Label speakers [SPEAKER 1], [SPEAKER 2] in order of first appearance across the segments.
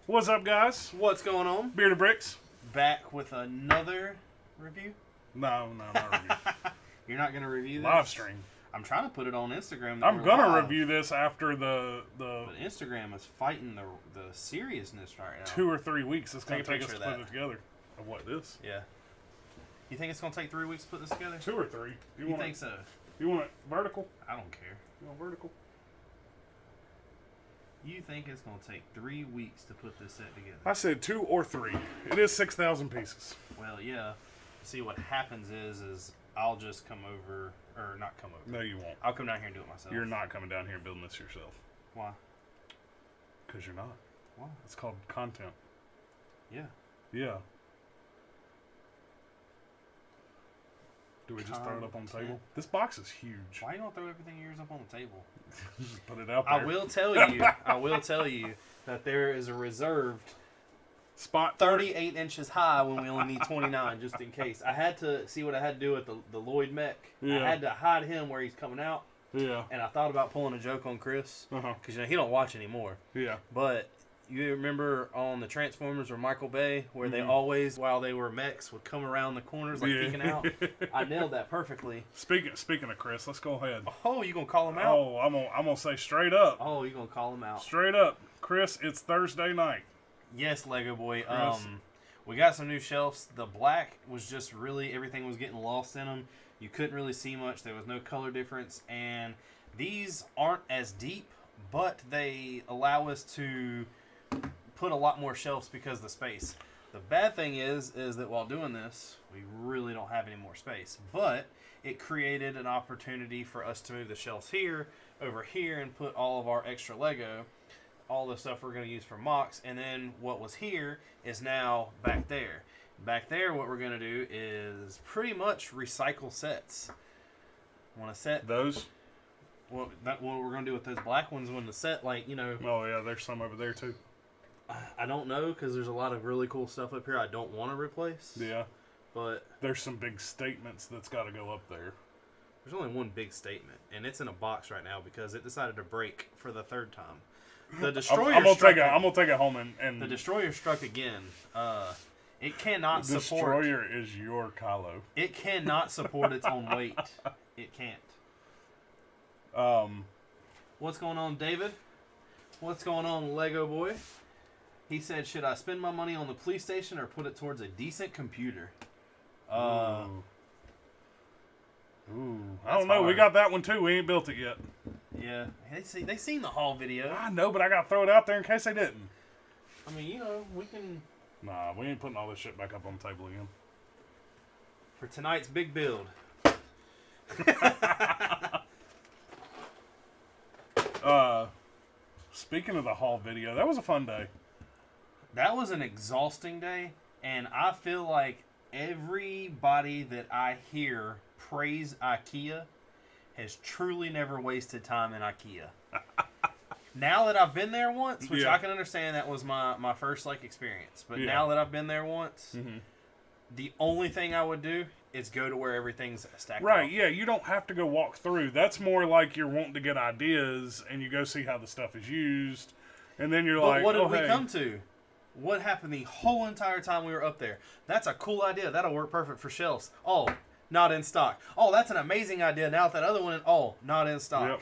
[SPEAKER 1] What's up, guys?
[SPEAKER 2] What's going on?
[SPEAKER 1] Bearded Brix.
[SPEAKER 2] Back with another review?
[SPEAKER 1] No, not a review.
[SPEAKER 2] You're not going to review this?
[SPEAKER 1] Live stream.
[SPEAKER 2] I'm trying to put it on Instagram.
[SPEAKER 1] I'm going to review this after the
[SPEAKER 2] But Instagram is fighting the seriousness right now.
[SPEAKER 1] 2 or 3 weeks it's going to take us to
[SPEAKER 2] picture of
[SPEAKER 1] put it together. Of what, this?
[SPEAKER 2] Yeah. You think it's going to take 3 weeks to put this together?
[SPEAKER 1] 2 or 3.
[SPEAKER 2] You think so?
[SPEAKER 1] You want it vertical?
[SPEAKER 2] I don't care.
[SPEAKER 1] You want vertical?
[SPEAKER 2] You think it's going to take 3 weeks to put this set together?
[SPEAKER 1] I said 2 or 3. It is 6,000 pieces.
[SPEAKER 2] Well, yeah. See, what happens is I'll just come over, or not come over.
[SPEAKER 1] No, you won't.
[SPEAKER 2] I'll come down here and do it myself.
[SPEAKER 1] You're not coming down here and building this yourself.
[SPEAKER 2] Why?
[SPEAKER 1] Because you're not.
[SPEAKER 2] Why?
[SPEAKER 1] It's called content.
[SPEAKER 2] Yeah.
[SPEAKER 1] Yeah. Do we just throw it up on the table? This box is huge.
[SPEAKER 2] Why you don't throw everything of yours up on the table?
[SPEAKER 1] Just put it out there.
[SPEAKER 2] I will tell you that there is a reserved
[SPEAKER 1] spot
[SPEAKER 2] 38 inches high when we only need 29, just in case. I had to see what I had to do with the Lloyd mech.
[SPEAKER 1] Yeah.
[SPEAKER 2] I had to hide him where he's coming out.
[SPEAKER 1] Yeah.
[SPEAKER 2] And I thought about pulling a joke on Chris. Because he don't watch anymore.
[SPEAKER 1] Yeah.
[SPEAKER 2] But you remember on the Transformers or Michael Bay, where they always, while they were mechs, would come around the corners like peeking out? I nailed that perfectly.
[SPEAKER 1] Speaking of Chris, let's go ahead.
[SPEAKER 2] Oh, you gonna call him out?
[SPEAKER 1] Oh, I'm gonna say straight up.
[SPEAKER 2] Oh, you gonna call him out?
[SPEAKER 1] Straight up, Chris. It's Thursday night.
[SPEAKER 2] Yes, Lego boy.
[SPEAKER 1] Chris.
[SPEAKER 2] We got some new shelves. The black was just really, everything was getting lost in them. You couldn't really see much. There was no color difference, and these aren't as deep, but they allow us to put a lot more shelves because of the space. The bad thing is that while doing this, we really don't have any more space. But it created an opportunity for us to move the shelves here, over here, and put all of our extra Lego, all the stuff we're going to use for mocks, and then what was here is now back there. Back there, what we're going to do is pretty much recycle sets. Want to set
[SPEAKER 1] those?
[SPEAKER 2] What we're going to do with those black ones when the set, like, you know.
[SPEAKER 1] Oh yeah, there's some over there too.
[SPEAKER 2] I don't know, because there's a lot of really cool stuff up here I don't want to replace.
[SPEAKER 1] Yeah.
[SPEAKER 2] But
[SPEAKER 1] there's some big statements that's got to go up there.
[SPEAKER 2] There's only one big statement, and it's in a box right now because it decided to break for the third time. The destroyer. I'm
[SPEAKER 1] gonna take it home and
[SPEAKER 2] the destroyer struck again. It cannot
[SPEAKER 1] the
[SPEAKER 2] support.
[SPEAKER 1] Destroyer is your Kylo.
[SPEAKER 2] It cannot support its own weight. It can't. What's going on, David? What's going on, Lego boy? He said, should I spend my money on the police station or put it towards a decent computer?
[SPEAKER 1] Ooh. I don't know. Hard. We got that one too. We ain't built it yet.
[SPEAKER 2] Yeah. They seen the haul video.
[SPEAKER 1] I know, but I got to throw it out there in case they didn't.
[SPEAKER 2] I mean, you know, we can...
[SPEAKER 1] Nah, we ain't putting all this shit back up on the table again.
[SPEAKER 2] For tonight's big build.
[SPEAKER 1] Speaking of the haul video, that was a fun day.
[SPEAKER 2] That was an exhausting day, and I feel like everybody that I hear praise IKEA has truly never wasted time in IKEA. Now that I've been there once, which I can understand that was my first experience, but now that I've been there once, the only thing I would do is go to where everything's stacked up.
[SPEAKER 1] Right, yeah, you don't have to go walk through. That's more like you're wanting to get ideas, and you go see how the stuff is used, and then you're like,
[SPEAKER 2] what did we come to? What happened the whole entire time we were up there? That's a cool idea. That'll work perfect for shelves. Oh, not in stock. Oh, that's an amazing idea. Now that other one, not in stock.
[SPEAKER 1] Yep.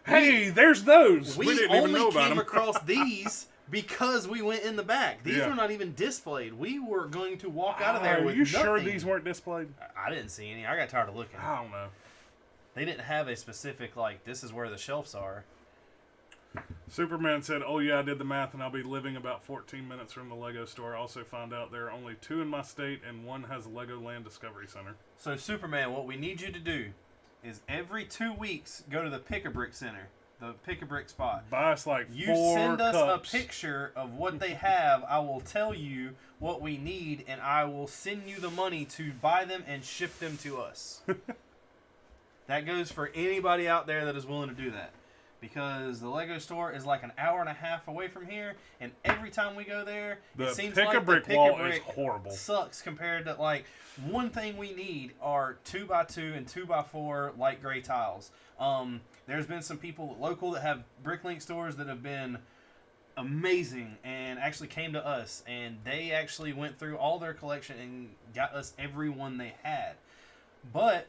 [SPEAKER 1] Hey, there's those.
[SPEAKER 2] We
[SPEAKER 1] didn't even know about
[SPEAKER 2] only came
[SPEAKER 1] them.
[SPEAKER 2] across these because we went in the back. These were not even displayed. We were going to walk out of there with nothing.
[SPEAKER 1] Are you sure these weren't displayed?
[SPEAKER 2] I didn't see any. I got tired of looking.
[SPEAKER 1] I don't know.
[SPEAKER 2] They didn't have a specific, this is where the shelves are.
[SPEAKER 1] Superman said, oh yeah, I did the math and I'll be living about 14 minutes from the Lego store. I also found out there are only 2 in my state and one has a Legoland Discovery Center.
[SPEAKER 2] So Superman, what we need you to do is every 2 weeks go to the Pick-a-Brick Center, the Pick-a-Brick spot.
[SPEAKER 1] Buy us like
[SPEAKER 2] you
[SPEAKER 1] 4
[SPEAKER 2] send us
[SPEAKER 1] cups.
[SPEAKER 2] a picture of what they have. I will tell you what we need and I will send you the money to buy them and ship them to us. That goes for anybody out there that is willing to do that. Because the Lego store is like an hour and a half away from here, and every time we go there, it seems like the
[SPEAKER 1] Pick-a-Brick wall is horrible.
[SPEAKER 2] Sucks compared to one thing we need are 2x2 and 2x4 light gray tiles. There's been some people local that have BrickLink stores that have been amazing and actually came to us, and they actually went through all their collection and got us every one they had. But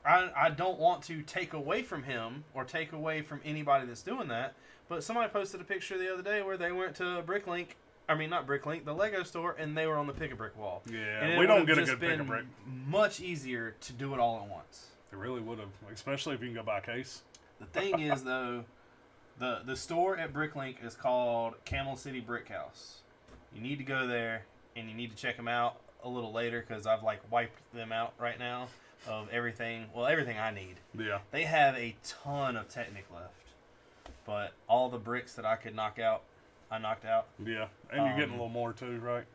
[SPEAKER 2] I don't want to take away from him or take away from anybody that's doing that. But somebody posted a picture the other day where they went to not Bricklink, the Lego store, and they were on the pick-a-brick wall.
[SPEAKER 1] Yeah,
[SPEAKER 2] and
[SPEAKER 1] we don't get a
[SPEAKER 2] just
[SPEAKER 1] good pick-a-brick.
[SPEAKER 2] Much easier to do it all at once.
[SPEAKER 1] It really would have, especially if you can go buy a case.
[SPEAKER 2] The thing is, though, the store at Bricklink is called Camel City Brick House. You need to go there, and you need to check them out a little later because I've wiped them out right now of everything. Well, everything I need.
[SPEAKER 1] Yeah.
[SPEAKER 2] They have a ton of Technic left, but all the bricks that I could knock out, I knocked out.
[SPEAKER 1] Yeah, and you're getting a little more too, right?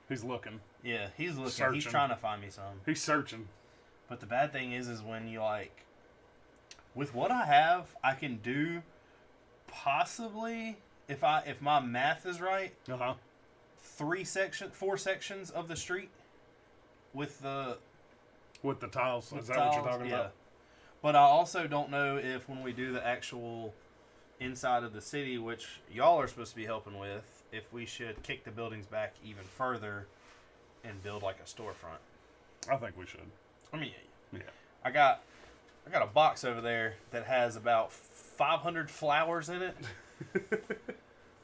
[SPEAKER 1] He's looking.
[SPEAKER 2] Yeah, he's looking.
[SPEAKER 1] Searching.
[SPEAKER 2] He's trying to find me some.
[SPEAKER 1] He's searching.
[SPEAKER 2] But the bad thing is when you with what I have, I can do possibly if my math is right, 4 sections of the street with the
[SPEAKER 1] tiles. Is that
[SPEAKER 2] tiles,
[SPEAKER 1] what you're talking about?
[SPEAKER 2] But I also don't know if when we do the actual inside of the city, which y'all are supposed to be helping with, if we should kick the buildings back even further and build like a storefront.
[SPEAKER 1] I think we should.
[SPEAKER 2] I mean,
[SPEAKER 1] yeah.
[SPEAKER 2] I got a box over there that has about 500 flowers in it.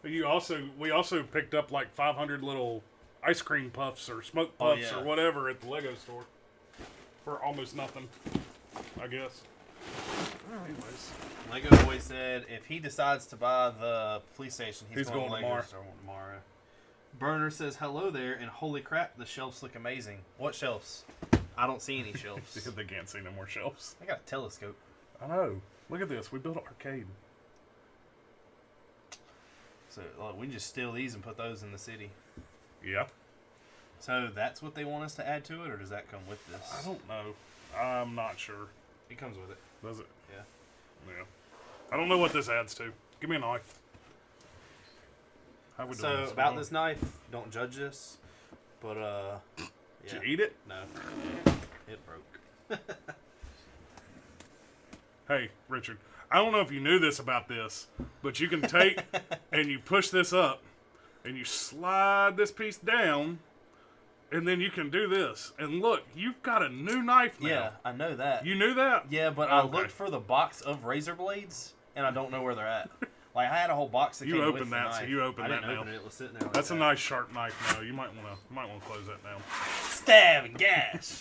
[SPEAKER 1] We also picked up 500 little ice cream puffs or smoke puffs or whatever at the Lego store for almost nothing, I guess. Anyways,
[SPEAKER 2] Lego Boy said if he decides to buy the police station, he's going to Lego
[SPEAKER 1] tomorrow.
[SPEAKER 2] store tomorrow. Burner says hello there, and holy crap, the shelves look amazing. What shelves? I don't see any shelves.
[SPEAKER 1] They can't see no more shelves.
[SPEAKER 2] I got a telescope.
[SPEAKER 1] I know. Look at this. We built an arcade.
[SPEAKER 2] So we can just steal these and put those in the city.
[SPEAKER 1] Yeah.
[SPEAKER 2] So that's what they want us to add to it, or does that come with this?
[SPEAKER 1] I don't know. I'm not sure.
[SPEAKER 2] It comes with it.
[SPEAKER 1] Does it?
[SPEAKER 2] Yeah.
[SPEAKER 1] Yeah. I don't know what this adds to. Give me a knife. How we doing
[SPEAKER 2] So
[SPEAKER 1] this?
[SPEAKER 2] about this knife, don't judge this, but
[SPEAKER 1] Did you eat it?
[SPEAKER 2] No, it broke.
[SPEAKER 1] Hey, Richard. I don't know if you knew this about this, but you can take and you push this up and you slide this piece down and then you can do this. And look, you've got a new knife now.
[SPEAKER 2] Yeah, I know that.
[SPEAKER 1] You knew that?
[SPEAKER 2] Yeah, but I looked for the box of razor blades and I don't know where they're at. I had a whole box that
[SPEAKER 1] You
[SPEAKER 2] came with
[SPEAKER 1] opened
[SPEAKER 2] the
[SPEAKER 1] that,
[SPEAKER 2] knife.
[SPEAKER 1] so you opened that
[SPEAKER 2] I didn't
[SPEAKER 1] now.
[SPEAKER 2] open it. It was sitting there.
[SPEAKER 1] That's a nice sharp knife now. You might want to close that down.
[SPEAKER 2] Stab and gash.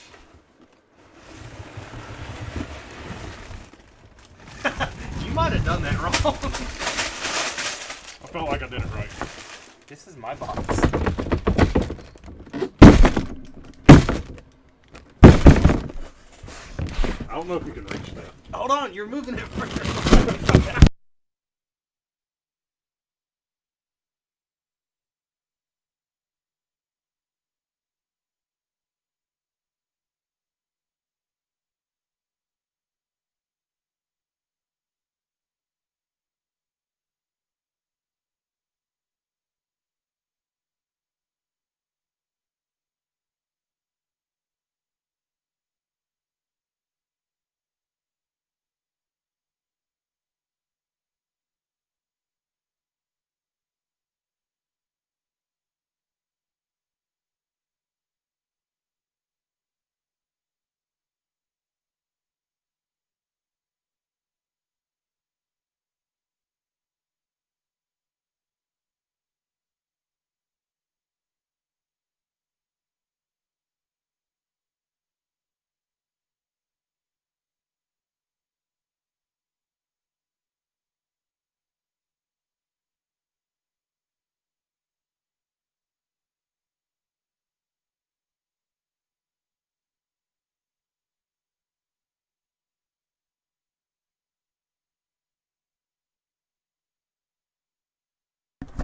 [SPEAKER 2] You might have done that wrong.
[SPEAKER 1] I felt like I did it right.
[SPEAKER 2] This is my box.
[SPEAKER 1] I don't know if you can reach that.
[SPEAKER 2] Hold on, you're moving it.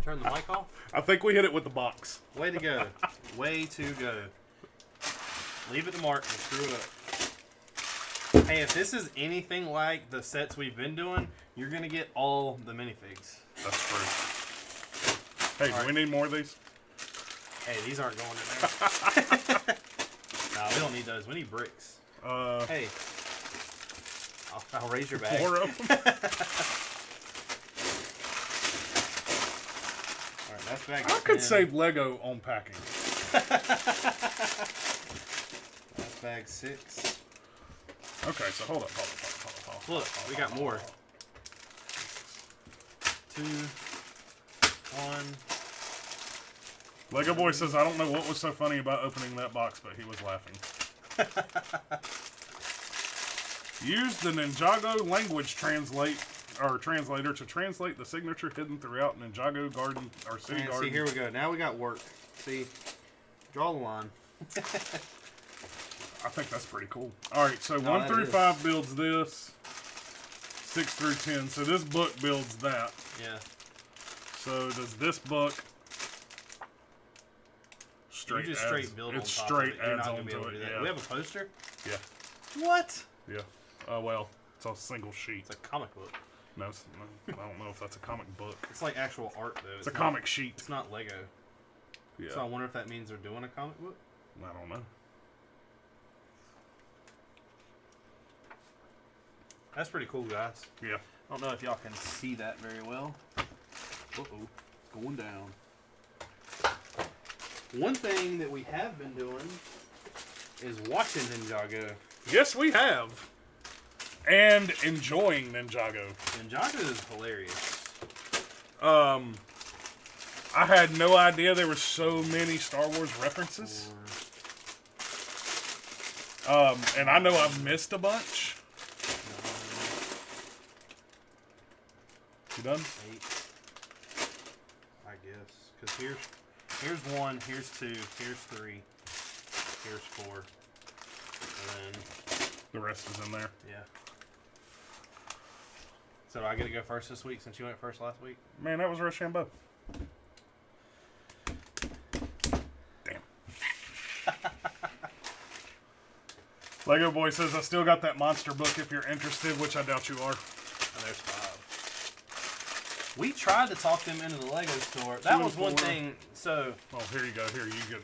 [SPEAKER 2] Turn the mic off.
[SPEAKER 1] I think we hit it with the box.
[SPEAKER 2] Way to go. Way to go. Leave it to Mark and screw it up. Hey, if this is anything like the sets we've been doing, you're going to get all the minifigs.
[SPEAKER 1] That's true. Hey,
[SPEAKER 2] All right.
[SPEAKER 1] we need more of these?
[SPEAKER 2] Hey, these aren't going in there. Nah, we don't need those. We need bricks. Hey. I'll raise your bag.
[SPEAKER 1] 4 of them?
[SPEAKER 2] That's bag
[SPEAKER 1] I could
[SPEAKER 2] 10.
[SPEAKER 1] save Lego on packing.
[SPEAKER 2] That's bag 6.
[SPEAKER 1] Okay, so hold up.
[SPEAKER 2] Look, we got more. 2, 1.
[SPEAKER 1] Lego Boy says, I don't know what was so funny about opening that box, but he was laughing. Use the Ninjago language translator to translate the signature hidden throughout Ninjago garden or city garden.
[SPEAKER 2] See, here we go. Now we got work. See, draw the line.
[SPEAKER 1] I think that's pretty cool. All right, so
[SPEAKER 2] No,
[SPEAKER 1] 1
[SPEAKER 2] that
[SPEAKER 1] through
[SPEAKER 2] is.
[SPEAKER 1] 5 builds this. 6 through 10. So this book builds that.
[SPEAKER 2] Yeah.
[SPEAKER 1] So does this book
[SPEAKER 2] You just straight build on
[SPEAKER 1] it
[SPEAKER 2] top
[SPEAKER 1] straight
[SPEAKER 2] of it. You're
[SPEAKER 1] adds
[SPEAKER 2] not gonna
[SPEAKER 1] on
[SPEAKER 2] be able
[SPEAKER 1] to
[SPEAKER 2] to
[SPEAKER 1] it.
[SPEAKER 2] do that.
[SPEAKER 1] Yeah.
[SPEAKER 2] We have a poster?
[SPEAKER 1] Yeah.
[SPEAKER 2] What?
[SPEAKER 1] Yeah. Well, it's a single sheet.
[SPEAKER 2] It's a comic book.
[SPEAKER 1] No, I don't know if that's a comic book.
[SPEAKER 2] It's like actual art, though.
[SPEAKER 1] It's a comic sheet.
[SPEAKER 2] It's not Lego.
[SPEAKER 1] Yeah.
[SPEAKER 2] So I wonder if that means they're doing a comic book?
[SPEAKER 1] I don't know.
[SPEAKER 2] That's pretty cool, guys.
[SPEAKER 1] Yeah.
[SPEAKER 2] I don't know if y'all can see that very well. Uh-oh. It's going down. One thing that we have been doing is watching Ninjago.
[SPEAKER 1] Yes, we have. And enjoying Ninjago.
[SPEAKER 2] Ninjago is hilarious.
[SPEAKER 1] I had no idea there were so many Star Wars references. And I know I've missed a bunch. You done?
[SPEAKER 2] 8. I guess. Because here's 1, here's 2, here's 3, here's 4. And then,
[SPEAKER 1] The rest is in there.
[SPEAKER 2] yeah. So do I get to go first this week since you went first last week?
[SPEAKER 1] Man, that was Rochambeau. Damn. Lego Boy says, I still got that monster book if you're interested, which I doubt you are.
[SPEAKER 2] And there's 5. We tried to talk them into the Lego store. That was one thing. So,
[SPEAKER 1] Oh, here you go. Here, you get.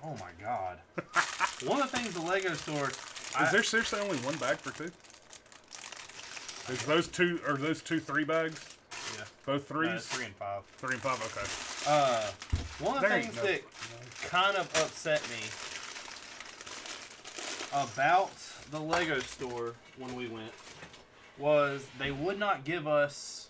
[SPEAKER 2] oh my god. One of the things the Lego store.
[SPEAKER 1] Is there seriously only one bag for 2? Is those 2 or those 2 3 bags?
[SPEAKER 2] Yeah.
[SPEAKER 1] Both 3s?
[SPEAKER 2] 3 and 5.
[SPEAKER 1] 3 and 5. Okay.
[SPEAKER 2] One of the
[SPEAKER 1] There you
[SPEAKER 2] things
[SPEAKER 1] go.
[SPEAKER 2] that kind of upset me about the Lego store when we went was they would not give us.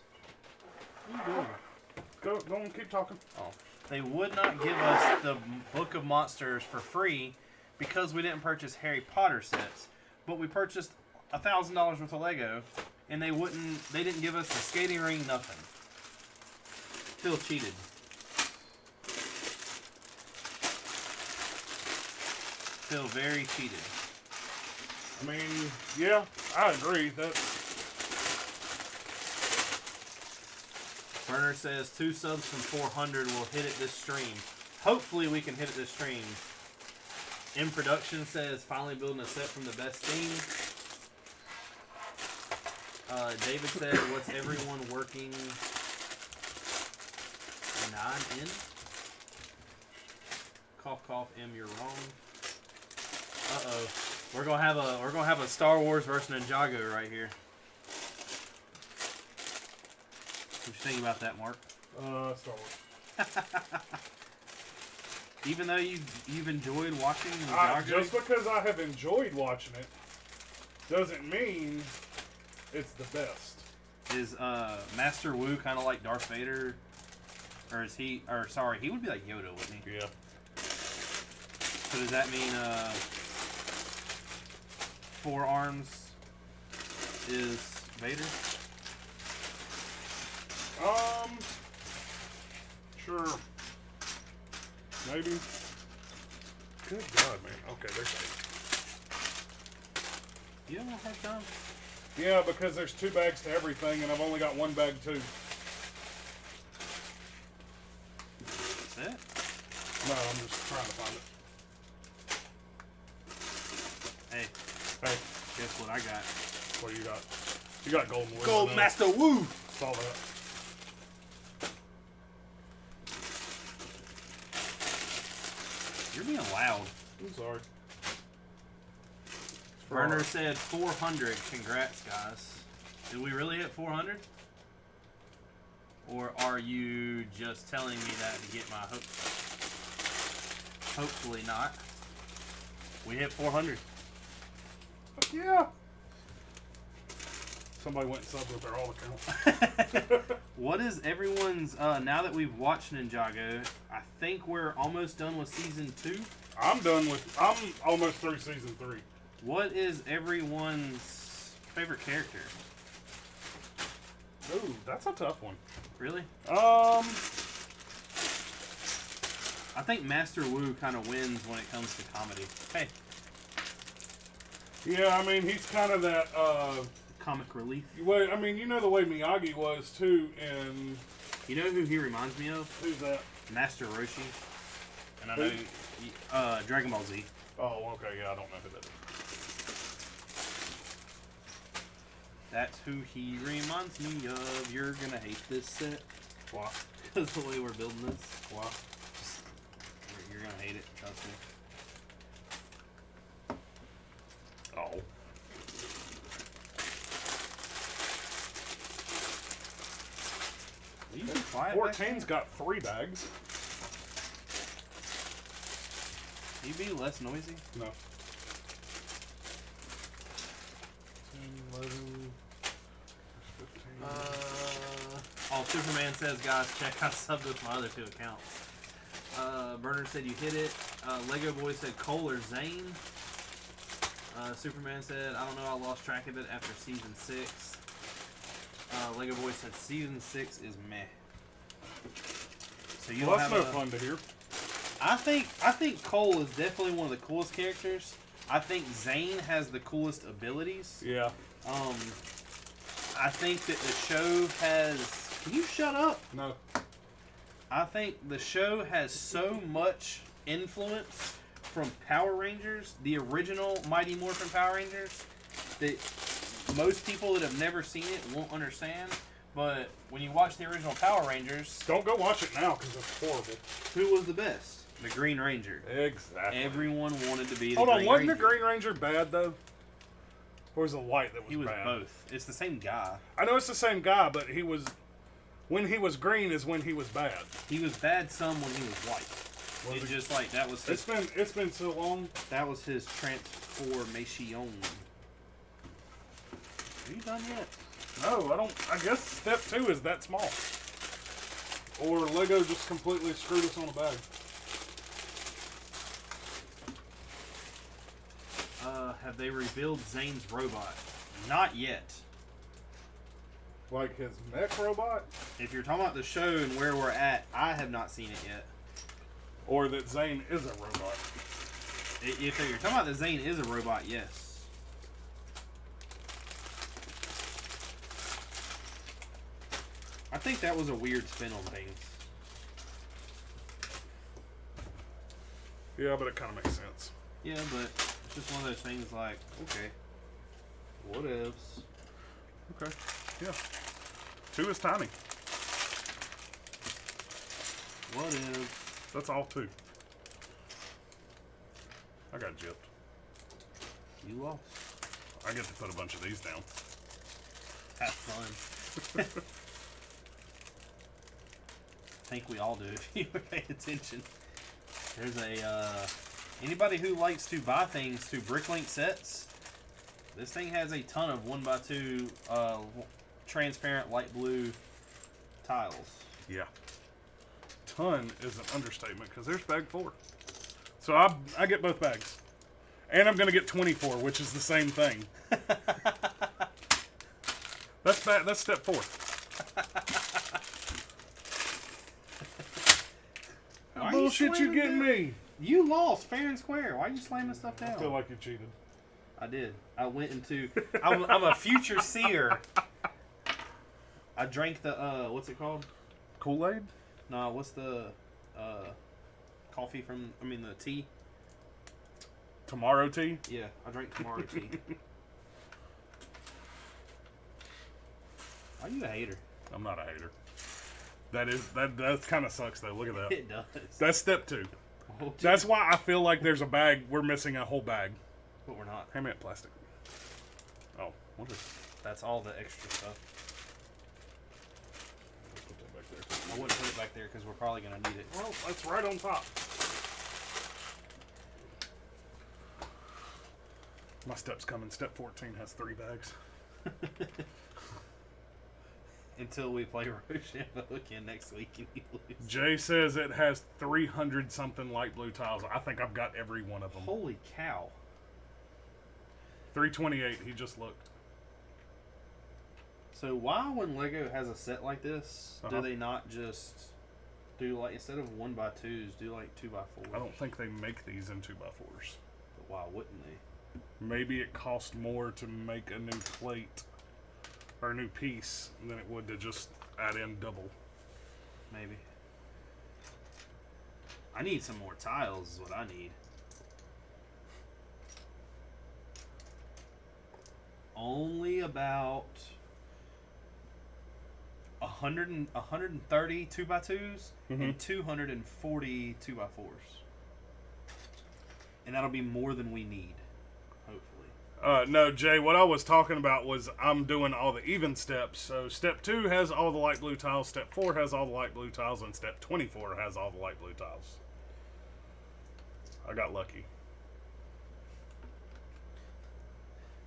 [SPEAKER 2] What are you doing?
[SPEAKER 1] Go and keep talking.
[SPEAKER 2] Oh, they would not give us the Book of Monsters for free because we didn't purchase Harry Potter sets, but we purchased $1,000 worth of Lego, and they didn't give us the skating ring, nothing. Phil cheated. Phil very cheated.
[SPEAKER 1] I mean, yeah, I agree.
[SPEAKER 2] Burner says 2 subs from 400 will hit it this stream. Hopefully we can hit it this stream. In Production says finally building a set from the best team. David said, what's everyone working 9 in? Cough cough M, you're wrong. Uh-oh. We're gonna have a Star Wars versus Ninjago right here. What you think about that, Mark?
[SPEAKER 1] Star Wars.
[SPEAKER 2] Even though you've enjoyed watching Ninjago,
[SPEAKER 1] Just because I have enjoyed watching it doesn't mean it's the best.
[SPEAKER 2] is Master Wu kind of like Darth Vader, or is he? Or sorry, he would be like Yoda, wouldn't he?
[SPEAKER 1] Yeah.
[SPEAKER 2] So does that mean 4 arms is Vader?
[SPEAKER 1] Sure. Maybe. Good God, man. Okay, there's 8.
[SPEAKER 2] You have a hard time?
[SPEAKER 1] Yeah, because there's 2 bags to everything, and I've only got 1 bag too.
[SPEAKER 2] That's it?
[SPEAKER 1] No, I'm just trying to find it.
[SPEAKER 2] Hey,
[SPEAKER 1] Hey,
[SPEAKER 2] guess what I got?
[SPEAKER 1] what do you got? You got Golden Wheel.
[SPEAKER 2] Gold
[SPEAKER 1] I know.
[SPEAKER 2] Master Wu!
[SPEAKER 1] Saw that.
[SPEAKER 2] You're being loud.
[SPEAKER 1] I'm sorry.
[SPEAKER 2] Burner said 400. Congrats, guys. Did we really hit 400? Or are you just telling me that to get my hopes up? Hopefully not. We hit 400.
[SPEAKER 1] Yeah. Somebody went and subbed with their alt account.
[SPEAKER 2] What is everyone's, now that we've watched Ninjago, I think we're almost done with season 2.
[SPEAKER 1] I'm almost through season 3.
[SPEAKER 2] What is everyone's favorite character?
[SPEAKER 1] Ooh, that's a tough one.
[SPEAKER 2] Really?
[SPEAKER 1] Um,
[SPEAKER 2] I think Master Wu kind of wins when it comes to comedy. Hey,
[SPEAKER 1] yeah, I mean, he's kind of that,
[SPEAKER 2] comic relief.
[SPEAKER 1] way, I mean, you know the way Miyagi was, too, and...
[SPEAKER 2] You know who he reminds me of?
[SPEAKER 1] Who's that?
[SPEAKER 2] Master Roshi. And I
[SPEAKER 1] Who?
[SPEAKER 2] know, Dragon Ball Z.
[SPEAKER 1] Oh, okay, yeah, I don't know who that is.
[SPEAKER 2] That's who he reminds me of. You're gonna hate this set.
[SPEAKER 1] Why?
[SPEAKER 2] Because the way we're building this.
[SPEAKER 1] Why?
[SPEAKER 2] You're gonna hate it, trust me.
[SPEAKER 1] Oh.
[SPEAKER 2] Will you be quiet back
[SPEAKER 1] 14's got 3 bags.
[SPEAKER 2] there? Can you be less noisy?
[SPEAKER 1] No.
[SPEAKER 2] 10, 11. Oh, Superman says, guys, check out subbed with my other 2 accounts. Bernard said you hit it. Lego Boy said Cole or Zane. Superman said, I don't know, I lost track of it after season 6. Lego Boy said season 6 is meh. So you
[SPEAKER 1] Well,
[SPEAKER 2] don't
[SPEAKER 1] that's
[SPEAKER 2] have
[SPEAKER 1] no fun to hear.
[SPEAKER 2] I think Cole is definitely one of the coolest characters. I think Zane has the coolest abilities.
[SPEAKER 1] Yeah.
[SPEAKER 2] I think that the show has... Can you shut up?
[SPEAKER 1] No.
[SPEAKER 2] I think the show has so much influence from Power Rangers, the original Mighty Morphin Power Rangers, that most people that have never seen it won't understand. But when you watch the original Power Rangers...
[SPEAKER 1] Don't go watch it now, because it's horrible.
[SPEAKER 2] Who was the best? The Green Ranger.
[SPEAKER 1] Exactly.
[SPEAKER 2] Everyone wanted to be the
[SPEAKER 1] Hold
[SPEAKER 2] Green
[SPEAKER 1] on, wasn't
[SPEAKER 2] Ranger.
[SPEAKER 1] the Green Ranger bad, though? Or was it White that was bad?
[SPEAKER 2] He was both. It's the same guy.
[SPEAKER 1] I know it's the same guy, but he was... When he was green is when he was bad.
[SPEAKER 2] He was bad some when he was white.
[SPEAKER 1] Was
[SPEAKER 2] It's
[SPEAKER 1] it?
[SPEAKER 2] just like that was his,
[SPEAKER 1] It's been so long.
[SPEAKER 2] that was his transformation. Are you done yet?
[SPEAKER 1] No, I don't. I guess step 2 is that small. Or Lego just completely screwed us on a bag.
[SPEAKER 2] Have they revealed Zane's robot? Not yet.
[SPEAKER 1] Like his mech robot?
[SPEAKER 2] If you're talking about the show and where we're at, I have not seen it yet.
[SPEAKER 1] Or that Zane is a robot?
[SPEAKER 2] If you're talking about the Zane is a robot, yes. I think that was a weird spin on things.
[SPEAKER 1] Yeah, but it kind of makes sense.
[SPEAKER 2] Yeah, but it's just one of those things like, okay, what ifs?
[SPEAKER 1] Okay. Yeah. 2 is tiny.
[SPEAKER 2] What if?
[SPEAKER 1] That's all 2. I got gypped.
[SPEAKER 2] You lost.
[SPEAKER 1] I get to put a bunch of these down.
[SPEAKER 2] Have fun. I think we all do if you pay attention. There's a, anybody who likes to buy things through Bricklink sets, this thing has a ton of 1x2 transparent light blue tiles.
[SPEAKER 1] Yeah. Ton is an understatement because there's bag 4. So I get both bags. And I'm going to get 24, which is the same thing. That's step 4. How bullshit you getting me?
[SPEAKER 2] You lost fair and square. Why are you slamming stuff down?
[SPEAKER 1] I feel like you cheated.
[SPEAKER 2] I did. I went into... I'm a future seer. I drank the, what's it called?
[SPEAKER 1] Kool-Aid?
[SPEAKER 2] No, what's the coffee from, the tea?
[SPEAKER 1] Tomorrow tea?
[SPEAKER 2] Yeah, I drank tomorrow tea. Why are you a hater?
[SPEAKER 1] I'm not a hater. That kind of sucks though. Look at that.
[SPEAKER 2] It does.
[SPEAKER 1] That's step 2.
[SPEAKER 2] Oh,
[SPEAKER 1] That's why I feel like there's a bag. We're missing a whole bag.
[SPEAKER 2] but we're not.
[SPEAKER 1] Hand me that plastic. Oh, what is?
[SPEAKER 2] That's all the extra stuff.
[SPEAKER 1] Put that back
[SPEAKER 2] I wouldn't put it back there because we're probably going to need it.
[SPEAKER 1] Well, that's right on top. My step's coming. Step 14 has 3 bags.
[SPEAKER 2] Until we play Rochambeau again next week and you lose.
[SPEAKER 1] Jay says it has 300 something light blue tiles. I think I've got every one of them.
[SPEAKER 2] Holy cow.
[SPEAKER 1] 328, he just looked.
[SPEAKER 2] So why, when Lego has a set like this,
[SPEAKER 1] Uh-huh.
[SPEAKER 2] do they not just do like, instead of 1x2s, do like 2x4s?
[SPEAKER 1] I don't think they make these in 2x4s.
[SPEAKER 2] But why wouldn't they?
[SPEAKER 1] Maybe it costs more to make a new plate or a new piece than it would to just add in double.
[SPEAKER 2] Maybe. I need some more tiles is what I need. Only about 130 2x2s and 240 2x4s. And that'll be more than we need, hopefully.
[SPEAKER 1] No, Jay, what I was talking about was I'm doing all the even steps. So step 2 has all the light blue tiles, step 4 has all the light blue tiles, and step 24 has all the light blue tiles. I got lucky.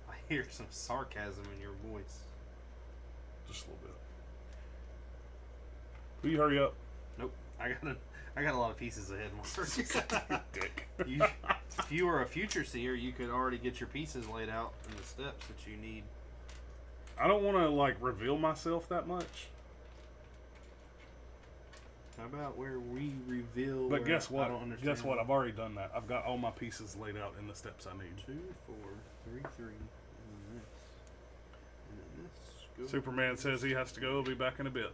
[SPEAKER 2] I hear some sarcasm in your voice.
[SPEAKER 1] Just a little bit. Will you hurry up?
[SPEAKER 2] Nope. I got a lot of pieces ahead, Mark.
[SPEAKER 1] Dick.
[SPEAKER 2] If you were a future seer, you could already get your pieces laid out in the steps that you need.
[SPEAKER 1] I don't want to, like, reveal myself that much.
[SPEAKER 2] How about where we reveal?
[SPEAKER 1] But guess what?
[SPEAKER 2] I don't understand.
[SPEAKER 1] Guess what? I've already done that. I've got all my pieces laid out in the steps I need.
[SPEAKER 2] 2, 4, 3, 3, and then this, and then this. Go.
[SPEAKER 1] Superman says he has to go. He'll be back in a bit.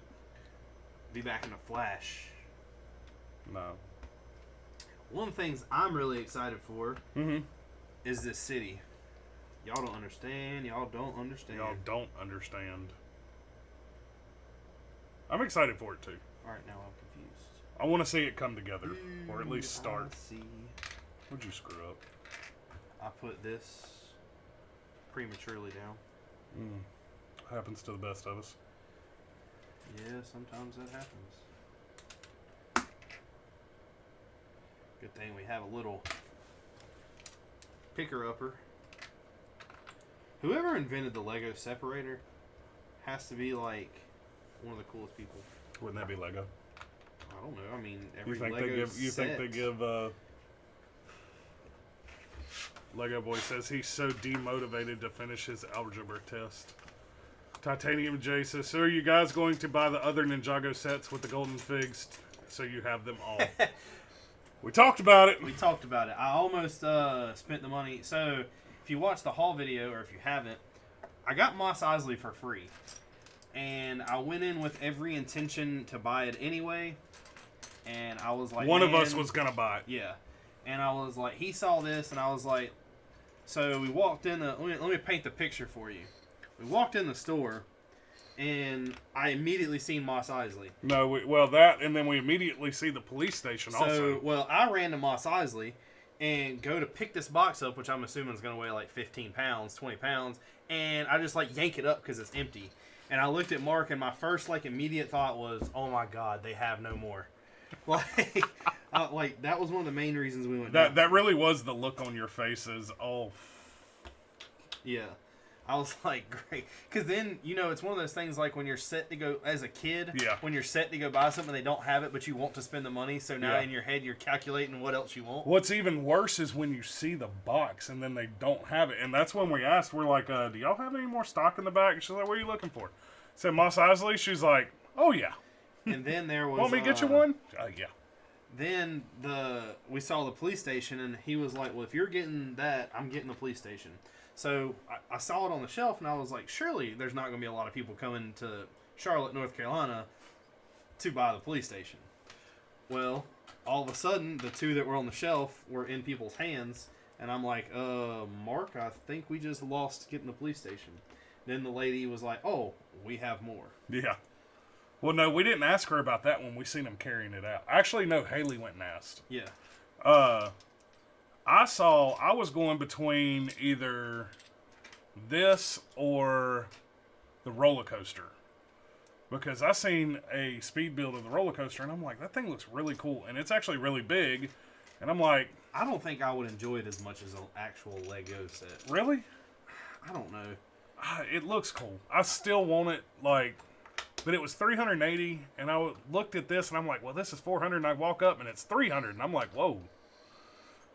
[SPEAKER 2] Be back in a flash.
[SPEAKER 1] No.
[SPEAKER 2] One of the things I'm really excited for
[SPEAKER 1] Mm-hmm.
[SPEAKER 2] is this city. Y'all don't understand. Y'all don't understand.
[SPEAKER 1] Y'all don't understand. I'm excited for it too.
[SPEAKER 2] All right, now I'm confused.
[SPEAKER 1] I want to see it come together, or at least start.
[SPEAKER 2] I see.
[SPEAKER 1] What'd you screw up?
[SPEAKER 2] I put this prematurely down.
[SPEAKER 1] Happens to the best of us.
[SPEAKER 2] Yeah, sometimes that happens. Good thing we have a little picker-upper. Whoever invented the Lego separator has to be like one of the coolest people.
[SPEAKER 1] Wouldn't that be Lego?
[SPEAKER 2] I don't know. I mean, every
[SPEAKER 1] You think
[SPEAKER 2] Lego
[SPEAKER 1] they give? You
[SPEAKER 2] set,
[SPEAKER 1] think they give? Lego Boy says he's so demotivated to finish his algebra test. Titanium J says, so are you guys going to buy the other Ninjago sets with the golden figs so you have them all? We talked about it.
[SPEAKER 2] We talked about it. I almost spent the money. So, if you watch the haul video, or if you haven't, I got Mos Eisley for free. And I went in with every intention to buy it anyway. And I was like,
[SPEAKER 1] One of us was going to buy it.
[SPEAKER 2] Yeah. And I was like, he saw this, and I was like, so we walked in the, let me paint the picture for you. We walked in the store, and I immediately seen Mos Eisley.
[SPEAKER 1] No, well, that, and then we immediately see the police station also.
[SPEAKER 2] So, well, I ran to Mos Eisley and go to pick this box up, which I'm assuming is going to weigh like 15 pounds, 20 pounds, and I just like yank it up because it's empty. And I looked at Mark, and my first like immediate thought was, oh my God, they have no more. Like that was one of the main reasons we went down.
[SPEAKER 1] That really was the look on your faces. Oh,
[SPEAKER 2] yeah. I was like, great. Because then, you know, it's one of those things like when you're set to go, as a kid,
[SPEAKER 1] Yeah.
[SPEAKER 2] when you're set to go buy something, they don't have it, but you want to spend the money. So now
[SPEAKER 1] Yeah.
[SPEAKER 2] in your head, you're calculating what else you want.
[SPEAKER 1] what's even worse is when you see the box and then they don't have it. And that's when we asked, we're like, do y'all have any more stock in the back? She's like, what are you looking for? I said, Mos Eisley. She's like, oh, yeah.
[SPEAKER 2] And then there was...
[SPEAKER 1] Want me to get you one? Yeah.
[SPEAKER 2] Then we saw the police station, and he was like, well, if you're getting that, I'm getting the police station. So I saw it on the shelf, and I was like, surely there's not going to be a lot of people coming to Charlotte, North Carolina to buy the police station. Well, all of a sudden, the two that were on the shelf were in people's hands, and I'm like, Mark, I think we just lost getting the police station. Then the lady was like, oh, we have more.
[SPEAKER 1] Yeah. Well, no, we didn't ask her about that when we seen him carrying it out. Actually, no, Haley went and asked.
[SPEAKER 2] Yeah.
[SPEAKER 1] I was going between either this or the roller coaster. because I seen a speed build of the roller coaster, and I'm like, that thing looks really cool, and it's actually really big, and I'm like,
[SPEAKER 2] I don't think I would enjoy it as much as an actual Lego set.
[SPEAKER 1] really?
[SPEAKER 2] I don't know.
[SPEAKER 1] It looks cool. I still want it, like, but it was $380, and I looked at this, and I'm like, well, this is $400, and I walk up, and it's $300, and I'm like, whoa.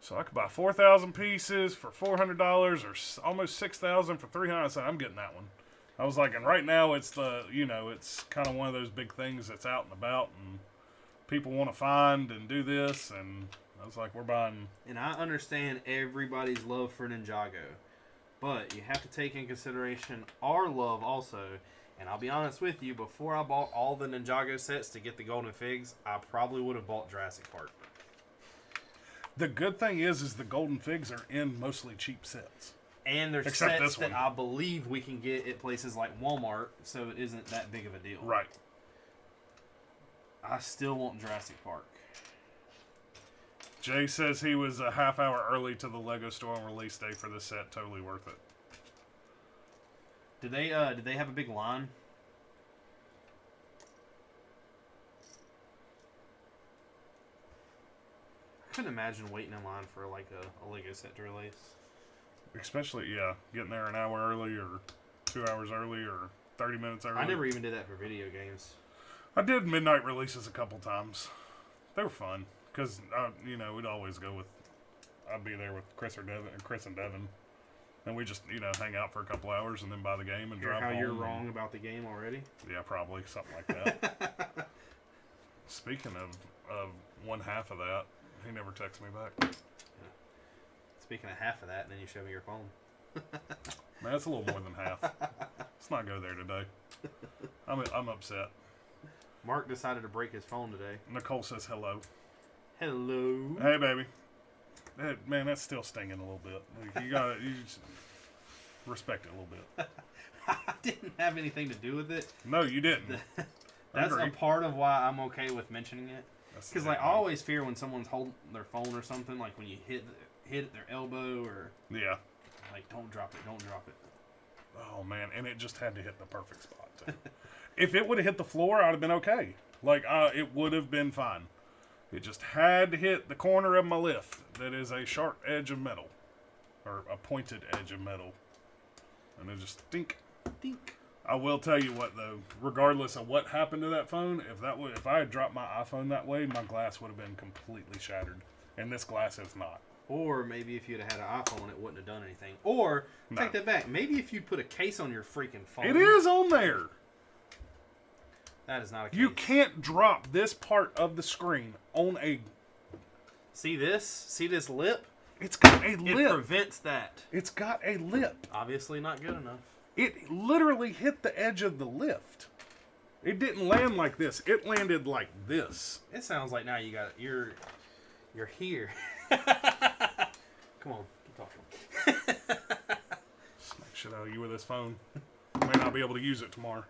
[SPEAKER 1] So I could buy 4,000 pieces for $400, or almost 6,000 for $300. I said, I'm getting that one. I was like, and right now it's it's kind of one of those big things that's out and about, and people want to find and do this, and I was like, we're buying.
[SPEAKER 2] And I understand everybody's love for Ninjago, but you have to take in consideration our love also. And I'll be honest with you, before I bought all the Ninjago sets to get the Golden Figs, I probably would have bought Jurassic Park.
[SPEAKER 1] The good thing is the Golden Figs are in mostly cheap sets.
[SPEAKER 2] And there's
[SPEAKER 1] Except
[SPEAKER 2] sets that
[SPEAKER 1] one.
[SPEAKER 2] I believe we can get at places like Walmart, so it isn't that big of a deal.
[SPEAKER 1] Right.
[SPEAKER 2] I still want Jurassic Park.
[SPEAKER 1] Jay says he was a half hour early to the Lego store on release day for this set. Totally worth it.
[SPEAKER 2] Did they have a big line? I couldn't imagine waiting in line for like a Lego set to release.
[SPEAKER 1] Especially, yeah, getting there an hour early or 2 hours early or 30 minutes early.
[SPEAKER 2] I never even did that for video games.
[SPEAKER 1] I did midnight releases a couple times. They were fun because we'd always go with. I'd be there with Chris and Devin, and we just hang out for a couple hours and then buy the game and drive home.
[SPEAKER 2] How you're wrong about the game already?
[SPEAKER 1] Yeah, probably something like that. Speaking of one half of that, he never texts me back.
[SPEAKER 2] Yeah. Speaking of half of that, then you show me your phone.
[SPEAKER 1] Man, that's a little more than half. Let's not go there today. I'm upset.
[SPEAKER 2] Mark decided to break his phone today.
[SPEAKER 1] Nicole says hello.
[SPEAKER 2] Hello.
[SPEAKER 1] Hey, baby. Man, that's still stinging a little bit. You just respect it a little bit.
[SPEAKER 2] I didn't have anything to do with it.
[SPEAKER 1] No, you didn't.
[SPEAKER 2] That's a part of why I'm okay with mentioning it. Because I always fear when someone's holding their phone or something, like when you hit their elbow or...
[SPEAKER 1] Yeah.
[SPEAKER 2] Like, don't drop it, don't drop it.
[SPEAKER 1] Oh, man, and it just had to hit the perfect spot, too. If it would have hit the floor, I'd have been okay. Like, it would have been fine. It just had to hit the corner of my lift. That is a sharp edge of metal. Or a pointed edge of metal. And it just dink.
[SPEAKER 2] Dink.
[SPEAKER 1] I will tell you what, though. Regardless of what happened to that phone, if I had dropped my iPhone that way, my glass would have been completely shattered. And this glass is not.
[SPEAKER 2] Or maybe if you'd have had an iPhone, it wouldn't have done anything. Or, take that back, maybe if you'd put a case on your freaking phone.
[SPEAKER 1] It is on there.
[SPEAKER 2] That is not a case.
[SPEAKER 1] You can't drop this part of the screen on a...
[SPEAKER 2] See this? See this lip?
[SPEAKER 1] It's got a lip.
[SPEAKER 2] It prevents that.
[SPEAKER 1] It's got a lip.
[SPEAKER 2] Obviously not good enough.
[SPEAKER 1] It literally hit the edge of the lift. It didn't land like this. It landed like this.
[SPEAKER 2] It sounds like now you're here. Come on, keep talking.
[SPEAKER 1] Smack shit out of you with this phone. You may not be able to use it tomorrow.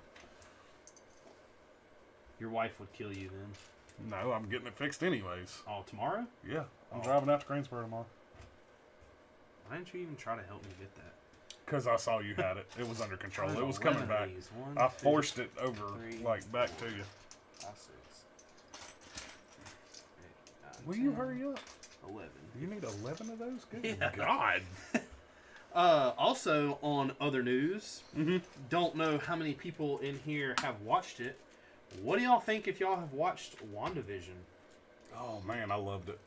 [SPEAKER 2] Your wife would kill you then.
[SPEAKER 1] No, I'm getting it fixed anyways.
[SPEAKER 2] Oh, tomorrow?
[SPEAKER 1] Yeah, I'm driving out to Greensboro tomorrow.
[SPEAKER 2] Why didn't you even try to help me get that?
[SPEAKER 1] Because I saw you had it. It was under control.
[SPEAKER 2] There's
[SPEAKER 1] It was coming back.
[SPEAKER 2] One,
[SPEAKER 1] I forced it over,
[SPEAKER 2] 3,
[SPEAKER 1] back to you.
[SPEAKER 2] 5, 6, 8, 9,
[SPEAKER 1] Will
[SPEAKER 2] 10,
[SPEAKER 1] you hurry up?
[SPEAKER 2] 11.
[SPEAKER 1] You need 11 of those? Good
[SPEAKER 2] Yeah.
[SPEAKER 1] God.
[SPEAKER 2] Also, on other news, don't know how many people in here have watched it. What do y'all think if y'all have watched WandaVision?
[SPEAKER 1] Oh, man, I loved it.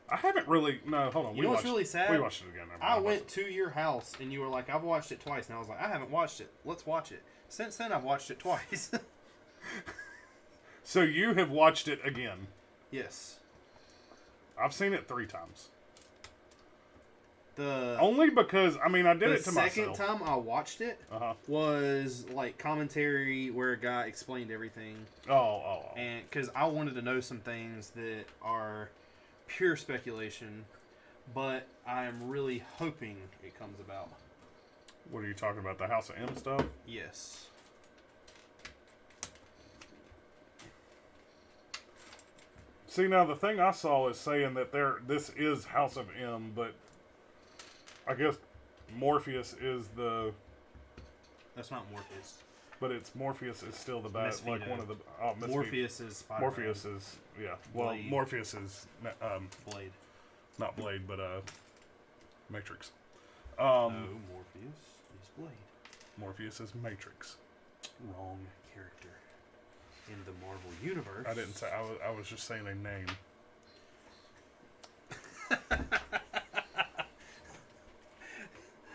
[SPEAKER 1] I haven't really... No, hold on.
[SPEAKER 2] You know what's really sad?
[SPEAKER 1] We watched it again.
[SPEAKER 2] I went to your house, and you were like, I've watched it twice. And I was like, I haven't watched it. Let's watch it. Since then, I've watched it twice.
[SPEAKER 1] So you have watched it again?
[SPEAKER 2] Yes.
[SPEAKER 1] I've seen it 3 times.
[SPEAKER 2] The
[SPEAKER 1] Only because, I did it to myself.
[SPEAKER 2] The second time I watched it was like commentary where a guy explained everything.
[SPEAKER 1] Oh.
[SPEAKER 2] And because I wanted to know some things that are pure speculation, but I'm really hoping it comes about.
[SPEAKER 1] What are you talking about? The House of M stuff?
[SPEAKER 2] Yes.
[SPEAKER 1] See, now the thing I saw is saying that this is House of M, but I guess Morpheus is the...
[SPEAKER 2] That's not Morpheus.
[SPEAKER 1] But it's Morpheus is still the best. Like one of the
[SPEAKER 2] Morpheus is Spider-Man.
[SPEAKER 1] Morpheus is Well,
[SPEAKER 2] Blade.
[SPEAKER 1] Morpheus is
[SPEAKER 2] Blade.
[SPEAKER 1] not Blade, but Matrix.
[SPEAKER 2] No, Morpheus is Blade.
[SPEAKER 1] Morpheus is Matrix.
[SPEAKER 2] Wrong character in the Marvel universe.
[SPEAKER 1] I didn't say. I was just saying a name.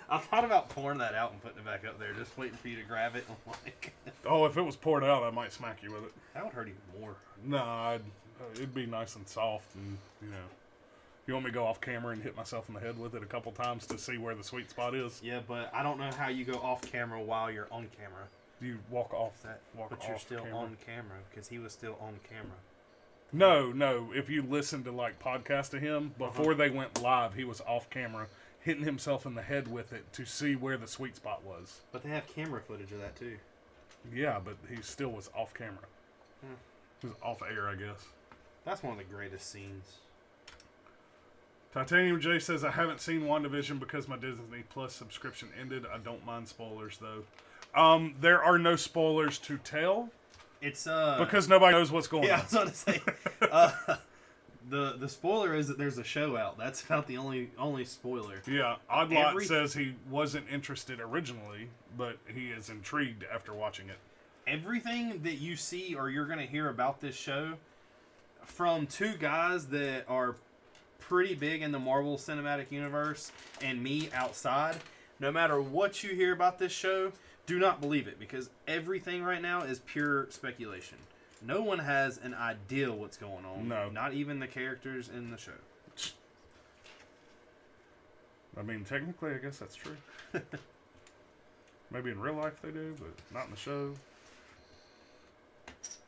[SPEAKER 2] I thought about pouring that out and putting it back up there, just waiting for you to grab it. I'm like,
[SPEAKER 1] Oh, if it was poured out, I might smack you with it.
[SPEAKER 2] that would hurt even more.
[SPEAKER 1] No, it'd be nice and soft, and you want me to go off camera and hit myself in the head with it a couple times to see where the sweet spot is?
[SPEAKER 2] Yeah, but I don't know how you go off camera while you're on camera.
[SPEAKER 1] You walk off
[SPEAKER 2] That,
[SPEAKER 1] walk
[SPEAKER 2] but
[SPEAKER 1] off
[SPEAKER 2] you're still
[SPEAKER 1] camera.
[SPEAKER 2] on camera because he was still on camera.
[SPEAKER 1] No. If you listen to like podcast of him before they went live, he was off camera, hitting himself in the head with it to see where the sweet spot was.
[SPEAKER 2] But they have camera footage of that too.
[SPEAKER 1] Yeah, but he still was off camera. He was off air, I guess.
[SPEAKER 2] That's one of the greatest scenes.
[SPEAKER 1] Titanium J says, I haven't seen WandaVision because my Disney Plus subscription ended. I don't mind spoilers, though. There are no spoilers to tell.
[SPEAKER 2] It's
[SPEAKER 1] because nobody knows what's going
[SPEAKER 2] yeah,
[SPEAKER 1] on.
[SPEAKER 2] I was going to say the spoiler is that there's a show out. That's about the only spoiler.
[SPEAKER 1] Yeah, Oddlot says he wasn't interested originally, but he is intrigued after watching it.
[SPEAKER 2] Everything that you see or you're going to hear about this show from two guys that are pretty big in the Marvel Cinematic Universe and me outside, no matter what you hear about this show, do not believe it, because everything right now is pure speculation. No one has an idea what's going on.
[SPEAKER 1] No.
[SPEAKER 2] Not even the characters in the show.
[SPEAKER 1] I mean, technically, I guess that's true. Maybe in real life they do, but not in the show.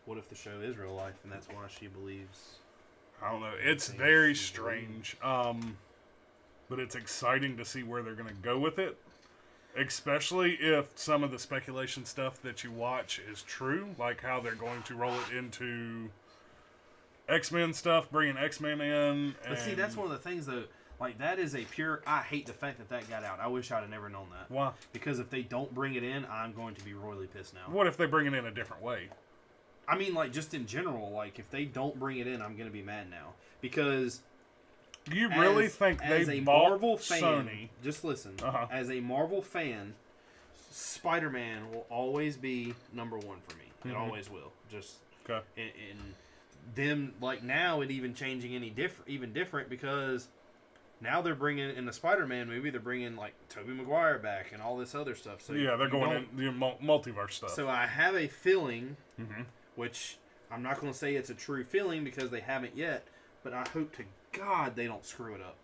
[SPEAKER 2] What if the show is real life and that's why she believes?
[SPEAKER 1] I don't know. It's very strange. But it's exciting to see where they're going to go with it. Especially if some of the speculation stuff that you watch is true. Like how they're going to roll it into X-Men stuff, bringing X-Men in.
[SPEAKER 2] But see, that's one of the things, though. Like, that is a pure... I hate the fact that got out. I wish I'd have never known that.
[SPEAKER 1] Why?
[SPEAKER 2] Because if they don't bring it in, I'm going to be royally pissed now.
[SPEAKER 1] What if they bring it in a different way?
[SPEAKER 2] I mean, like, just in general, like, if they don't bring it in, I'm going to be mad now. Because...
[SPEAKER 1] You really think
[SPEAKER 2] as
[SPEAKER 1] they
[SPEAKER 2] a
[SPEAKER 1] bought
[SPEAKER 2] Marvel fan,
[SPEAKER 1] Sony?
[SPEAKER 2] Just listen.
[SPEAKER 1] Uh-huh.
[SPEAKER 2] As a Marvel fan, Spider-Man will always be number one for me. It always will. Just
[SPEAKER 1] Okay.
[SPEAKER 2] in them, like, now it even changing even different because now they're bringing in the Spider-Man movie. They're bringing like Tobey Maguire back and all this other stuff. So
[SPEAKER 1] Yeah, they're going in the multiverse stuff.
[SPEAKER 2] So I have a feeling, which I'm not going to say it's a true feeling because they haven't yet, but I hope to God they don't screw it up.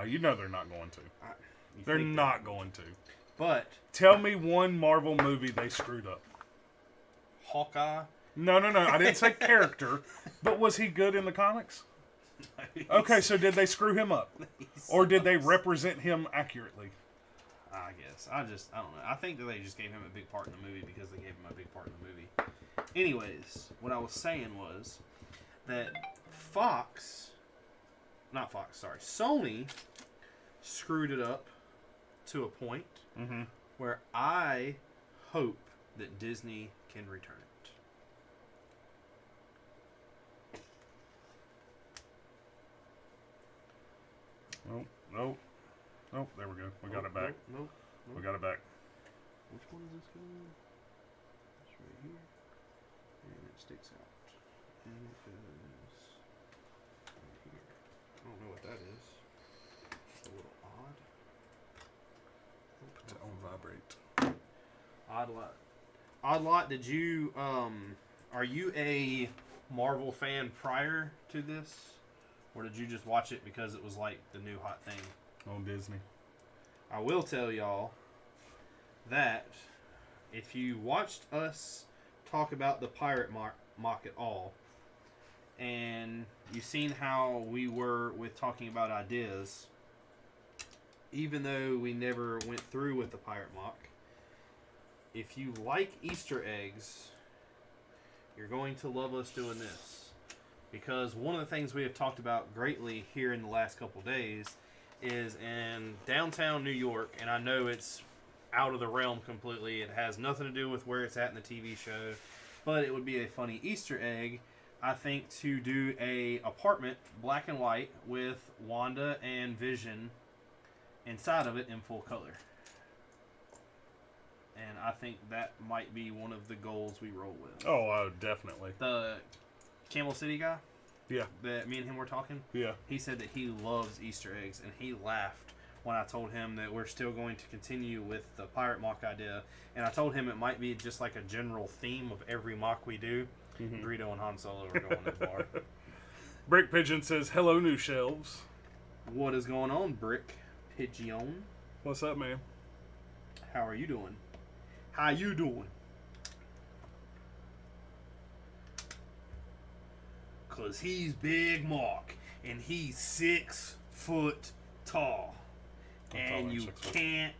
[SPEAKER 1] You know they're not going to. They're not going to.
[SPEAKER 2] But
[SPEAKER 1] Tell me one Marvel movie they screwed up.
[SPEAKER 2] Hawkeye.
[SPEAKER 1] No. I didn't say character, but was he good in the comics? Okay, so did they screw him up? Or did they represent him accurately?
[SPEAKER 2] I guess. I don't know. I think that they just gave him a big part in the movie because they gave him a big part in the movie. Anyways, what I was saying was that Sony screwed it up to a point where I hope that Disney can return it.
[SPEAKER 1] Nope. There we go. We got it back.
[SPEAKER 2] Nope.
[SPEAKER 1] We got it back.
[SPEAKER 2] Which one is this going? It's right here. And it sticks out. And it goes right here. I don't know what that is. It's a little odd.
[SPEAKER 1] Put it on vibrate.
[SPEAKER 2] Oddlot, did you, are you a Marvel fan prior to this? Or did you just watch it because it was like the new hot thing?
[SPEAKER 1] On Disney.
[SPEAKER 2] I will tell y'all that if you watched us talk about the pirate mock at all, and you've seen how we were with talking about ideas, even though we never went through with the pirate mock, if you like Easter eggs, you're going to love us doing this. Because one of the things we have talked about greatly here in the last couple days is in downtown New York, and I know it's out of the realm completely. It has nothing to do with where it's at in the TV show, but it would be a funny Easter egg, I think, to do a apartment, black and white, with Wanda and Vision inside of it in full color. And I think that might be one of the goals we roll with.
[SPEAKER 1] Oh, definitely.
[SPEAKER 2] The Camel City guy
[SPEAKER 1] Yeah.
[SPEAKER 2] that me and him were talking,
[SPEAKER 1] Yeah.
[SPEAKER 2] he said that he loves Easter eggs, and he laughed when I told him that we're still going to continue with the pirate mock idea. And I told him it might be just like a general theme of every mock we do.
[SPEAKER 1] Mm-hmm.
[SPEAKER 2] Greedo and Han Solo are going to the bar.
[SPEAKER 1] Brick Pigeon says, hello, new shelves.
[SPEAKER 2] What is going on, Brick Pigeon?
[SPEAKER 1] What's up, man?
[SPEAKER 2] How are you doing? How you doing? Cause he's Big Mark, and he's 6 foot tall, and you can't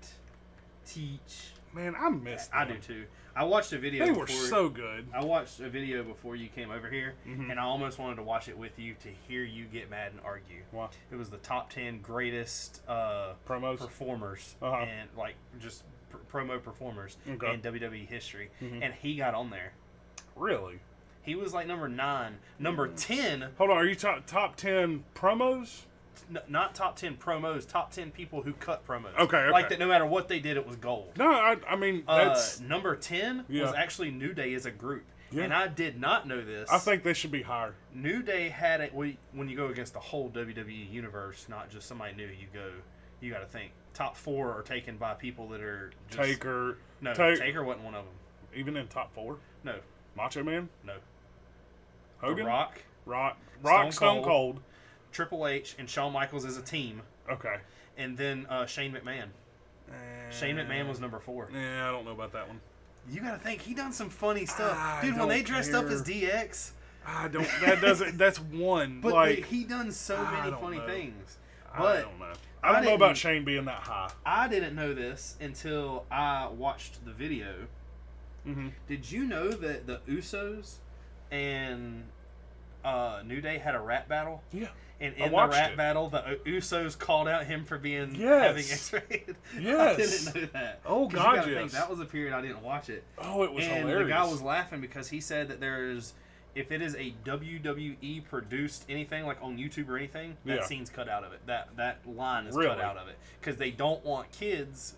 [SPEAKER 2] teach.
[SPEAKER 1] Man, I missed them.
[SPEAKER 2] I do too. I watched a video.
[SPEAKER 1] They were so good.
[SPEAKER 2] I watched a video before you came over here,
[SPEAKER 1] Mhm.
[SPEAKER 2] and I almost wanted to watch it with you to hear you get mad and argue.
[SPEAKER 1] Wow.
[SPEAKER 2] It was the top 10 greatest
[SPEAKER 1] Promos?
[SPEAKER 2] performers and like just promo performers
[SPEAKER 1] Okay.
[SPEAKER 2] in WWE history,
[SPEAKER 1] Mhm.
[SPEAKER 2] and he got on there.
[SPEAKER 1] Really?
[SPEAKER 2] He was like number 9. Number 10,
[SPEAKER 1] Hold on, are you top 10 promos?
[SPEAKER 2] not top 10 promos, top 10 people who cut promos.
[SPEAKER 1] Okay.
[SPEAKER 2] Like that, no matter what they did, it was gold.
[SPEAKER 1] No, I mean, that's...
[SPEAKER 2] Number 10 was
[SPEAKER 1] Yeah.
[SPEAKER 2] actually New Day as a group.
[SPEAKER 1] Yeah.
[SPEAKER 2] And I did not know this.
[SPEAKER 1] I think they should be higher.
[SPEAKER 2] New Day had it when you go against the whole WWE universe, not just somebody new. You got to think top 4 are taken by people that are just,
[SPEAKER 1] Taker.
[SPEAKER 2] No, Taker wasn't one of them.
[SPEAKER 1] Even in top 4?
[SPEAKER 2] No,
[SPEAKER 1] Macho Man?
[SPEAKER 2] no.
[SPEAKER 1] Hogan?
[SPEAKER 2] The Rock,
[SPEAKER 1] Rock, Stone Cold.
[SPEAKER 2] Triple H, and Shawn Michaels as a team,
[SPEAKER 1] Okay.
[SPEAKER 2] and then Shane McMahon. Shane McMahon was number 4.
[SPEAKER 1] Yeah, I don't know about that one.
[SPEAKER 2] You got to think he done some funny stuff,
[SPEAKER 1] I
[SPEAKER 2] dude. When they
[SPEAKER 1] don't
[SPEAKER 2] dressed up
[SPEAKER 1] care.
[SPEAKER 2] as DX,
[SPEAKER 1] I don't. That doesn't. That's one.
[SPEAKER 2] but
[SPEAKER 1] like
[SPEAKER 2] he done so
[SPEAKER 1] I
[SPEAKER 2] many
[SPEAKER 1] don't
[SPEAKER 2] funny
[SPEAKER 1] know.
[SPEAKER 2] things.
[SPEAKER 1] I
[SPEAKER 2] But
[SPEAKER 1] don't know. I don't know
[SPEAKER 2] didn't-
[SPEAKER 1] about Shane being that high.
[SPEAKER 2] I didn't know this until I watched the video.
[SPEAKER 1] Mm-hmm.
[SPEAKER 2] Did you know that the Usos and New Day had a rap battle?
[SPEAKER 1] Yeah.
[SPEAKER 2] And
[SPEAKER 1] I
[SPEAKER 2] in the
[SPEAKER 1] watched
[SPEAKER 2] rap
[SPEAKER 1] it.
[SPEAKER 2] battle, the Usos called out him for being
[SPEAKER 1] Yes.
[SPEAKER 2] having X-rated. I
[SPEAKER 1] Yes.
[SPEAKER 2] didn't know that.
[SPEAKER 1] Oh,
[SPEAKER 2] 'Cause you
[SPEAKER 1] God,
[SPEAKER 2] gotta
[SPEAKER 1] yes.
[SPEAKER 2] think, that was a period I didn't watch it.
[SPEAKER 1] Oh, it was
[SPEAKER 2] And
[SPEAKER 1] hilarious.
[SPEAKER 2] the guy was laughing because he said that if it is a WWE produced anything like on YouTube or anything, that
[SPEAKER 1] Yeah.
[SPEAKER 2] scene's cut out of it. That line is
[SPEAKER 1] Really?
[SPEAKER 2] cut out of it because they don't want kids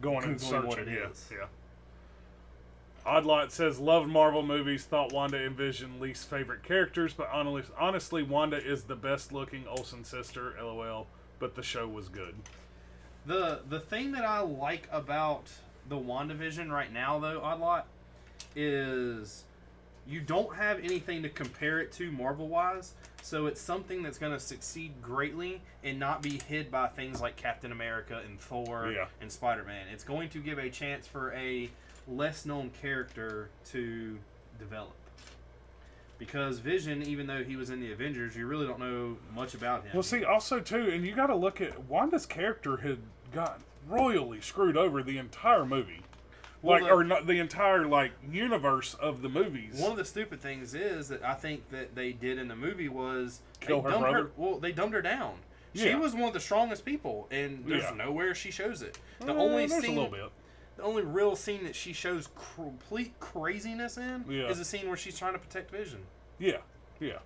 [SPEAKER 1] going and
[SPEAKER 2] Googling what
[SPEAKER 1] searching.
[SPEAKER 2] it
[SPEAKER 1] Yeah.
[SPEAKER 2] is.
[SPEAKER 1] Yeah. Oddlot says, loved Marvel movies, thought Wanda and Vision least favorite characters, but honestly, Wanda is the best looking Olsen sister, lol, but the show was good.
[SPEAKER 2] The thing that I like about the WandaVision right now, though, Oddlot, is you don't have anything to compare it to Marvel-wise, so it's something that's going to succeed greatly and not be hid by things like Captain America and Thor
[SPEAKER 1] Yeah.
[SPEAKER 2] and Spider-Man. It's going to give a chance for a less-known character to develop. Because Vision, even though he was in the Avengers, you really don't know much about him.
[SPEAKER 1] Well, see, also, too, and you got to look at, Wanda's character had got royally screwed over the entire movie.
[SPEAKER 2] Well,
[SPEAKER 1] Like, or not the entire, like, universe of the movies.
[SPEAKER 2] One of the stupid things is that I think that they did in the movie was
[SPEAKER 1] Kill
[SPEAKER 2] they
[SPEAKER 1] her
[SPEAKER 2] dumbed
[SPEAKER 1] brother?
[SPEAKER 2] Well, they dumbed her down. She
[SPEAKER 1] Yeah.
[SPEAKER 2] was one of the strongest people, and there's
[SPEAKER 1] Yeah.
[SPEAKER 2] nowhere she shows it. The
[SPEAKER 1] There's a little bit.
[SPEAKER 2] the only real scene that she shows complete craziness in
[SPEAKER 1] Yeah.
[SPEAKER 2] is the scene where she's trying to protect Vision.
[SPEAKER 1] Yeah, yeah.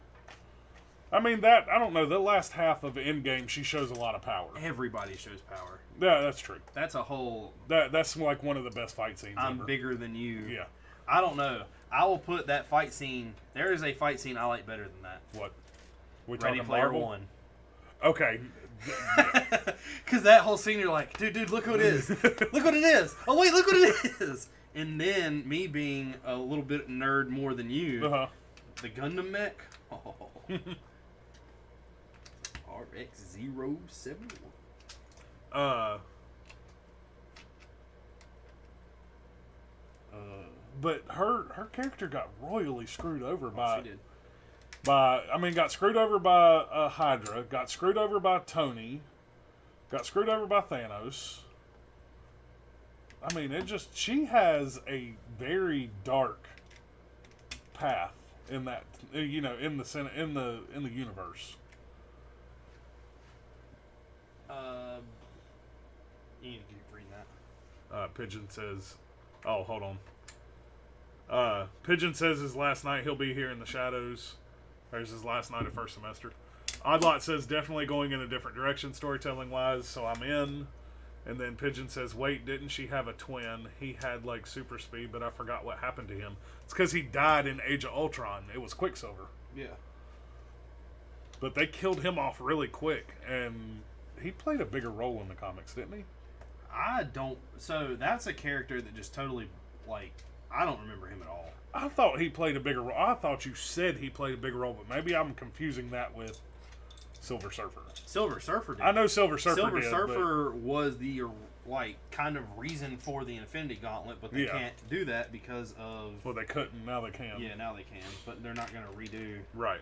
[SPEAKER 1] I mean, that, I don't know, the last half of Endgame, she shows a lot of power.
[SPEAKER 2] Everybody shows power.
[SPEAKER 1] Yeah, that's true.
[SPEAKER 2] That's a whole.
[SPEAKER 1] That's like one of the best fight scenes
[SPEAKER 2] I'm
[SPEAKER 1] ever.
[SPEAKER 2] bigger than you.
[SPEAKER 1] Yeah.
[SPEAKER 2] I don't know. I will put that fight scene. There is a fight scene I like better than that.
[SPEAKER 1] What? We
[SPEAKER 2] Ready
[SPEAKER 1] talking
[SPEAKER 2] Player
[SPEAKER 1] Marvel?
[SPEAKER 2] One.
[SPEAKER 1] Okay.
[SPEAKER 2] Because that whole scene, you're like, dude, look who it is. Look what it is. Oh, wait, look what it is. And then, me being a little bit nerd more than you,
[SPEAKER 1] Uh-huh.
[SPEAKER 2] the Gundam mech. Oh. RX-071.
[SPEAKER 1] But her character got royally screwed over
[SPEAKER 2] She did.
[SPEAKER 1] got screwed over by Hydra, got screwed over by Tony, got screwed over by Thanos. I mean, she has a very dark path in that, in the universe.
[SPEAKER 2] You need to keep reading that.
[SPEAKER 1] Pigeon says, "Oh, hold on." Pigeon says his last night he'll be here in the shadows. There's his last night of first semester. Oddlot says definitely going in a different direction storytelling wise, so I'm in. And then Pigeon says, wait, didn't she have a twin? He had like super speed, but I forgot what happened to him. It's because he died in Age of Ultron. It was Quicksilver.
[SPEAKER 2] Yeah.
[SPEAKER 1] But they killed him off really quick, and he played a bigger role in the comics, didn't he?
[SPEAKER 2] I don't. So that's a character that just totally, like, I don't remember him at all.
[SPEAKER 1] I thought he played a bigger role. I thought you said he played a bigger role, but maybe I'm confusing that with Silver Surfer.
[SPEAKER 2] Silver Surfer did.
[SPEAKER 1] I know Silver Surfer
[SPEAKER 2] Silver
[SPEAKER 1] did.
[SPEAKER 2] Surfer was the, like, kind of reason for the Infinity Gauntlet, but they
[SPEAKER 1] Yeah.
[SPEAKER 2] can't do that because of...
[SPEAKER 1] Well, they couldn't. Now they can.
[SPEAKER 2] Yeah, now they can, but they're not going to redo...
[SPEAKER 1] Right.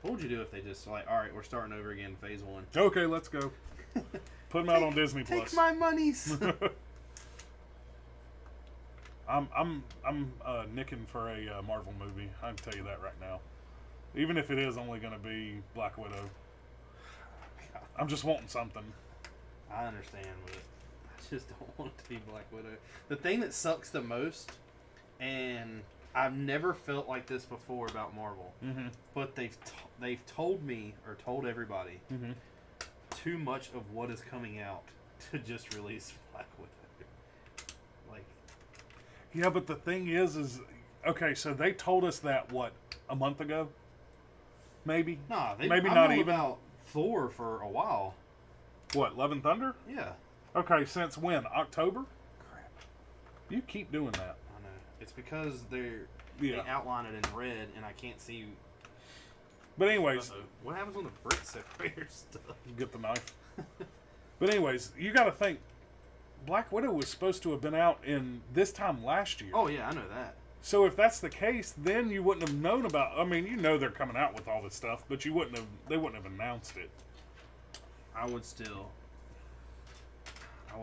[SPEAKER 2] What would you do if they just, like, all right, we're starting over again, phase 1.
[SPEAKER 1] Okay, let's go. Put them out on Disney
[SPEAKER 2] Take
[SPEAKER 1] Plus.
[SPEAKER 2] my monies!
[SPEAKER 1] I'm nicking for a Marvel movie. I can tell you that right now. Even if it is only going to be Black Widow. I'm just wanting something.
[SPEAKER 2] I understand, but I just don't want it to be Black Widow. The thing that sucks the most, and I've never felt like this before about Marvel, but they've told me, or told everybody, too much of what is coming out to just release Black Widow. Like,
[SPEAKER 1] Yeah, but the thing is okay, so they told us that, what, a month ago? Maybe?
[SPEAKER 2] nah,
[SPEAKER 1] Maybe
[SPEAKER 2] I've
[SPEAKER 1] not
[SPEAKER 2] known
[SPEAKER 1] even.
[SPEAKER 2] about Thor for a while.
[SPEAKER 1] What, Love and Thunder?
[SPEAKER 2] Yeah.
[SPEAKER 1] Okay, since when? October?
[SPEAKER 2] Crap.
[SPEAKER 1] You keep doing that.
[SPEAKER 2] I know. It's because they
[SPEAKER 1] Yeah.
[SPEAKER 2] outline it in red, and I can't see.
[SPEAKER 1] But anyways,
[SPEAKER 2] What happens when the Brix separator stuff?
[SPEAKER 1] get the knife. But anyways, you got to think, Black Widow was supposed to have been out in this time last year.
[SPEAKER 2] Oh yeah, I know that.
[SPEAKER 1] So if that's the case, then you wouldn't have known about. I mean, you know they're coming out with all this stuff, but you wouldn't have. They wouldn't have announced it.
[SPEAKER 2] I would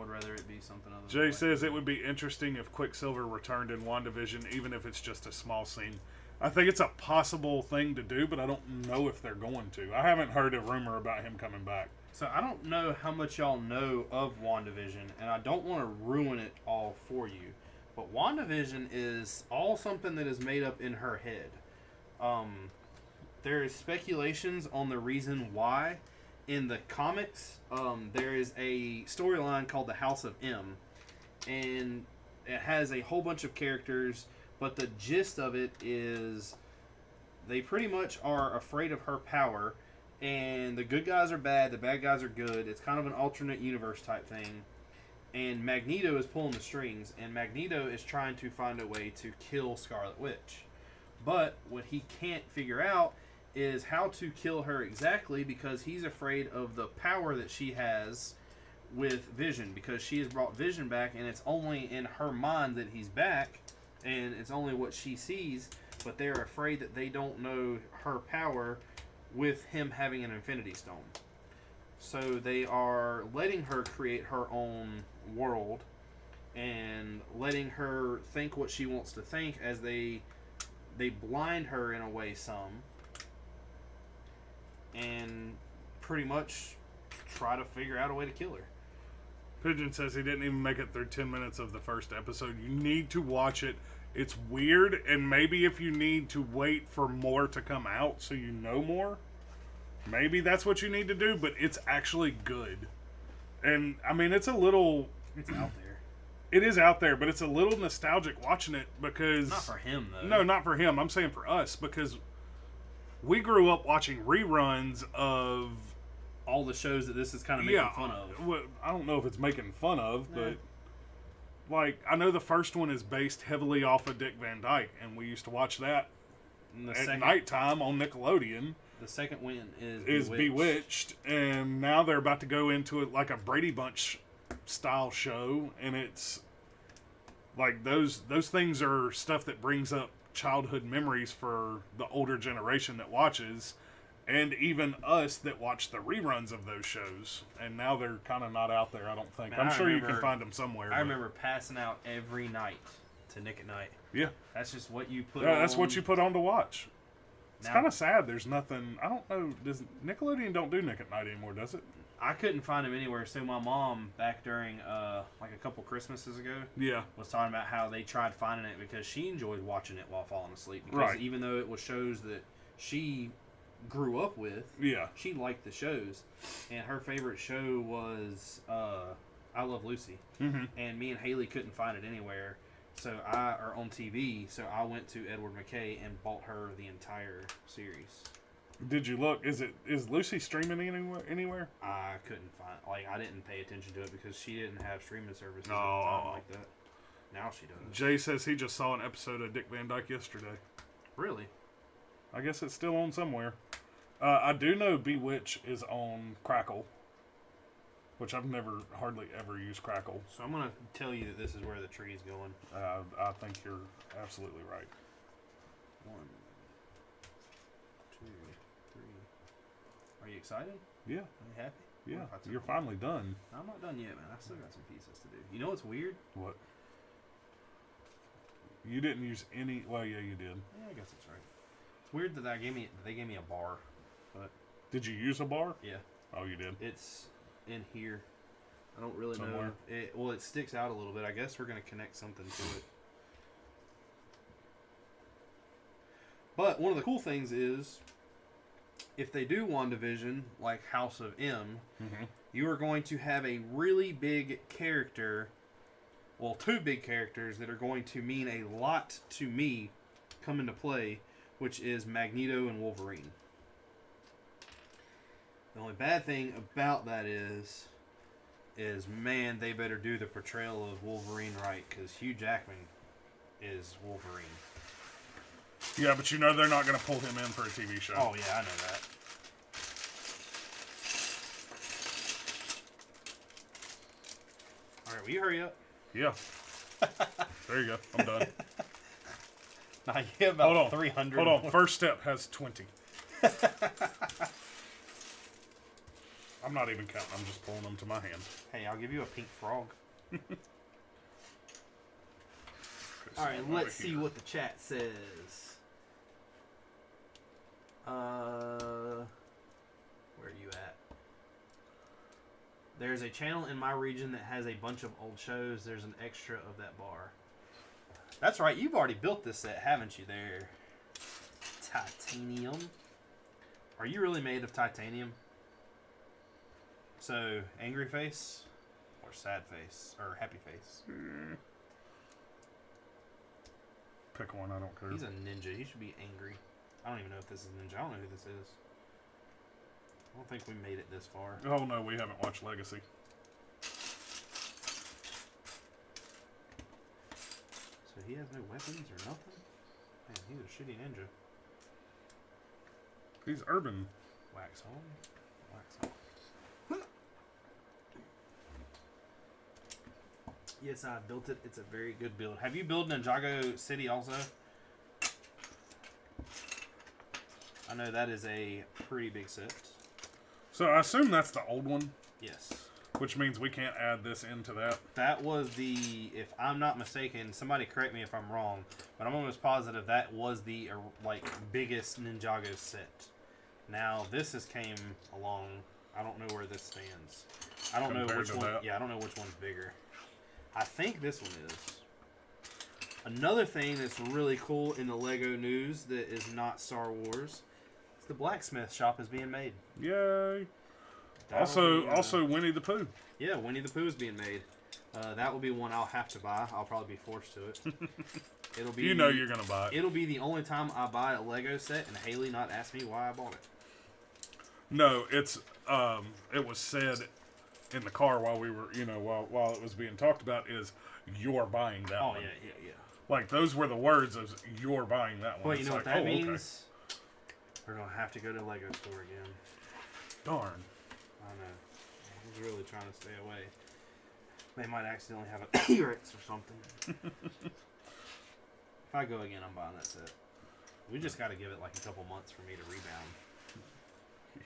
[SPEAKER 2] rather it be something other.
[SPEAKER 1] Jay
[SPEAKER 2] than
[SPEAKER 1] says it would be interesting if Quicksilver returned in WandaVision, even if it's just a small scene. I think it's a possible thing to do, but I don't know if they're going to. I haven't heard a rumor about him coming back.
[SPEAKER 2] So I don't know how much y'all know of WandaVision, and I don't want to ruin it all for you. But WandaVision is all something that is made up in her head. There is speculations on the reason why. In the comics, there is a storyline called the House of M, and it has a whole bunch of characters, but the gist of it is they pretty much are afraid of her power, and the good guys are bad, the bad guys are good. It's kind of an alternate universe type thing. And Magneto is pulling the strings, and Magneto is trying to find a way to kill Scarlet Witch. But what he can't figure out is how to kill her exactly, because he's afraid of the power that she has with Vision, because she has brought Vision back, and it's only in her mind that he's back, and it's only what she sees, but they're afraid that they don't know her power with him having an Infinity Stone. So they are letting her create her own world and letting her think what she wants to think, as they blind her in a way some, and pretty much try to figure out a way to kill her.
[SPEAKER 1] Pigeon says he didn't even make it through 10 minutes of the first episode. You need to watch it. It's weird, and maybe if you need to wait for more to come out so you know more, maybe that's what you need to do, but it's actually good. And, I mean, it's a little...
[SPEAKER 2] It's out there.
[SPEAKER 1] It is out there, but it's a little nostalgic watching it because...
[SPEAKER 2] Not for him, though.
[SPEAKER 1] No, not for him. I'm saying for us, because we grew up watching reruns of...
[SPEAKER 2] all the shows that this is kind of making fun of.
[SPEAKER 1] Well, I don't know if it's making fun of, but... Like, I know the first one is based heavily off of Dick Van Dyke, and we used to watch that at nighttime on Nickelodeon.
[SPEAKER 2] The second one is
[SPEAKER 1] Bewitched, and now they're about to go into it like a Brady Bunch style show, and it's like those things are stuff that brings up childhood memories for the older generation that watches, and even us that watch the reruns of those shows. And now they're kind of not out there, I don't think. I'm sure you can find them somewhere.
[SPEAKER 2] I remember passing out every night to Nick at Night.
[SPEAKER 1] Yeah.
[SPEAKER 2] That's just what you put
[SPEAKER 1] Yeah,
[SPEAKER 2] on.
[SPEAKER 1] that's what you put on to watch. It's kind of sad. There's nothing. I don't know. Does Nickelodeon don't do Nick at Night anymore, does it?
[SPEAKER 2] I couldn't find them anywhere. So my mom, back during like a couple Christmases ago,
[SPEAKER 1] Yeah.
[SPEAKER 2] was talking about how they tried finding it because she enjoyed watching it while falling asleep. Because
[SPEAKER 1] Right.
[SPEAKER 2] even though it was shows that she grew up with,
[SPEAKER 1] Yeah.
[SPEAKER 2] she liked the shows, and her favorite show was I Love Lucy.
[SPEAKER 1] Mm-hmm.
[SPEAKER 2] And me and Haley couldn't find it anywhere, or on TV. So I went to Edward McKay and bought her the entire series.
[SPEAKER 1] Did you look? Is Lucy streaming anywhere?
[SPEAKER 2] I couldn't find. Like, I didn't pay attention to it because she didn't have streaming services at the
[SPEAKER 1] Oh.
[SPEAKER 2] time like that. Now she does.
[SPEAKER 1] Jay says he just saw an episode of Dick Van Dyke yesterday.
[SPEAKER 2] Really?
[SPEAKER 1] I guess it's still on somewhere. I do know Bewitch is on Crackle, which I've never hardly ever used Crackle.
[SPEAKER 2] So I'm gonna tell you that this is where the tree is going.
[SPEAKER 1] I think you're absolutely right.
[SPEAKER 2] 1, 2, 3. Are you excited?
[SPEAKER 1] Yeah,
[SPEAKER 2] Are you happy?
[SPEAKER 1] yeah.
[SPEAKER 2] What if I took
[SPEAKER 1] You're
[SPEAKER 2] one?
[SPEAKER 1] finally done.
[SPEAKER 2] I'm not done yet, man. I've still got some pieces to do. You know what's weird?
[SPEAKER 1] What? You didn't use any. Well, yeah, you did.
[SPEAKER 2] Yeah, I guess that's right. It's weird that they gave me a bar, but
[SPEAKER 1] Did you use a bar?
[SPEAKER 2] yeah,
[SPEAKER 1] Oh, you did.
[SPEAKER 2] it's in here. I don't really
[SPEAKER 1] Somewhere.
[SPEAKER 2] know. Well, it sticks out a little bit. I guess we're gonna connect something to it. But one of the cool things is, if they do WandaVision like House of M,
[SPEAKER 1] Mm-hmm.
[SPEAKER 2] you are going to have a really big character, well, 2 big characters that are going to mean a lot to me come into play, which is Magneto and Wolverine. The only bad thing about that is man, they better do the portrayal of Wolverine right, because Hugh Jackman is Wolverine.
[SPEAKER 1] Yeah, but you know they're not going to pull him in for a TV show.
[SPEAKER 2] Oh yeah, I know that. All right, will you hurry up?
[SPEAKER 1] Yeah. There you go. I'm done.
[SPEAKER 2] Nah, you have about
[SPEAKER 1] Hold on.
[SPEAKER 2] 300.
[SPEAKER 1] Hold on. First step has 20. I'm not even counting. I'm just pulling them to my hand.
[SPEAKER 2] Hey, I'll give you a pink frog.
[SPEAKER 1] Okay, so
[SPEAKER 2] All right,
[SPEAKER 1] over
[SPEAKER 2] let's see
[SPEAKER 1] here.
[SPEAKER 2] what the chat says. Where are you at? There's a channel in my region that has a bunch of old shows. There's an extra of that bar. That's right, you've already built this set, haven't you there? Titanium. Are you really made of titanium? So, angry face or sad face or happy face?
[SPEAKER 1] Pick one. I don't care.
[SPEAKER 2] He's a ninja. He should be angry. I don't even know if this is ninja. I don't know who this is. I don't think we made it this far.
[SPEAKER 1] Oh, no. We haven't watched Legacy.
[SPEAKER 2] So he has no weapons or nothing? Man, he's a shitty ninja.
[SPEAKER 1] He's urban.
[SPEAKER 2] Wax on. Wax off. Yes, I built it. It's a very good build. Have you built Ninjago City also? I know that is a pretty big set.
[SPEAKER 1] So I assume that's the old one,
[SPEAKER 2] Yes.
[SPEAKER 1] which means we can't add this into that.
[SPEAKER 2] That was the, if I'm not mistaken, somebody correct me if I'm wrong, but I'm almost positive that was the like biggest Ninjago set. Now this has came along. I don't know where this stands. I don't know
[SPEAKER 1] Compared
[SPEAKER 2] which
[SPEAKER 1] to
[SPEAKER 2] one.
[SPEAKER 1] that.
[SPEAKER 2] Yeah, I don't know which one's bigger. I think this one is. Another thing that's really cool in the Lego news that is not Star Wars is the blacksmith shop is being made.
[SPEAKER 1] Yay!
[SPEAKER 2] That'll be,
[SPEAKER 1] Also Winnie the Pooh.
[SPEAKER 2] yeah, Winnie the Pooh is being made. That will be one I'll have to buy. I'll probably be forced to it. It'll be.
[SPEAKER 1] You know you're gonna buy it.
[SPEAKER 2] It'll be the only time I buy a Lego set and Haley not ask me why I bought it.
[SPEAKER 1] No, it's it was said in the car while we were, while it was being talked about, is you're buying that
[SPEAKER 2] Oh
[SPEAKER 1] one.
[SPEAKER 2] yeah.
[SPEAKER 1] Like those were the words of you're buying that one.
[SPEAKER 2] Well, you
[SPEAKER 1] It's
[SPEAKER 2] know
[SPEAKER 1] like,
[SPEAKER 2] what that
[SPEAKER 1] oh, okay.
[SPEAKER 2] means? We're gonna have to go to the Lego store again.
[SPEAKER 1] Darn.
[SPEAKER 2] I know. I was really trying to stay away. They might accidentally have a T-Rex or something. If I go again, I'm buying that set. We just got to give it like a couple months for me to rebound.
[SPEAKER 1] Yeah.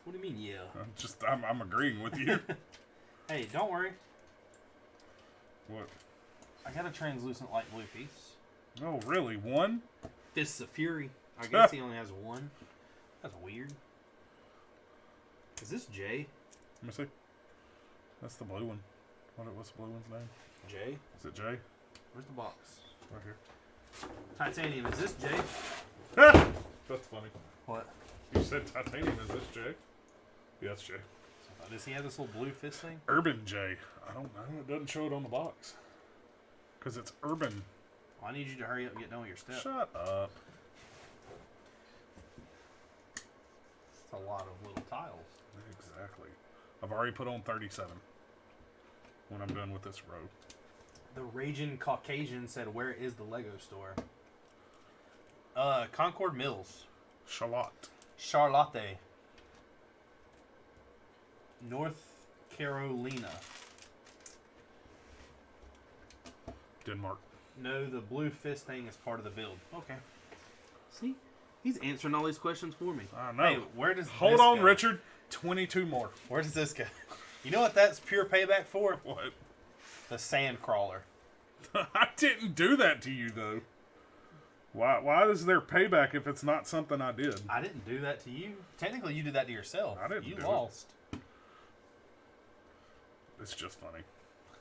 [SPEAKER 2] What do you mean, yeah?
[SPEAKER 1] I'm agreeing with you.
[SPEAKER 2] Hey, don't worry.
[SPEAKER 1] What?
[SPEAKER 2] I got a translucent light blue piece.
[SPEAKER 1] Oh, really? One?
[SPEAKER 2] Fists of Fury. I guess he only has one. That's weird. Is this Jay?
[SPEAKER 1] Let me see. That's the blue one. What's the blue one's name?
[SPEAKER 2] Jay?
[SPEAKER 1] Is it Jay?
[SPEAKER 2] Where's the box?
[SPEAKER 1] Right here.
[SPEAKER 2] Titanium. Is this Jay?
[SPEAKER 1] That's funny.
[SPEAKER 2] What?
[SPEAKER 1] You said titanium. Is this Jay? Yeah, that's Jay.
[SPEAKER 2] Does he have this little blue fist thing?
[SPEAKER 1] Urban Jay. I don't know. It doesn't show it on the box. Because it's urban.
[SPEAKER 2] Well, I need you to hurry up and get done with your step.
[SPEAKER 1] Shut up.
[SPEAKER 2] It's a lot of little tiles.
[SPEAKER 1] Exactly. I've already put on 37 when I'm done with this row.
[SPEAKER 2] The Raging Caucasian said, "Where is the Lego store?" Concord Mills. Charlotte. North Carolina.
[SPEAKER 1] Denmark.
[SPEAKER 2] No, the blue fist thing is part of the build. Okay. See? He's answering all these questions for me.
[SPEAKER 1] I know.
[SPEAKER 2] Hey, where does
[SPEAKER 1] Hold
[SPEAKER 2] this
[SPEAKER 1] on,
[SPEAKER 2] go?
[SPEAKER 1] Richard. 22 more.
[SPEAKER 2] Where does this go? You know what that's pure payback for?
[SPEAKER 1] What?
[SPEAKER 2] The sand crawler.
[SPEAKER 1] I didn't do that to you, though. Why is there payback if it's not something I did?
[SPEAKER 2] I didn't do that to you. Technically, you did that to yourself.
[SPEAKER 1] I didn't
[SPEAKER 2] You
[SPEAKER 1] do it.
[SPEAKER 2] lost.
[SPEAKER 1] It's just funny.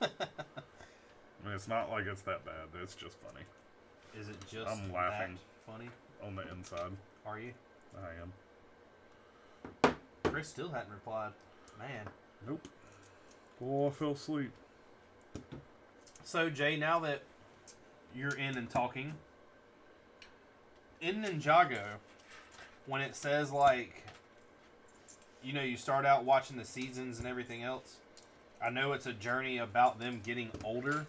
[SPEAKER 1] I mean, it's not like it's that bad. It's just funny.
[SPEAKER 2] Is it just
[SPEAKER 1] I'm laughing.
[SPEAKER 2] that funny?
[SPEAKER 1] On the inside.
[SPEAKER 2] Are you?
[SPEAKER 1] I am.
[SPEAKER 2] Chris still hadn't replied. Man.
[SPEAKER 1] Nope. Oh, I fell asleep.
[SPEAKER 2] So, Jay, now that you're in and talking, in Ninjago, when it says, like, you know, you start out watching the seasons and everything else, I know it's a journey about them getting older.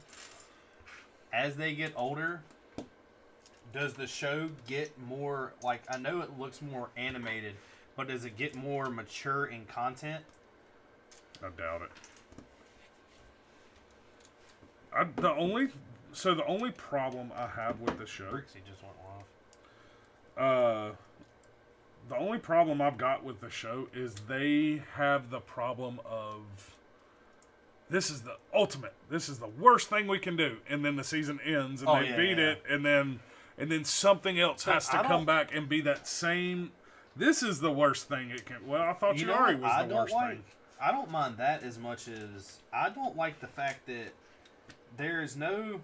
[SPEAKER 2] As they get older, does the show get more, like, I know it looks more animated, but does it get more mature in content?
[SPEAKER 1] I doubt it. The only problem I have with the show,
[SPEAKER 2] Brixie just went off.
[SPEAKER 1] the only problem I've got with the show is they have the problem of this is the ultimate. This is the worst thing we can do, and then the season ends and they beat it, and then something else has to come back and be that same. This is the worst thing it can. Well, I thought Yari was the worst thing.
[SPEAKER 2] I don't mind that as much as I don't like the fact that there is no.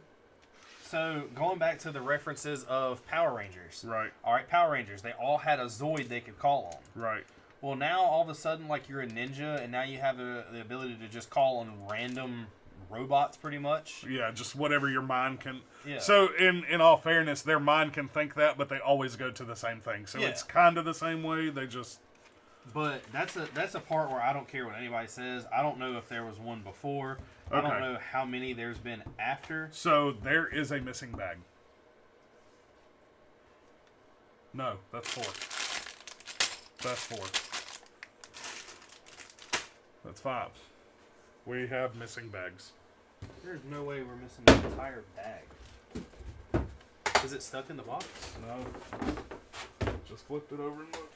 [SPEAKER 2] So going back to the references of Power Rangers,
[SPEAKER 1] right?
[SPEAKER 2] All right, Power Rangers. They all had a Zoid they could call on,
[SPEAKER 1] right?
[SPEAKER 2] Well, now all of a sudden, like you're a ninja, and now you have the ability to just call on random robots, pretty much.
[SPEAKER 1] Yeah, just whatever your mind can.
[SPEAKER 2] Yeah.
[SPEAKER 1] So in all fairness, their mind can think that, but they always go to the same thing. So it's kind of the same way. They just.
[SPEAKER 2] But that's a part where I don't care what anybody says. I don't know if there was one before. Okay. I don't know how many there's been after.
[SPEAKER 1] So there is a missing bag. No, that's 4. That's 4. That's 5. We have missing bags.
[SPEAKER 2] There's no way we're missing an entire bag. Is it stuck in the box?
[SPEAKER 1] No. Just flipped it over and look.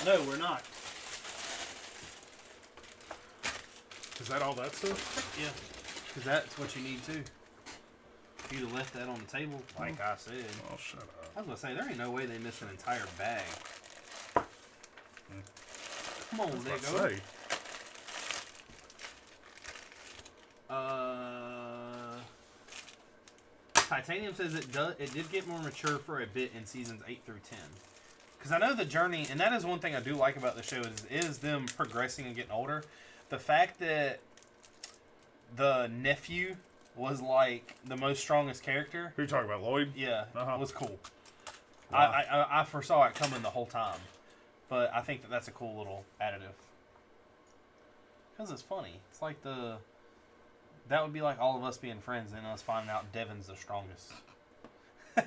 [SPEAKER 2] No, we're not.
[SPEAKER 1] Is that all that stuff?
[SPEAKER 2] Yeah. Because that's what you need too. If you'd have left that on the table, like I said.
[SPEAKER 1] Oh, shut up.
[SPEAKER 2] I was going to say, there ain't no way they missed an entire bag. Come on, Lego. Titanium says it did get more mature for a bit in seasons 8 through 10. Because I know the journey, and that is one thing I do like about the show, is them progressing and getting older. The fact that the nephew was like the most strongest character.
[SPEAKER 1] Who you talking about, Lloyd?
[SPEAKER 2] Yeah, was cool.
[SPEAKER 1] Wow.
[SPEAKER 2] I foresaw it coming the whole time. But I think that's a cool little additive. Because it's funny. It's like that would be like all of us being friends and us finding out Devin's the strongest.
[SPEAKER 1] You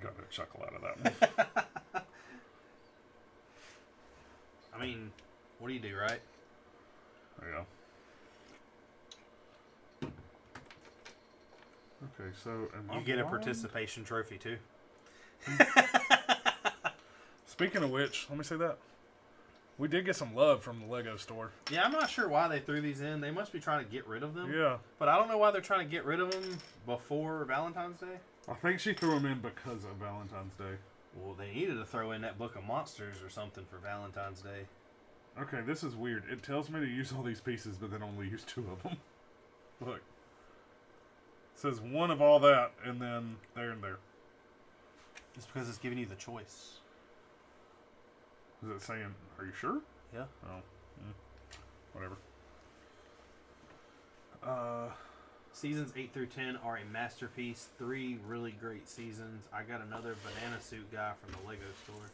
[SPEAKER 1] got a chuckle out of that one.
[SPEAKER 2] I mean, what do you do, right?
[SPEAKER 1] Yeah. Okay, so
[SPEAKER 2] you get a participation trophy too.
[SPEAKER 1] Speaking of which, let me say that. We did get some love from the Lego store.
[SPEAKER 2] Yeah, I'm not sure why they threw these in. They must be trying to get rid of them.
[SPEAKER 1] Yeah.
[SPEAKER 2] But I don't know why they're trying to get rid of them before Valentine's Day.
[SPEAKER 1] I think she threw them in because of Valentine's Day.
[SPEAKER 2] Well, they needed to throw in that book of monsters or something for Valentine's Day.
[SPEAKER 1] Okay, this is weird. It tells me to use all these pieces, but then only use 2 of them. Look. It says 1 of all that, and then there and there.
[SPEAKER 2] Just because it's giving you the choice.
[SPEAKER 1] Is it saying, are you sure?
[SPEAKER 2] Yeah.
[SPEAKER 1] Oh. Whatever.
[SPEAKER 2] Seasons 8 through 10 are a masterpiece. 3 really great seasons. I got another banana suit guy from the Lego store.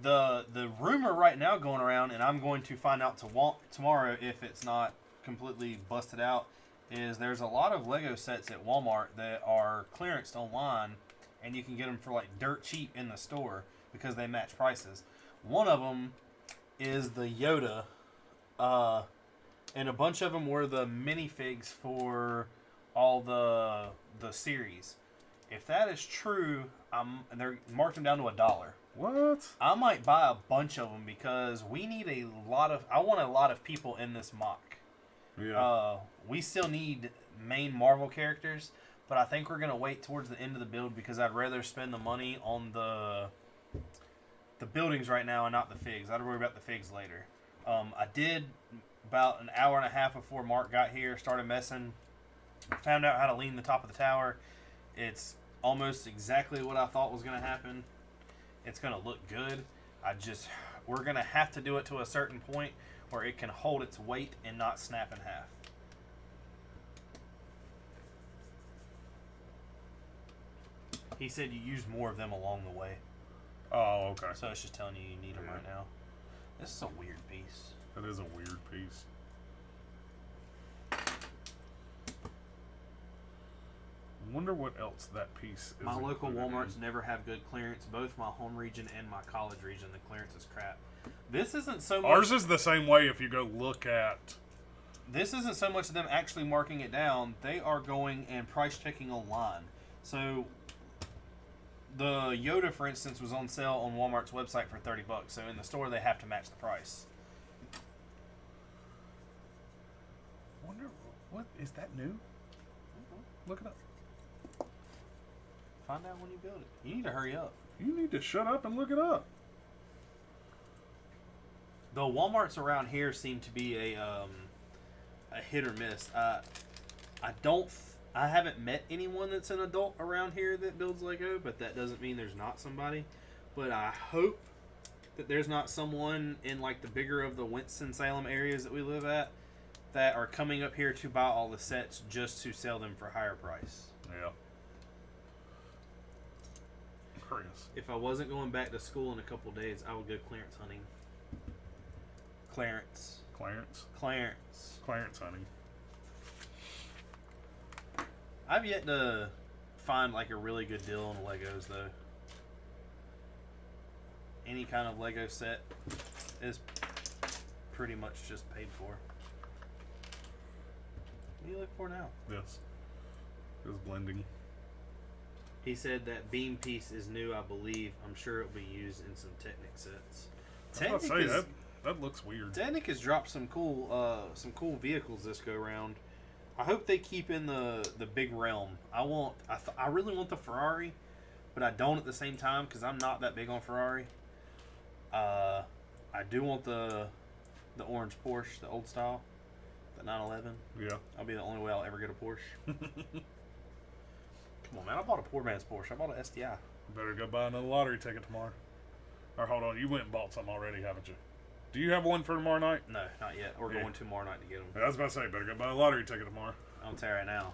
[SPEAKER 2] The rumor right now going around, and I'm going to find out tomorrow if it's not completely busted out, is there's a lot of Lego sets at Walmart that are clearanced online, and you can get them for like dirt cheap in the store because they match prices. One of them is the Yoda, and a bunch of them were the minifigs for all the series. If that is true, they're marked them down to $1.
[SPEAKER 1] What?
[SPEAKER 2] I might buy a bunch of them because we need I want a lot of people in this mock.
[SPEAKER 1] Yeah.
[SPEAKER 2] We still need main Marvel characters, but I think we're going to wait towards the end of the build because I'd rather spend the money on the buildings right now and not the figs. I'd worry about the figs later. I did about an hour and a half before Mark got here, started messing, found out how to lean the top of the tower. It's almost exactly what I thought was going to happen. It's going to look good. We're going to have to do it to a certain point where it can hold its weight and not snap in half. He said you use more of them along the way.
[SPEAKER 1] Oh, okay.
[SPEAKER 2] So it's just telling you need them right now. This is a weird piece.
[SPEAKER 1] That is a weird piece. Wonder what else that piece is.
[SPEAKER 2] My local Walmarts never have good clearance. Both my home region and my college region, the clearance is crap. This isn't so much.
[SPEAKER 1] Ours is the same way if you go look at.
[SPEAKER 2] This isn't so much them actually marking it down. They are going and price checking online. So the Yoda, for instance, was on sale on Walmart's website for $30. So in the store, they have to match the price.
[SPEAKER 1] Wonder what is that new? Look it up.
[SPEAKER 2] Find out when you build it. You need to hurry up.
[SPEAKER 1] You need to shut up and look it up.
[SPEAKER 2] The Walmarts around here seem to be a hit or miss. I haven't met anyone that's an adult around here that builds Lego, but that doesn't mean there's not somebody. But I hope that there's not someone in like the bigger of the Winston-Salem areas that we live at that are coming up here to buy all the sets just to sell them for higher price.
[SPEAKER 1] Yeah. Chris.
[SPEAKER 2] If I wasn't going back to school in a couple of days, I would go clearance hunting. Clarence
[SPEAKER 1] hunting.
[SPEAKER 2] I've yet to find like a really good deal on Legos though. Any kind of Lego set is pretty much just paid for. What do you look for now?
[SPEAKER 1] Yes. It was blending.
[SPEAKER 2] He said that beam piece is new, I believe. I'm sure it'll be used in some Technic sets.
[SPEAKER 1] I was about to say, that looks weird.
[SPEAKER 2] Technic has dropped some cool vehicles this go round. I hope they keep in the big realm. I really want the Ferrari, but I don't at the same time because I'm not that big on Ferrari. I do want the orange Porsche, the old style, the 911.
[SPEAKER 1] Yeah.
[SPEAKER 2] That'll be the only way I'll ever get a Porsche. Come on, man! I bought a poor man's Porsche. I bought an STI.
[SPEAKER 1] Better go buy another lottery ticket tomorrow. Or hold on, you went and bought some already, haven't you? Do you have one for tomorrow night?
[SPEAKER 2] No, not yet. We're going tomorrow night to get them.
[SPEAKER 1] Yeah, I was about to say, better go buy a lottery ticket tomorrow.
[SPEAKER 2] I'll tell you right now.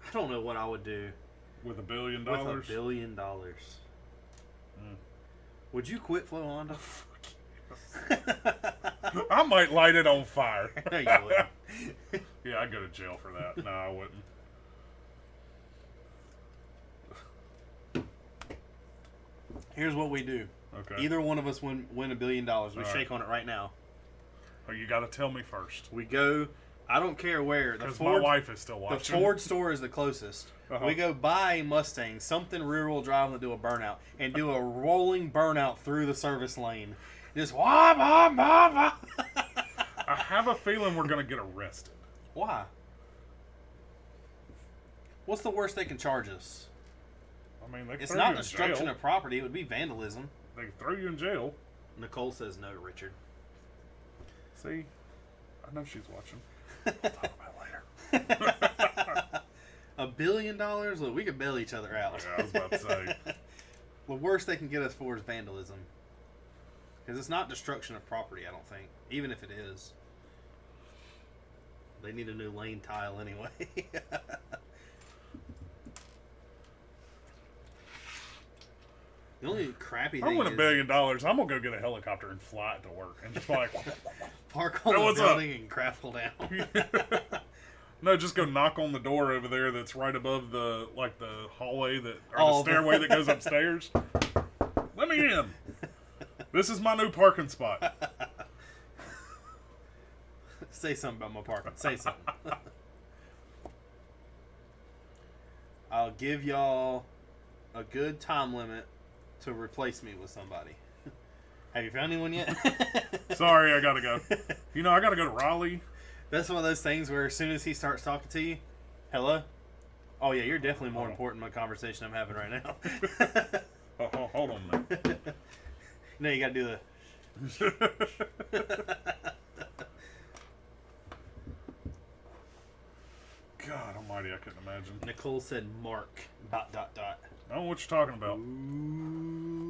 [SPEAKER 2] I don't know what I would do
[SPEAKER 1] with $1 billion.
[SPEAKER 2] With $1 billion. Would you quit Flow Honda?
[SPEAKER 1] I might light it on fire.
[SPEAKER 2] No, you wouldn't.
[SPEAKER 1] Yeah, I'd go to jail for that. No, I wouldn't.
[SPEAKER 2] Here's what we do.
[SPEAKER 1] Okay.
[SPEAKER 2] Either one of us win $1 billion. We shake on it right now.
[SPEAKER 1] Oh, you got to tell me first.
[SPEAKER 2] We go. I don't care where.
[SPEAKER 1] Because my wife is still watching.
[SPEAKER 2] The Ford store is the closest. We go buy a Mustang, something rear-wheel drive, and do a burnout, and do a rolling burnout through the service lane. Just wah, wah, wah, wah.
[SPEAKER 1] I have a feeling we're gonna get arrested.
[SPEAKER 2] Why? What's the worst they can charge us?
[SPEAKER 1] I mean, they can
[SPEAKER 2] It's
[SPEAKER 1] throw
[SPEAKER 2] not
[SPEAKER 1] you in
[SPEAKER 2] destruction
[SPEAKER 1] jail.
[SPEAKER 2] of property. It would be vandalism.
[SPEAKER 1] They can throw you in jail.
[SPEAKER 2] Nicole says no, Richard.
[SPEAKER 1] See? I know she's watching. We'll talk about it later.
[SPEAKER 2] $1 billion? Look, we could bail each other out.
[SPEAKER 1] Yeah, I was about to say.
[SPEAKER 2] The worst they can get us for is vandalism. Because it's not destruction of property, I don't think. Even if it is. They need a new lane tile anyway. The only crappy
[SPEAKER 1] I
[SPEAKER 2] thing
[SPEAKER 1] win
[SPEAKER 2] is
[SPEAKER 1] $1 billion. I'm gonna go get a helicopter and fly it to work and just like
[SPEAKER 2] park on
[SPEAKER 1] Hey,
[SPEAKER 2] the
[SPEAKER 1] what's up?
[SPEAKER 2] building and grapple down.
[SPEAKER 1] no, just go knock on the door over there that's right above the hallway that or
[SPEAKER 2] Oh,
[SPEAKER 1] the stairway that goes upstairs. Let me in. This is my new parking spot.
[SPEAKER 2] Say something about my parking. Say something. I'll give y'all a good time limit to replace me with somebody. Have you found anyone yet?
[SPEAKER 1] Sorry, I gotta go. You know, I gotta go to Raleigh.
[SPEAKER 2] That's one of those things where as soon as he starts talking to you, hello? Oh yeah, you're definitely more important in my conversation I'm having right now.
[SPEAKER 1] Hold on a minute.
[SPEAKER 2] No, you gotta do the...
[SPEAKER 1] God almighty, I couldn't imagine.
[SPEAKER 2] Nicole said Mark, ...
[SPEAKER 1] I don't know what you're talking about.
[SPEAKER 2] Ooh.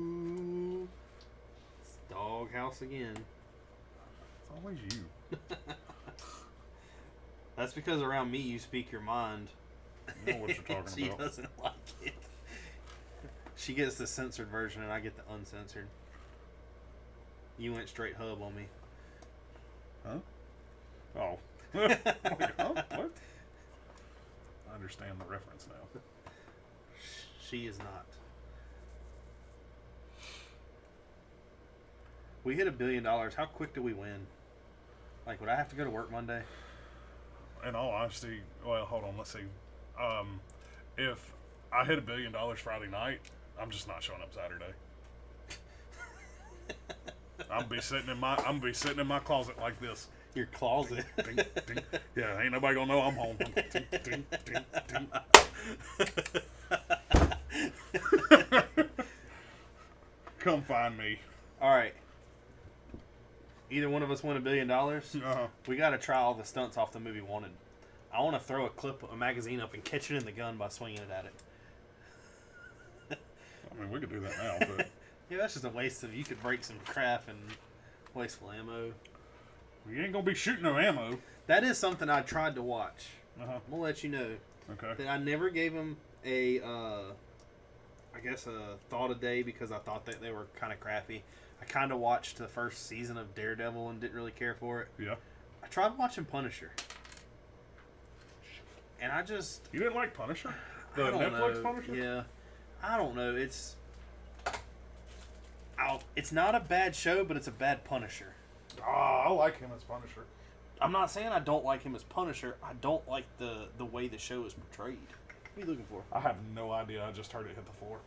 [SPEAKER 2] It's doghouse again.
[SPEAKER 1] It's always you.
[SPEAKER 2] That's because around me you speak your mind.
[SPEAKER 1] You know what you're talking
[SPEAKER 2] She
[SPEAKER 1] about.
[SPEAKER 2] doesn't like it. She gets the censored version and I get the uncensored. You went straight hub on me.
[SPEAKER 1] Huh? Oh. Like, huh? What? I understand the reference now.
[SPEAKER 2] She is not. We hit $1 billion. How quick do we win? Like, would I have to go to work Monday?
[SPEAKER 1] In all honesty, well, hold on, let's see. If I hit $1 billion Friday night, I'm just not showing up Saturday. I'm gonna be sitting in my closet like this.
[SPEAKER 2] Your closet.
[SPEAKER 1] Ding, ding. Yeah, ain't nobody gonna know I'm home. Ding, ding, ding, ding. Come find me.
[SPEAKER 2] All right. Either one of us win $1 billion.
[SPEAKER 1] Uh-huh.
[SPEAKER 2] We got to try all the stunts off the movie Wanted. I want to throw a magazine up and catch it in the gun by swinging it at it.
[SPEAKER 1] I mean, we could do that now, but
[SPEAKER 2] Yeah, that's just a waste of. You could break some crap and wasteful ammo.
[SPEAKER 1] we ain't gonna be shooting no ammo.
[SPEAKER 2] That is something I tried to watch.
[SPEAKER 1] Uh-huh.
[SPEAKER 2] I'm gonna let you know
[SPEAKER 1] Okay.
[SPEAKER 2] that I never gave them a, I guess a thought a day because I thought that they were kind of crappy. I kind of watched the first season of Daredevil and didn't really care for it.
[SPEAKER 1] Yeah.
[SPEAKER 2] I tried watching Punisher, and I just
[SPEAKER 1] You didn't like Punisher? The
[SPEAKER 2] I don't
[SPEAKER 1] Netflix
[SPEAKER 2] know.
[SPEAKER 1] Punisher?
[SPEAKER 2] Yeah, I don't know. It's not a bad show, but it's a bad Punisher.
[SPEAKER 1] I like him as Punisher.
[SPEAKER 2] I'm not saying I don't like him as Punisher. I don't like the way the show is portrayed. What are you looking for?
[SPEAKER 1] I have no idea. I just heard it hit the floor.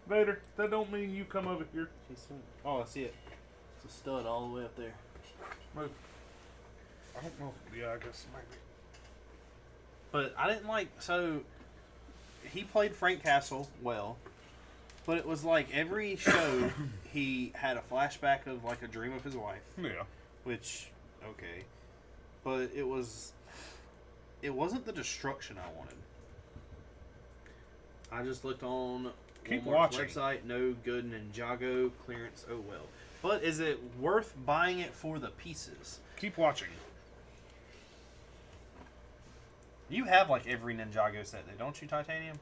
[SPEAKER 1] Vader, that don't mean you come over here.
[SPEAKER 2] Oh, I see it. It's a stud all the way up there.
[SPEAKER 1] Move. I don't know. Yeah, I guess maybe.
[SPEAKER 2] But I didn't like. So he played Frank Castle well, but it was like every show he had a flashback of like a dream of his wife.
[SPEAKER 1] Yeah.
[SPEAKER 2] Which, okay, but it wasn't the destruction I wanted. I just looked on
[SPEAKER 1] Keep
[SPEAKER 2] Walmart's
[SPEAKER 1] watching.
[SPEAKER 2] website. No good Ninjago clearance. Oh well. But is it worth buying it for the pieces?
[SPEAKER 1] Keep watching.
[SPEAKER 2] You have like every Ninjago set, though, don't you, Titanium?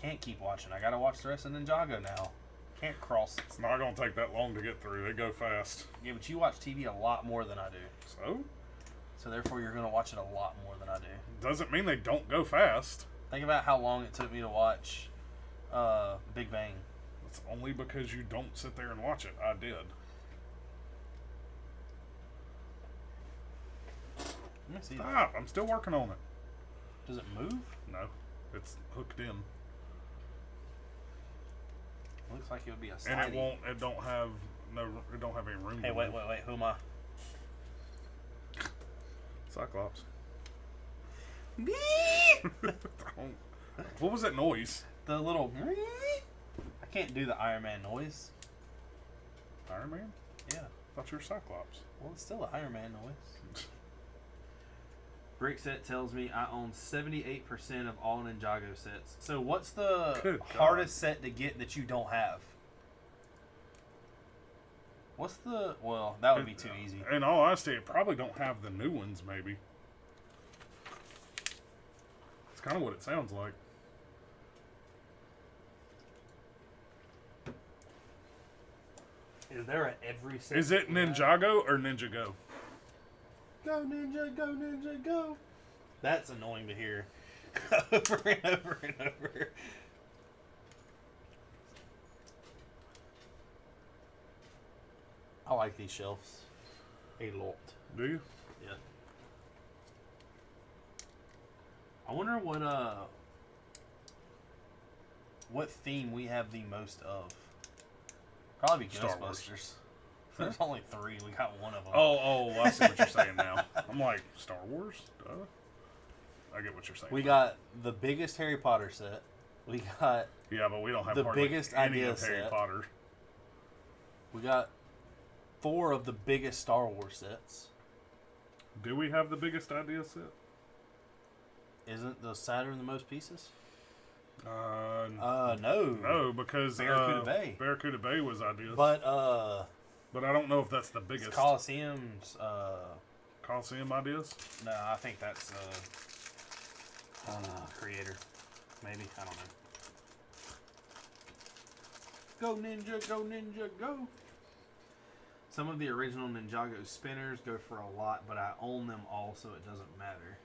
[SPEAKER 2] Can't keep watching. I gotta watch the rest of Ninjago now. Can't cross it.
[SPEAKER 1] It's not going to take that long to get through. They go fast.
[SPEAKER 2] Yeah, but you watch TV a lot more than I do.
[SPEAKER 1] So?
[SPEAKER 2] So therefore, you're gonna watch it a lot more than I do.
[SPEAKER 1] Doesn't mean they don't go fast.
[SPEAKER 2] Think about how long it took me to watch Big Bang.
[SPEAKER 1] It's only because you don't sit there and watch it. I did.
[SPEAKER 2] Let me see that.
[SPEAKER 1] Stop. I'm still working on it.
[SPEAKER 2] Does it move?
[SPEAKER 1] No. It's hooked in.
[SPEAKER 2] Looks like it would be a
[SPEAKER 1] And
[SPEAKER 2] slidey.
[SPEAKER 1] it don't have any room.
[SPEAKER 2] Hey,
[SPEAKER 1] to
[SPEAKER 2] wait.
[SPEAKER 1] move.
[SPEAKER 2] Who am I?
[SPEAKER 1] Cyclops. What was that noise?
[SPEAKER 2] The little... I can't do the Iron Man noise.
[SPEAKER 1] Iron Man?
[SPEAKER 2] Yeah.
[SPEAKER 1] I thought you were Cyclops.
[SPEAKER 2] Well, it's still an Iron Man noise. Brix set tells me I own 78% of all Ninjago sets. So what's the
[SPEAKER 1] Good
[SPEAKER 2] hardest set to get that you don't have? What's the... Well, that would be too easy.
[SPEAKER 1] In all honesty, it probably don't have the new ones, maybe. It's kind of what it sounds like.
[SPEAKER 2] Is there an every set?
[SPEAKER 1] Is it Ninjago or Ninjago?
[SPEAKER 2] Go Ninja, go Ninja, go. That's annoying to hear. Over and over and over. I like these shelves a lot.
[SPEAKER 1] Do you?
[SPEAKER 2] Yeah. I wonder what theme we have the most of. Probably
[SPEAKER 1] Star Wars.
[SPEAKER 2] Ghostbusters. There's only 3. We got one of them.
[SPEAKER 1] Oh, I see what you're saying now. I'm like, Star Wars? Duh. I get what you're saying.
[SPEAKER 2] We got the biggest Harry Potter set. We got
[SPEAKER 1] Yeah, but we don't have
[SPEAKER 2] the
[SPEAKER 1] hardly
[SPEAKER 2] biggest
[SPEAKER 1] any
[SPEAKER 2] idea
[SPEAKER 1] of Harry
[SPEAKER 2] set.
[SPEAKER 1] Potter.
[SPEAKER 2] we got 4 of the biggest Star Wars sets.
[SPEAKER 1] Do we have the biggest idea set?
[SPEAKER 2] Isn't the Saturn the most pieces?
[SPEAKER 1] No. No, because
[SPEAKER 2] Barracuda Bay.
[SPEAKER 1] Barracuda Bay was ideas.
[SPEAKER 2] But
[SPEAKER 1] I don't know if that's the biggest.
[SPEAKER 2] Coliseum's
[SPEAKER 1] Coliseum ideas?
[SPEAKER 2] no, I think that's creator. Maybe. I don't know. Go Ninja, go Ninja, go! Some of the original Ninjago spinners go for a lot, but I own them all, so it doesn't matter.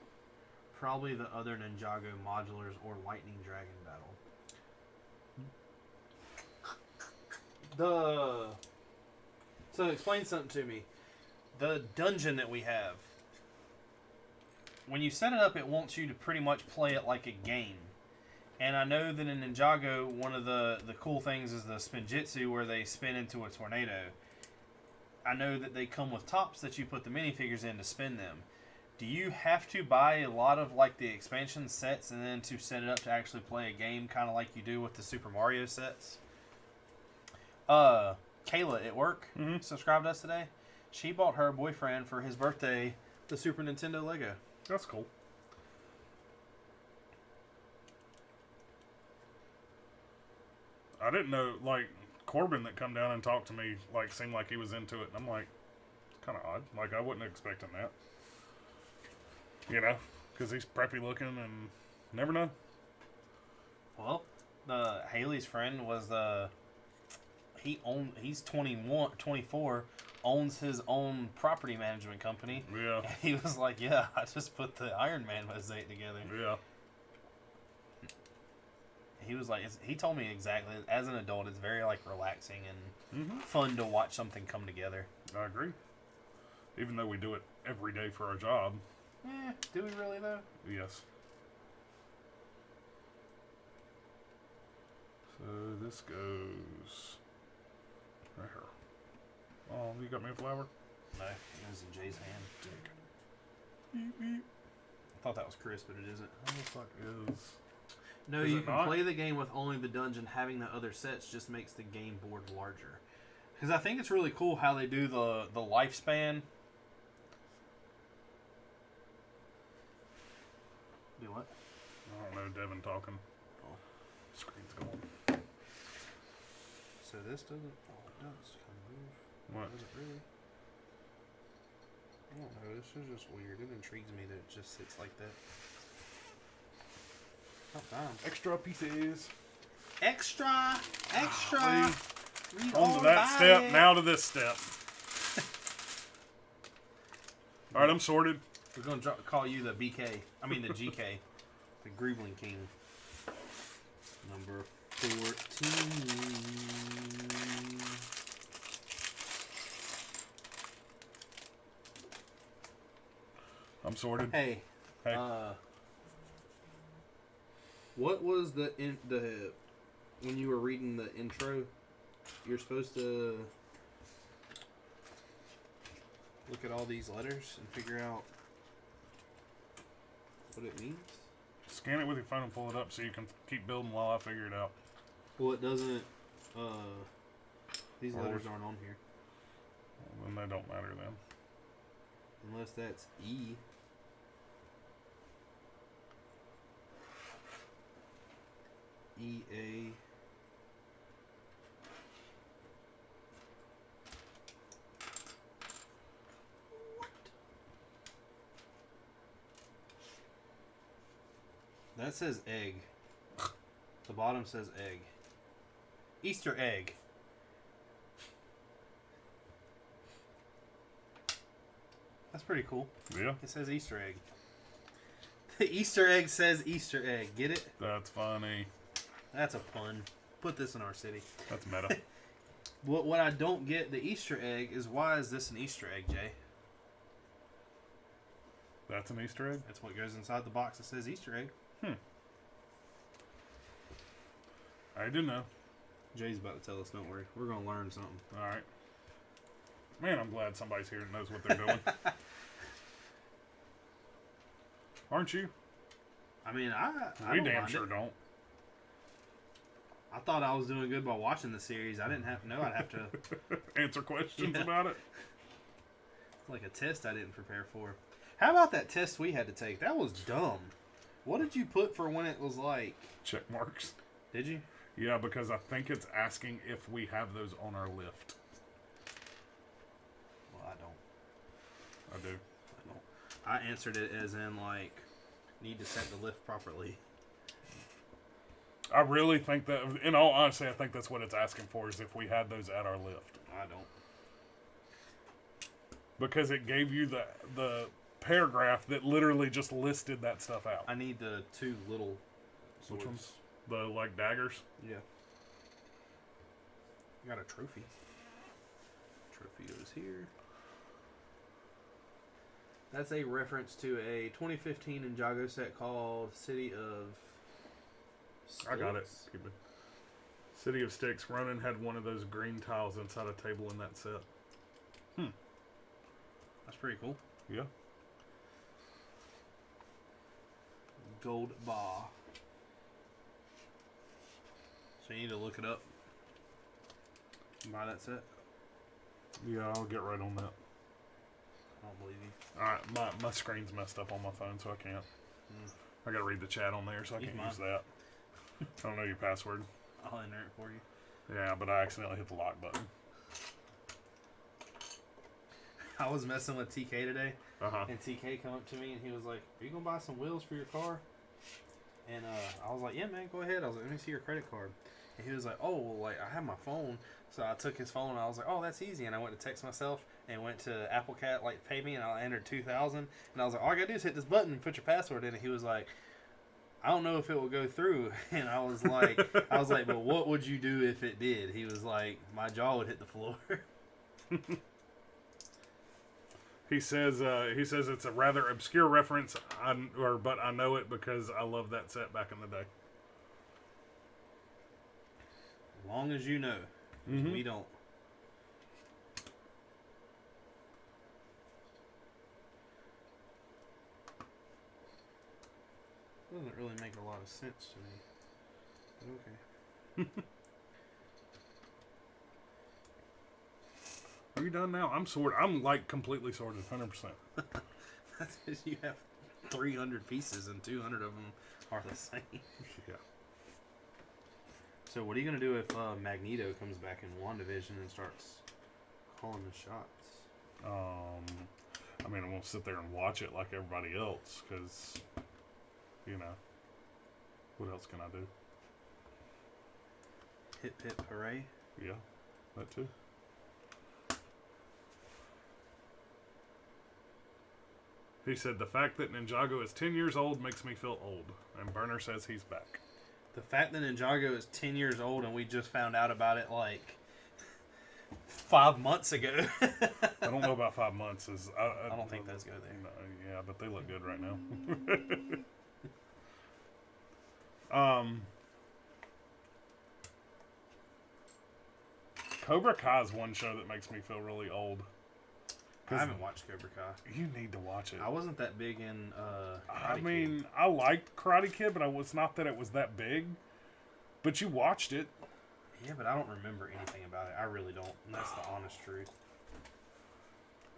[SPEAKER 2] Probably the other Ninjago modulars or Lightning Dragon battle. So explain something to me. The dungeon that we have, when you set it up, it wants you to pretty much play it like a game. And I know that in Ninjago, one of the cool things is the spinjitzu, where they spin into a tornado. I know that they come with tops that you put the minifigures in to spin them. Do you have to buy a lot of like the expansion sets and then to set it up to actually play a game, kind of like you do with the Super Mario sets? Kayla at work subscribed to us today. She bought her boyfriend for his birthday the Super Nintendo Lego.
[SPEAKER 1] That's cool. I didn't know, like, Corbin that come down and talked to me, like, seemed like he was into it. And I'm like, it's kind of odd. Like, I wasn't expecting that. You know? Because he's preppy looking and never know.
[SPEAKER 2] Well, Haley's friend was he's 24, owns his own property management company.
[SPEAKER 1] Yeah.
[SPEAKER 2] And he was like, yeah, I just put the Iron Man mosaic together.
[SPEAKER 1] Yeah.
[SPEAKER 2] He was like, he told me exactly, as an adult, it's very like relaxing and fun to watch something come together.
[SPEAKER 1] I agree. Even though we do it every day for our job.
[SPEAKER 2] Do we really though?
[SPEAKER 1] Yes. So this goes right here. Oh, you got me a flower?
[SPEAKER 2] No, it was in Jay's hand. I thought that was Chris, but it isn't.
[SPEAKER 1] How the fuck is...
[SPEAKER 2] No,
[SPEAKER 1] Is
[SPEAKER 2] you
[SPEAKER 1] it
[SPEAKER 2] can
[SPEAKER 1] not?
[SPEAKER 2] play the game with only the dungeon. Having the other sets just makes the game board larger. Because I think it's really cool how they do the lifespan. Do what?
[SPEAKER 1] I don't know, Devin talking.
[SPEAKER 2] Oh.
[SPEAKER 1] Screen's going.
[SPEAKER 2] So this doesn't... Oh, it does kind of move.
[SPEAKER 1] What?
[SPEAKER 2] Does it really? I don't know. This is just weird. It intrigues me that it just sits like that.
[SPEAKER 1] Extra pieces.
[SPEAKER 2] Extra! Extra!
[SPEAKER 1] On to that step, now to this step. Alright, I'm sorted.
[SPEAKER 2] We're going to call you the BK. I mean the GK. The Greebling King. Number 14.
[SPEAKER 1] I'm sorted.
[SPEAKER 2] Hey.
[SPEAKER 1] Hey.
[SPEAKER 2] What was the when you were reading the intro? You're supposed to look at all these letters and figure out what it means?
[SPEAKER 1] Scan it with your phone and pull it up so you can keep building while I figure it out.
[SPEAKER 2] Well, it doesn't. These
[SPEAKER 1] Forward.
[SPEAKER 2] letters aren't on here.
[SPEAKER 1] Well, then they don't matter then.
[SPEAKER 2] Unless that's E. EA. What? That says egg. The bottom says egg. Easter egg. That's pretty cool.
[SPEAKER 1] Yeah.
[SPEAKER 2] It says Easter egg. The Easter egg says Easter egg. Get it?
[SPEAKER 1] That's funny.
[SPEAKER 2] That's a pun. Put this in our city.
[SPEAKER 1] That's meta.
[SPEAKER 2] What I don't get, the Easter egg, is why is this an Easter egg, Jay?
[SPEAKER 1] That's an Easter egg?
[SPEAKER 2] That's what goes inside the box that says Easter egg.
[SPEAKER 1] I do know.
[SPEAKER 2] Jay's about to tell us, don't worry. We're going to learn something.
[SPEAKER 1] Alright. Man, I'm glad somebody's here and knows what they're doing. Aren't you?
[SPEAKER 2] I mean, I
[SPEAKER 1] We
[SPEAKER 2] don't
[SPEAKER 1] damn
[SPEAKER 2] mind
[SPEAKER 1] sure
[SPEAKER 2] it.
[SPEAKER 1] don't.
[SPEAKER 2] I thought I was doing good by watching the series. I didn't have to know I'd have to...
[SPEAKER 1] Answer questions
[SPEAKER 2] Yeah.
[SPEAKER 1] about it.
[SPEAKER 2] It's like a test I didn't prepare for. How about that test we had to take? That was dumb. What did you put for when it was like...
[SPEAKER 1] Check marks.
[SPEAKER 2] Did you?
[SPEAKER 1] Yeah, because I think it's asking if we have those on our lift.
[SPEAKER 2] Well, I don't.
[SPEAKER 1] I do.
[SPEAKER 2] I don't. I answered it as in, like, need to set the lift properly.
[SPEAKER 1] I really think that, in all honesty, I think that's what it's asking for, is if we had those at our lift.
[SPEAKER 2] I don't.
[SPEAKER 1] Because it gave you the paragraph that literally just listed that stuff out.
[SPEAKER 2] I need the two little swords.
[SPEAKER 1] Which ones? The, like, daggers?
[SPEAKER 2] Yeah. Got a trophy. Trophy goes here. That's a reference to a 2015 Ninjago set called City of Sticks.
[SPEAKER 1] I got it. Keep it. City of Sticks. Ronan had one of those green tiles inside a table in that set.
[SPEAKER 2] That's pretty cool.
[SPEAKER 1] Yeah.
[SPEAKER 2] Gold bar. So you need to look it up. Buy that set.
[SPEAKER 1] Yeah, I'll get right on that.
[SPEAKER 2] I don't believe you.
[SPEAKER 1] Alright, my screen's messed up on my phone, so I can't. I gotta read the chat on there, so I
[SPEAKER 2] Use
[SPEAKER 1] can't
[SPEAKER 2] mine.
[SPEAKER 1] use that. I don't know your password.
[SPEAKER 2] I'll enter it for you.
[SPEAKER 1] Yeah, but I accidentally hit the lock button.
[SPEAKER 2] I was messing with TK today,
[SPEAKER 1] Uh-huh.
[SPEAKER 2] and TK come up to me and he was like, "Are you gonna buy some wheels for your car?" And I was like, "Yeah, man, go ahead." I was like, "Let me see your credit card." And he was like, "Oh, well, like I have my phone." So I took his phone and I was like, "Oh, that's easy." And I went to text myself and went to Apple Cat, like pay me, and I entered 2,000. And I was like, "All I gotta do is hit this button and put your password in." And he was like, "I don't know if it will go through." And I was like, "But what would you do if it did?" He was like, "My jaw would hit the floor."
[SPEAKER 1] He says it's a rather obscure reference, but I know it because I love that set back in the day.
[SPEAKER 2] As long as you know, we don't. Doesn't really make a lot of sense to me. But okay.
[SPEAKER 1] Are you done now? I'm sorted. I'm like completely sorted, 100%.
[SPEAKER 2] That's because you have 300 pieces and 200 of them are the same.
[SPEAKER 1] Yeah.
[SPEAKER 2] So what are you going to do if Magneto comes back in WandaVision and starts calling the shots?
[SPEAKER 1] I mean, I won't sit there and watch it like everybody else, because, you know, what else can I do?
[SPEAKER 2] Hip hip hooray.
[SPEAKER 1] Yeah, that too. He said, the fact that Ninjago is 10 years old makes me feel old. And Burner says he's back.
[SPEAKER 2] The fact that Ninjago is 10 years old and we just found out about it like 5 months ago.
[SPEAKER 1] I don't know about 5 months.
[SPEAKER 2] I don't think those go there.
[SPEAKER 1] No, yeah, but they look good right now. Cobra Kai is one show that makes me feel really old.
[SPEAKER 2] I haven't watched Cobra Kai.
[SPEAKER 1] You need to watch it.
[SPEAKER 2] I wasn't that big in
[SPEAKER 1] I
[SPEAKER 2] Karate
[SPEAKER 1] mean,
[SPEAKER 2] Kid.
[SPEAKER 1] I liked Karate Kid, but I was not that it was that big. But you watched it.
[SPEAKER 2] Yeah, but I don't remember anything about it. I really don't. And that's the honest truth.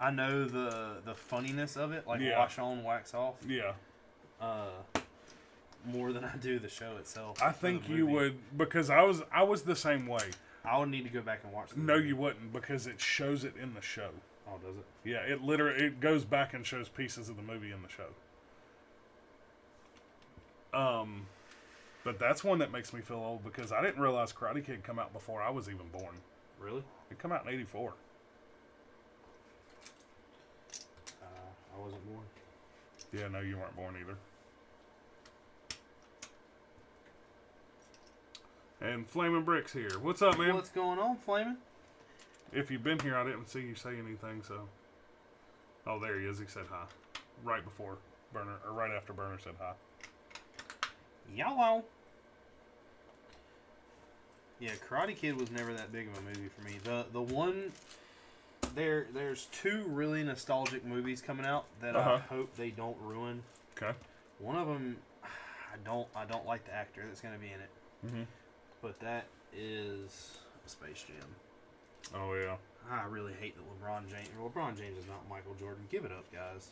[SPEAKER 2] I know the funniness of it, like wash on, wax off.
[SPEAKER 1] Yeah.
[SPEAKER 2] More than I do the show itself.
[SPEAKER 1] I think you would, because I was the same way.
[SPEAKER 2] I would need to go back and watch the
[SPEAKER 1] No,
[SPEAKER 2] movie.
[SPEAKER 1] you wouldn't, because it shows it in the show.
[SPEAKER 2] Oh, does it?
[SPEAKER 1] Yeah, it goes back and shows pieces of the movie in the show. But that's one that makes me feel old, because I didn't realize Karate Kid come out before I was even born.
[SPEAKER 2] Really?
[SPEAKER 1] It come out in '84.
[SPEAKER 2] I wasn't born.
[SPEAKER 1] Yeah, no, you weren't born either. And Flamin' Brix here. What's up, man?
[SPEAKER 2] What's going on, Flamin'?
[SPEAKER 1] If you've been here, I didn't see you say anything, so... Oh, there he is. He said hi. Right before Burner, or right after Burner said hi.
[SPEAKER 2] Yellow. Yeah, Karate Kid was never that big of a movie for me. The one... There's two really nostalgic movies coming out that I hope they don't ruin.
[SPEAKER 1] Okay.
[SPEAKER 2] One of them, I don't like the actor that's going to be in it.
[SPEAKER 1] Mm-hmm.
[SPEAKER 2] But that is Space Jam.
[SPEAKER 1] Oh, yeah.
[SPEAKER 2] I really hate that LeBron James is not Michael Jordan. Give it up, guys.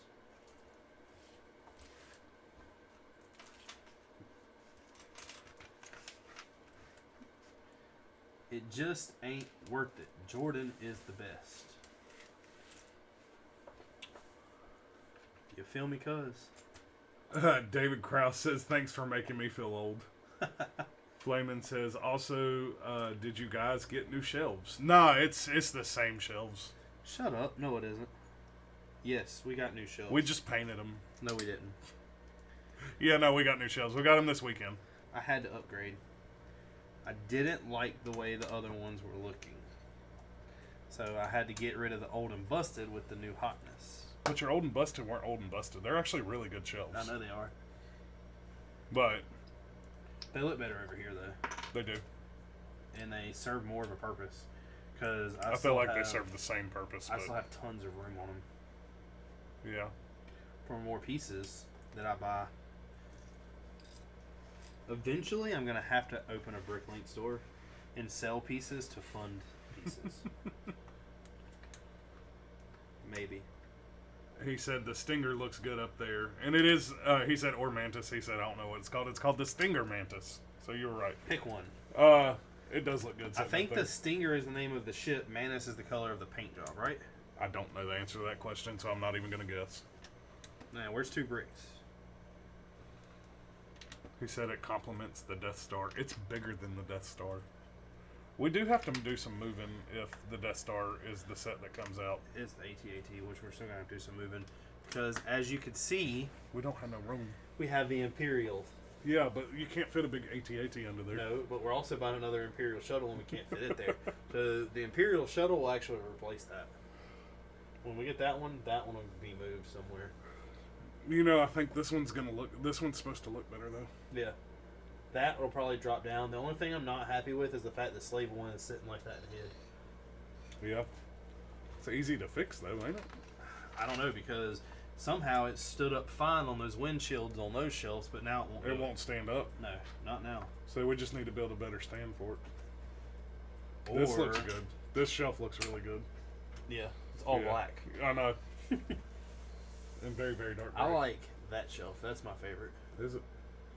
[SPEAKER 2] It just ain't worth it. Jordan is the best. You feel me, cuz?
[SPEAKER 1] David Krause says, thanks for making me feel old. Flamin' says, also, did you guys get new shelves? Nah, it's the same shelves.
[SPEAKER 2] Shut up. No, it isn't. Yes, we got new shelves.
[SPEAKER 1] We just painted them.
[SPEAKER 2] No, we didn't.
[SPEAKER 1] Yeah, no, we got new shelves. We got them this weekend.
[SPEAKER 2] I had to upgrade. I didn't like the way the other ones were looking. So I had to get rid of the old and busted with the new hotness.
[SPEAKER 1] But your old and busted weren't old and busted. They're actually really good shelves.
[SPEAKER 2] I know they are.
[SPEAKER 1] But
[SPEAKER 2] they look better over here, though.
[SPEAKER 1] They do.
[SPEAKER 2] And they serve more of a purpose. Because
[SPEAKER 1] I feel like they serve the same purpose.
[SPEAKER 2] I still have tons of room on them.
[SPEAKER 1] Yeah.
[SPEAKER 2] For more pieces that I buy. Eventually, I'm going to have to open a Bricklink store and sell pieces to fund pieces. Maybe.
[SPEAKER 1] He said the Stinger looks good up there. And it is, he said, or Mantis. He said, I don't know what it's called. It's called the Stinger Mantis. So you were right.
[SPEAKER 2] Pick one.
[SPEAKER 1] It does look good.
[SPEAKER 2] I think the Stinger is the name of the ship. Mantis is the color of the paint job, right?
[SPEAKER 1] I don't know the answer to that question, so I'm not even going to guess.
[SPEAKER 2] Now, where's 2 bricks?
[SPEAKER 1] He said it complements the Death Star. It's bigger than the Death Star. We do have to do some moving if the Death Star is the set that comes out.
[SPEAKER 2] It's the AT-AT, which we're still going to have to do some moving. Because, as you can see...
[SPEAKER 1] We don't have no room.
[SPEAKER 2] We have the Imperial.
[SPEAKER 1] Yeah, but you can't fit a big AT-AT under there.
[SPEAKER 2] No, but we're also buying another Imperial shuttle and we can't fit it there. So, the Imperial shuttle will actually replace that. When we get that one will be moved somewhere.
[SPEAKER 1] You know, I think this one's supposed to look better, though.
[SPEAKER 2] Yeah. That will probably drop down. The only thing I'm not happy with is the fact that Slave 1 is sitting like that in the head.
[SPEAKER 1] Yeah. It's easy to fix, though, ain't it?
[SPEAKER 2] I don't know, because somehow it stood up fine on those windshields on those shelves, but now it won't.
[SPEAKER 1] It won't stand up.
[SPEAKER 2] No, not now.
[SPEAKER 1] So we just need to build a better stand for it.
[SPEAKER 2] Or,
[SPEAKER 1] this looks good. This shelf looks really good.
[SPEAKER 2] Yeah. It's all black.
[SPEAKER 1] I know. And very, very dark gray.
[SPEAKER 2] I like that shelf. That's my favorite.
[SPEAKER 1] Is it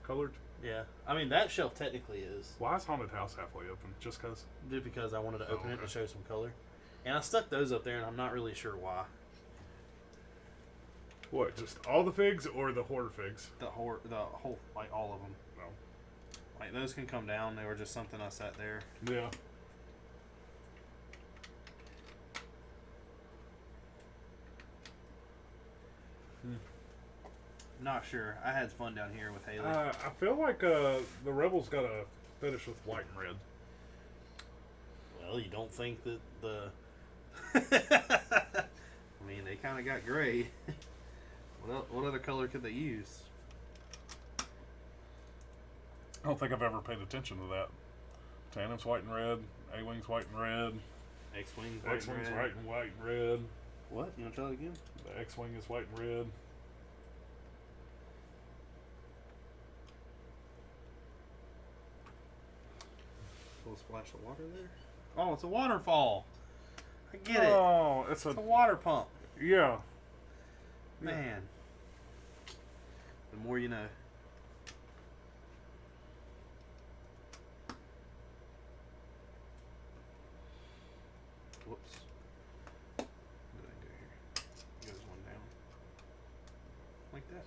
[SPEAKER 1] colored?
[SPEAKER 2] Yeah. I mean, that shelf technically is.
[SPEAKER 1] Why is Haunted House halfway open? Just because?
[SPEAKER 2] Just because I wanted to open it to show some color. And I stuck those up there, and I'm not really sure why.
[SPEAKER 1] What, just all the figs or the horror figs?
[SPEAKER 2] The whole, like, all of them.
[SPEAKER 1] No.
[SPEAKER 2] Like, those can come down. They were just something I sat there.
[SPEAKER 1] Yeah.
[SPEAKER 2] Not sure. I had fun down here with Haley.
[SPEAKER 1] I feel like the Rebels got a fetish with white and red.
[SPEAKER 2] Well, you don't think that the... I mean, they kind of got gray. What other color could they use?
[SPEAKER 1] I don't think I've ever paid attention to that. Tandem's white and red. A-Wing's white and red.
[SPEAKER 2] X-Wing's
[SPEAKER 1] X-Wing's white and red.
[SPEAKER 2] What? You want to try it again?
[SPEAKER 1] The X-Wing is white and red.
[SPEAKER 2] Little splash of water there. Oh, it's a waterfall. I get it.
[SPEAKER 1] Oh,
[SPEAKER 2] It's a water pump.
[SPEAKER 1] Yeah.
[SPEAKER 2] Man. The more you know. Whoops. What did I do here? Goes one down. Like that.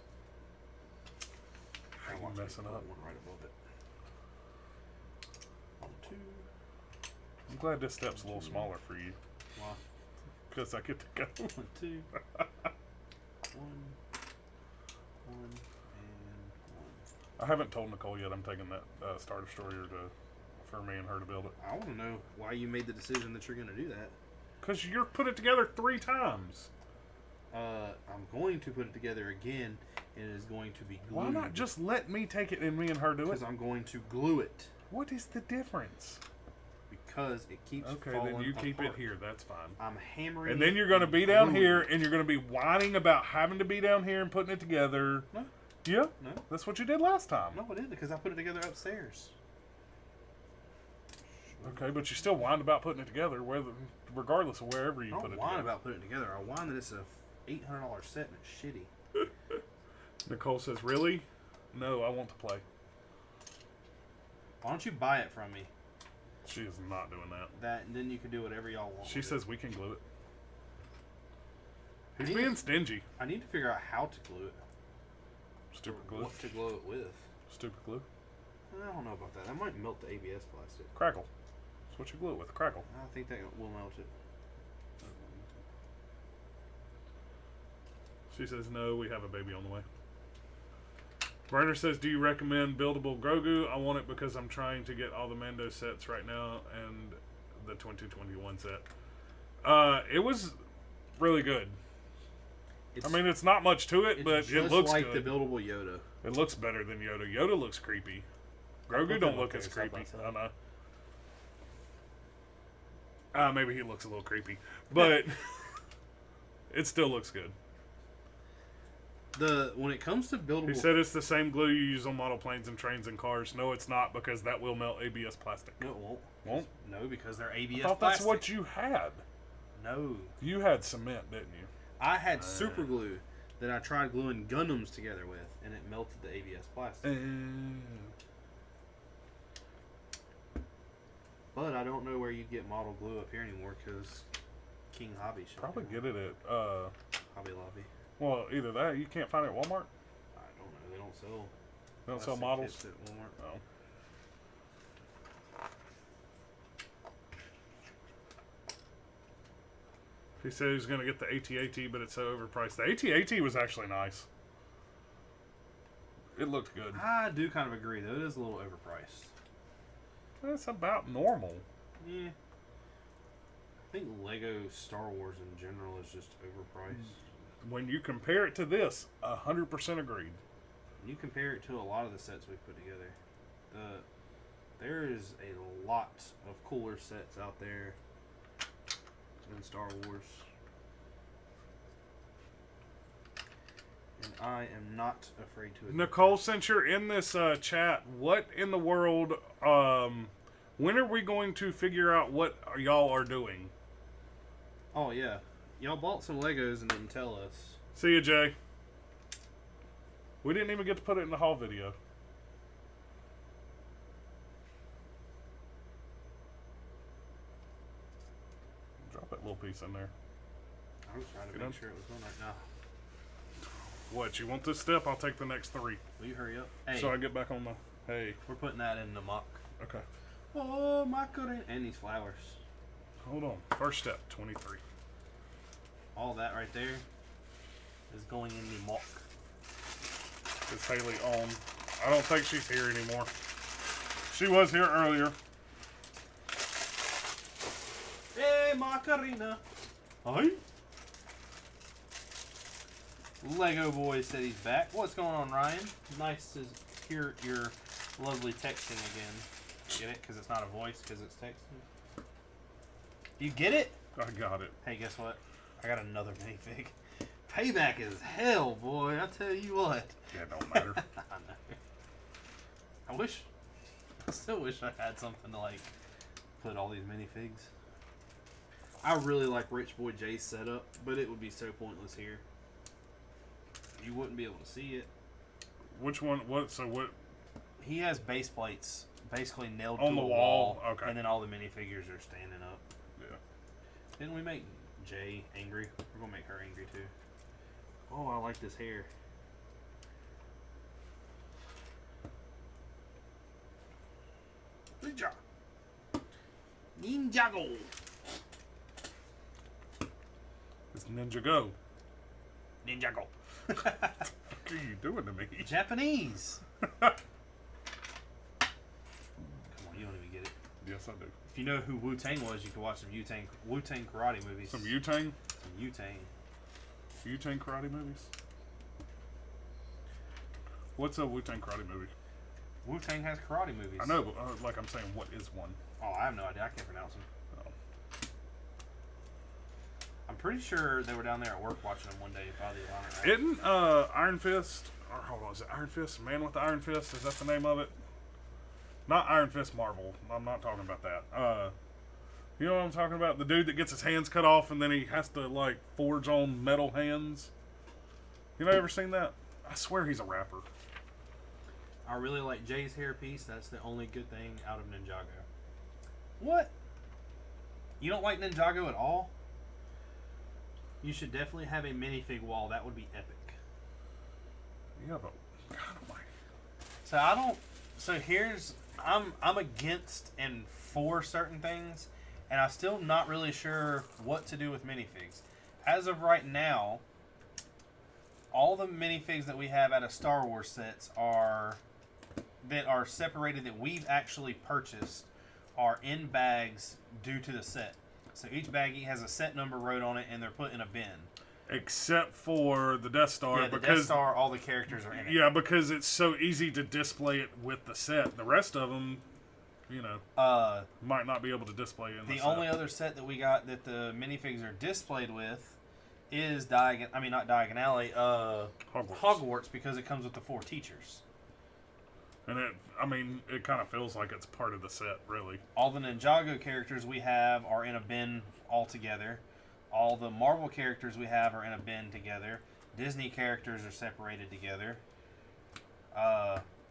[SPEAKER 1] Are you messing up?
[SPEAKER 2] One right above it. On two.
[SPEAKER 1] I'm glad this step's a little smaller for you.
[SPEAKER 2] Why?
[SPEAKER 1] Because I get to go.
[SPEAKER 2] 1, 2. 1, 1, and 1.
[SPEAKER 1] I haven't told Nicole yet I'm taking that Star Destroyer for me and her to build it.
[SPEAKER 2] I want to know why you made the decision that you're going to do that.
[SPEAKER 1] Because you're put it together 3 times.
[SPEAKER 2] I'm going to put it together again, and it is going to be glued.
[SPEAKER 1] Why not just let me take it and me and her do it?
[SPEAKER 2] Because I'm going to glue it.
[SPEAKER 1] What is the difference?
[SPEAKER 2] Because it keeps
[SPEAKER 1] Okay,
[SPEAKER 2] falling
[SPEAKER 1] then you keep
[SPEAKER 2] apart.
[SPEAKER 1] it here. That's fine.
[SPEAKER 2] I'm hammering.
[SPEAKER 1] And then you're going to be down here, and you're going to be whining about having to be down here and putting it together.
[SPEAKER 2] No.
[SPEAKER 1] Yeah?
[SPEAKER 2] No.
[SPEAKER 1] That's what you did last time.
[SPEAKER 2] No, I didn't, because I put it together upstairs.
[SPEAKER 1] Okay, but you still whined about putting it together, regardless of wherever you
[SPEAKER 2] I
[SPEAKER 1] put
[SPEAKER 2] don't
[SPEAKER 1] it
[SPEAKER 2] whine
[SPEAKER 1] together.
[SPEAKER 2] about putting it together. I whine that it's a $800 set and it's shitty.
[SPEAKER 1] Nicole says, really? No, I want to play.
[SPEAKER 2] Why don't you buy it from me?
[SPEAKER 1] She is not doing that.
[SPEAKER 2] And then you can do whatever y'all want.
[SPEAKER 1] She
[SPEAKER 2] with
[SPEAKER 1] says we can glue it.
[SPEAKER 2] I
[SPEAKER 1] He's
[SPEAKER 2] need
[SPEAKER 1] being stingy.
[SPEAKER 2] I need to figure out how to glue it.
[SPEAKER 1] Stupid glue.
[SPEAKER 2] What to glue it with.
[SPEAKER 1] Stupid glue.
[SPEAKER 2] I don't know about that. That might melt the ABS plastic.
[SPEAKER 1] Crackle. That's what you glue it with. Crackle.
[SPEAKER 2] I think that will melt it.
[SPEAKER 1] She says, no, we have a baby on the way. Ryder says, do you recommend buildable Grogu? I want it because I'm trying to get all the Mando sets right now and the 2021 set. It was really good. I mean, it's not much to it, but it looks
[SPEAKER 2] like
[SPEAKER 1] good.
[SPEAKER 2] the buildable Yoda.
[SPEAKER 1] It looks better than Yoda. Yoda looks creepy. Grogu don't look as creepy. I know. Maybe he looks a little creepy, but it still looks good.
[SPEAKER 2] When it comes to buildable,
[SPEAKER 1] He said it's the same glue you use on model planes and trains and cars. No, it's not, because that will melt ABS plastic.
[SPEAKER 2] no, it won't.
[SPEAKER 1] Won't?
[SPEAKER 2] No, because they're ABS
[SPEAKER 1] I thought
[SPEAKER 2] plastic.
[SPEAKER 1] that's what you had.
[SPEAKER 2] No,
[SPEAKER 1] You had cement, didn't you?
[SPEAKER 2] I had super glue that I tried gluing Gundams together with, and it melted the ABS plastic. But I don't know where you get model glue up here anymore, because King Hobby shut
[SPEAKER 1] Probably
[SPEAKER 2] down.
[SPEAKER 1] get it at,
[SPEAKER 2] Hobby Lobby.
[SPEAKER 1] well, either that, you can't find it at Walmart.
[SPEAKER 2] I don't know. They don't sell.
[SPEAKER 1] They don't sell
[SPEAKER 2] plastic
[SPEAKER 1] models.
[SPEAKER 2] kits at Walmart.
[SPEAKER 1] Oh. He said he was going to get the AT-AT, but it's so overpriced. The AT-AT was actually nice. It looked good.
[SPEAKER 2] I do kind of agree, though. It is a little overpriced.
[SPEAKER 1] It's about normal.
[SPEAKER 2] Yeah. I think Lego Star Wars in general is just overpriced.
[SPEAKER 1] When you compare it to this, 100% agreed.
[SPEAKER 2] When you compare it to a lot of the sets we've put together, there is a lot of cooler sets out there than Star Wars. And I am not afraid to admit
[SPEAKER 1] Nicole, since you're in this chat, what in the world, when are we going to figure out what y'all are doing?
[SPEAKER 2] Oh, yeah. Y'all bought some Legos and didn't tell us.
[SPEAKER 1] See ya, Jay. We didn't even get to put it in the haul video. Drop that little piece in there.
[SPEAKER 2] I was trying to make sure it was going right now.
[SPEAKER 1] What, you want this step? I'll take the next 3.
[SPEAKER 2] Will you hurry up? Hey,
[SPEAKER 1] So I get back on the... Hey.
[SPEAKER 2] we're putting that in the mock.
[SPEAKER 1] Okay.
[SPEAKER 2] Oh, my goodness. And these flowers.
[SPEAKER 1] Hold on. First step, 23.
[SPEAKER 2] All that right there is going in the mock.
[SPEAKER 1] Is Haley on? I don't think she's here anymore. She was here earlier.
[SPEAKER 2] Hey, Macarena. Hi. Lego Boy said he's back. What's going on, Ryan? Nice to hear your lovely texting again. Get it? Because it's not a voice, because it's texting. You get it?
[SPEAKER 1] I got it.
[SPEAKER 2] Hey, guess what? I got another minifig. Payback is hell, boy. I tell you what.
[SPEAKER 1] Yeah, it don't matter.
[SPEAKER 2] I know. I still wish I had something to like put all these minifigs. I really like Rich Boy Jay's setup, but it would be so pointless here. You wouldn't be able to see it.
[SPEAKER 1] Which one? What? So what?
[SPEAKER 2] He has base plates basically nailed
[SPEAKER 1] On
[SPEAKER 2] to
[SPEAKER 1] the
[SPEAKER 2] a
[SPEAKER 1] wall? Okay.
[SPEAKER 2] And then all the minifigures are standing up.
[SPEAKER 1] Yeah.
[SPEAKER 2] Didn't we make Jay angry? We're gonna make her angry too. Oh, I like this hair. Ninjago.
[SPEAKER 1] It's Ninjago.
[SPEAKER 2] Ninjago.
[SPEAKER 1] What are you doing to me?
[SPEAKER 2] Japanese. Come on, you don't even get it.
[SPEAKER 1] Yes, I do.
[SPEAKER 2] If you know who Wu Tang was, you can watch some Wu Tang karate movies.
[SPEAKER 1] Some Wu-Tang?
[SPEAKER 2] Some Wu Tang.
[SPEAKER 1] Wu-Tang karate movies? What's a Wu-Tang karate movie?
[SPEAKER 2] Wu Tang has karate movies.
[SPEAKER 1] I know, but like I'm saying, what is one?
[SPEAKER 2] Oh, I have no idea. I can't pronounce them.
[SPEAKER 1] Oh.
[SPEAKER 2] I'm pretty sure they were down there at work watching them one day. By the honor.
[SPEAKER 1] Isn't Iron Fist, or hold on, is it Iron Fist? Man with the Iron Fist? Is that the name of it? Not Iron Fist Marvel. I'm not talking about that. You know what I'm talking about? The dude that gets his hands cut off and then he has to like forge on metal hands. You ever seen that? I swear he's a rapper.
[SPEAKER 2] I really like Jay's hairpiece. That's the only good thing out of Ninjago. What? You don't like Ninjago at all? You should definitely have a minifig wall. That would be epic.
[SPEAKER 1] Yeah, but God almighty.
[SPEAKER 2] So I don't. So here's I'm against and for certain things, and I'm still not really sure what to do with minifigs. As of right now, all the minifigs that we have out of Star Wars sets are separated that we've actually purchased are in bags due to the set. So each baggie has a set number wrote on it, and they're put in a bin.
[SPEAKER 1] Except for the Death Star,
[SPEAKER 2] Yeah, the
[SPEAKER 1] because
[SPEAKER 2] Death Star, all the characters are in it.
[SPEAKER 1] yeah, because it's so easy to display it with the set. The rest of them, might not be able to display it in the set.
[SPEAKER 2] The only other set that we got that the minifigs are displayed with is not Diagon Alley, Hogwarts, because it comes with the 4 teachers.
[SPEAKER 1] And it kind of feels like it's part of the set, really.
[SPEAKER 2] All the Ninjago characters we have are in a bin all together. All the Marvel characters we have are in a bin together. Disney characters are separated together.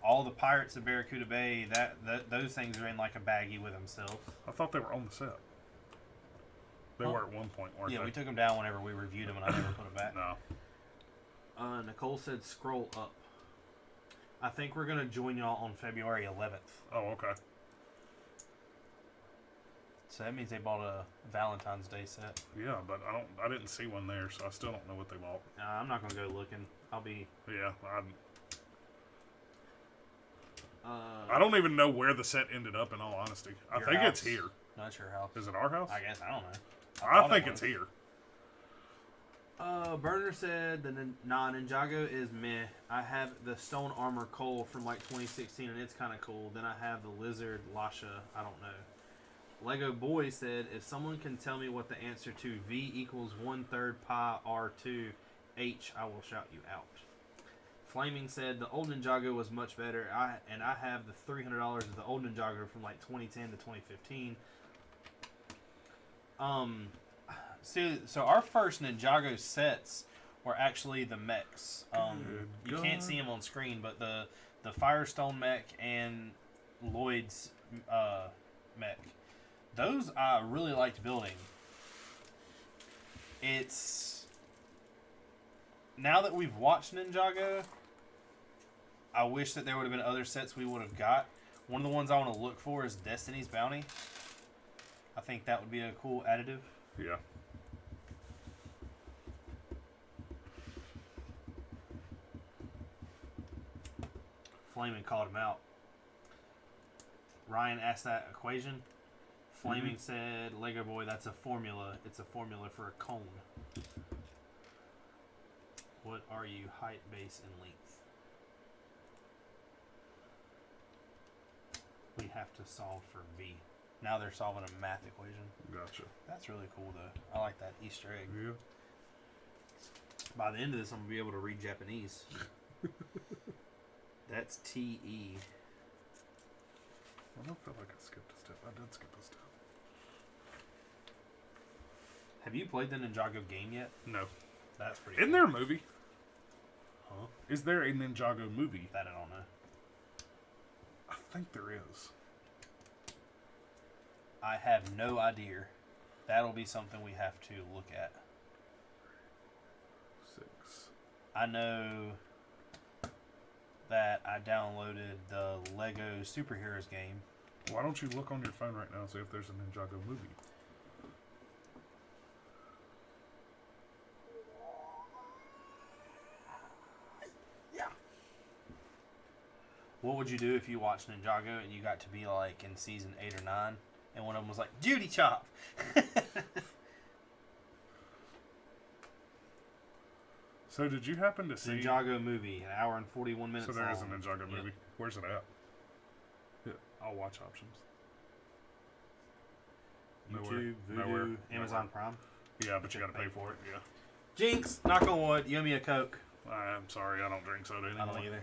[SPEAKER 2] All the Pirates of Barracuda Bay, those things are in like a baggie with themselves.
[SPEAKER 1] I thought they were on the set. They were at one point, weren't they?
[SPEAKER 2] Yeah, we took them down whenever we reviewed them, and I never put them back.
[SPEAKER 1] No.
[SPEAKER 2] Nicole said scroll up. I think we're going to join y'all on February 11th.
[SPEAKER 1] Oh, okay.
[SPEAKER 2] So that means they bought a Valentine's Day set.
[SPEAKER 1] Yeah, but I didn't see one there, so I still don't know what they bought.
[SPEAKER 2] I'm not going to go looking.
[SPEAKER 1] Yeah, I don't even know where the set ended up, in all honesty. I think
[SPEAKER 2] house.
[SPEAKER 1] it's here.
[SPEAKER 2] Not your house.
[SPEAKER 1] Is it our house?
[SPEAKER 2] I guess. I don't know.
[SPEAKER 1] I think it's here.
[SPEAKER 2] Burner said the Ninjago is meh. I have the Stone Armor Cole from like 2016, and it's kind of cool. Then I have the Lizard Lasha. I don't know. Lego Boy said, if someone can tell me what the answer to V equals 1/3 pi R2 H, I will shout you out. Flaming said the old Ninjago was much better. I have the $300 of the old Ninjago from like 2010 to 2015. So our first Ninjago sets were actually the mechs. You can't see them on screen, but the Firestone mech and Lloyd's mech. Those I really liked building. It's now that we've watched Ninjago, I wish that there would have been other sets we would have got. One of the ones I want to look for is Destiny's Bounty. I think that would be a cool additive.
[SPEAKER 1] Yeah.
[SPEAKER 2] Flaming called him out. Ryan asked that equation. Flaming said, Lego Boy, that's a formula. It's a formula for a cone. What are you, height, base, and length? We have to solve for V. Now they're solving a math equation.
[SPEAKER 1] Gotcha.
[SPEAKER 2] That's really cool, though. I like that Easter egg.
[SPEAKER 1] Yeah.
[SPEAKER 2] By the end of this, I'm going to be able to read Japanese. That's T-E.
[SPEAKER 1] I don't feel like I skipped a step. I did skip a step.
[SPEAKER 2] Have you played the Ninjago game yet?
[SPEAKER 1] No.
[SPEAKER 2] That's pretty
[SPEAKER 1] Isn't
[SPEAKER 2] cool.
[SPEAKER 1] there a movie?
[SPEAKER 2] Huh?
[SPEAKER 1] Is there a Ninjago movie?
[SPEAKER 2] That I don't know.
[SPEAKER 1] I think there is.
[SPEAKER 2] I have no idea. That'll be something we have to look at.
[SPEAKER 1] 6.
[SPEAKER 2] I know that I downloaded the Lego Superheroes game.
[SPEAKER 1] Why don't you look on your phone right now and see if there's a Ninjago movie?
[SPEAKER 2] Yeah. What would you do if you watched Ninjago and you got to be like in season 8 or 9 and one of them was like, Judy Chop?
[SPEAKER 1] So did you happen to see...
[SPEAKER 2] Ninjago movie, an hour and 41 minutes
[SPEAKER 1] So there
[SPEAKER 2] long.
[SPEAKER 1] is a Ninjago movie.
[SPEAKER 2] Yep.
[SPEAKER 1] Where's it at? Yeah, I'll watch options.
[SPEAKER 2] YouTube, Vudu,
[SPEAKER 1] Nowhere.
[SPEAKER 2] Amazon Prime.
[SPEAKER 1] Yeah, but you gotta pay for it, yeah.
[SPEAKER 2] Jinx, knock on wood, you owe me a Coke.
[SPEAKER 1] I'm sorry, I don't drink soda anymore.
[SPEAKER 2] I don't either.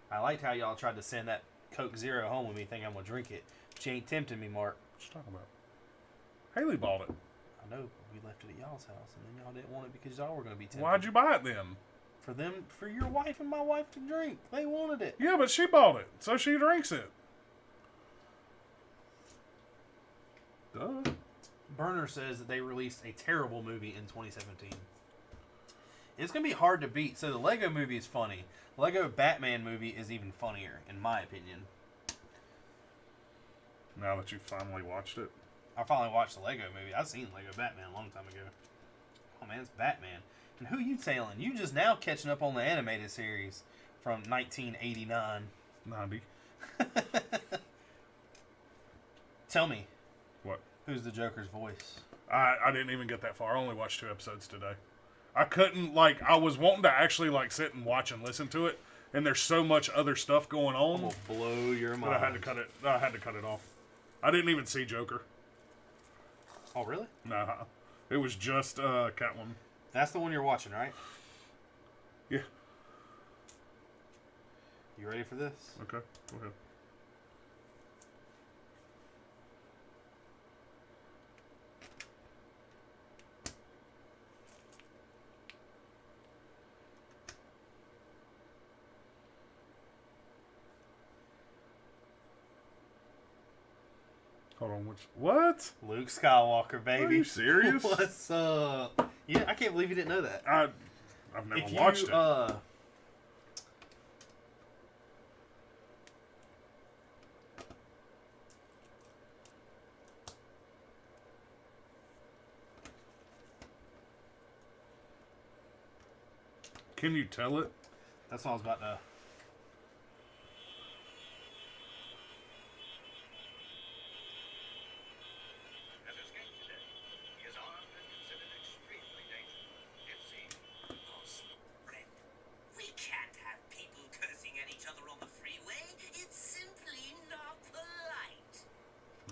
[SPEAKER 2] I liked how y'all tried to send that Coke Zero home with me thinking I'm going to drink it. But you ain't tempting me, Mark.
[SPEAKER 1] What you talking about? Haley bought it.
[SPEAKER 2] I know, we left it at y'all's house, and then y'all didn't want it because y'all were going to be tempted.
[SPEAKER 1] Why'd you buy it then?
[SPEAKER 2] For your wife and my wife to drink. They wanted it.
[SPEAKER 1] Yeah, but she bought it, so she drinks it. Duh.
[SPEAKER 2] Burner says that they released a terrible movie in 2017. It's going to be hard to beat. So the Lego movie is funny. Lego Batman movie is even funnier, in my opinion.
[SPEAKER 1] Now that you finally watched it.
[SPEAKER 2] I finally watched the Lego movie. I've seen Lego Batman a long time ago. Oh man, it's Batman. And who you tailing? You just now catching up on the animated series from 1989.
[SPEAKER 1] 90.
[SPEAKER 2] Tell me,
[SPEAKER 1] What?
[SPEAKER 2] who's the Joker's voice?
[SPEAKER 1] I didn't even get that far. I only watched 2 episodes today. I couldn't, like, I was wanting to actually, like, sit and watch and listen to it, and there's so much other stuff going on
[SPEAKER 2] I'm gonna blow your
[SPEAKER 1] that
[SPEAKER 2] mind.
[SPEAKER 1] I had to cut it off. I didn't even see Joker.
[SPEAKER 2] Oh, really?
[SPEAKER 1] Nah. It was just Catwoman.
[SPEAKER 2] That's the one you're watching, right?
[SPEAKER 1] Yeah.
[SPEAKER 2] You ready for this?
[SPEAKER 1] Okay, go ahead. Hold on, what?
[SPEAKER 2] Luke Skywalker, baby.
[SPEAKER 1] Are you serious?
[SPEAKER 2] What's up? Yeah, I can't believe you didn't know that.
[SPEAKER 1] I've never watched it. Can you tell it?
[SPEAKER 2] That's what I was about to.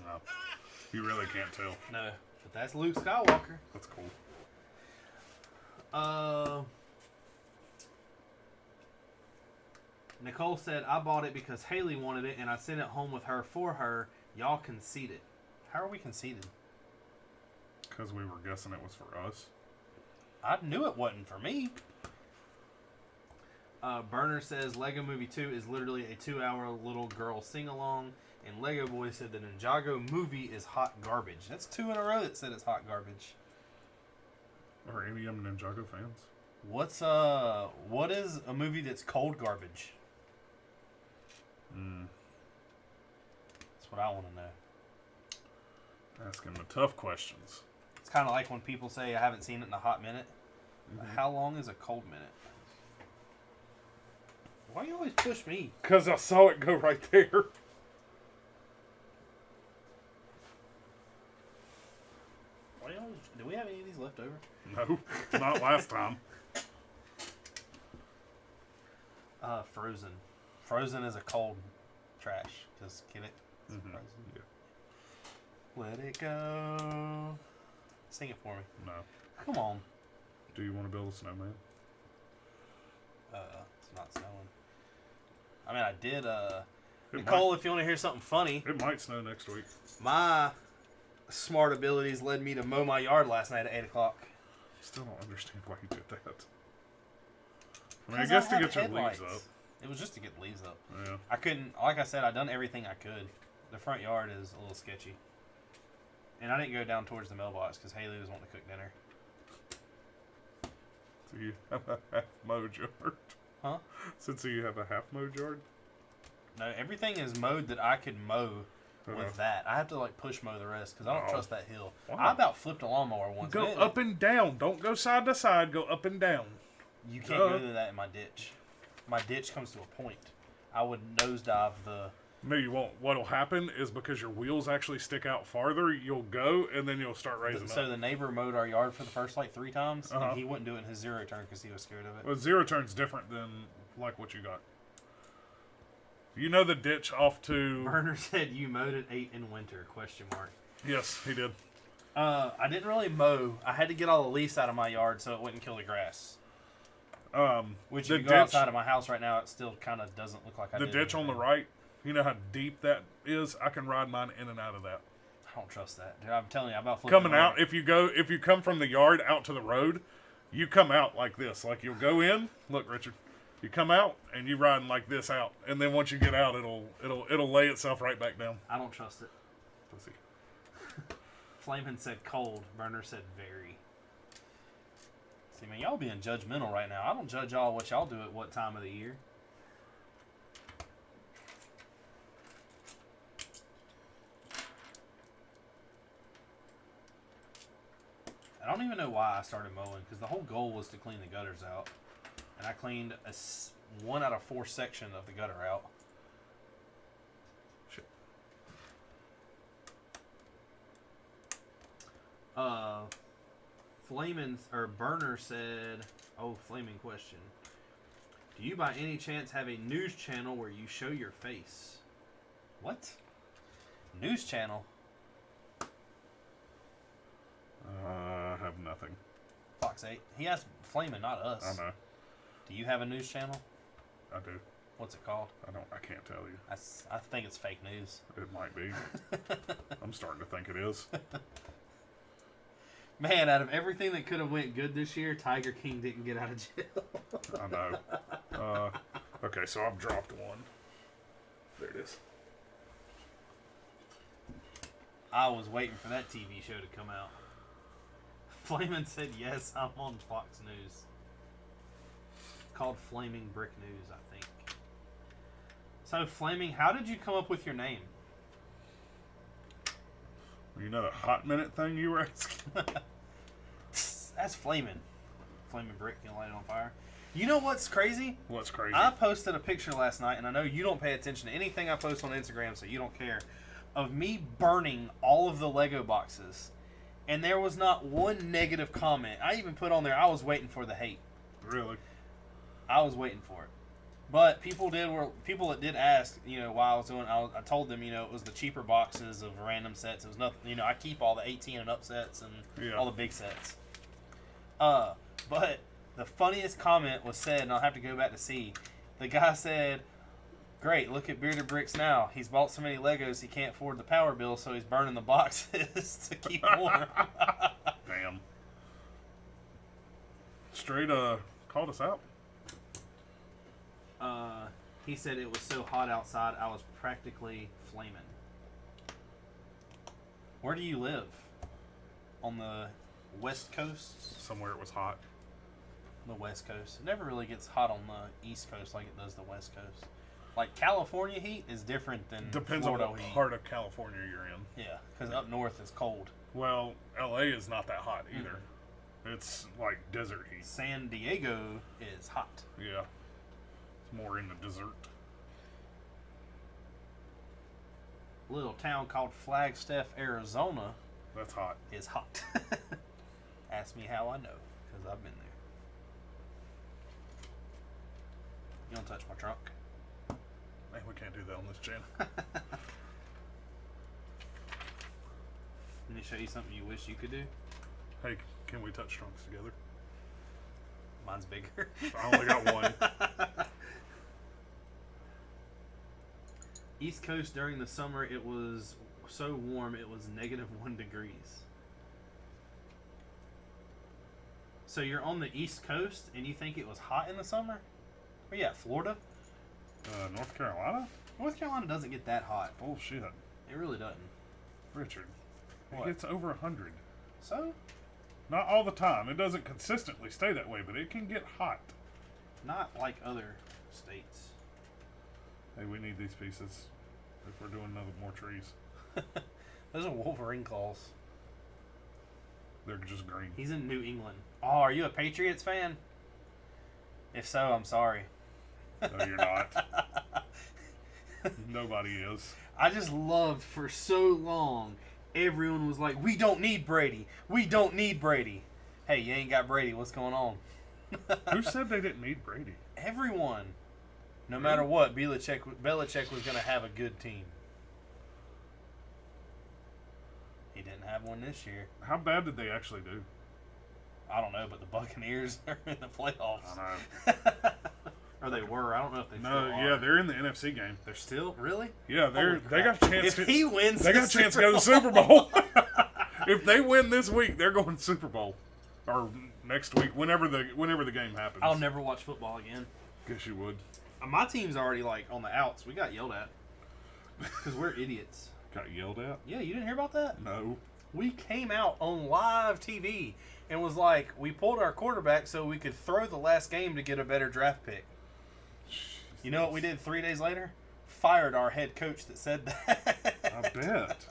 [SPEAKER 1] No. You really can't tell.
[SPEAKER 2] No, but that's Luke Skywalker.
[SPEAKER 1] That's cool.
[SPEAKER 2] Nicole said, I bought it because Haley wanted it and I sent it home with her for her. Y'all conceded. How are we conceded?
[SPEAKER 1] Because we were guessing it was for us.
[SPEAKER 2] I knew it wasn't for me. Burner says Lego Movie 2 is literally a 2-hour little girl sing-along. And Lego Boy said the Ninjago movie is hot garbage. That's 2 in a row that said it's hot garbage.
[SPEAKER 1] Are any of them Ninjago fans?
[SPEAKER 2] What is a movie that's cold garbage? That's what I want to know.
[SPEAKER 1] Asking the tough questions.
[SPEAKER 2] It's kind of like when people say I haven't seen it in a hot minute. How long is a cold minute? Why do you always push me?
[SPEAKER 1] Because I saw it go right there.
[SPEAKER 2] Why do you always, do we have any of these left over?
[SPEAKER 1] No, not last time.
[SPEAKER 2] Frozen. Frozen is a cold trash. Just get it? It's Frozen.
[SPEAKER 1] Yeah.
[SPEAKER 2] Let it go. Sing it for me.
[SPEAKER 1] No.
[SPEAKER 2] Come on.
[SPEAKER 1] Do you want to build a snowman?
[SPEAKER 2] It's not snowing. I mean, I did.
[SPEAKER 1] It
[SPEAKER 2] Nicole, if you want to hear something funny,
[SPEAKER 1] It might snow next week.
[SPEAKER 2] my smart abilities led me to mow my yard last night at 8 o'clock.
[SPEAKER 1] Still don't understand why you did that. I mean, I guess to get your leaves up.
[SPEAKER 2] It was just to get the leaves up.
[SPEAKER 1] Yeah.
[SPEAKER 2] I couldn't, like I said, I done everything I could. The front yard is a little sketchy. And I didn't go down towards the mailbox because Haley was wanting to cook dinner.
[SPEAKER 1] So you have a half mowed yard?
[SPEAKER 2] Huh?
[SPEAKER 1] So you have a half mowed yard?
[SPEAKER 2] No, everything is mowed that I could mow
[SPEAKER 1] Uh-huh.
[SPEAKER 2] with that. I have to like push mow the rest because I don't
[SPEAKER 1] Oh.
[SPEAKER 2] trust that hill.
[SPEAKER 1] Wow.
[SPEAKER 2] I about flipped a lawnmower once.
[SPEAKER 1] Go
[SPEAKER 2] Man,
[SPEAKER 1] up and down. Don't go side to side. Go up and down.
[SPEAKER 2] You can't go to that in my ditch. My ditch comes to a point. I would nosedive the...
[SPEAKER 1] No, you won't. What'll happen is because your wheels actually stick out farther, you'll go, and then you'll start raising
[SPEAKER 2] So
[SPEAKER 1] up.
[SPEAKER 2] the neighbor mowed our yard for the first like 3 times,
[SPEAKER 1] Uh-huh.
[SPEAKER 2] and he wouldn't do it in his zero turn because he was scared of it.
[SPEAKER 1] Well, zero turn's different than like what you got. You know the ditch off to...
[SPEAKER 2] Burner said you mowed at 8 in winter, question mark.
[SPEAKER 1] Yes, he did.
[SPEAKER 2] I didn't really mow. I had to get all the leaves out of my yard so it wouldn't kill the grass. Which
[SPEAKER 1] The
[SPEAKER 2] if you go
[SPEAKER 1] ditch-
[SPEAKER 2] outside of my house right now, it still kind of doesn't look like I
[SPEAKER 1] The
[SPEAKER 2] did
[SPEAKER 1] ditch on the
[SPEAKER 2] anything.
[SPEAKER 1] right, you know how deep that is? I can ride mine in and out of that.
[SPEAKER 2] I don't trust that. Dude, I'm telling you, I about flipped
[SPEAKER 1] Coming
[SPEAKER 2] it
[SPEAKER 1] out,
[SPEAKER 2] over.
[SPEAKER 1] if you come from the yard out to the road, you come out like this. Like you'll go in, look, Richard, you come out and you riding like this out, and then once you get out, it'll lay itself right back down.
[SPEAKER 2] I don't trust it.
[SPEAKER 1] Let's see.
[SPEAKER 2] Flamin said cold. Burner said very. See, man, y'all being judgmental right now. I don't judge y'all what y'all do at what time of the year. I don't even know why I started mowing, because the whole goal was to clean the gutters out. And I cleaned 1 out of 4 section of the gutter out.
[SPEAKER 1] Shit.
[SPEAKER 2] Flamin' or Burner said, oh, flaming question. Do you by any chance have a news channel where you show your face? What? News channel?
[SPEAKER 1] I have nothing.
[SPEAKER 2] Fox 8. He asked Flamin', not us.
[SPEAKER 1] I know.
[SPEAKER 2] Do you have a news channel?
[SPEAKER 1] I do.
[SPEAKER 2] What's it called?
[SPEAKER 1] I can't tell you.
[SPEAKER 2] I think it's fake news.
[SPEAKER 1] It might be. I'm starting to think it is.
[SPEAKER 2] Man, out of everything that could have went good this year, Tiger King didn't get out of jail.
[SPEAKER 1] I know. Okay, so I've dropped one. There it is.
[SPEAKER 2] I was waiting for that TV show to come out. Flamin' said, yes, I'm on Fox News. Called Flaming Brick News, I think. So, Flaming, how did you come up with your name?
[SPEAKER 1] You know the hot minute thing you were asking?
[SPEAKER 2] That's Flamin'. Flaming Brick, you light it on fire. You know what's crazy?
[SPEAKER 1] What's crazy?
[SPEAKER 2] I posted a picture last night, and I know you don't pay attention to anything I post on Instagram, so you don't care, of me burning all of the Lego boxes. And there was not one negative comment. I even put on there, I was waiting for the hate.
[SPEAKER 1] Really?
[SPEAKER 2] I was waiting for it. But people that did ask, you know, while I was doing, I told them, you know, it was the cheaper boxes of random sets. It was nothing, you know, I keep all the 18 and up sets and all the big sets. But the funniest comment was said, and I'll have to go back to see. The guy said, great, look at Bearded Bricks now. He's bought so many Legos he can't afford the power bill, so he's burning the boxes to keep warm.
[SPEAKER 1] Damn. Straight called us out.
[SPEAKER 2] He said it was so hot outside, I was practically flaming. Where do you live? On the West Coast?
[SPEAKER 1] Somewhere it was hot.
[SPEAKER 2] The West Coast. It never really gets hot on the East Coast like it does the West Coast. Like California heat is different than
[SPEAKER 1] Depends
[SPEAKER 2] Florida
[SPEAKER 1] on what
[SPEAKER 2] heat.
[SPEAKER 1] part of California you're in.
[SPEAKER 2] Yeah, because up north it's cold.
[SPEAKER 1] Well, LA is not that hot either. It's like desert heat.
[SPEAKER 2] San Diego is hot.
[SPEAKER 1] Yeah. It's more in the desert.
[SPEAKER 2] Little town called Flagstaff, Arizona
[SPEAKER 1] That's hot.
[SPEAKER 2] is hot. Ask me how I know, because I've been there. You don't touch my trunk.
[SPEAKER 1] Man, we can't do that on this channel.
[SPEAKER 2] Let me show you something you wish you could do.
[SPEAKER 1] Hey, can we touch trunks together?
[SPEAKER 2] Mine's bigger.
[SPEAKER 1] I only got one.
[SPEAKER 2] East Coast during the summer, it was so warm it was -1 degrees. So you're on the East Coast and you think it was hot in the summer? Where you at, Florida?
[SPEAKER 1] North Carolina?
[SPEAKER 2] North Carolina doesn't get that hot.
[SPEAKER 1] Bullshit.
[SPEAKER 2] It really doesn't.
[SPEAKER 1] Richard.
[SPEAKER 2] What?
[SPEAKER 1] It gets over 100.
[SPEAKER 2] So?
[SPEAKER 1] Not all the time. It doesn't consistently stay that way, but it can get hot.
[SPEAKER 2] Not like other states.
[SPEAKER 1] Hey, we need these pieces if we're doing more trees.
[SPEAKER 2] Those are Wolverine claws.
[SPEAKER 1] They're just green.
[SPEAKER 2] He's in New England. Oh, are you a Patriots fan? If so, I'm sorry.
[SPEAKER 1] No, you're not. Nobody is.
[SPEAKER 2] I just loved for so long. Everyone was like, "We don't need Brady. We don't need Brady." Hey, you ain't got Brady. What's going on?
[SPEAKER 1] Who said they didn't need Brady?
[SPEAKER 2] Everyone. No matter what, Belichick was going to have a good team. He didn't have one this year.
[SPEAKER 1] How bad did they actually do?
[SPEAKER 2] I don't know, but the Buccaneers are in the playoffs.
[SPEAKER 1] I know.
[SPEAKER 2] Or they were. I don't know if they still
[SPEAKER 1] No,
[SPEAKER 2] are.
[SPEAKER 1] yeah, they're in the NFC game.
[SPEAKER 2] They're still? Really?
[SPEAKER 1] Yeah,
[SPEAKER 2] Holy
[SPEAKER 1] they got a chance.
[SPEAKER 2] If he wins,
[SPEAKER 1] they got a chance to go to the Super Bowl. If they win this week, they're going to Super Bowl, or next week, whenever the game happens.
[SPEAKER 2] I'll never watch football again.
[SPEAKER 1] Guess you would.
[SPEAKER 2] My team's already like on the outs. We got yelled at because we're idiots.
[SPEAKER 1] Got yelled at?
[SPEAKER 2] Yeah, you didn't hear about that?
[SPEAKER 1] No.
[SPEAKER 2] We came out on live TV and was like, we pulled our quarterback so we could throw the last game to get a better draft pick.
[SPEAKER 1] Jesus.
[SPEAKER 2] You know what we did 3 days later? Fired our head coach that said that.
[SPEAKER 1] I bet.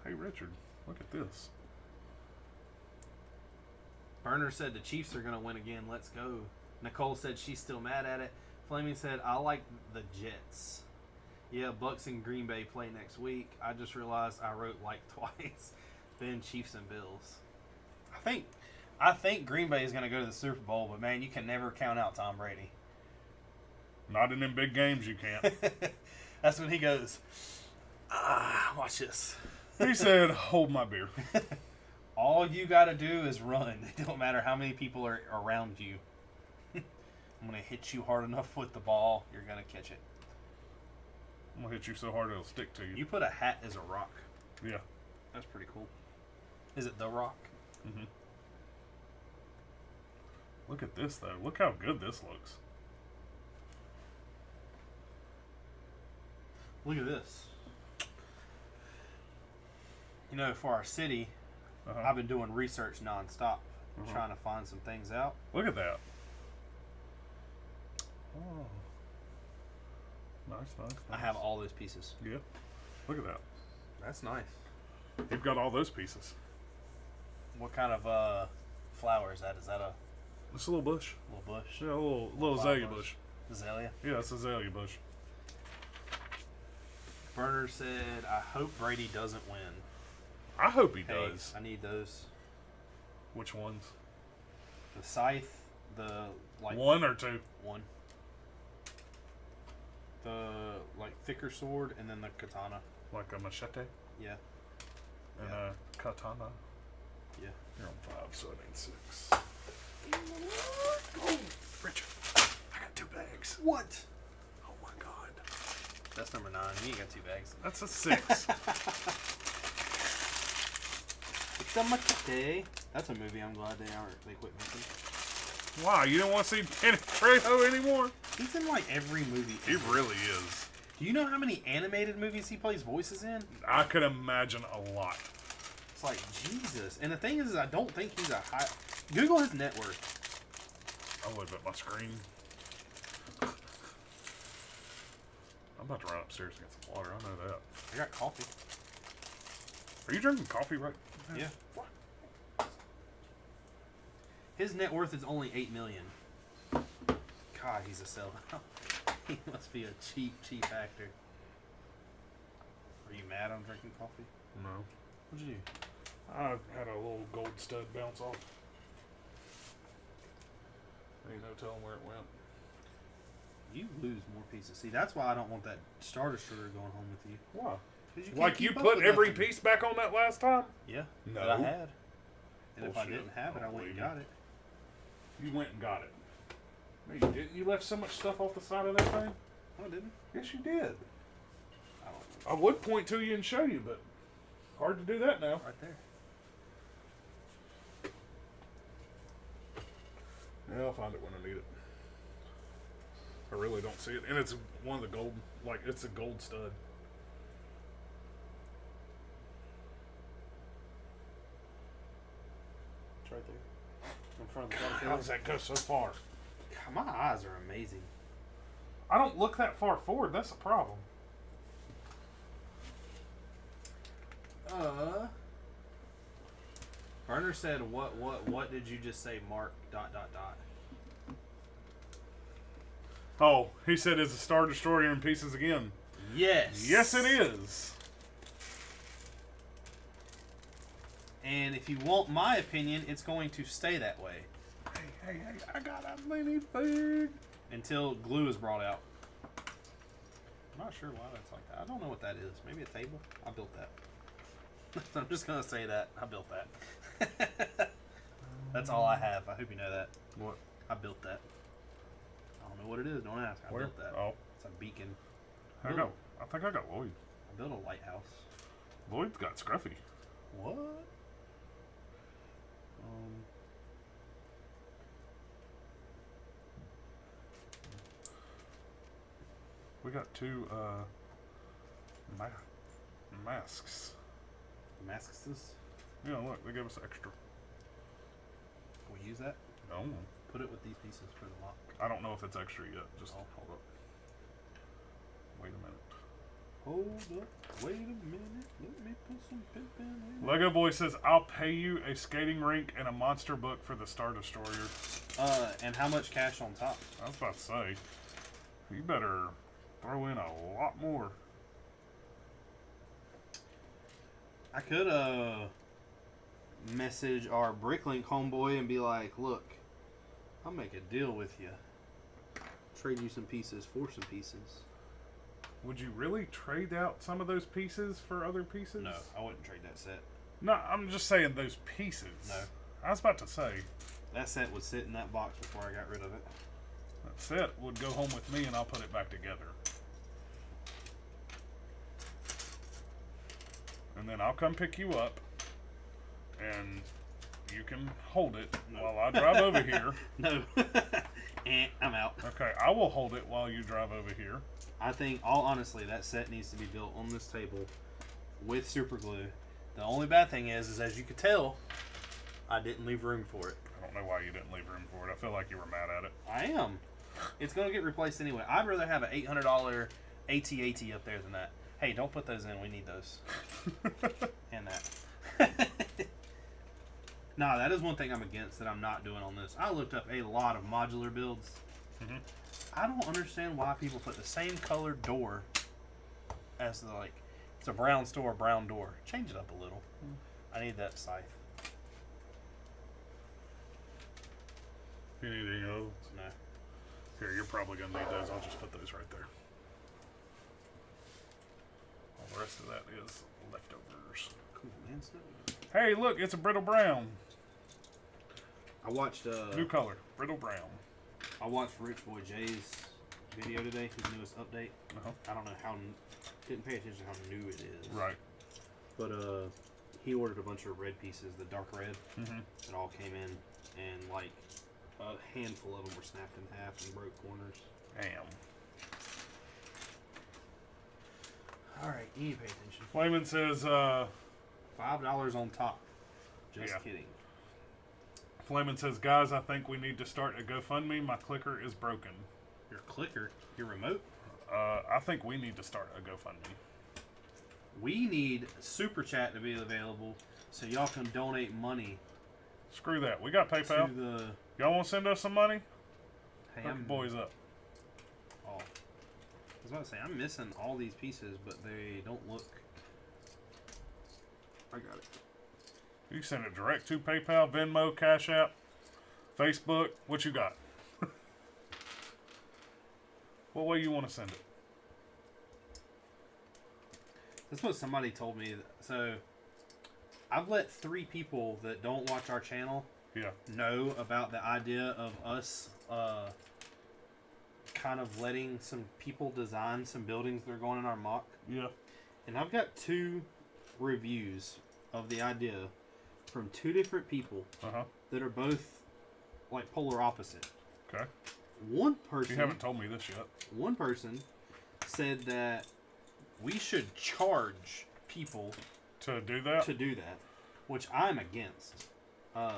[SPEAKER 1] Hey, Richard, look at this.
[SPEAKER 2] Burner said the Chiefs are going to win again. Let's go. Nicole said she's still mad at it. Flaming said, I like the Jets. Yeah, Bucks and Green Bay play next week. I just realized I wrote like twice. Then Chiefs and Bills. I think Green Bay is going to go to the Super Bowl, but man, you can never count out Tom Brady.
[SPEAKER 1] Not in them big games, you can't.
[SPEAKER 2] That's when he goes, watch this.
[SPEAKER 1] He said, hold my beer.
[SPEAKER 2] All you got to do is run. It don't matter how many people are around you. I'm going to hit you hard enough with the ball, you're going to catch it.
[SPEAKER 1] I'm going to hit you so hard it'll stick to you.
[SPEAKER 2] You put a hat as a rock.
[SPEAKER 1] Yeah.
[SPEAKER 2] That's pretty cool. Is it the rock?
[SPEAKER 1] Mm-hmm. Look at this, though. Look how good this looks.
[SPEAKER 2] Look at this. You know, for our city, I've been doing research nonstop, trying to find some things out.
[SPEAKER 1] Look at that. Oh. Nice.
[SPEAKER 2] I have all those pieces.
[SPEAKER 1] Yeah. Look at that.
[SPEAKER 2] That's nice.
[SPEAKER 1] You've got all those pieces.
[SPEAKER 2] What kind of flower is that? Is that a
[SPEAKER 1] It's a little bush.
[SPEAKER 2] little bush?
[SPEAKER 1] Yeah, a little azalea bush.
[SPEAKER 2] Azalea?
[SPEAKER 1] Yeah, it's a azalea bush.
[SPEAKER 2] Burner said, I hope Brady doesn't win.
[SPEAKER 1] I hope he
[SPEAKER 2] Hey,
[SPEAKER 1] does.
[SPEAKER 2] I need those.
[SPEAKER 1] Which ones?
[SPEAKER 2] The scythe, the like
[SPEAKER 1] One or two?
[SPEAKER 2] one. The like thicker sword, and then the katana.
[SPEAKER 1] Like a machete
[SPEAKER 2] Yeah.
[SPEAKER 1] and a katana?
[SPEAKER 2] Yeah.
[SPEAKER 1] You're on 5, so I need 6. Oh, Richard, I got 2 bags.
[SPEAKER 2] What?
[SPEAKER 1] Oh my God.
[SPEAKER 2] That's number 9. You ain't got 2 bags.
[SPEAKER 1] That's a 6.
[SPEAKER 2] It's a machete. That's a movie I'm glad they quit making.
[SPEAKER 1] Wow, you don't want to see Danny Trejo anymore?
[SPEAKER 2] He's in like every movie
[SPEAKER 1] He
[SPEAKER 2] ever.
[SPEAKER 1] really is.
[SPEAKER 2] Do you know how many animated movies he plays voices in?
[SPEAKER 1] I could imagine a lot.
[SPEAKER 2] It's like, Jesus. And the thing is I don't think he's a high... Google his net worth.
[SPEAKER 1] I'll live at my screen. I'm about to run upstairs and get some water. I know that.
[SPEAKER 2] I got coffee.
[SPEAKER 1] Are you drinking coffee right now?
[SPEAKER 2] Yeah. His net worth is only $8 million. God, he's a sellout. He must be a cheap actor. Are you mad I'm drinking coffee?
[SPEAKER 1] No.
[SPEAKER 2] What'd you do?
[SPEAKER 1] I had a little gold stud bounce off. Ain't no telling where it went.
[SPEAKER 2] You lose more pieces. See, that's why I don't want that starter sugar going home with you.
[SPEAKER 1] Why?
[SPEAKER 2] 'Cause you can't
[SPEAKER 1] Like you
[SPEAKER 2] keep up
[SPEAKER 1] put
[SPEAKER 2] with
[SPEAKER 1] every
[SPEAKER 2] nothing.
[SPEAKER 1] piece back on that last time?
[SPEAKER 2] Yeah.
[SPEAKER 1] No.
[SPEAKER 2] That I had. And if I
[SPEAKER 1] Bullshit.
[SPEAKER 2] didn't have it, I went and
[SPEAKER 1] believe
[SPEAKER 2] got
[SPEAKER 1] you.
[SPEAKER 2] it.
[SPEAKER 1] You went and got it. No, you didn't. You left so much stuff off the side of that thing.
[SPEAKER 2] No, I didn't.
[SPEAKER 1] Yes, you did.
[SPEAKER 2] I don't
[SPEAKER 1] I would point to you and show you, but hard to do that now.
[SPEAKER 2] Right there.
[SPEAKER 1] Yeah, I'll find it when I need it. I really don't see it, and it's one of the gold. Like it's a gold stud.
[SPEAKER 2] It's right there. In front of the
[SPEAKER 1] How does that go so far?
[SPEAKER 2] God, my eyes are amazing.
[SPEAKER 1] I don't look that far forward. That's a problem.
[SPEAKER 2] Burner said, what did you just say, Mark, ...
[SPEAKER 1] Oh, he said, "Is the Star Destroyer in pieces again?"
[SPEAKER 2] Yes.
[SPEAKER 1] Yes, it is.
[SPEAKER 2] And if you want my opinion, it's going to stay that way.
[SPEAKER 1] Hey, I got a minifig.
[SPEAKER 2] Until glue is brought out. I'm not sure why that's like that. I don't know what that is. Maybe a table? I built that. I'm just going to say that. I built that. That's all I have. I hope you know that.
[SPEAKER 1] What?
[SPEAKER 2] I built that. I don't know what it is. Don't ask. I
[SPEAKER 1] Where?
[SPEAKER 2] built that.
[SPEAKER 1] Oh.
[SPEAKER 2] It's a beacon.
[SPEAKER 1] I go. I think I got Lloyd.
[SPEAKER 2] I built a lighthouse.
[SPEAKER 1] Lloyd's got Scruffy.
[SPEAKER 2] What?
[SPEAKER 1] We got two masks.
[SPEAKER 2] Damascus?
[SPEAKER 1] Yeah, look, they gave us extra.
[SPEAKER 2] Can we use that?
[SPEAKER 1] No,
[SPEAKER 2] Put it with these pieces for the lock.
[SPEAKER 1] I don't know if it's extra yet. Just
[SPEAKER 2] Oh.
[SPEAKER 1] hold up. Wait a minute.
[SPEAKER 2] Hold up. Wait a minute. Let me put some pip in here.
[SPEAKER 1] Lego Boy says, "I'll pay you a skating rink and a monster book for the Star Destroyer."
[SPEAKER 2] And how much cash on top?
[SPEAKER 1] I was about to say, you better throw in a lot more.
[SPEAKER 2] I could message our Bricklink homeboy and be like, "Look, I'll make a deal with you. Trade you some pieces for some pieces."
[SPEAKER 1] Would you really trade out some of those pieces for other pieces?
[SPEAKER 2] No, I wouldn't trade that set.
[SPEAKER 1] No, I'm just saying those pieces.
[SPEAKER 2] No.
[SPEAKER 1] I was about to say,
[SPEAKER 2] That set would sit in that box before I got rid of it.
[SPEAKER 1] that set would go home with me and I'll put it back together. And then I'll come pick you up and you can hold it while I drive over here.
[SPEAKER 2] No. I'm out.
[SPEAKER 1] Okay, I will hold it while you drive over here.
[SPEAKER 2] I think, all honestly, that set needs to be built on this table with super glue. The only bad thing is as you could tell, I didn't leave room for it.
[SPEAKER 1] I don't know why you didn't leave room for it. I feel like you were mad at it.
[SPEAKER 2] I am. It's going to get replaced anyway. I'd rather have an $800 AT-AT up there than that. Hey, don't put those in. We need those. And that. Nah, that is one thing I'm against that I'm not doing on this. I looked up a lot of modular builds.
[SPEAKER 1] Mm-hmm.
[SPEAKER 2] I don't understand why people put the same colored door as the, like, it's a brown door. Change it up a little. I need that scythe.
[SPEAKER 1] You need any of those?
[SPEAKER 2] No.
[SPEAKER 1] Here, you're probably going to need those. I'll just put those right there. All the rest of that is leftovers.
[SPEAKER 2] Cool, man.
[SPEAKER 1] Hey, look, it's a brittle brown.
[SPEAKER 2] I watched
[SPEAKER 1] New color, brittle brown.
[SPEAKER 2] I watched Rich Boy Jay's video today, his newest update.
[SPEAKER 1] Uh-huh.
[SPEAKER 2] I don't know didn't pay attention to how new it is.
[SPEAKER 1] Right.
[SPEAKER 2] But he ordered a bunch of red pieces, the dark red.
[SPEAKER 1] Mm-hmm.
[SPEAKER 2] It all came in, and like a handful of them were snapped in half and broke corners.
[SPEAKER 1] Damn.
[SPEAKER 2] All right, you need to pay attention.
[SPEAKER 1] Flamin says,
[SPEAKER 2] $5 on top. Just
[SPEAKER 1] Yeah.
[SPEAKER 2] kidding.
[SPEAKER 1] Flamin says, "Guys, I think we need to start a GoFundMe. My clicker is broken."
[SPEAKER 2] Your clicker, your remote.
[SPEAKER 1] I think we need to start a GoFundMe.
[SPEAKER 2] We need Super Chat to be available so y'all can donate money
[SPEAKER 1] Screw that. We got PayPal.
[SPEAKER 2] to the.
[SPEAKER 1] Y'all want to send us some money?
[SPEAKER 2] Hey,
[SPEAKER 1] Hook the boys up.
[SPEAKER 2] Oh, I was about to say I'm missing all these pieces, but they don't look. I got it.
[SPEAKER 1] You can send it direct to PayPal, Venmo, Cash App, Facebook. What you got? What way you want to send it?
[SPEAKER 2] That's what somebody told me. So, I've let 3 people that don't watch our channel know about the idea of us kind of letting some people design some buildings that are going in our mock.
[SPEAKER 1] Yeah.
[SPEAKER 2] And I've got 2 reviews of the idea from 2 different people that are both like polar opposite.
[SPEAKER 1] Okay.
[SPEAKER 2] One person...
[SPEAKER 1] You haven't told me this yet. One
[SPEAKER 2] person said that we should charge people
[SPEAKER 1] to do that,
[SPEAKER 2] which I'm against. I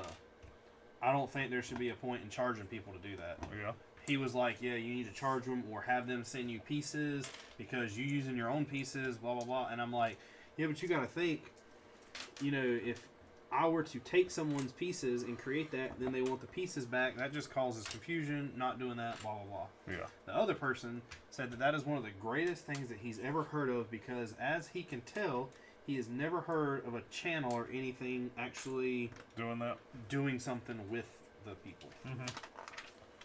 [SPEAKER 2] don't think there should be a point in charging people to do that.
[SPEAKER 1] Yeah.
[SPEAKER 2] He was like, yeah, you need to charge them or have them send you pieces because you using your own pieces, blah, blah, blah. And I'm like, yeah, but you got to think, you know, if I were to take someone's pieces and create that, then they want the pieces back, that just causes confusion, not doing that, blah, blah, blah.
[SPEAKER 1] Yeah.
[SPEAKER 2] The other person said that that is one of the greatest things that he's ever heard of because as he can tell, he has never heard of a channel or anything actually doing something with the people.
[SPEAKER 1] Mm-hmm.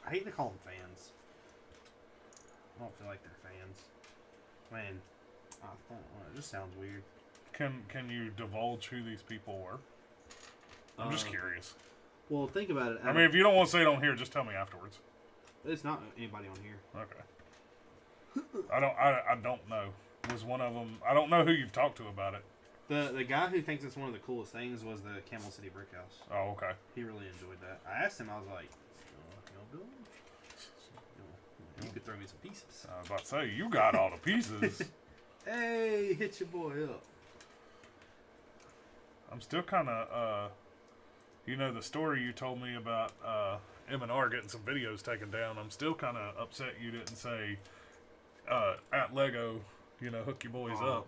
[SPEAKER 2] I hate to call them fans. I don't feel like they're fans. Man, I don't know. It just sounds weird.
[SPEAKER 1] Can you divulge who these people were? I'm just curious.
[SPEAKER 2] Well, think about it.
[SPEAKER 1] I mean, if you don't want to say it on here, just tell me afterwards.
[SPEAKER 2] It's not anybody on here.
[SPEAKER 1] Okay. I don't know. Was one of them? I don't know who you've talked to about it.
[SPEAKER 2] The guy who thinks it's one of the coolest things was the Camel City Brick House.
[SPEAKER 1] Oh, okay.
[SPEAKER 2] He really enjoyed that. I asked him. I was like, "You build? You could throw me some pieces."
[SPEAKER 1] I was about to say you got all the pieces.
[SPEAKER 2] Hey, hit your boy up.
[SPEAKER 1] I'm still kind of, you know, the story you told me about M&R getting some videos taken down. I'm still kind of upset you didn't say at Lego, you know, hook your boys up.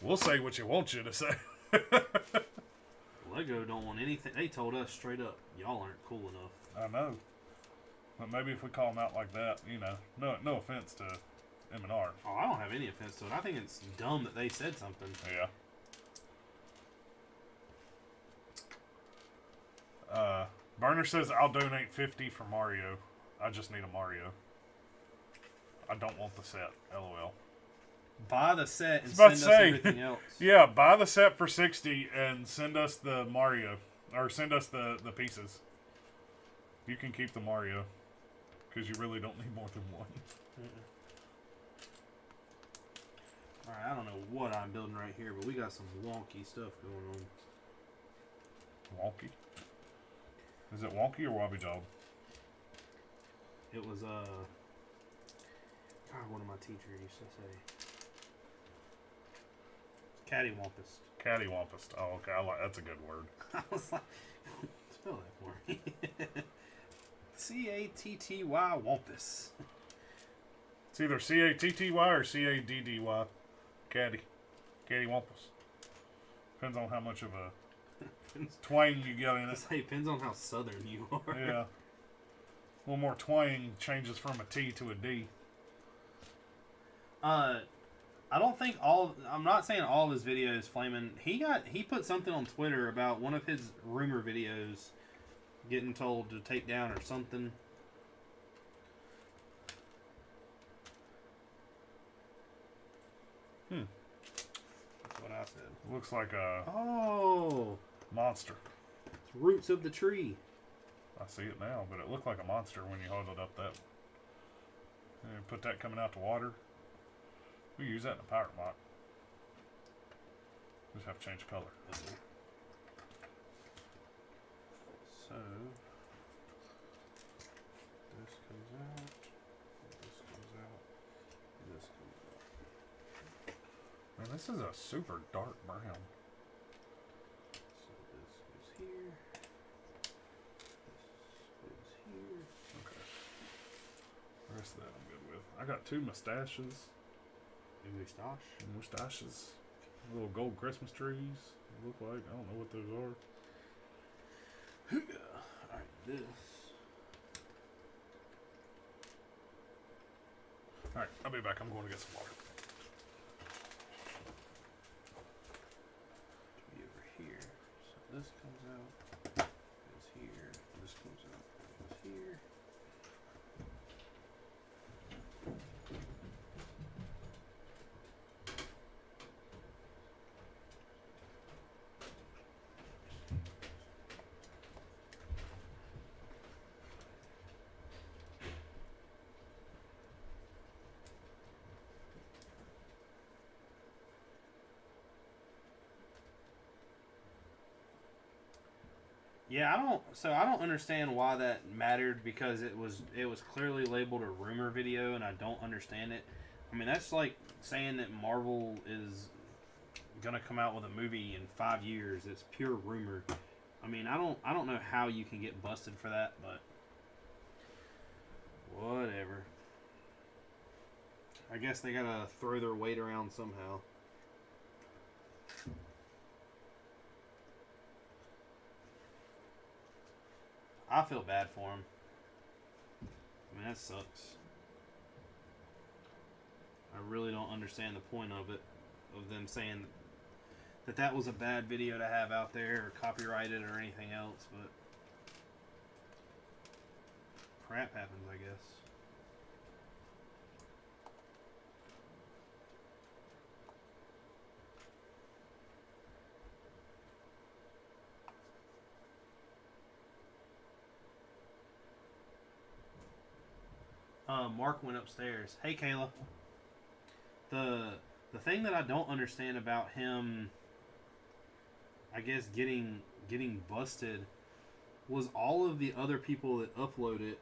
[SPEAKER 1] We'll say what you want you to say.
[SPEAKER 2] Lego don't want anything. They told us straight up, y'all aren't cool enough.
[SPEAKER 1] I know. But maybe if we call them out like that, you know, no offense to M&R.
[SPEAKER 2] Oh, I don't have any offense to it. I think it's dumb that they said something.
[SPEAKER 1] Yeah. Burner says, I'll donate 50 for Mario. I just need a Mario. I don't want the set. LOL.
[SPEAKER 2] Buy the set and send us everything else.
[SPEAKER 1] Yeah, buy the set for 60 and send us the Mario. Or send us the pieces. You can keep the Mario. Because you really don't need more than one.
[SPEAKER 2] Alright, I don't know what I'm building right here, but we got some wonky stuff going on.
[SPEAKER 1] Wonky? Is it wonky or wobbly job?
[SPEAKER 2] It was, God, one of my teachers used to say. Cattywampus.
[SPEAKER 1] Cattywampus. Oh, okay. That's a good word.
[SPEAKER 2] I was like, spell that for me. C-A-T-T-Y wampus.
[SPEAKER 1] It's either C-A-T-T-Y or C-A-D-D-Y. Cattywampus. Depends on how much of a twang you get in it.
[SPEAKER 2] It depends on how southern you are.
[SPEAKER 1] Yeah. A little more twang changes from a T to a D.
[SPEAKER 2] I don't think I'm not saying all of his videos flaming. He put something on Twitter about one of his rumor videos getting told to take down or something. That's what I said.
[SPEAKER 1] Looks like a monster.
[SPEAKER 2] It's roots of the tree.
[SPEAKER 1] I see it now, but it looked like a monster when you hold it up that. And put that coming out to water. We use that in a pirate mock. Just have to change color.
[SPEAKER 2] So this comes out, this comes out, this comes out.
[SPEAKER 1] Man, this is a super dark brown.
[SPEAKER 2] So this goes here. This goes here.
[SPEAKER 1] Okay. The rest of that I'm good with. I got 2 mustaches. Mustaches. Little gold Christmas trees. Look like. I don't know what those are.
[SPEAKER 2] Alright, this.
[SPEAKER 1] Alright, I'll be back. I'm going to get some water.
[SPEAKER 2] Be over here. So this comes out. Goes here. This comes out. Goes here. Yeah, I don't understand why that mattered because it was clearly labeled a rumor video, and I don't understand it. I mean, that's like saying that Marvel is gonna come out with a movie in 5 years. It's pure rumor. I mean, I don't know how you can get busted for that, but whatever. I guess they gotta throw their weight around somehow. I feel bad for him. I mean, that sucks. I really don't understand the point of it, of them saying that was a bad video to have out there or copyrighted or anything else, but crap happens, I guess. Mark went upstairs. Hey, Kayla. The thing that I don't understand about him, I guess getting busted, was all of the other people that upload it.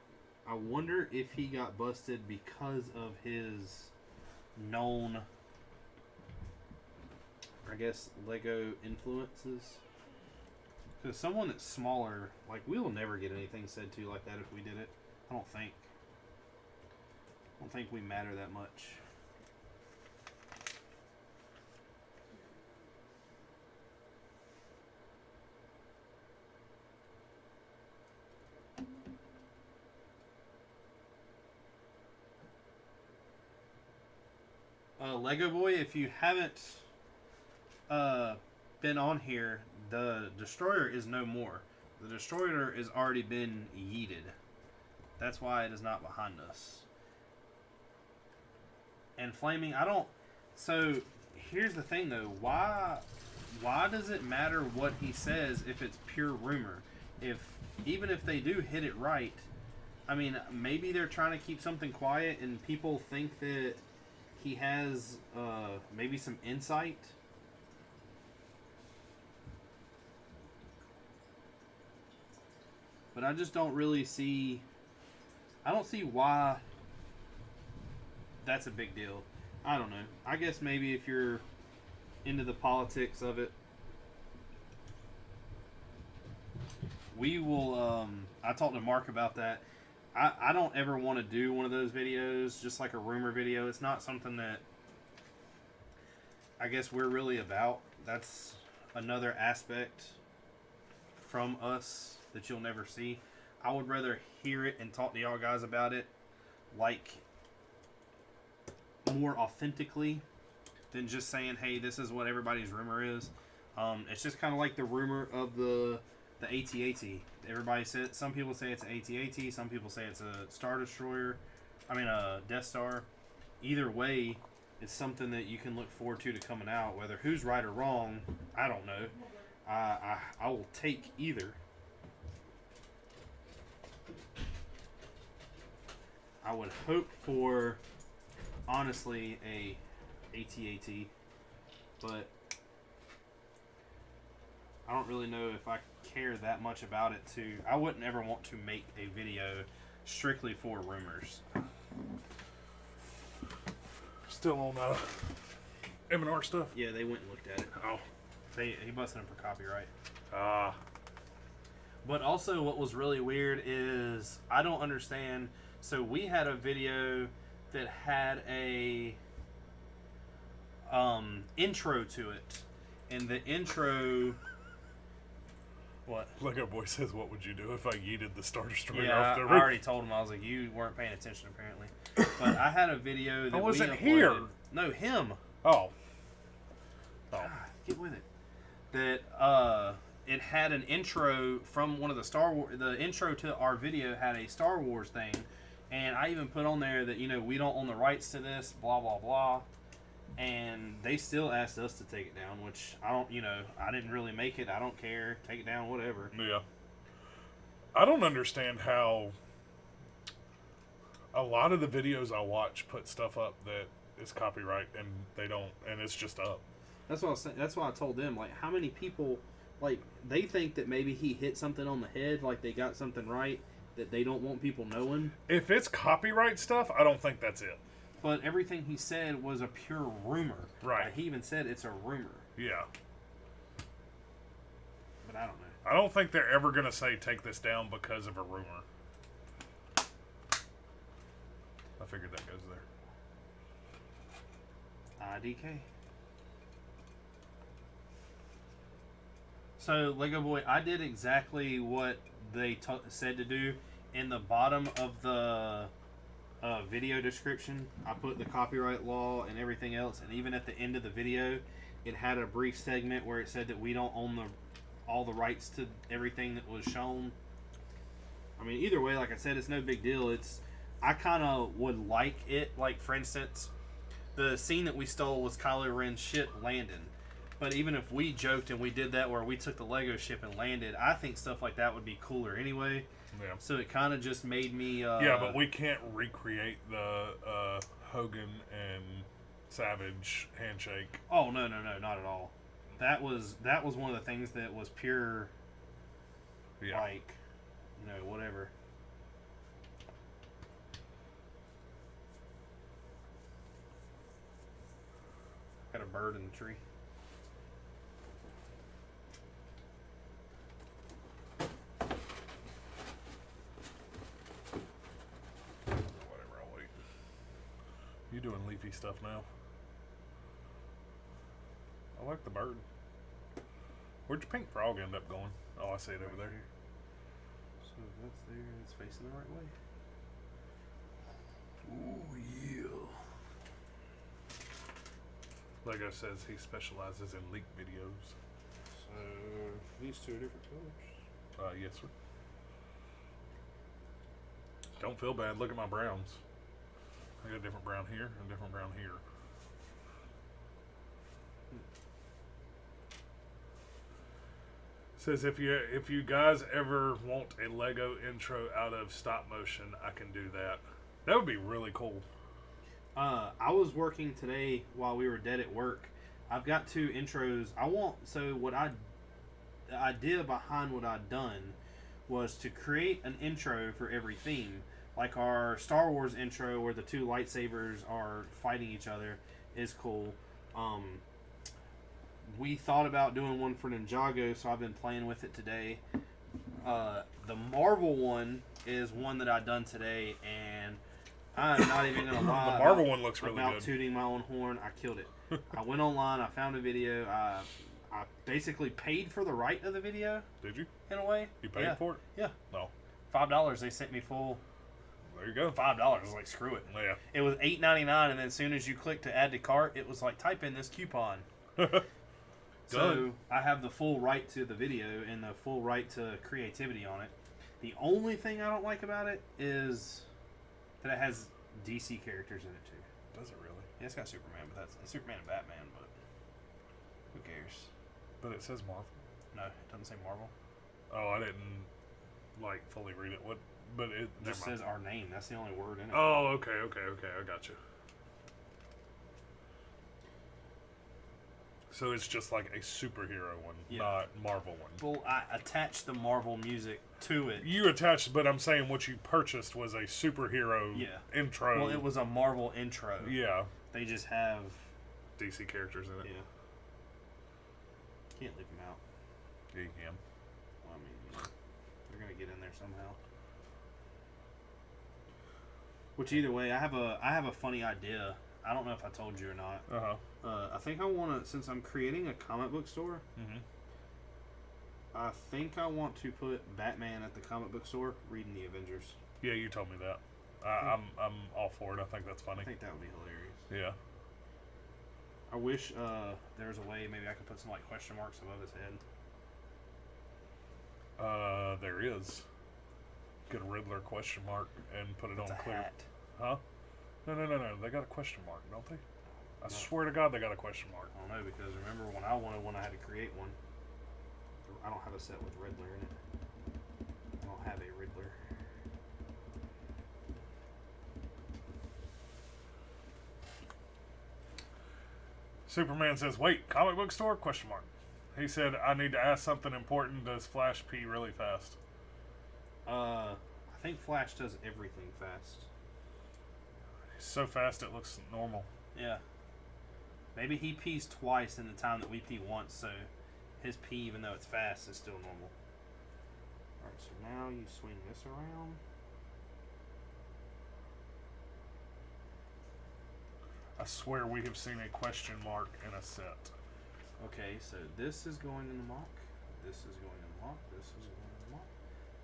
[SPEAKER 2] I wonder if he got busted because of his known, I guess, Lego influences. Because someone that's smaller, like, we'll never get anything said to like that if we did it. I don't think we matter that much. Lego Boy, if you haven't been on here, the Destroyer is no more. The Destroyer has already been yeeted. That's why it is not behind us. And Flaming, I don't... So, here's the thing, though. Why does it matter what he says if it's pure rumor? Even if they do hit it right, I mean, maybe they're trying to keep something quiet and people think that he has maybe some insight. But I just don't really see... I don't see why that's a big deal. I don't know. I guess maybe if you're into the politics of it, we will... I talked to Mark about that. I don't ever want to do one of those videos, just like a rumor video. It's not something that I guess we're really about. That's another aspect from us that you'll never see. I would rather hear it and talk to y'all guys about it, like, more authentically than just saying, hey, this is what everybody's rumor is. It's just kind of like the rumor of the AT-AT. Everybody said, some people say it's an AT-AT, some people say it's a Star Destroyer. I mean, a Death Star. Either way, it's something that you can look forward to coming out. Whether who's right or wrong, I don't know. I will take either. I would hope for, honestly, a AT-AT, but I don't really know if I care that much about it too. I wouldn't ever want to make a video strictly for rumors.
[SPEAKER 1] Still on M&R stuff?
[SPEAKER 2] Yeah, they went and looked at it.
[SPEAKER 1] Oh.
[SPEAKER 2] He busted him for copyright.
[SPEAKER 1] Ah.
[SPEAKER 2] But also what was really weird is I don't understand. So we had a video that had a intro to it. And the intro... What?
[SPEAKER 1] Lego Boy says, what would you do if I yeeted the Star Destroyer
[SPEAKER 2] yeah,
[SPEAKER 1] off the roof?
[SPEAKER 2] I already told him. I was like, you weren't paying attention apparently. But I had a video that
[SPEAKER 1] I wasn't
[SPEAKER 2] we uploaded.
[SPEAKER 1] here.
[SPEAKER 2] No, him.
[SPEAKER 1] Oh.
[SPEAKER 2] God, get with it. That it had an intro from one of the Star Wars. The intro to our video had a Star Wars thing, and I even put on there that, you know, we don't own the rights to this, blah blah blah. And they still asked us to take it down, which I don't, you know, I didn't really make it. I don't care. Take it down, whatever.
[SPEAKER 1] Yeah. I don't understand how a lot of the videos I watch put stuff up that is copyright and they don't, and it's just up.
[SPEAKER 2] That's what I was saying. That's why I told them, like, how many people like they think that maybe he hit something on the head, like they got something right that they don't want people knowing.
[SPEAKER 1] If it's copyright stuff, I don't think that's it.
[SPEAKER 2] But everything he said was a pure rumor.
[SPEAKER 1] Right.
[SPEAKER 2] Like, he even said it's a rumor.
[SPEAKER 1] Yeah.
[SPEAKER 2] But I don't know.
[SPEAKER 1] I don't think they're ever going to say take this down because of a rumor. I figured that goes there.
[SPEAKER 2] IDK. So, Lego Boy, I did exactly what they said to do. In the bottom of the video description, I put the copyright law and everything else, and even at the end of the video, it had a brief segment where it said that we don't own all the rights to everything that was shown. I mean, either way, like I said, it's no big deal. I kind of would like it. Like, for instance, the scene that we stole was Kylo Ren's ship landing. But even if we joked and we did that where we took the Lego ship and landed, I think stuff like that would be cooler anyway.
[SPEAKER 1] Yeah.
[SPEAKER 2] So it kind of just made me...
[SPEAKER 1] yeah, but we can't recreate the Hogan and Savage handshake.
[SPEAKER 2] Oh, no, not at all. That was one of the things that was pure,
[SPEAKER 1] Yeah.
[SPEAKER 2] like, whatever. Got a bird in the tree.
[SPEAKER 1] Whatever, I'll wait. You doing leafy stuff now? I like the bird. Where'd your pink frog end up going? Oh, I see it over there.
[SPEAKER 2] So that's there. It's facing the right way.
[SPEAKER 1] Ooh, yeah. Lego says he specializes in leak videos.
[SPEAKER 2] So these two are different colors.
[SPEAKER 1] Yes, sir. Don't feel bad. Look at my browns. I got a different brown here and a different brown here. Says if you guys ever want a Lego intro out of stop motion, I can do that. That would be really cool.
[SPEAKER 2] I was working today while we were dead at work. I've got 2 intros. The idea behind what I'd done was to create an intro for every theme. Like our Star Wars intro where the 2 lightsabers are fighting each other is cool. We thought about doing one for Ninjago, so I've been playing with it today. The Marvel one is one that I done today, and I'm not even gonna lie.
[SPEAKER 1] The Marvel one looks really
[SPEAKER 2] about
[SPEAKER 1] good.
[SPEAKER 2] Tooting my own horn, I killed it. I went online, I found a video. I basically paid for the right of the video.
[SPEAKER 1] Did you?
[SPEAKER 2] In a way.
[SPEAKER 1] You paid for it?
[SPEAKER 2] Yeah.
[SPEAKER 1] No.
[SPEAKER 2] $5. They sent me full.
[SPEAKER 1] There you go.
[SPEAKER 2] $5. I was like, screw it.
[SPEAKER 1] Yeah.
[SPEAKER 2] It was $8.99, and then as soon as you click to add to cart, it was like, type in this coupon. So I have the full right to the video and the full right to creativity on it. The only thing I don't like about it is that it has DC characters in it too.
[SPEAKER 1] Does it really?
[SPEAKER 2] Yeah, it's got Superman, but that's Superman and Batman. But who cares?
[SPEAKER 1] But it says Marvel.
[SPEAKER 2] No, it doesn't say Marvel.
[SPEAKER 1] Oh, I didn't fully read it. What? But it
[SPEAKER 2] just says our name. That's the only word in it.
[SPEAKER 1] Oh, okay. I got you. So it's just like a superhero one, not Marvel one.
[SPEAKER 2] Well, I attached the Marvel music to it.
[SPEAKER 1] You attached, but I'm saying what you purchased was a superhero intro.
[SPEAKER 2] Well, it was a Marvel intro.
[SPEAKER 1] Yeah.
[SPEAKER 2] They just have
[SPEAKER 1] DC characters in it.
[SPEAKER 2] Yeah. Can't leave them out.
[SPEAKER 1] Yeah, you can.
[SPEAKER 2] Well, I mean, they're gonna get in there somehow. Which either way, I have a funny idea. I don't know if I told you or not. I think I want to, since I'm creating a comic book store, I think I want to put Batman at the comic book store reading the Avengers.
[SPEAKER 1] Yeah, you told me that. I'm all for it. I think that's funny.
[SPEAKER 2] I think that would be hilarious.
[SPEAKER 1] Yeah.
[SPEAKER 2] I wish there was a way maybe I could put some like question marks above his head.
[SPEAKER 1] There is. Get a Riddler question mark and put it on clear.
[SPEAKER 2] Hat.
[SPEAKER 1] Huh? No. They got a question mark, don't they? I swear to God, they got a question mark.
[SPEAKER 2] I don't know, because remember when I wanted one, I had to create one. I don't have a set with Riddler in it. I don't have a Riddler.
[SPEAKER 1] Superman says, "Wait, comic book store? Question mark." He said, I need to ask something important. Does Flash pee really fast?
[SPEAKER 2] I think Flash does everything fast.
[SPEAKER 1] He's so fast it looks normal.
[SPEAKER 2] Yeah. Maybe he pees twice in the time that we pee once, so his pee, even though it's fast, is still normal. Alright, so now you swing this around.
[SPEAKER 1] I swear we have seen a question mark in a set.
[SPEAKER 2] Okay, so this is going in the mock. This is going in the mock. This is going in the mock.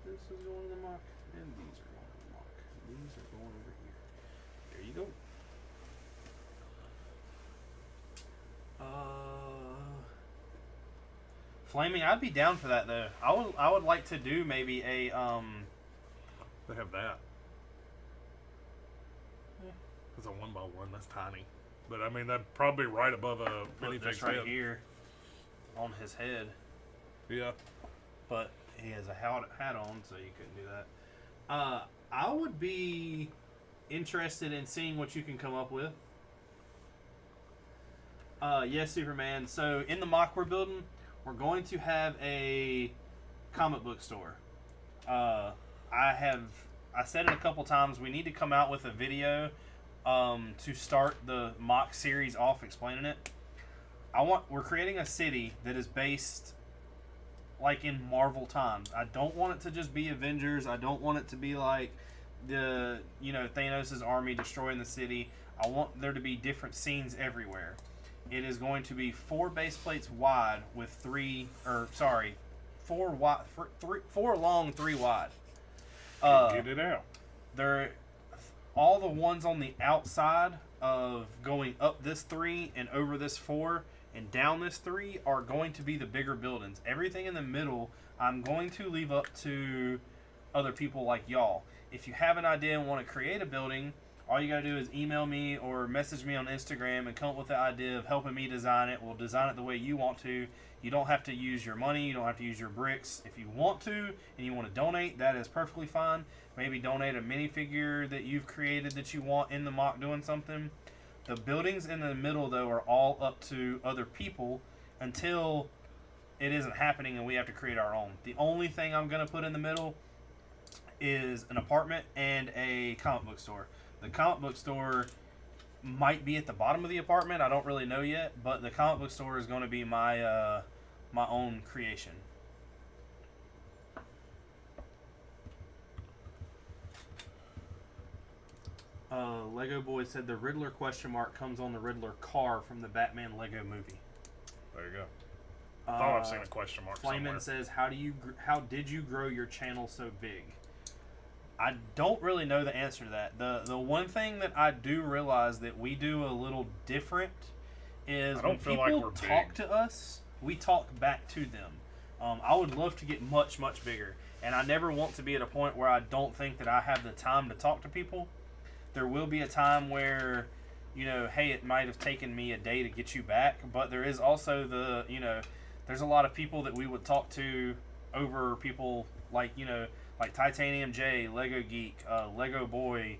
[SPEAKER 2] This is going in the mock. And these are going in the mock. These are going over here. There you go. Flaming, I'd be down for that though. I would like to do maybe a
[SPEAKER 1] They have that. It's a 1x1. That's tiny. But I mean, that's probably right above a
[SPEAKER 2] put
[SPEAKER 1] minifig's
[SPEAKER 2] this right
[SPEAKER 1] head.
[SPEAKER 2] here on his head.
[SPEAKER 1] Yeah.
[SPEAKER 2] But he has a hat on, so you couldn't do that. I would be interested in seeing what you can come up with. Yes, Superman. So in the mock we're building, we're going to have a comic book store. I said it a couple times. We need to come out with a video to start the mock series off, explaining it. We're creating a city that is based like in Marvel times. I don't want it to just be Avengers. I don't want it to be like Thanos' army destroying the city. I want there to be different scenes everywhere. It is going to be 4 base plates wide with 4 long, 3 wide.
[SPEAKER 1] Get it out.
[SPEAKER 2] All the ones on the outside of going up this 3 and over this 4 and down this 3 are going to be the bigger buildings. Everything in the middle, I'm going to leave up to other people like y'all. If you have an idea and want to create a building, all you gotta do is email me or message me on Instagram and come up with the idea of helping me design it. We'll design it the way you want to. You don't have to use your money. You don't have to use your bricks. If you want to and you want to donate, that is perfectly fine. Maybe donate a minifigure that you've created that you want in the mock doing something. The buildings in the middle, though, are all up to other people until it isn't happening and we have to create our own. The only thing I'm going to put in the middle is an apartment and a comic book store. The comic book store might be at the bottom of the apartment. I don't really know yet, but the comic book store is going to be my my own creation. Lego Boy said the Riddler question mark comes on the Riddler car from the Batman Lego movie.
[SPEAKER 1] There you go. I thought I've seen a question mark
[SPEAKER 2] Flayman
[SPEAKER 1] somewhere.
[SPEAKER 2] says, how did you grow your channel so big? I don't really know the answer to that. The one thing that I do realize that we do a little different is when people talk to us, we talk back to them. I would love to get much, much bigger. And I never want to be at a point where I don't think that I have the time to talk to people. There will be a time where, hey, it might have taken me a day to get you back. But there is also there's a lot of people that we would talk to over people like Titanium J, Lego Geek, Lego Boy,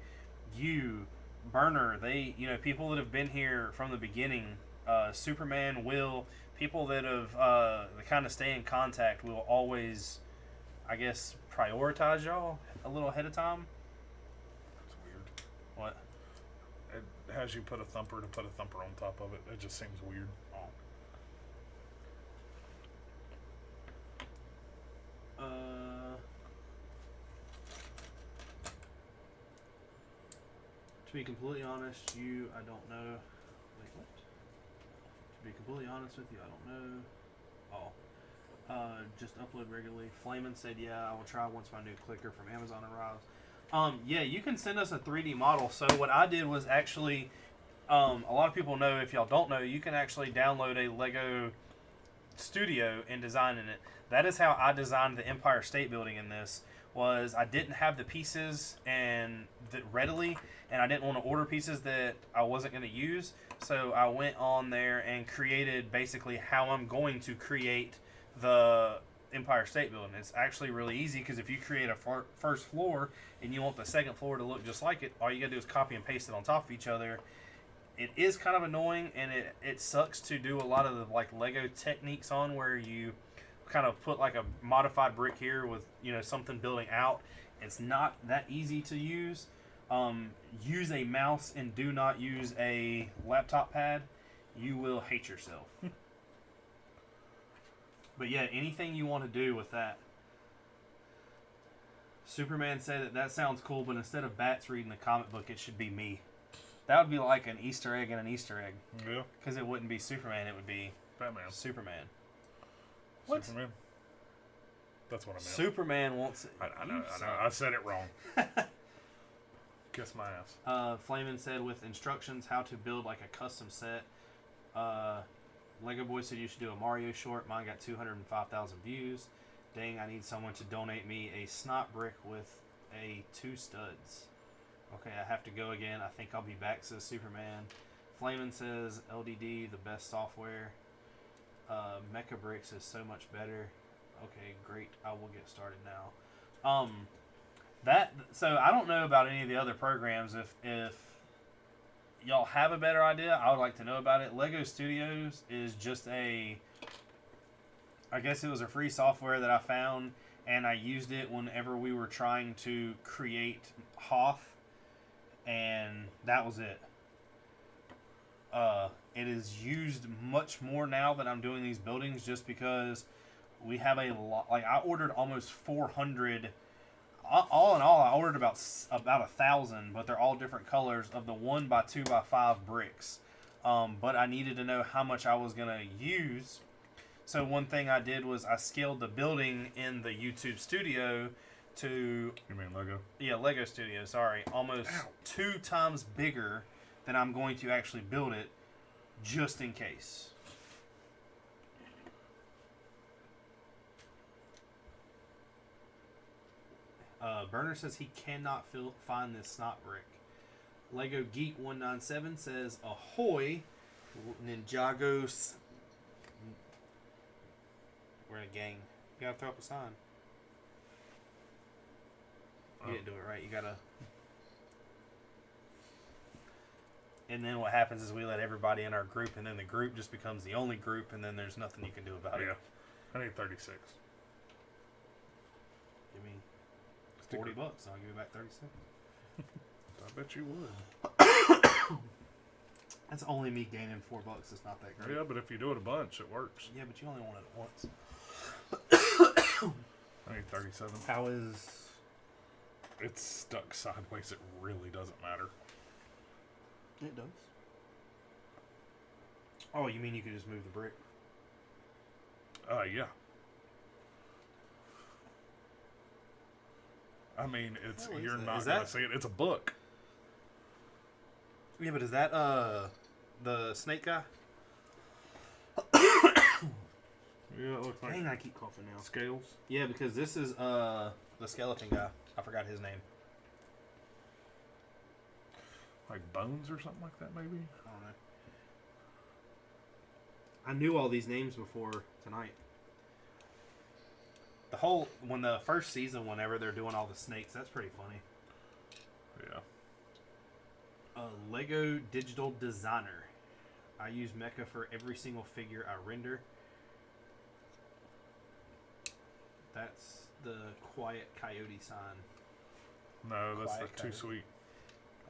[SPEAKER 2] you, Burner. They, people that have been here from the beginning. Superman, Will, people that have that kind of stay in contact will always, I guess, prioritize y'all a little ahead of time.
[SPEAKER 1] That's weird.
[SPEAKER 2] What?
[SPEAKER 1] It has you put a thumper to put a thumper on top of it. It just seems weird. To be completely honest, I don't know. Wait, what? To be completely honest with you, I don't know. Just upload regularly. Flamin said, yeah, I will try once my new clicker from Amazon arrives. Yeah, you can send us a 3D model. So what I did was actually, a lot of people know, if y'all don't know, you can actually download a Lego Studio and design in it. That is how I designed the Empire State Building in this. Was I didn't have the pieces readily, and I didn't want to order pieces that I wasn't going to use. So I went on there and created basically how I'm going to create the Empire State Building. It's actually really easy because if you create a first floor and you want the second floor to look just like it, all you got to do is copy and paste it on top of each other.
[SPEAKER 2] it is kind of annoying, and it sucks to do a lot of the like Lego techniques on where you kind of put like a modified brick here with something building out. It's not that easy to use. Use a mouse and do not use a laptop pad. You will hate yourself. But yeah, anything you want to do with that. Superman said that sounds cool, but instead of bats reading the comic book, it should be me. That would be like an Easter egg and an Easter egg.
[SPEAKER 1] Yeah.
[SPEAKER 2] Because it wouldn't be Superman, it would be
[SPEAKER 1] Batman.
[SPEAKER 2] Superman. What?
[SPEAKER 1] Superman. That's what I meant.
[SPEAKER 2] Superman wants it.
[SPEAKER 1] I know. I said it wrong. Kiss my ass.
[SPEAKER 2] Flamin said with instructions how to build like a custom set. Lego Boy said you should do a Mario short. Mine got 205,000 views. Dang, I need someone to donate me a snot brick with 2 studs. Okay, I have to go again. I think I'll be back, says Superman. Flamin says LDD, the best software. Mecha Brix is so much better. Okay, great. I will get started now. So I don't know about any of the other programs. If y'all have a better idea, I would like to know about it. Lego Studios is just I guess it was a free software that I found, and I used it whenever we were trying to create Hoth, and that was it. It is used much more now that I'm doing these buildings, just because we have a lot. Like, I ordered almost 400. All in all, I ordered about 1,000, but they're all different colors of the 1x2x5 bricks. But I needed to know how much I was gonna use. So one thing I did was I scaled the building in the YouTube studio to...
[SPEAKER 1] You mean Lego?
[SPEAKER 2] Yeah, Lego Studio, sorry. Almost 2 times bigger than I'm going to actually build it, just in case. Burner says he cannot find this snot brick. Lego Geek 197 says, ahoy, Ninjago. We're in a gang. You gotta throw up a sign. You didn't do it right. You gotta. And then what happens is we let everybody in our group, and then the group just becomes the only group, and then there's nothing you can do about it.
[SPEAKER 1] Yeah. I need 36.
[SPEAKER 2] Give me $40, and I'll give you back 36.
[SPEAKER 1] I bet you would.
[SPEAKER 2] That's only me gaining $4. It's not that great.
[SPEAKER 1] Yeah, but if you do it a bunch, it works.
[SPEAKER 2] Yeah, but you only want it once.
[SPEAKER 1] I need 37.
[SPEAKER 2] How is...
[SPEAKER 1] It's stuck sideways. It really doesn't matter.
[SPEAKER 2] It does. Oh, you mean you could just move the brick?
[SPEAKER 1] Yeah. I mean, it's you're not going to see it. It's a book.
[SPEAKER 2] Yeah, but is that the snake guy?
[SPEAKER 1] Yeah, it looks like.
[SPEAKER 2] Dang, I keep coughing now.
[SPEAKER 1] Scales.
[SPEAKER 2] Yeah, because this is the skeleton guy. I forgot his name.
[SPEAKER 1] Like Bones or something like that, maybe?
[SPEAKER 2] I don't know. I knew all these names before tonight. When the first season, whenever they're doing all the snakes, that's pretty funny.
[SPEAKER 1] Yeah.
[SPEAKER 2] Lego Digital Designer. I use Mecha for every single figure I render. That's the Quiet Coyote sign.
[SPEAKER 1] No, that's
[SPEAKER 2] Quiet
[SPEAKER 1] the Too
[SPEAKER 2] Coyote.
[SPEAKER 1] Sweet.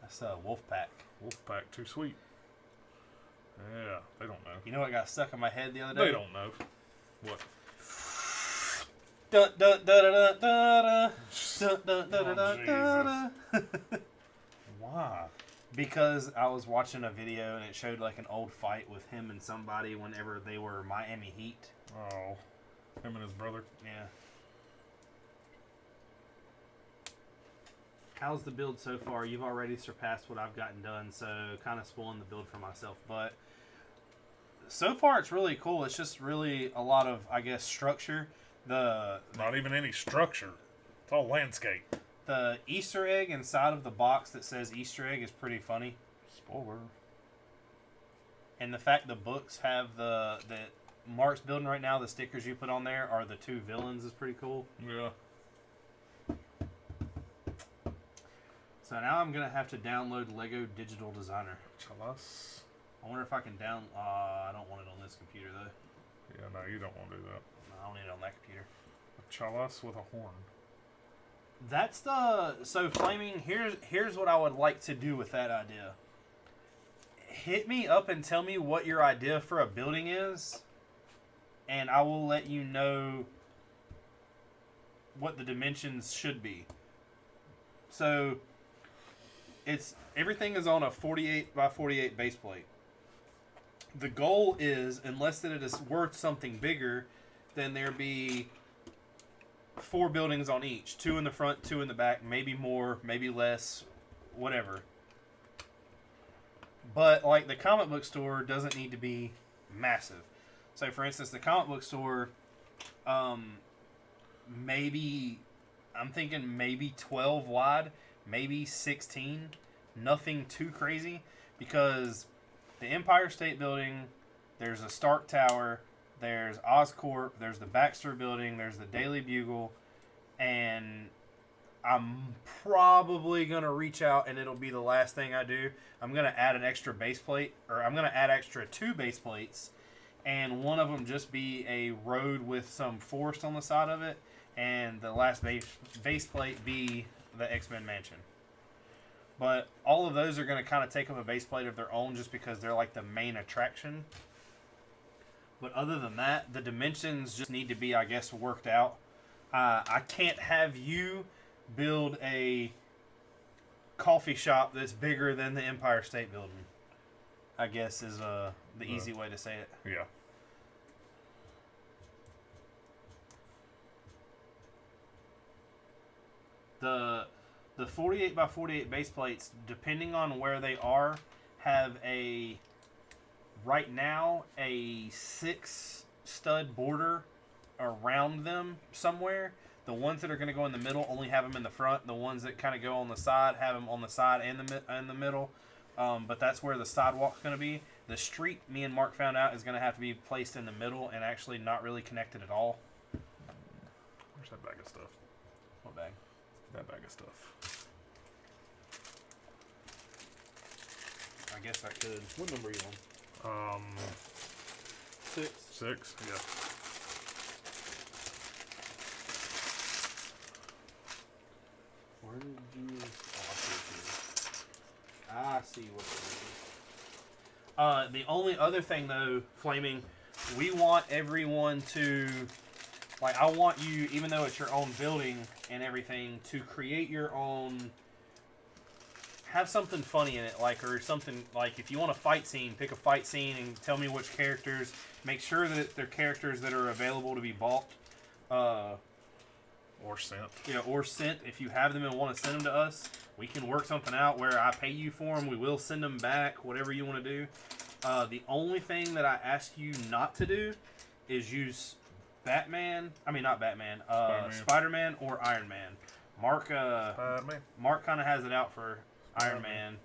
[SPEAKER 2] That's Wolfpack.
[SPEAKER 1] Wolfpack, Too Sweet. Yeah, they don't know.
[SPEAKER 2] You know what got stuck in my head the other day?
[SPEAKER 1] They don't know. What?
[SPEAKER 2] Dun, dun, dun, dun, dun, dun, dun, dun, dun, dun, dun.
[SPEAKER 1] Why?
[SPEAKER 2] Because I was watching a video and it showed like an old fight with him and somebody whenever they were Miami Heat.
[SPEAKER 1] Oh, him and his brother.
[SPEAKER 2] Yeah. How's the build so far? You've already surpassed what I've gotten done, so kind of spoiling the build for myself. But so far, it's really cool. It's just really a lot of, I guess, structure.
[SPEAKER 1] Not even any structure. It's all landscape.
[SPEAKER 2] The Easter egg inside of the box that says Easter egg is pretty funny.
[SPEAKER 1] Spoiler.
[SPEAKER 2] And the fact the books have the Mark's building right now, the stickers you put on there are the 2 villains is pretty cool.
[SPEAKER 1] Yeah.
[SPEAKER 2] So So now I'm gonna have to download Lego Digital Designer.
[SPEAKER 1] Chalas.
[SPEAKER 2] I wonder if I can I don't want it on this computer though.
[SPEAKER 1] Yeah, no, you don't want to do that.
[SPEAKER 2] No, I don't need it on that computer.
[SPEAKER 1] A chalas with a horn.
[SPEAKER 2] That's so Flaming. Here's what I would like to do with that idea. Hit me up and tell me what your idea for a building is, and I will let you know what the dimensions should be. So everything is on a 48 by 48 base plate. The goal is, unless that it is worth something bigger, then there be 4 buildings on each. 2 in the front, 2 in the back, maybe more, maybe less, whatever. But, like, the comic book store doesn't need to be massive. So, for instance, the comic book store, maybe, I'm thinking maybe 12 wide, maybe 16. Nothing too crazy, because the Empire State Building, there's a Stark Tower, there's Oscorp, there's the Baxter Building, there's the Daily Bugle, and I'm probably going to reach out, and it'll be the last thing I do. I'm going to add an extra base plate, or I'm going to add extra 2 base plates, and one of them just be a road with some forest on the side of it, and the last base plate be the X-Men Mansion. But all of those are going to kind of take up a base plate of their own just because they're like the main attraction. But other than that, the dimensions just need to be, I guess, worked out. I can't have you build a coffee shop that's bigger than the Empire State Building, I guess is the easy way to say it.
[SPEAKER 1] Yeah.
[SPEAKER 2] The 48 by 48 base plates, depending on where they are, have right now a 6 stud border around them somewhere. The ones that are going to go in the middle only have them in the front. The ones that kind of go on the side have them on the side and the middle. But that's where the sidewalk's going to be. The street, me and Mark found out, is going to have to be placed in the middle and actually not really connected at all.
[SPEAKER 1] Where's that bag of stuff?
[SPEAKER 2] What bag?
[SPEAKER 1] That bag of stuff.
[SPEAKER 2] I guess I could. What number are you on? 6.
[SPEAKER 1] 6, yeah.
[SPEAKER 2] Where did you... I see what it is. The only other thing, though, Flaming, we want everyone to... Like, I want you, even though it's your own building and everything, to create your own... Have something funny in it, like, or something, like, if you want a fight scene, pick a fight scene and tell me which characters. Make sure that they're characters that are available to be bought.
[SPEAKER 1] Or sent.
[SPEAKER 2] Yeah, or sent. If you have them and want to send them to us, we can work something out where I pay you for them. We will send them back, whatever you want to do. The only thing that I ask you not to do is use Batman. I mean, not Batman. Spider-Man or Iron Man. Mark kind of has it out for Iron Man,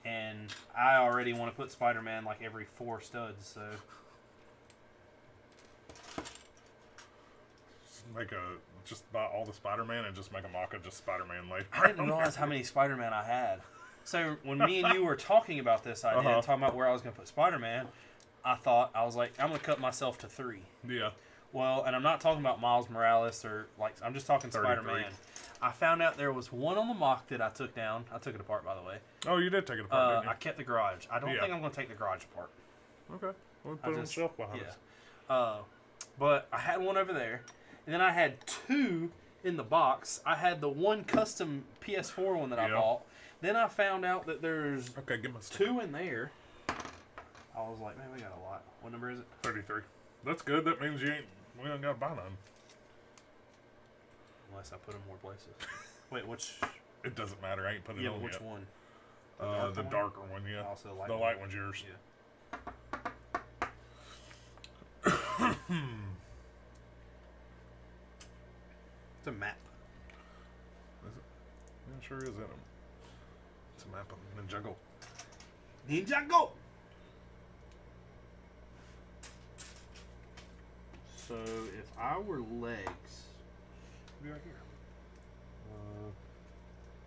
[SPEAKER 2] and I already want to put Spider-Man like every 4 studs, so...
[SPEAKER 1] Just buy all the Spider-Man and just make a mock of just Spider-Man later.
[SPEAKER 2] I didn't realize how many Spider-Man I had. So when me and you were talking about this idea, talking about where I was going to put Spider-Man, I was like, I'm going to cut myself to 3.
[SPEAKER 1] Yeah.
[SPEAKER 2] Well, and I'm not talking about Miles Morales or, like, I'm just talking
[SPEAKER 1] 33.
[SPEAKER 2] Spider-Man. I found out there was one on the mock that I took down. I took it apart, by the way.
[SPEAKER 1] Oh, you did take it apart, didn't you?
[SPEAKER 2] I kept the garage. I don't think I'm going to take the garage apart.
[SPEAKER 1] Okay. We'll put it on the shelf behind us.
[SPEAKER 2] But I had one over there. And then I had 2 in the box. I had the one custom PS4 one that I bought. Then I found out that there's 2 in there. I was like, man, we got a lot. What number is it?
[SPEAKER 1] 33. That's good. That means we don't got to buy none.
[SPEAKER 2] Unless I put them more places. Wait, which?
[SPEAKER 1] It doesn't matter. I ain't putting it on
[SPEAKER 2] which
[SPEAKER 1] yet.
[SPEAKER 2] one?
[SPEAKER 1] The darker one, yeah.
[SPEAKER 2] Also,
[SPEAKER 1] the light one's yours.
[SPEAKER 2] Yeah. It's a map.
[SPEAKER 1] Is it? Yeah, it sure is in them. It's a map of Ninjago.
[SPEAKER 2] Ninjago! So, if I were legs... It'd be right here.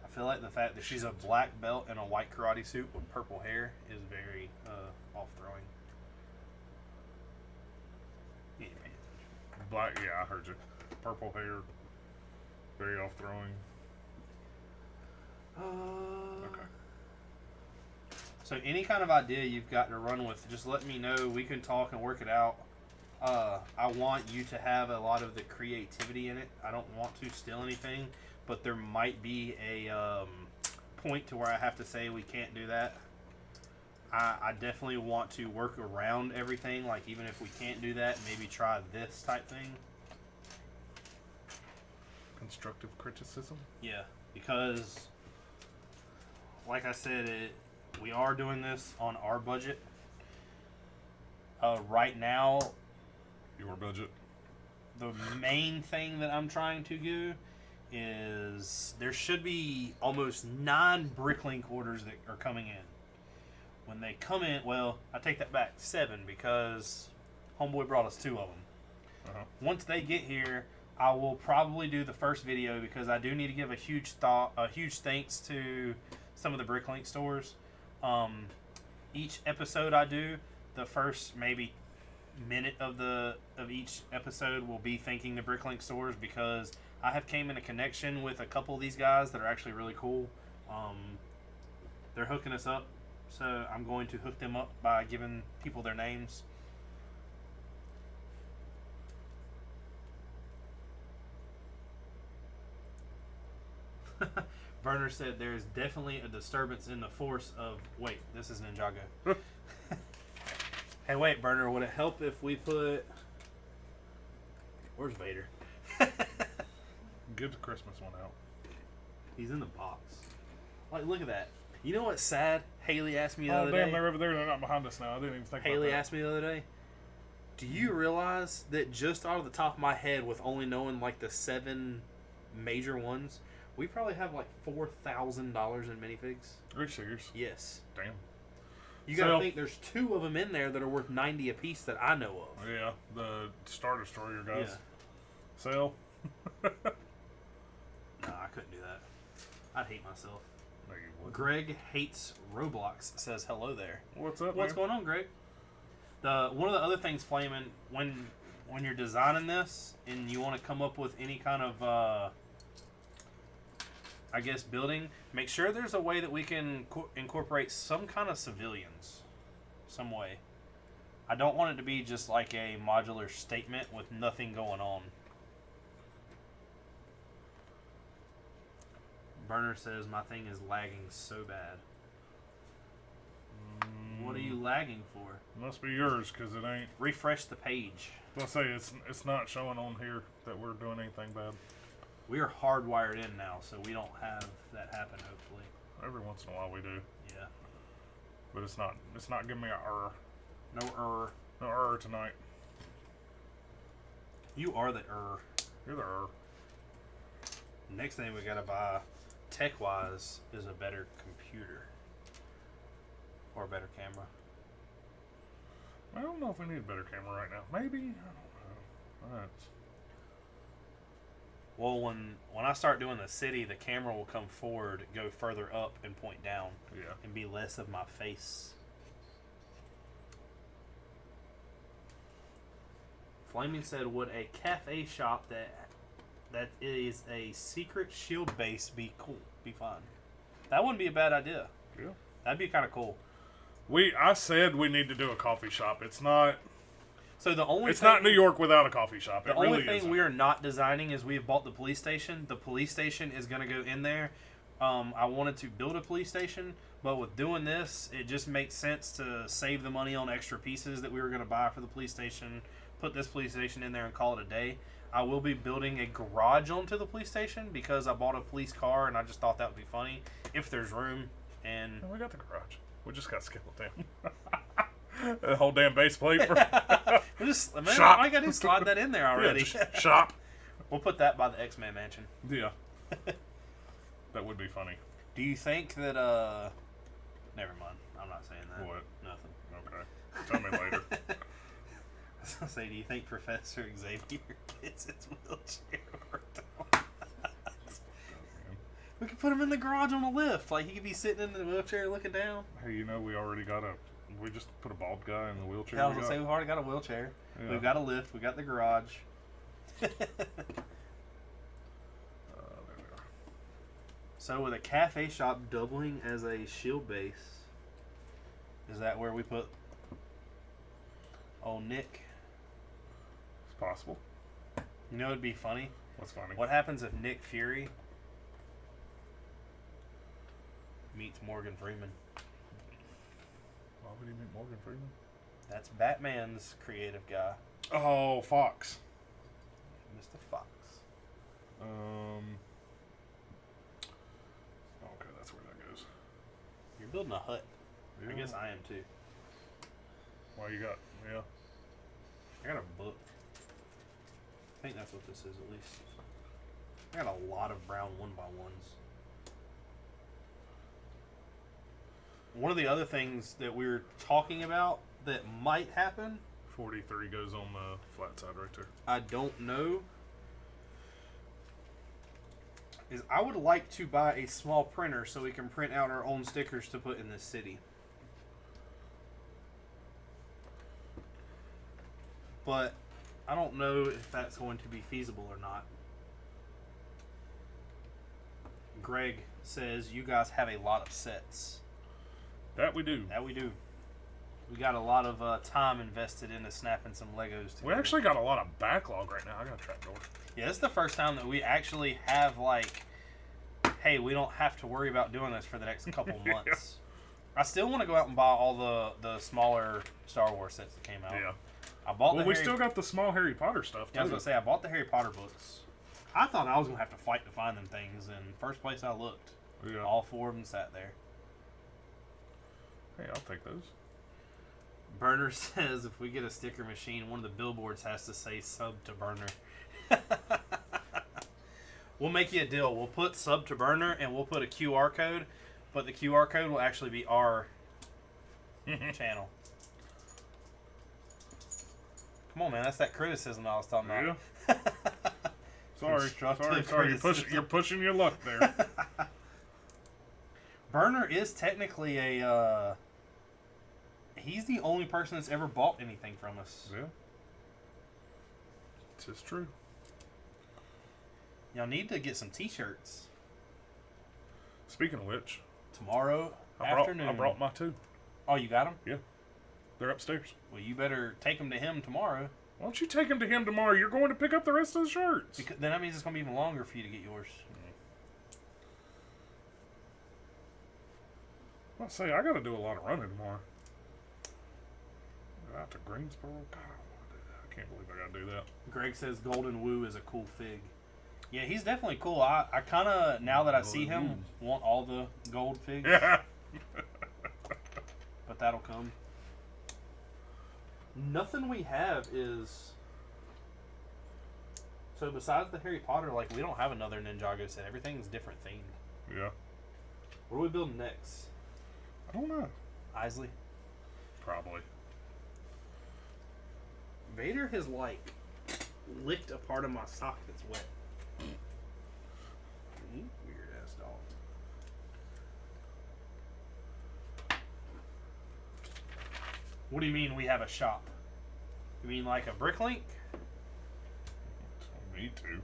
[SPEAKER 2] I feel like the fact that she's a black belt in a white karate suit with purple hair is very off-throwing. You ain't paying attention.
[SPEAKER 1] Black, yeah, I heard you. Purple hair, very off-throwing. Okay.
[SPEAKER 2] So any kind of idea you've got to run with, just let me know. We can talk and work it out. I want you to have a lot of the creativity in it. I don't want to steal anything, but there might be a point to where I have to say we can't do that. I definitely want to work around everything. Like, even if we can't do that, maybe try this type thing.
[SPEAKER 1] Constructive criticism?
[SPEAKER 2] Yeah, because, like I said, we are doing this on our budget. Right now,
[SPEAKER 1] Your budget?
[SPEAKER 2] the main thing that I'm trying to do is there should be almost 9 Bricklink orders that are coming in. When they come in, well, I take that back, 7, because Homeboy brought us 2 of them.
[SPEAKER 1] Uh-huh.
[SPEAKER 2] Once they get here, I will probably do the first video because I do need to give a huge thanks to some of the Bricklink stores. Each episode I do, the first maybe minute of each episode will be thanking the Bricklink stores because I have came in a connection with a couple of these guys that are actually really cool. They're hooking us up, so I'm going to hook them up by giving people their names. Werner said there is definitely a disturbance in the force of... Wait, this is Ninjago. Hey, wait, Werner, would it help if we put... Where's Vader?
[SPEAKER 1] Get the Christmas one out.
[SPEAKER 2] He's in the box. Like, look at that. You know what's sad? Haley asked me the
[SPEAKER 1] Oh,
[SPEAKER 2] other
[SPEAKER 1] damn,
[SPEAKER 2] day.
[SPEAKER 1] they're over there. They're not behind us now. I didn't even think
[SPEAKER 2] Haley
[SPEAKER 1] about that.
[SPEAKER 2] asked me the other day, do you realize that just out of the top of my head, with only knowing like the 7 major ones, we probably have like $4,000 in minifigs?
[SPEAKER 1] Are you serious?
[SPEAKER 2] Yes.
[SPEAKER 1] Damn.
[SPEAKER 2] You gotta
[SPEAKER 1] Sell.
[SPEAKER 2] think there's 2 of them in there that are worth 90 a piece that I know of.
[SPEAKER 1] Yeah, the Star Destroyer guys.
[SPEAKER 2] Yeah.
[SPEAKER 1] Sell.
[SPEAKER 2] No, I couldn't do that. I'd hate myself.
[SPEAKER 1] No, you wouldn't.
[SPEAKER 2] Greg hates Roblox says hello there.
[SPEAKER 1] What's up,
[SPEAKER 2] What's
[SPEAKER 1] man?
[SPEAKER 2] going on, Greg? One of the other things, Flamin', when you're designing this and you want to come up with any kind of I guess building, make sure there's a way that we can incorporate some kind of civilians, some way. I don't want it to be just like a modular statement with nothing going on. Burner says my thing is lagging so bad. What are you lagging for?
[SPEAKER 1] Must be yours, because it ain't.
[SPEAKER 2] Refresh the page.
[SPEAKER 1] I'll say it's not showing on here that we're doing anything bad.
[SPEAKER 2] We are hardwired in now, so we don't have that happen, hopefully.
[SPEAKER 1] Every once in a while we do,
[SPEAKER 2] Yeah.
[SPEAKER 1] but it's not giving me a error.
[SPEAKER 2] No error.
[SPEAKER 1] No error tonight.
[SPEAKER 2] You are the error.
[SPEAKER 1] You're the error.
[SPEAKER 2] Next thing we gotta buy, tech-wise, is a better computer. Or a better camera.
[SPEAKER 1] I don't know if we need a better camera right now. Maybe. I don't know. That's,
[SPEAKER 2] Well, when I start doing the city, the camera will come forward, go further up, and point down.
[SPEAKER 1] yeah.
[SPEAKER 2] And be less of my face. Flaming said, would a cafe shop that is a secret shield base be cool? Be fun. That wouldn't be a bad idea.
[SPEAKER 1] Yeah.
[SPEAKER 2] That'd be kind of cool.
[SPEAKER 1] I said we need to do a coffee shop. It's not.
[SPEAKER 2] So the only
[SPEAKER 1] It's
[SPEAKER 2] thing,
[SPEAKER 1] not New York without a coffee shop.
[SPEAKER 2] The
[SPEAKER 1] It
[SPEAKER 2] only
[SPEAKER 1] really
[SPEAKER 2] thing
[SPEAKER 1] isn't.
[SPEAKER 2] we are not designing is we have bought the police station. The police station is going to go in there. I wanted to build a police station, but with doing this, it just makes sense to save the money on extra pieces that we were going to buy for the police station. Put this police station in there and call it a day. I will be building a garage onto the police station because I bought a police car and I just thought that would be funny if there's room. And
[SPEAKER 1] We got the garage. We just got skeleton. The whole damn base plate for
[SPEAKER 2] we just, man,
[SPEAKER 1] Shop.
[SPEAKER 2] all I got to do is slide that in there already.
[SPEAKER 1] Yeah, just shop.
[SPEAKER 2] We'll put that by the X-Men mansion.
[SPEAKER 1] Yeah. That would be funny.
[SPEAKER 2] Do you think that, never mind. I'm not saying that.
[SPEAKER 1] What?
[SPEAKER 2] Nothing.
[SPEAKER 1] Okay. Tell me later.
[SPEAKER 2] I was going to say, do you think Professor Xavier gets his wheelchair worked on? We could put him in the garage on a lift. Like, he could be sitting in the wheelchair looking down.
[SPEAKER 1] Hey, you know, we already got we just put a bald guy in the wheelchair.
[SPEAKER 2] Yeah, I was going to say, we've already got a wheelchair.
[SPEAKER 1] Yeah.
[SPEAKER 2] We've got a lift. We've got the garage.
[SPEAKER 1] There we are.
[SPEAKER 2] So, with a cafe shop doubling as a shield base, is that where we put old Nick?
[SPEAKER 1] It's possible.
[SPEAKER 2] You know, it'd be funny.
[SPEAKER 1] What's funny?
[SPEAKER 2] What happens if Nick Fury meets Morgan Freeman?
[SPEAKER 1] Why would he meet Morgan Freeman?
[SPEAKER 2] That's Batman's creative guy,
[SPEAKER 1] Oh, Fox.
[SPEAKER 2] Mr. Fox.
[SPEAKER 1] Okay, that's where that goes.
[SPEAKER 2] You're building a hut.
[SPEAKER 1] Yeah.
[SPEAKER 2] I guess I am too.
[SPEAKER 1] Why you got? Yeah.
[SPEAKER 2] I got a book. I think that's what this is, at least. I got a lot of brown 1x1s. One of the other things that we were talking about that might happen,
[SPEAKER 1] 43 goes on the flat side right there.
[SPEAKER 2] I don't know, is I would like to buy a small printer so we can print out our own stickers to put in this city. But I don't know if that's going to be feasible or not. Greg says you guys have a lot of sets.
[SPEAKER 1] That we do.
[SPEAKER 2] That we do. We got a lot of time invested into snapping some Legos together.
[SPEAKER 1] We actually got a lot of backlog right now. I got a trapdoor.
[SPEAKER 2] Yeah, this is the first time that we actually have, like, hey, we don't have to worry about doing this for the next couple months. I still want to go out and buy all the smaller Star Wars sets that came out.
[SPEAKER 1] Yeah.
[SPEAKER 2] I bought
[SPEAKER 1] Well, we still got the small Harry Potter stuff, too.
[SPEAKER 2] Yeah, I was going to say, I bought the Harry Potter books. I thought I was going to have to fight to find them things, and first place I looked,
[SPEAKER 1] Yeah.
[SPEAKER 2] all four of them sat there.
[SPEAKER 1] Hey, I'll take those.
[SPEAKER 2] Burner says if we get a sticker machine, one of the billboards has to say sub to Burner. We'll make you a deal. We'll put sub to Burner and we'll put a QR code, but the QR code will actually be our channel. Come on, man. That's that criticism I was talking about.
[SPEAKER 1] Yeah. Sorry.
[SPEAKER 2] Constructive
[SPEAKER 1] You're pushing your luck there.
[SPEAKER 2] Burner is technically a... he's the only person that's ever bought anything from us.
[SPEAKER 1] Yeah. It's just true.
[SPEAKER 2] Y'all need to get some t-shirts.
[SPEAKER 1] Speaking of which,
[SPEAKER 2] Tomorrow afternoon.
[SPEAKER 1] I brought my two.
[SPEAKER 2] Oh, you got them?
[SPEAKER 1] Yeah. They're upstairs.
[SPEAKER 2] Well, you better take them to him tomorrow.
[SPEAKER 1] Why don't you take them to him tomorrow? You're going to pick up the rest of the shirts.
[SPEAKER 2] Because then that means it's going to be even longer for you to get yours.
[SPEAKER 1] I say I got to do a lot of running tomorrow. Go out to Greensboro. God, I want to do that. I can't believe I got to do that.
[SPEAKER 2] Greg says Golden Woo is a cool fig. Yeah, he's definitely cool. I kind of, now that I see him, want all the gold figs.
[SPEAKER 1] Yeah.
[SPEAKER 2] But that'll come. Nothing we have is... So besides the Harry Potter, like, we don't have another Ninjago set. Everything's different themed.
[SPEAKER 1] Yeah.
[SPEAKER 2] What are we building next?
[SPEAKER 1] I don't know.
[SPEAKER 2] Isley?
[SPEAKER 1] Probably.
[SPEAKER 2] Vader has, like, licked a part of my sock that's wet. Weird ass dog. What do you mean we have a shop? You mean like a Bricklink?
[SPEAKER 1] Me too.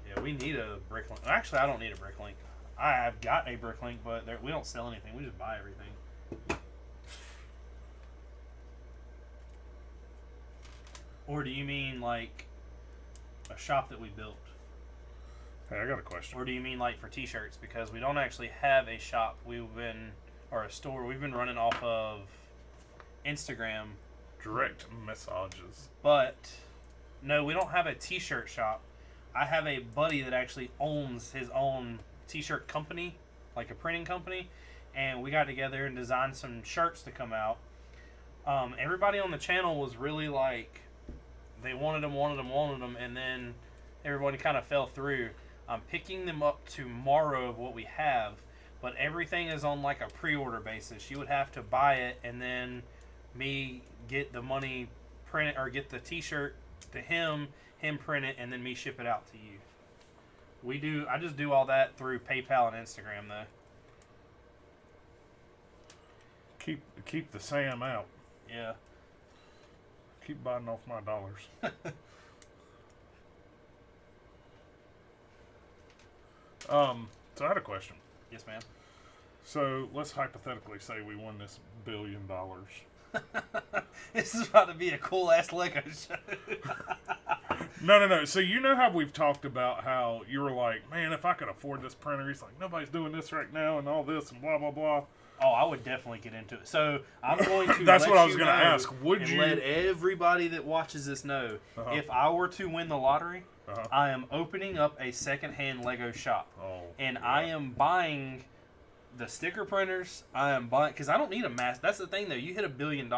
[SPEAKER 2] Yeah, we need a Bricklink. Actually, I don't need a Bricklink. I have got a Bricklink, but we don't sell anything. We just buy everything. Or do you mean like a shop that we built?
[SPEAKER 1] Hey, I got a question.
[SPEAKER 2] Or do you mean like for t-shirts? Because we don't actually have a shop. Or a store. We've been running off of Instagram.
[SPEAKER 1] Direct messages.
[SPEAKER 2] But no, we don't have a t-shirt shop. I have a buddy that actually owns his own t-shirt company, like a printing company, and we got together and designed some shirts to come out. Everybody on the channel was really like, they wanted them, and then everybody kind of fell through. I'm picking them up tomorrow of what we have, but everything is on like a pre-order basis. You would have to buy it, and then me get the money, print it, or get the t-shirt to him print it, and then me ship it out to you. I just do all that through PayPal and Instagram though.
[SPEAKER 1] Keep the Sam out.
[SPEAKER 2] Yeah.
[SPEAKER 1] Keep biting off my dollars. So I had a question.
[SPEAKER 2] Yes, ma'am.
[SPEAKER 1] So let's hypothetically say we won this $1 billion.
[SPEAKER 2] This is about to be a cool ass Lego show.
[SPEAKER 1] No. So you know how we've talked about how you were like, man, if I could afford this printer, he's like, nobody's doing this right now and all this and blah, blah, blah.
[SPEAKER 2] Oh, I would definitely get into it. So I'm going to
[SPEAKER 1] That's
[SPEAKER 2] let
[SPEAKER 1] what I was
[SPEAKER 2] you
[SPEAKER 1] going to
[SPEAKER 2] know
[SPEAKER 1] ask. Would
[SPEAKER 2] and
[SPEAKER 1] you
[SPEAKER 2] let everybody that watches this know, if I were to win the lottery, I am opening up a secondhand Lego shop.
[SPEAKER 1] Oh,
[SPEAKER 2] and I am buying the sticker printers. I am buying, because I don't need a mass. That's the thing, though. You hit $1 billion.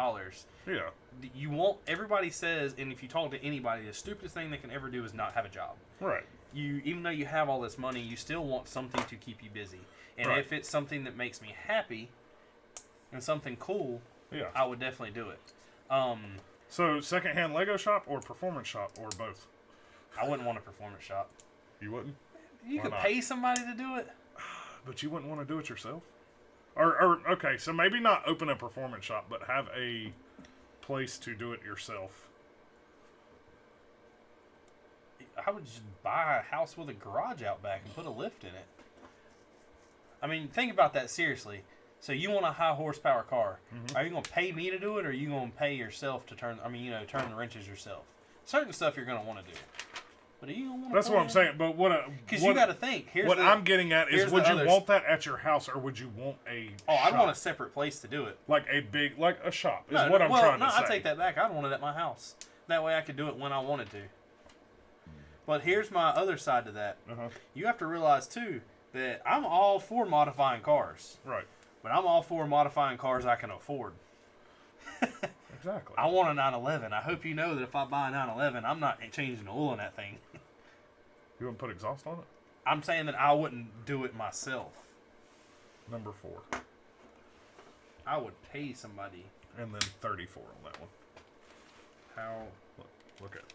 [SPEAKER 1] Yeah.
[SPEAKER 2] You won't, everybody says, and if you talk to anybody, the stupidest thing they can ever do is not have a job.
[SPEAKER 1] Right.
[SPEAKER 2] Even though you have all this money, you still want something to keep you busy. And if it's something that makes me happy and something cool, I would definitely do it.
[SPEAKER 1] So secondhand Lego shop or performance shop or both?
[SPEAKER 2] I wouldn't want a performance shop.
[SPEAKER 1] You wouldn't?
[SPEAKER 2] You could pay somebody to do it.
[SPEAKER 1] But you wouldn't want to do it yourself? Or okay, so maybe not open a performance shop, but have a place to do it yourself.
[SPEAKER 2] I would just buy a house with a garage out back and put a lift in it. I mean, think about that seriously. So you want a high horsepower car. Are you going to pay me to do it, or are you going to pay yourself to turn the wrenches yourself? Certain stuff you're going to want to do. But are you going to want to
[SPEAKER 1] That's what I'm saying. But
[SPEAKER 2] because you got to think.
[SPEAKER 1] What I'm getting at is, would you want that at your house, or would you want a shop?
[SPEAKER 2] I'd want a separate place to do it.
[SPEAKER 1] Like a shop is
[SPEAKER 2] I'm
[SPEAKER 1] trying to say.
[SPEAKER 2] No, I take that back. I'd want it at my house. That way I could do it when I wanted to. But here's my other side to that. You have to realize, too, that I'm all for modifying cars.
[SPEAKER 1] Right.
[SPEAKER 2] But I'm all for modifying cars I can afford.
[SPEAKER 1] Exactly.
[SPEAKER 2] I want a 911. I hope you know that if I buy a 911, I'm not changing the oil in that thing.
[SPEAKER 1] You wouldn't put exhaust on it?
[SPEAKER 2] I'm saying that I wouldn't do it myself.
[SPEAKER 1] Number 4.
[SPEAKER 2] I would pay somebody.
[SPEAKER 1] And then 34 on that one.
[SPEAKER 2] How?
[SPEAKER 1] Look at it.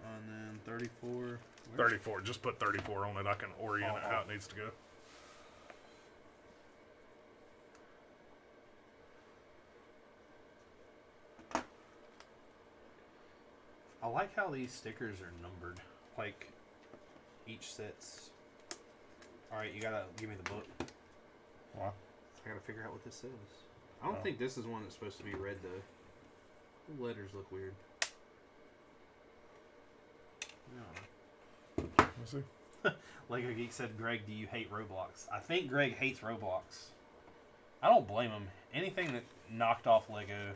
[SPEAKER 2] And then 34.
[SPEAKER 1] 34. Just put 34 on it. I can orient it how it needs to go.
[SPEAKER 2] I like how these stickers are numbered. Like, each set's... Alright, you gotta give me the book.
[SPEAKER 1] Why?
[SPEAKER 2] I gotta figure out what this says. I don't think this is one that's supposed to be red, though. The letters look weird. No.
[SPEAKER 1] Let's see.
[SPEAKER 2] Lego Geek said, Greg, do you hate Roblox? I think Greg hates Roblox. I don't blame him. Anything that knocked off Lego...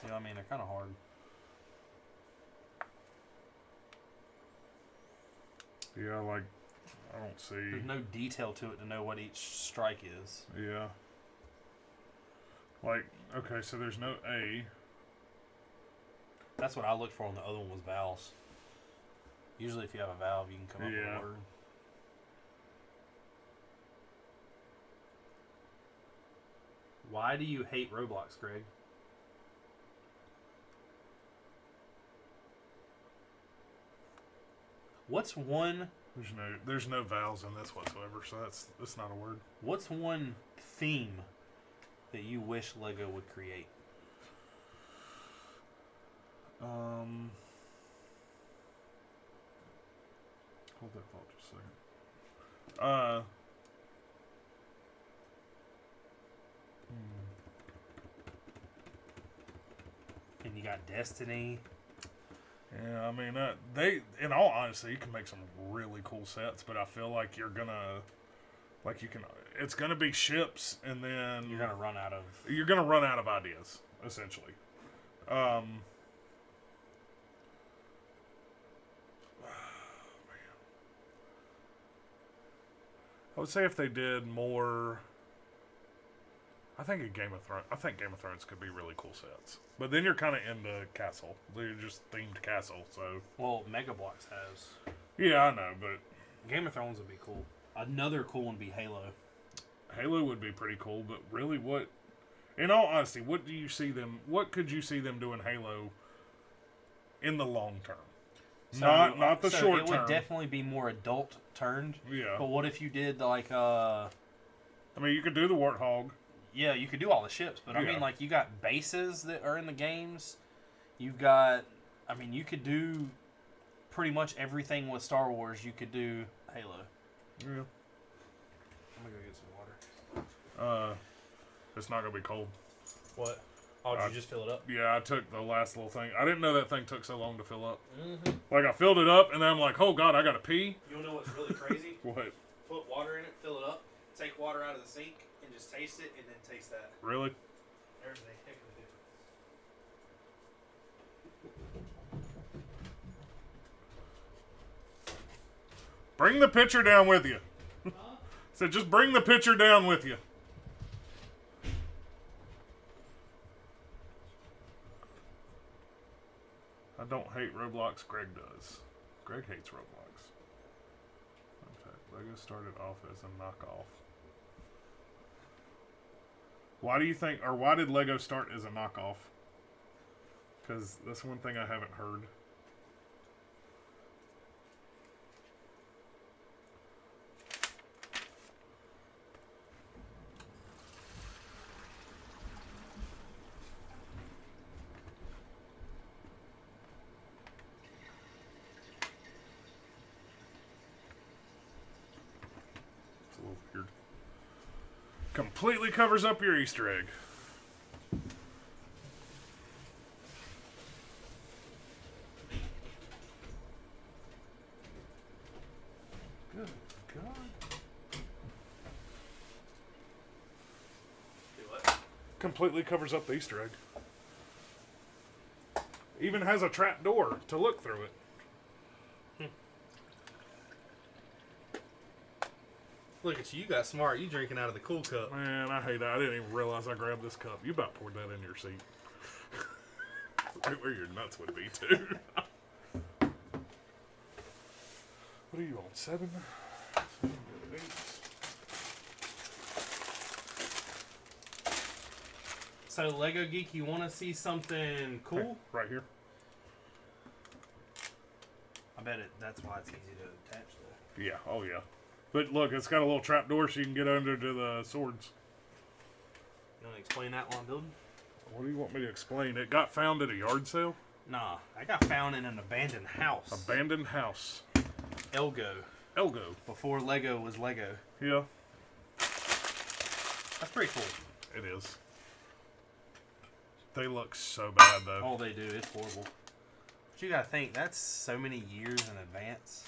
[SPEAKER 2] See what I mean? They're kind of hard.
[SPEAKER 1] Yeah, like, I don't see...
[SPEAKER 2] There's no detail to it to know what each strike is.
[SPEAKER 1] Yeah. Like, okay, so there's no A.
[SPEAKER 2] That's what I looked for on the other one was valves. Usually if you have a valve, you can come up with a word. Why do you hate Roblox, Greg? What's one...
[SPEAKER 1] There's no vowels in this whatsoever, so that's not a word.
[SPEAKER 2] What's one theme that you wish Lego would create?
[SPEAKER 1] Hold that thought just a second.
[SPEAKER 2] And you got Destiny.
[SPEAKER 1] Yeah, I mean, in all honesty, you can make some really cool sets, but I feel like it's gonna be ships, and then
[SPEAKER 2] you're gonna run out of
[SPEAKER 1] ideas, essentially. I would say if they did more, I think Game of Thrones could be really cool sets. But then you're kind of into castle. They're just themed castle, so.
[SPEAKER 2] Well, Mega Bloks has.
[SPEAKER 1] Yeah, I know, but
[SPEAKER 2] Game of Thrones would be cool. Another cool one would be Halo.
[SPEAKER 1] Halo would be pretty cool, but really, in all honesty, what could you see them doing Halo in the long term.
[SPEAKER 2] So,
[SPEAKER 1] Not the
[SPEAKER 2] so
[SPEAKER 1] short
[SPEAKER 2] it
[SPEAKER 1] term.
[SPEAKER 2] would definitely be more adult turned.
[SPEAKER 1] Yeah.
[SPEAKER 2] But what if you did like
[SPEAKER 1] I mean, you could do the Warthog.
[SPEAKER 2] yeah, you could do all the ships, but I
[SPEAKER 1] Yeah.
[SPEAKER 2] mean like you got bases that are in the games. You've got you could do pretty much everything with Star Wars. You could do Halo.
[SPEAKER 1] Yeah.
[SPEAKER 2] I'm gonna go get some water.
[SPEAKER 1] It's not gonna be cold.
[SPEAKER 2] What? Oh, did you just fill it up?
[SPEAKER 1] Yeah, I took the last little thing. I didn't know that thing took so long to fill up.
[SPEAKER 2] Mm-hmm.
[SPEAKER 1] Like, I filled it up, and then I'm like, oh, God, I gotta pee.
[SPEAKER 2] You wanna know what's really crazy?
[SPEAKER 1] What?
[SPEAKER 2] Put water in it, fill it up, take water out of the sink, and just taste it, and then taste that.
[SPEAKER 1] Really?
[SPEAKER 2] There's a heck of a difference.
[SPEAKER 1] Bring the pitcher down with you. So just bring the pitcher down with you. I don't hate Roblox. Greg does. Greg hates Roblox. Okay, Lego started off as a knockoff. Why do you think, or why did Lego start as a knockoff? Because that's one thing I haven't heard. It's a little weird. Completely covers up your Easter egg. Good God.
[SPEAKER 2] Do what?
[SPEAKER 1] Completely covers up the Easter egg. Even has a trap door to look through it.
[SPEAKER 2] Look at you, you got smart. You drinking out of the cool cup.
[SPEAKER 1] Man, I hate that. I didn't even realize I grabbed this cup. You about poured that in your seat. Right where your nuts would be, too. What are you on, 7? 7, 8.
[SPEAKER 2] So, Lego Geek, you want to see something cool?
[SPEAKER 1] Hey, right here.
[SPEAKER 2] I bet that's why it's easy to attach, though.
[SPEAKER 1] Yeah, oh yeah. But look, it's got a little trap door so you can get under to the swords.
[SPEAKER 2] You want to explain that while I'm building?
[SPEAKER 1] What do you want me to explain? It got found at a yard sale?
[SPEAKER 2] Nah, I got found in an abandoned house.
[SPEAKER 1] Abandoned house.
[SPEAKER 2] Elgo.
[SPEAKER 1] Elgo.
[SPEAKER 2] Before Lego was Lego.
[SPEAKER 1] Yeah,
[SPEAKER 2] That's pretty cool.
[SPEAKER 1] it is. They look so bad, though.
[SPEAKER 2] All they do is horrible. But you gotta think, that's so many years in advance.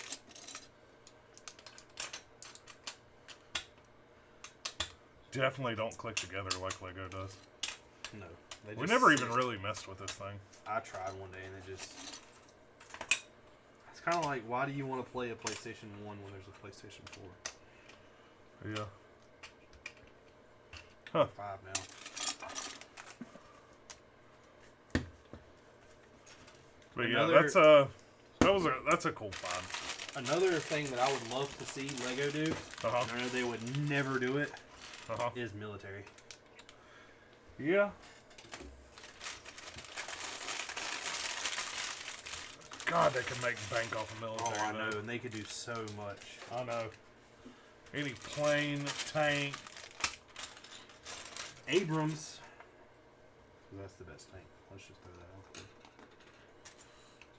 [SPEAKER 1] Definitely don't click together like Lego does.
[SPEAKER 2] No. They
[SPEAKER 1] We
[SPEAKER 2] just
[SPEAKER 1] never
[SPEAKER 2] sit.
[SPEAKER 1] even really messed with this thing.
[SPEAKER 2] I tried one day and it just... It's kind of like, why do you want to play a PlayStation 1 when there's a PlayStation 4?
[SPEAKER 1] Yeah.
[SPEAKER 2] 5 now.
[SPEAKER 1] But
[SPEAKER 2] Another-
[SPEAKER 1] yeah, that's a cool find.
[SPEAKER 2] Another thing that I would love to see Lego do,
[SPEAKER 1] Uh-huh.
[SPEAKER 2] I know they would never do it,
[SPEAKER 1] Uh-huh.
[SPEAKER 2] is military.
[SPEAKER 1] Yeah. God, they could make bank off of military.
[SPEAKER 2] Oh, I know,
[SPEAKER 1] though.
[SPEAKER 2] and they could do so much.
[SPEAKER 1] I know. Any plane, tank.
[SPEAKER 2] Abrams. That's the best tank. Let's just throw that out there.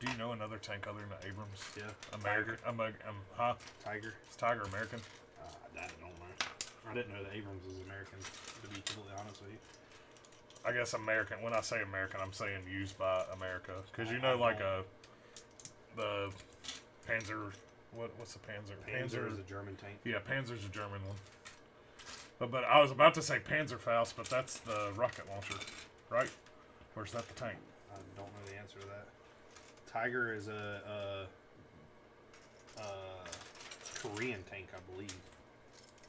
[SPEAKER 1] Do you know another tank other than the Abrams?
[SPEAKER 2] Yeah.
[SPEAKER 1] American. Huh?
[SPEAKER 2] Tiger.
[SPEAKER 1] Is Tiger American?
[SPEAKER 2] That I don't know. I didn't know that Abrams was American, to be completely honest with you.
[SPEAKER 1] I guess American. When I say American, I'm saying used by America. Because you
[SPEAKER 2] I
[SPEAKER 1] know, like
[SPEAKER 2] don't.
[SPEAKER 1] the Panzer. What's the Panzer?
[SPEAKER 2] Panzer is a German tank.
[SPEAKER 1] Yeah, Panzer's a German one. But I was about to say Panzerfaust, but that's the rocket launcher, right? Or is that the tank?
[SPEAKER 2] I don't know the answer to that. Tiger is a Korean tank, I believe.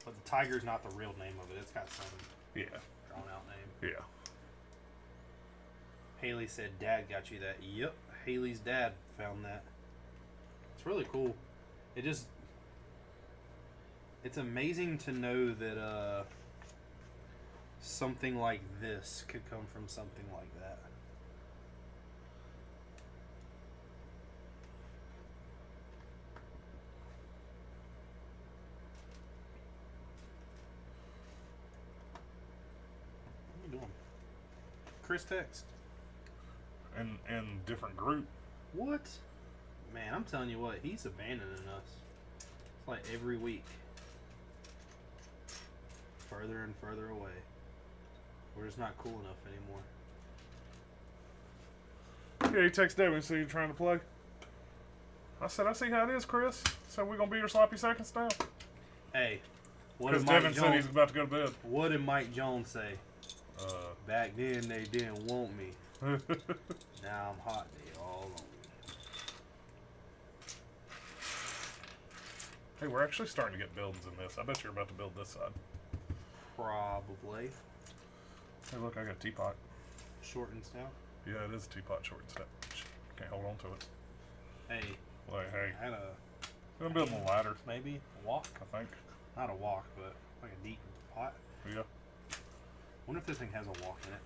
[SPEAKER 2] But the Tiger's not the real name of it. It's got some
[SPEAKER 1] Yeah.
[SPEAKER 2] drawn out name.
[SPEAKER 1] Yeah.
[SPEAKER 2] Haley said Dad got you that. Yep, Haley's dad found that. It's really cool. It's amazing to know that something like this could come from something like that. doing? Chris text.
[SPEAKER 1] And different group.
[SPEAKER 2] What? Man, I'm telling you what, he's abandoning us. It's like every week. Further and further away. We're just not cool enough anymore.
[SPEAKER 1] Yeah, he texted Devin and said you're trying to play. I said, I see how it is, Chris. So we're going to be your sloppy seconds now?
[SPEAKER 2] Hey, what
[SPEAKER 1] Because
[SPEAKER 2] did Mike
[SPEAKER 1] Devin said
[SPEAKER 2] Jones,
[SPEAKER 1] he's about to go to bed.
[SPEAKER 2] what did Mike Jones say? Back then they didn't want me. Now I'm hot. They all on me.
[SPEAKER 1] Hey, we're actually starting to get buildings in this. I bet you're about to build this side.
[SPEAKER 2] Probably.
[SPEAKER 1] Hey, look, I got a teapot.
[SPEAKER 2] Short and stout.
[SPEAKER 1] Yeah, it is a teapot, short and step. Can't hold on to it.
[SPEAKER 2] Hey,
[SPEAKER 1] Like, hey,
[SPEAKER 2] I had a
[SPEAKER 1] I'm building a ladder,
[SPEAKER 2] maybe a walk.
[SPEAKER 1] I think.
[SPEAKER 2] Not a walk, but like a deep pot.
[SPEAKER 1] Yeah.
[SPEAKER 2] Wonder if this thing has a walk in it,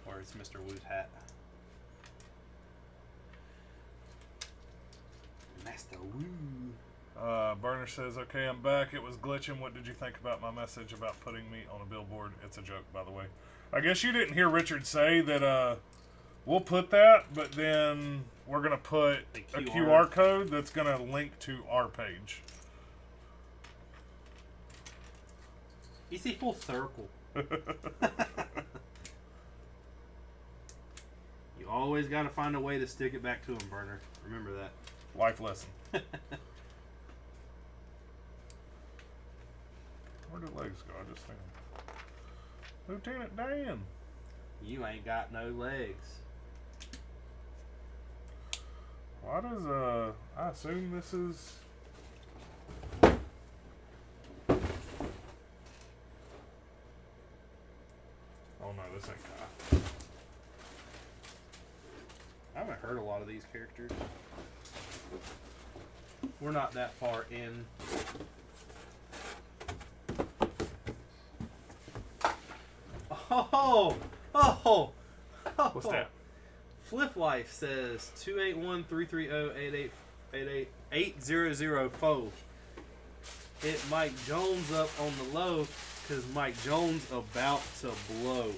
[SPEAKER 2] or it's Mr. Wu's hat. Master Wu.
[SPEAKER 1] Burner says, okay, I'm back. It was glitching. What did you think about my message about putting me on a billboard? It's a joke, by the way. I guess you didn't hear Richard say that we'll put that, but then we're going to put a QR code that's going to link to our page.
[SPEAKER 2] You see full circle. You always got to find a way to stick it back to him, Burner. Remember that.
[SPEAKER 1] Life lesson. Where do legs go? I just think. Lieutenant Dan.
[SPEAKER 2] You ain't got no legs.
[SPEAKER 1] Why does I assume this is oh no, this ain't Kai.
[SPEAKER 2] I haven't heard a lot of these characters. We're not that far in. Oh!
[SPEAKER 1] What's that?
[SPEAKER 2] Flip Life says 281-330-8888-800-4. Hit Mike Jones up on the low because Mike Jones about to blow.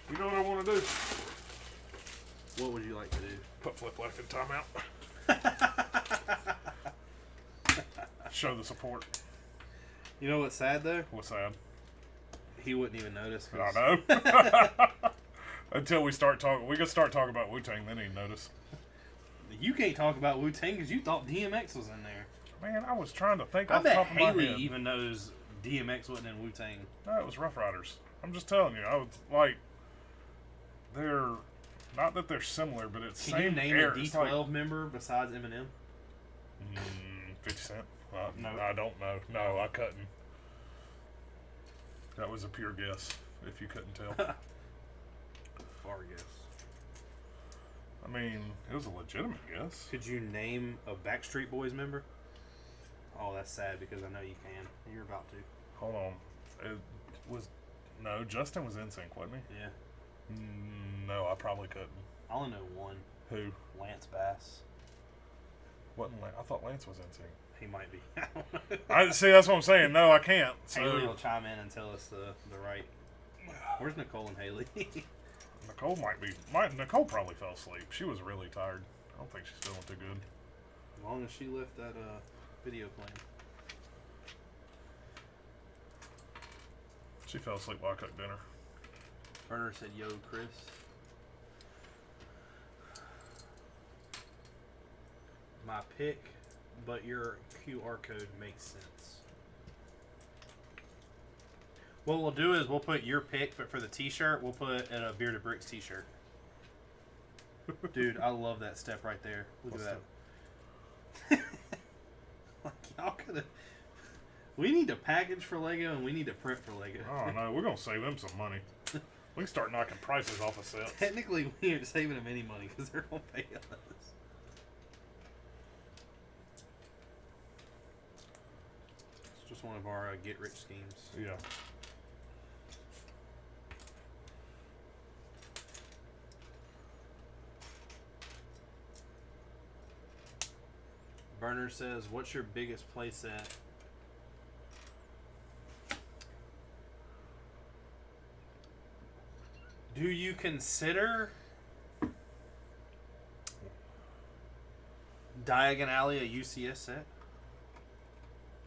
[SPEAKER 1] You know what I want to do?
[SPEAKER 2] What would you like to do?
[SPEAKER 1] Put Flip Life in timeout. Show the support.
[SPEAKER 2] You know what's sad though?
[SPEAKER 1] What's sad?
[SPEAKER 2] He wouldn't even notice.
[SPEAKER 1] I know. Until we start talking. We can start talking about Wu-Tang, then he'd notice.
[SPEAKER 2] You can't talk about Wu-Tang because you thought DMX was in there.
[SPEAKER 1] Man, I was trying to think
[SPEAKER 2] I
[SPEAKER 1] off the
[SPEAKER 2] bet
[SPEAKER 1] top of my
[SPEAKER 2] Haley
[SPEAKER 1] head.
[SPEAKER 2] even knows DMX wasn't in Wu-Tang.
[SPEAKER 1] No, it was Rough Riders. I'm just telling you. I was like, they're not that they're similar, but it's
[SPEAKER 2] Can
[SPEAKER 1] same
[SPEAKER 2] you name
[SPEAKER 1] air.
[SPEAKER 2] a D12 member besides Eminem?
[SPEAKER 1] 50 Cent?
[SPEAKER 2] No.
[SPEAKER 1] I don't know. No, I couldn't. That was a pure guess, if you couldn't tell.
[SPEAKER 2] Far guess.
[SPEAKER 1] I mean, it was a legitimate guess.
[SPEAKER 2] Could you name a Backstreet Boys member? Oh, that's sad because I know you can. You're about to.
[SPEAKER 1] Hold on. It was... No, Justin was in sync, wasn't he?
[SPEAKER 2] Yeah.
[SPEAKER 1] No, I probably couldn't.
[SPEAKER 2] I only know one.
[SPEAKER 1] Who?
[SPEAKER 2] Lance Bass.
[SPEAKER 1] Wasn't Lance? I thought Lance was in sync.
[SPEAKER 2] He might be. I don't know.
[SPEAKER 1] I see. That's what I'm saying. No, I can't. So
[SPEAKER 2] Haley will chime in and tell us the right. Where's Nicole and Haley?
[SPEAKER 1] Nicole Nicole probably fell asleep. She was really tired. I don't think she's feeling too good.
[SPEAKER 2] As long as she left that video playing.
[SPEAKER 1] She fell asleep while I cooked dinner.
[SPEAKER 2] Burner said, "Yo, Chris." My pick, but your QR code makes sense. What we'll do is we'll put your pick, but for the t-shirt, we'll put a Bearded Brix t-shirt. Dude, I love that step right there. Look at that. Like, y'all could. We need to package for Lego and we need to print for Lego.
[SPEAKER 1] Oh no, we're gonna save them some money. We can start knocking prices off of sets.
[SPEAKER 2] Technically, we aren't saving them any money because they're gonna pay us. It's just one of our get-rich schemes.
[SPEAKER 1] Yeah.
[SPEAKER 2] Burner says, "What's your biggest play set?" Do you consider Diagon Alley a UCS set?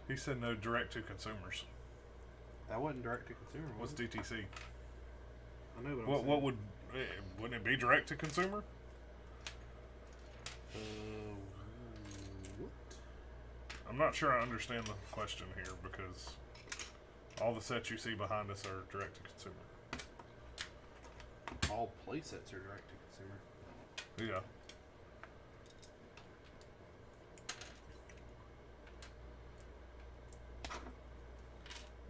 [SPEAKER 1] He said no direct to consumers.
[SPEAKER 2] That wasn't direct to consumer.
[SPEAKER 1] What's
[SPEAKER 2] Was it?
[SPEAKER 1] DTC?
[SPEAKER 2] I know
[SPEAKER 1] What would wouldn't it be direct to consumer?
[SPEAKER 2] What?
[SPEAKER 1] I'm not sure I understand the question here because all the sets you see behind us are direct to consumer.
[SPEAKER 2] All play sets are direct to consumer.
[SPEAKER 1] Yeah.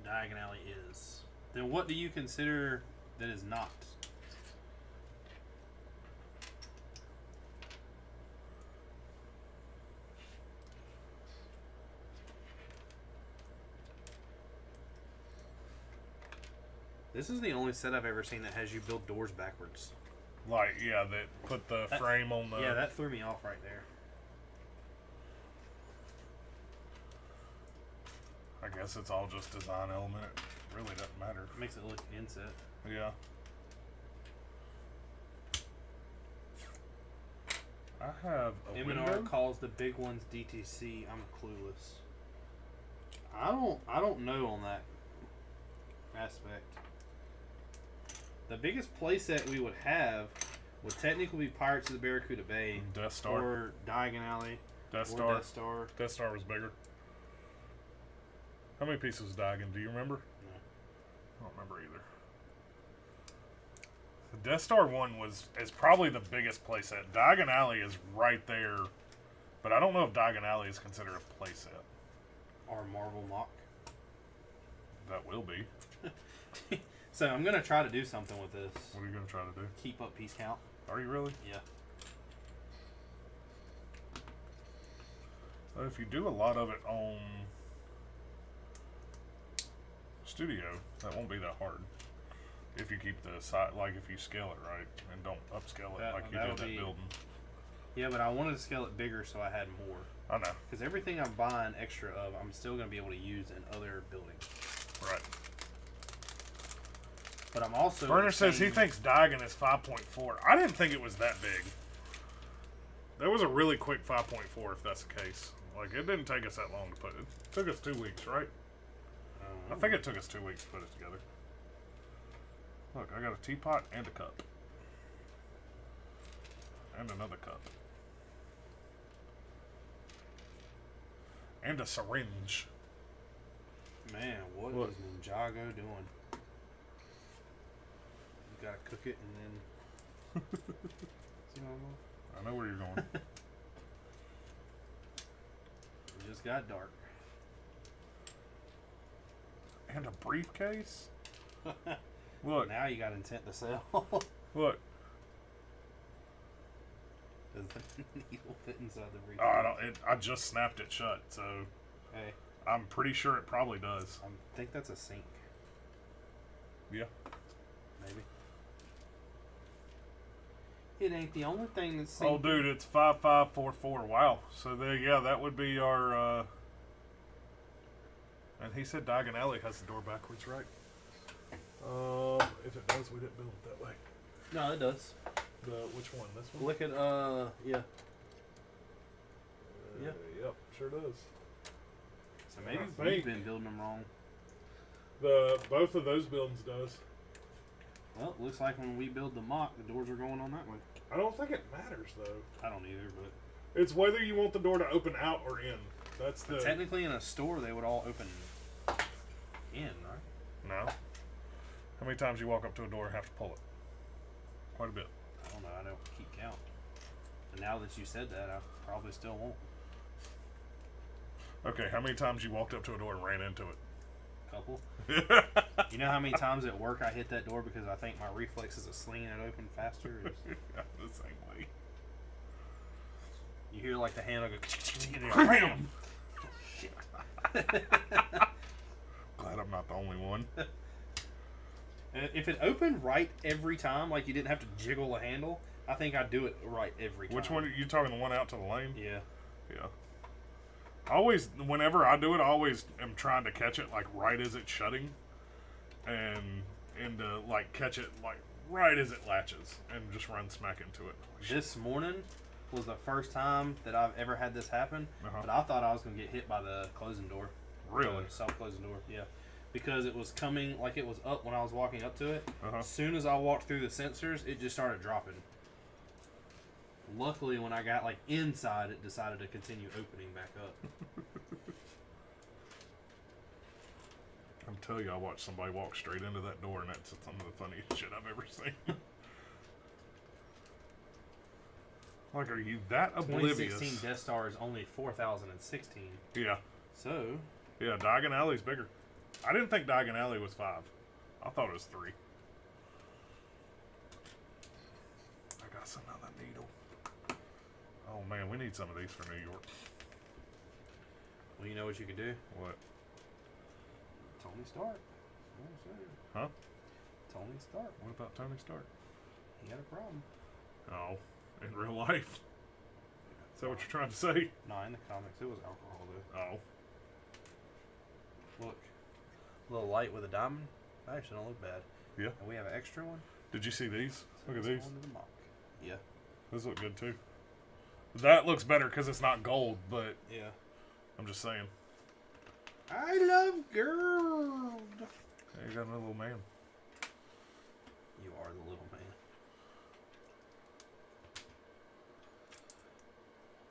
[SPEAKER 2] Diagon Alley is. Then what do you consider that is not? This is the only set I've ever seen that has you build doors backwards.
[SPEAKER 1] Like, yeah, that put the frame on the...
[SPEAKER 2] Yeah, that threw me off right there.
[SPEAKER 1] I guess it's all just design element. It really doesn't matter.
[SPEAKER 2] It makes it look inset.
[SPEAKER 1] Yeah. I have a
[SPEAKER 2] M&R
[SPEAKER 1] window.
[SPEAKER 2] calls the big ones DTC. I'm clueless. I don't know on that aspect. The biggest playset we would have would technically be Pirates of the Barracuda Bay
[SPEAKER 1] Death Star.
[SPEAKER 2] or Diagon Alley
[SPEAKER 1] Death
[SPEAKER 2] or
[SPEAKER 1] Star.
[SPEAKER 2] Death Star.
[SPEAKER 1] Death Star was bigger. How many pieces was Diagon? Do you remember?
[SPEAKER 2] No.
[SPEAKER 1] I don't remember either. The Death Star one is probably the biggest playset. Diagon Alley is right there, but I don't know if Diagon Alley is considered a playset.
[SPEAKER 2] Or Marvel Mock.
[SPEAKER 1] That will be.
[SPEAKER 2] So I'm going to try to do something with this.
[SPEAKER 1] What are you going to try to do?
[SPEAKER 2] Keep up piece count.
[SPEAKER 1] Are you really?
[SPEAKER 2] Yeah.
[SPEAKER 1] If you do a lot of it on Studio, that won't be that hard. If you keep the side, like if you scale it right and don't upscale it like you did that building.
[SPEAKER 2] Yeah, but I wanted to scale it bigger so I had more.
[SPEAKER 1] I know.
[SPEAKER 2] Because everything I'm buying extra of, I'm still going to be able to use in other buildings.
[SPEAKER 1] Right.
[SPEAKER 2] But I'm also...
[SPEAKER 1] Burner says he thinks Diagon is 5.4. I didn't think it was that big. That was a really quick 5.4 if that's the case. Like, it didn't take us that long to put it. It took us 2 weeks, right? I think it took us 2 weeks to put it together. Look, I got a teapot and a cup. And another cup. And a syringe.
[SPEAKER 2] Man, what is Ninjago doing? You gotta cook it and then... See what I'm doing?
[SPEAKER 1] I know where you're going.
[SPEAKER 2] It just got dark.
[SPEAKER 1] And a briefcase? Look.
[SPEAKER 2] Now you got intent to sell.
[SPEAKER 1] Look.
[SPEAKER 2] Does the needle fit inside the briefcase?
[SPEAKER 1] Oh, I don't. I just snapped it shut, so
[SPEAKER 2] Hey,
[SPEAKER 1] I'm pretty sure it probably does.
[SPEAKER 2] I think that's a sink.
[SPEAKER 1] Yeah.
[SPEAKER 2] Maybe. It ain't the only thing that's
[SPEAKER 1] Oh,
[SPEAKER 2] synced.
[SPEAKER 1] dude, it's 5544. Wow. So there, yeah, that would be our. And he said Diagon Alley has the door backwards, right? If it does, we didn't build it that way.
[SPEAKER 2] No, it does.
[SPEAKER 1] Which one? This one?
[SPEAKER 2] Look at, yeah. Yeah.
[SPEAKER 1] Yep, sure does.
[SPEAKER 2] So maybe
[SPEAKER 1] I
[SPEAKER 2] we've
[SPEAKER 1] think-
[SPEAKER 2] been building them wrong.
[SPEAKER 1] Both of those buildings does.
[SPEAKER 2] Well, looks like when we build the mock, the doors are going on that way.
[SPEAKER 1] I don't think it matters though.
[SPEAKER 2] I don't either, but
[SPEAKER 1] It's whether you want the door to open out or in. That's the.
[SPEAKER 2] technically in a store they would all open in, right?
[SPEAKER 1] No. How many times you walk up to a door and have to pull it? Quite a bit.
[SPEAKER 2] I don't know. I don't keep count. And now that you said that, I probably still won't.
[SPEAKER 1] Okay, how many times you walked up to a door and ran into it?
[SPEAKER 2] Couple. You know how many times at work I hit that door because I think my reflexes of slinging it open faster is...
[SPEAKER 1] I'm the same way.
[SPEAKER 2] You hear like the handle go...
[SPEAKER 1] Bam! Shit. Glad I'm not the only one.
[SPEAKER 2] If it opened right every time, like you didn't have to jiggle a handle, I think I'd do it right every time.
[SPEAKER 1] Which one? You talking the one out to the lane?
[SPEAKER 2] Yeah.
[SPEAKER 1] Yeah. Always, whenever I do it, I always am trying to catch it like right as it's shutting, and to like catch it like right as it latches and just run smack into it.
[SPEAKER 2] This morning was the first time that I've ever had this happen, but I thought I was going to get hit by the closing door.
[SPEAKER 1] Really?
[SPEAKER 2] Self-closing door, yeah. Because it was coming, like it was up when I was walking up to it. As soon as I walked through the sensors, it just started dropping. Luckily, when I got like inside, it decided to continue opening back up.
[SPEAKER 1] I'm telling you, I watched somebody walk straight into that door, and that's some of the funniest shit I've ever seen. Like, are you that oblivious?
[SPEAKER 2] 2016 Death Star is only 4,016.
[SPEAKER 1] Yeah.
[SPEAKER 2] So?
[SPEAKER 1] Yeah, Diagon Alley's bigger. I didn't think Diagon Alley was 5. I thought it was 3. I got some other needle. Oh, man, we need some of these for New York.
[SPEAKER 2] Well, you know what you could do?
[SPEAKER 1] What?
[SPEAKER 2] Tony Stark.
[SPEAKER 1] Huh?
[SPEAKER 2] Tony Stark.
[SPEAKER 1] What about Tony Stark?
[SPEAKER 2] He had a problem.
[SPEAKER 1] Oh, in real life? Is that what you're trying to say?
[SPEAKER 2] No, in the comics, it was alcohol, though.
[SPEAKER 1] Oh.
[SPEAKER 2] Look. A little light with a diamond. That actually don't look bad.
[SPEAKER 1] Yeah.
[SPEAKER 2] And we have an extra one.
[SPEAKER 1] Did you see these? Look at these.
[SPEAKER 2] Yeah.
[SPEAKER 1] Those look good, too. That looks better because it's not gold, but...
[SPEAKER 2] Yeah.
[SPEAKER 1] I'm just saying.
[SPEAKER 2] I love girls.
[SPEAKER 1] Hey, you got another little man.
[SPEAKER 2] You are the little man.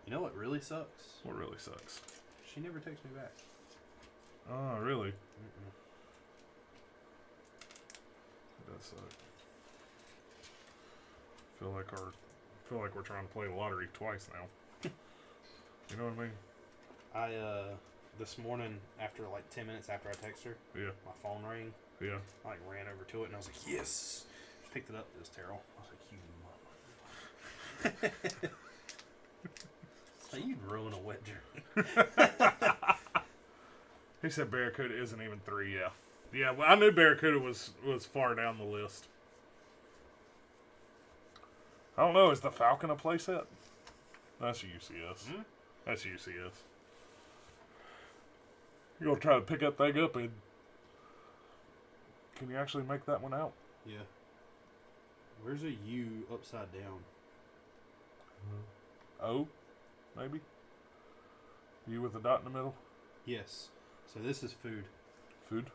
[SPEAKER 2] You know what really sucks?
[SPEAKER 1] What really sucks?
[SPEAKER 2] She never texts me back.
[SPEAKER 1] Oh, really?
[SPEAKER 2] Mm-mm.
[SPEAKER 1] It does suck. Feel like we're trying to play the lottery twice now. You know what I mean?
[SPEAKER 2] This morning, after like 10 minutes after I text her,
[SPEAKER 1] Yeah.
[SPEAKER 2] my phone rang.
[SPEAKER 1] Yeah.
[SPEAKER 2] I like ran over to it and I was like, yes. Just picked it up. It was Terrell. I was like, you motherfucker. So you'd ruin a wet journey.
[SPEAKER 1] He said Barracuda isn't even 3. Yeah. Yeah. Well, I knew Barracuda was far down the list. I don't know. Is the Falcon a playset? That's a UCS.
[SPEAKER 2] Hmm?
[SPEAKER 1] That's a UCS. You're gonna try to pick that thing up and can you actually make that one out?
[SPEAKER 2] Yeah. Where's a U upside down?
[SPEAKER 1] O, maybe. U with a dot in the middle.
[SPEAKER 2] Yes. So this is food.
[SPEAKER 1] Food.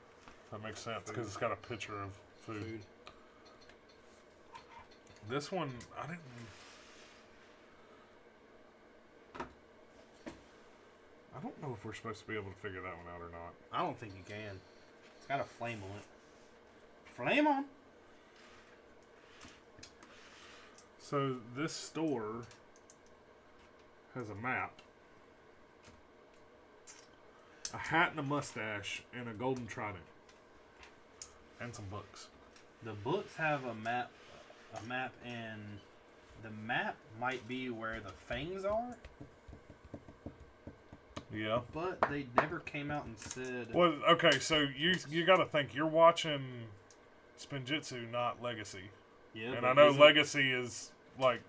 [SPEAKER 1] That makes sense because it's got a picture of food. This one, I didn't. I don't know if we're supposed to be able to figure that one out or not.
[SPEAKER 2] I don't think you can. It's got a flame on it. Flame on!
[SPEAKER 1] So this store has a map, a hat and a mustache, and a golden trident, and some books.
[SPEAKER 2] The books have a map, and the map might be where the fangs are.
[SPEAKER 1] Yeah.
[SPEAKER 2] But they never came out and said...
[SPEAKER 1] Well, okay, so you got to think, you're watching Spinjitzu, not Legacy.
[SPEAKER 2] Yeah.
[SPEAKER 1] And I know Legacy is, like...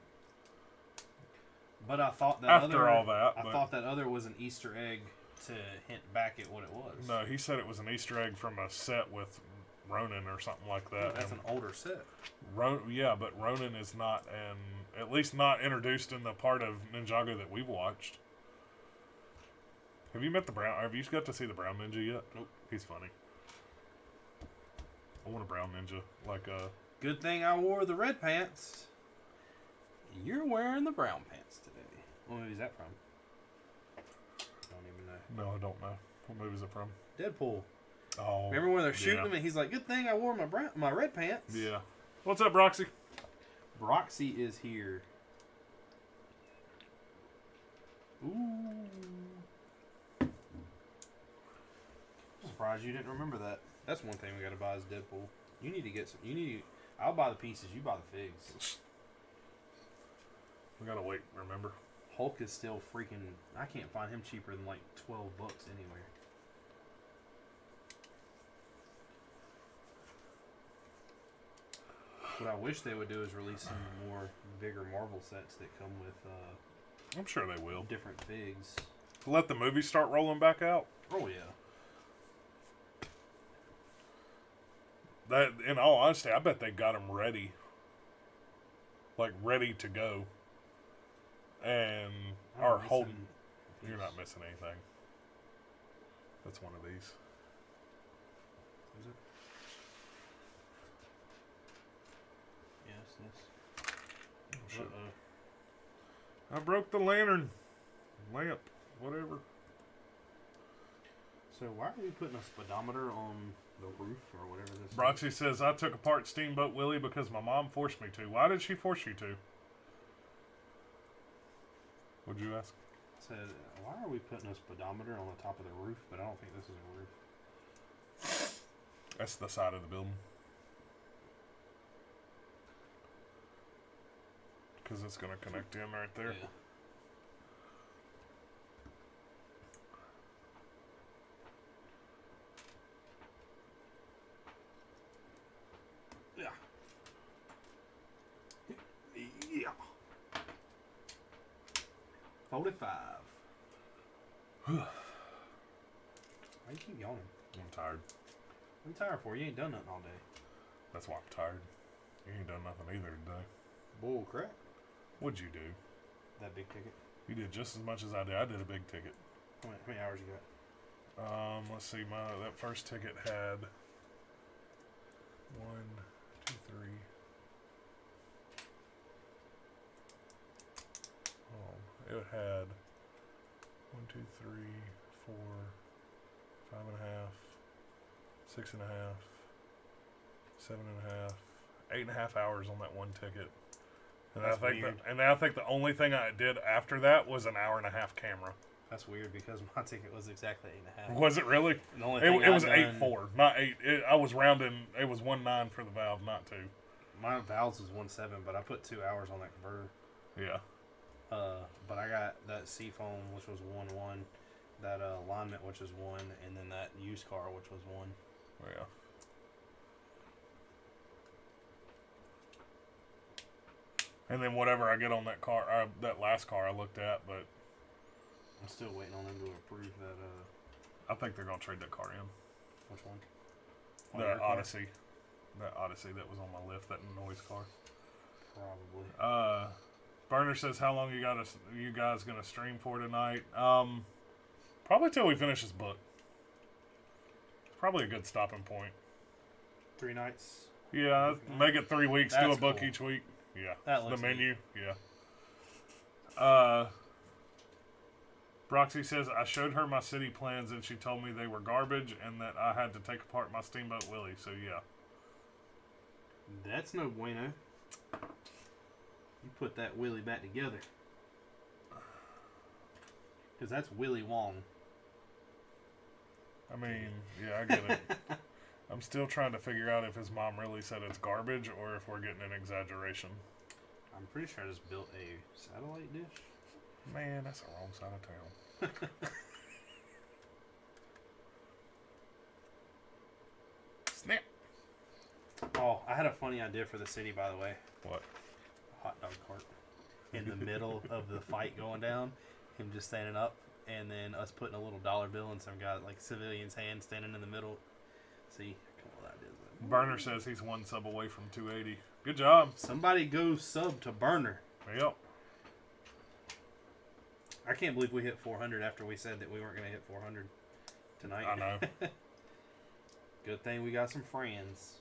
[SPEAKER 2] But I thought that
[SPEAKER 1] after all that...
[SPEAKER 2] I thought that other was an Easter egg to hint back at what it was.
[SPEAKER 1] No, he said it was an Easter egg from a set with Ronin or something like that.
[SPEAKER 2] Yeah, that's an older set.
[SPEAKER 1] Yeah, but Ronin is not, at least not introduced in the part of Ninjago that we've watched. Have you got to see the brown ninja yet?
[SPEAKER 2] Nope.
[SPEAKER 1] He's funny. I want a brown ninja.
[SPEAKER 2] Good thing I wore the red pants. You're wearing the brown pants today. What movie is that from? Don't even know.
[SPEAKER 1] No, I don't know. What movie is it from?
[SPEAKER 2] Deadpool.
[SPEAKER 1] Oh.
[SPEAKER 2] Remember when they're shooting him and he's like, good thing I wore my red pants?
[SPEAKER 1] Yeah. What's up, Broxy?
[SPEAKER 2] Broxy is here. Ooh. I'm surprised you didn't remember that. That's one thing we gotta buy is Deadpool. You need to get some. I'll buy the pieces. You buy the figs.
[SPEAKER 1] We gotta wait. Remember.
[SPEAKER 2] Hulk is still freaking. I can't find him cheaper than like $12 anywhere. What I wish they would do is release some more bigger Marvel sets that come with.
[SPEAKER 1] I'm sure they will.
[SPEAKER 2] Different figs.
[SPEAKER 1] Let the movies start rolling back out.
[SPEAKER 2] Oh yeah.
[SPEAKER 1] That, in all honesty, I bet they got them ready like ready to go, and
[SPEAKER 2] I'm
[SPEAKER 1] are
[SPEAKER 2] missing
[SPEAKER 1] holding.
[SPEAKER 2] these.
[SPEAKER 1] You're not missing anything. That's one of these.
[SPEAKER 2] Is it? Yes, yes.
[SPEAKER 1] Oh, shit.
[SPEAKER 2] Uh-oh.
[SPEAKER 1] I broke the lantern, lamp, whatever.
[SPEAKER 2] So why are we putting a speedometer on the roof or whatever this is?
[SPEAKER 1] Broxy says, I took apart Steamboat Willie because my mom forced me to. Why did she force you to? What'd you ask?
[SPEAKER 2] Said, why are we putting a speedometer on the top of the roof? But I don't think this is a roof.
[SPEAKER 1] That's the side of the building. Because it's going to connect in right there.
[SPEAKER 2] Yeah. Yeah. 45. Why you keep yawning?
[SPEAKER 1] I'm tired.
[SPEAKER 2] I'm tired for you. Ain't done nothing all day.
[SPEAKER 1] That's why I'm tired. You ain't done nothing either today.
[SPEAKER 2] Bull crap.
[SPEAKER 1] What'd you do?
[SPEAKER 2] That big ticket.
[SPEAKER 1] You did just as much as I did. I did a big ticket.
[SPEAKER 2] How many hours you got?
[SPEAKER 1] Let's see. That first ticket had 1, 2, 3. Oh, it had 1, 2, 3, 4, 5.5, 6.5, 7.5, 8.5 hours on that one ticket. And
[SPEAKER 2] That's
[SPEAKER 1] I think
[SPEAKER 2] weird.
[SPEAKER 1] and I think the only thing I did after that was an 1.5 hour camera.
[SPEAKER 2] That's weird because my ticket was exactly 8.5.
[SPEAKER 1] Was it really?
[SPEAKER 2] The only
[SPEAKER 1] It
[SPEAKER 2] thing
[SPEAKER 1] was
[SPEAKER 2] I've done-
[SPEAKER 1] 8.4, not 8. I was rounding. It was 1.9 for the valve, not 2.
[SPEAKER 2] My valves was 1.7, but I put 2 hours on that converter.
[SPEAKER 1] Yeah.
[SPEAKER 2] But I got that seafoam, which was 1.1, that alignment, which is 1, and then that used car, which was 1.
[SPEAKER 1] Yeah. And then whatever I get on that car, that last car I looked at, but
[SPEAKER 2] I'm still waiting on them to approve that.
[SPEAKER 1] I think they're gonna trade that car in.
[SPEAKER 2] Which one?
[SPEAKER 1] The Odyssey. That Odyssey that was on my lift, that noise car.
[SPEAKER 2] Probably.
[SPEAKER 1] Burner says, how long you guys gonna stream for tonight? Probably till we finish this book. Probably a good stopping point.
[SPEAKER 2] 3 nights.
[SPEAKER 1] Yeah, make it 3 weeks, do a
[SPEAKER 2] That's
[SPEAKER 1] book
[SPEAKER 2] cool.
[SPEAKER 1] each week. Yeah.
[SPEAKER 2] That
[SPEAKER 1] The
[SPEAKER 2] looks
[SPEAKER 1] menu,
[SPEAKER 2] neat.
[SPEAKER 1] yeah. Broxy says, I showed her my city plans and she told me they were garbage and that I had to take apart my Steamboat Willie, so yeah.
[SPEAKER 2] That's no bueno. You put that Willie back together. Because that's Willie Wong.
[SPEAKER 1] I mean, yeah, I get it. I'm still trying to figure out if his mom really said it's garbage or if we're getting an exaggeration.
[SPEAKER 2] I'm pretty sure I just built a satellite dish.
[SPEAKER 1] Man, that's the wrong side of town. Snap.
[SPEAKER 2] Oh, I had a funny idea for the city, by the way.
[SPEAKER 1] What?
[SPEAKER 2] A hot dog cart. In the middle of the fight going down. Him just standing up. And then us putting a little dollar bill in some guy, like civilian's hand, standing in the middle. See? A couple of ideas.
[SPEAKER 1] Burner says he's 1 sub away from 280. Good job.
[SPEAKER 2] Somebody go sub to Burner.
[SPEAKER 1] Yep.
[SPEAKER 2] I can't believe we hit 400 after we said that we weren't going to hit 400 tonight.
[SPEAKER 1] I know.
[SPEAKER 2] Good thing we got some friends.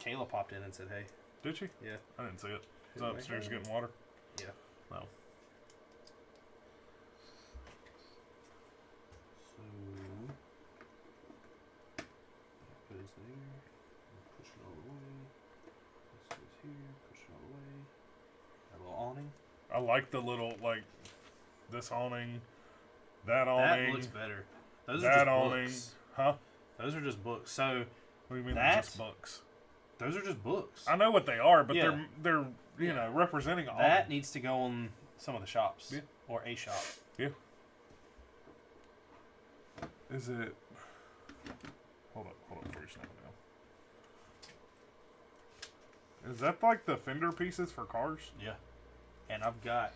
[SPEAKER 2] Kayla popped in and said, hey.
[SPEAKER 1] Did she?
[SPEAKER 2] Yeah.
[SPEAKER 1] I didn't see it. Is upstairs getting water?
[SPEAKER 2] Yeah.
[SPEAKER 1] No.
[SPEAKER 2] So, put this there. Push it all the way. This goes here. Push it all the way. That little awning.
[SPEAKER 1] I like the little, like, this awning, that
[SPEAKER 2] That
[SPEAKER 1] awning,
[SPEAKER 2] looks better. Those are
[SPEAKER 1] that
[SPEAKER 2] just
[SPEAKER 1] awning.
[SPEAKER 2] books.
[SPEAKER 1] Huh?
[SPEAKER 2] Those are just books. So,
[SPEAKER 1] What do you mean they're just
[SPEAKER 2] That-
[SPEAKER 1] books?
[SPEAKER 2] those are just books.
[SPEAKER 1] I know what they are, but
[SPEAKER 2] Yeah.
[SPEAKER 1] they're you know, representing all.
[SPEAKER 2] That needs to go on some of the shops.
[SPEAKER 1] Yeah.
[SPEAKER 2] Or a shop.
[SPEAKER 1] Yeah. Is it? Hold up, first now. Is that like the fender pieces for cars?
[SPEAKER 2] Yeah. And I've got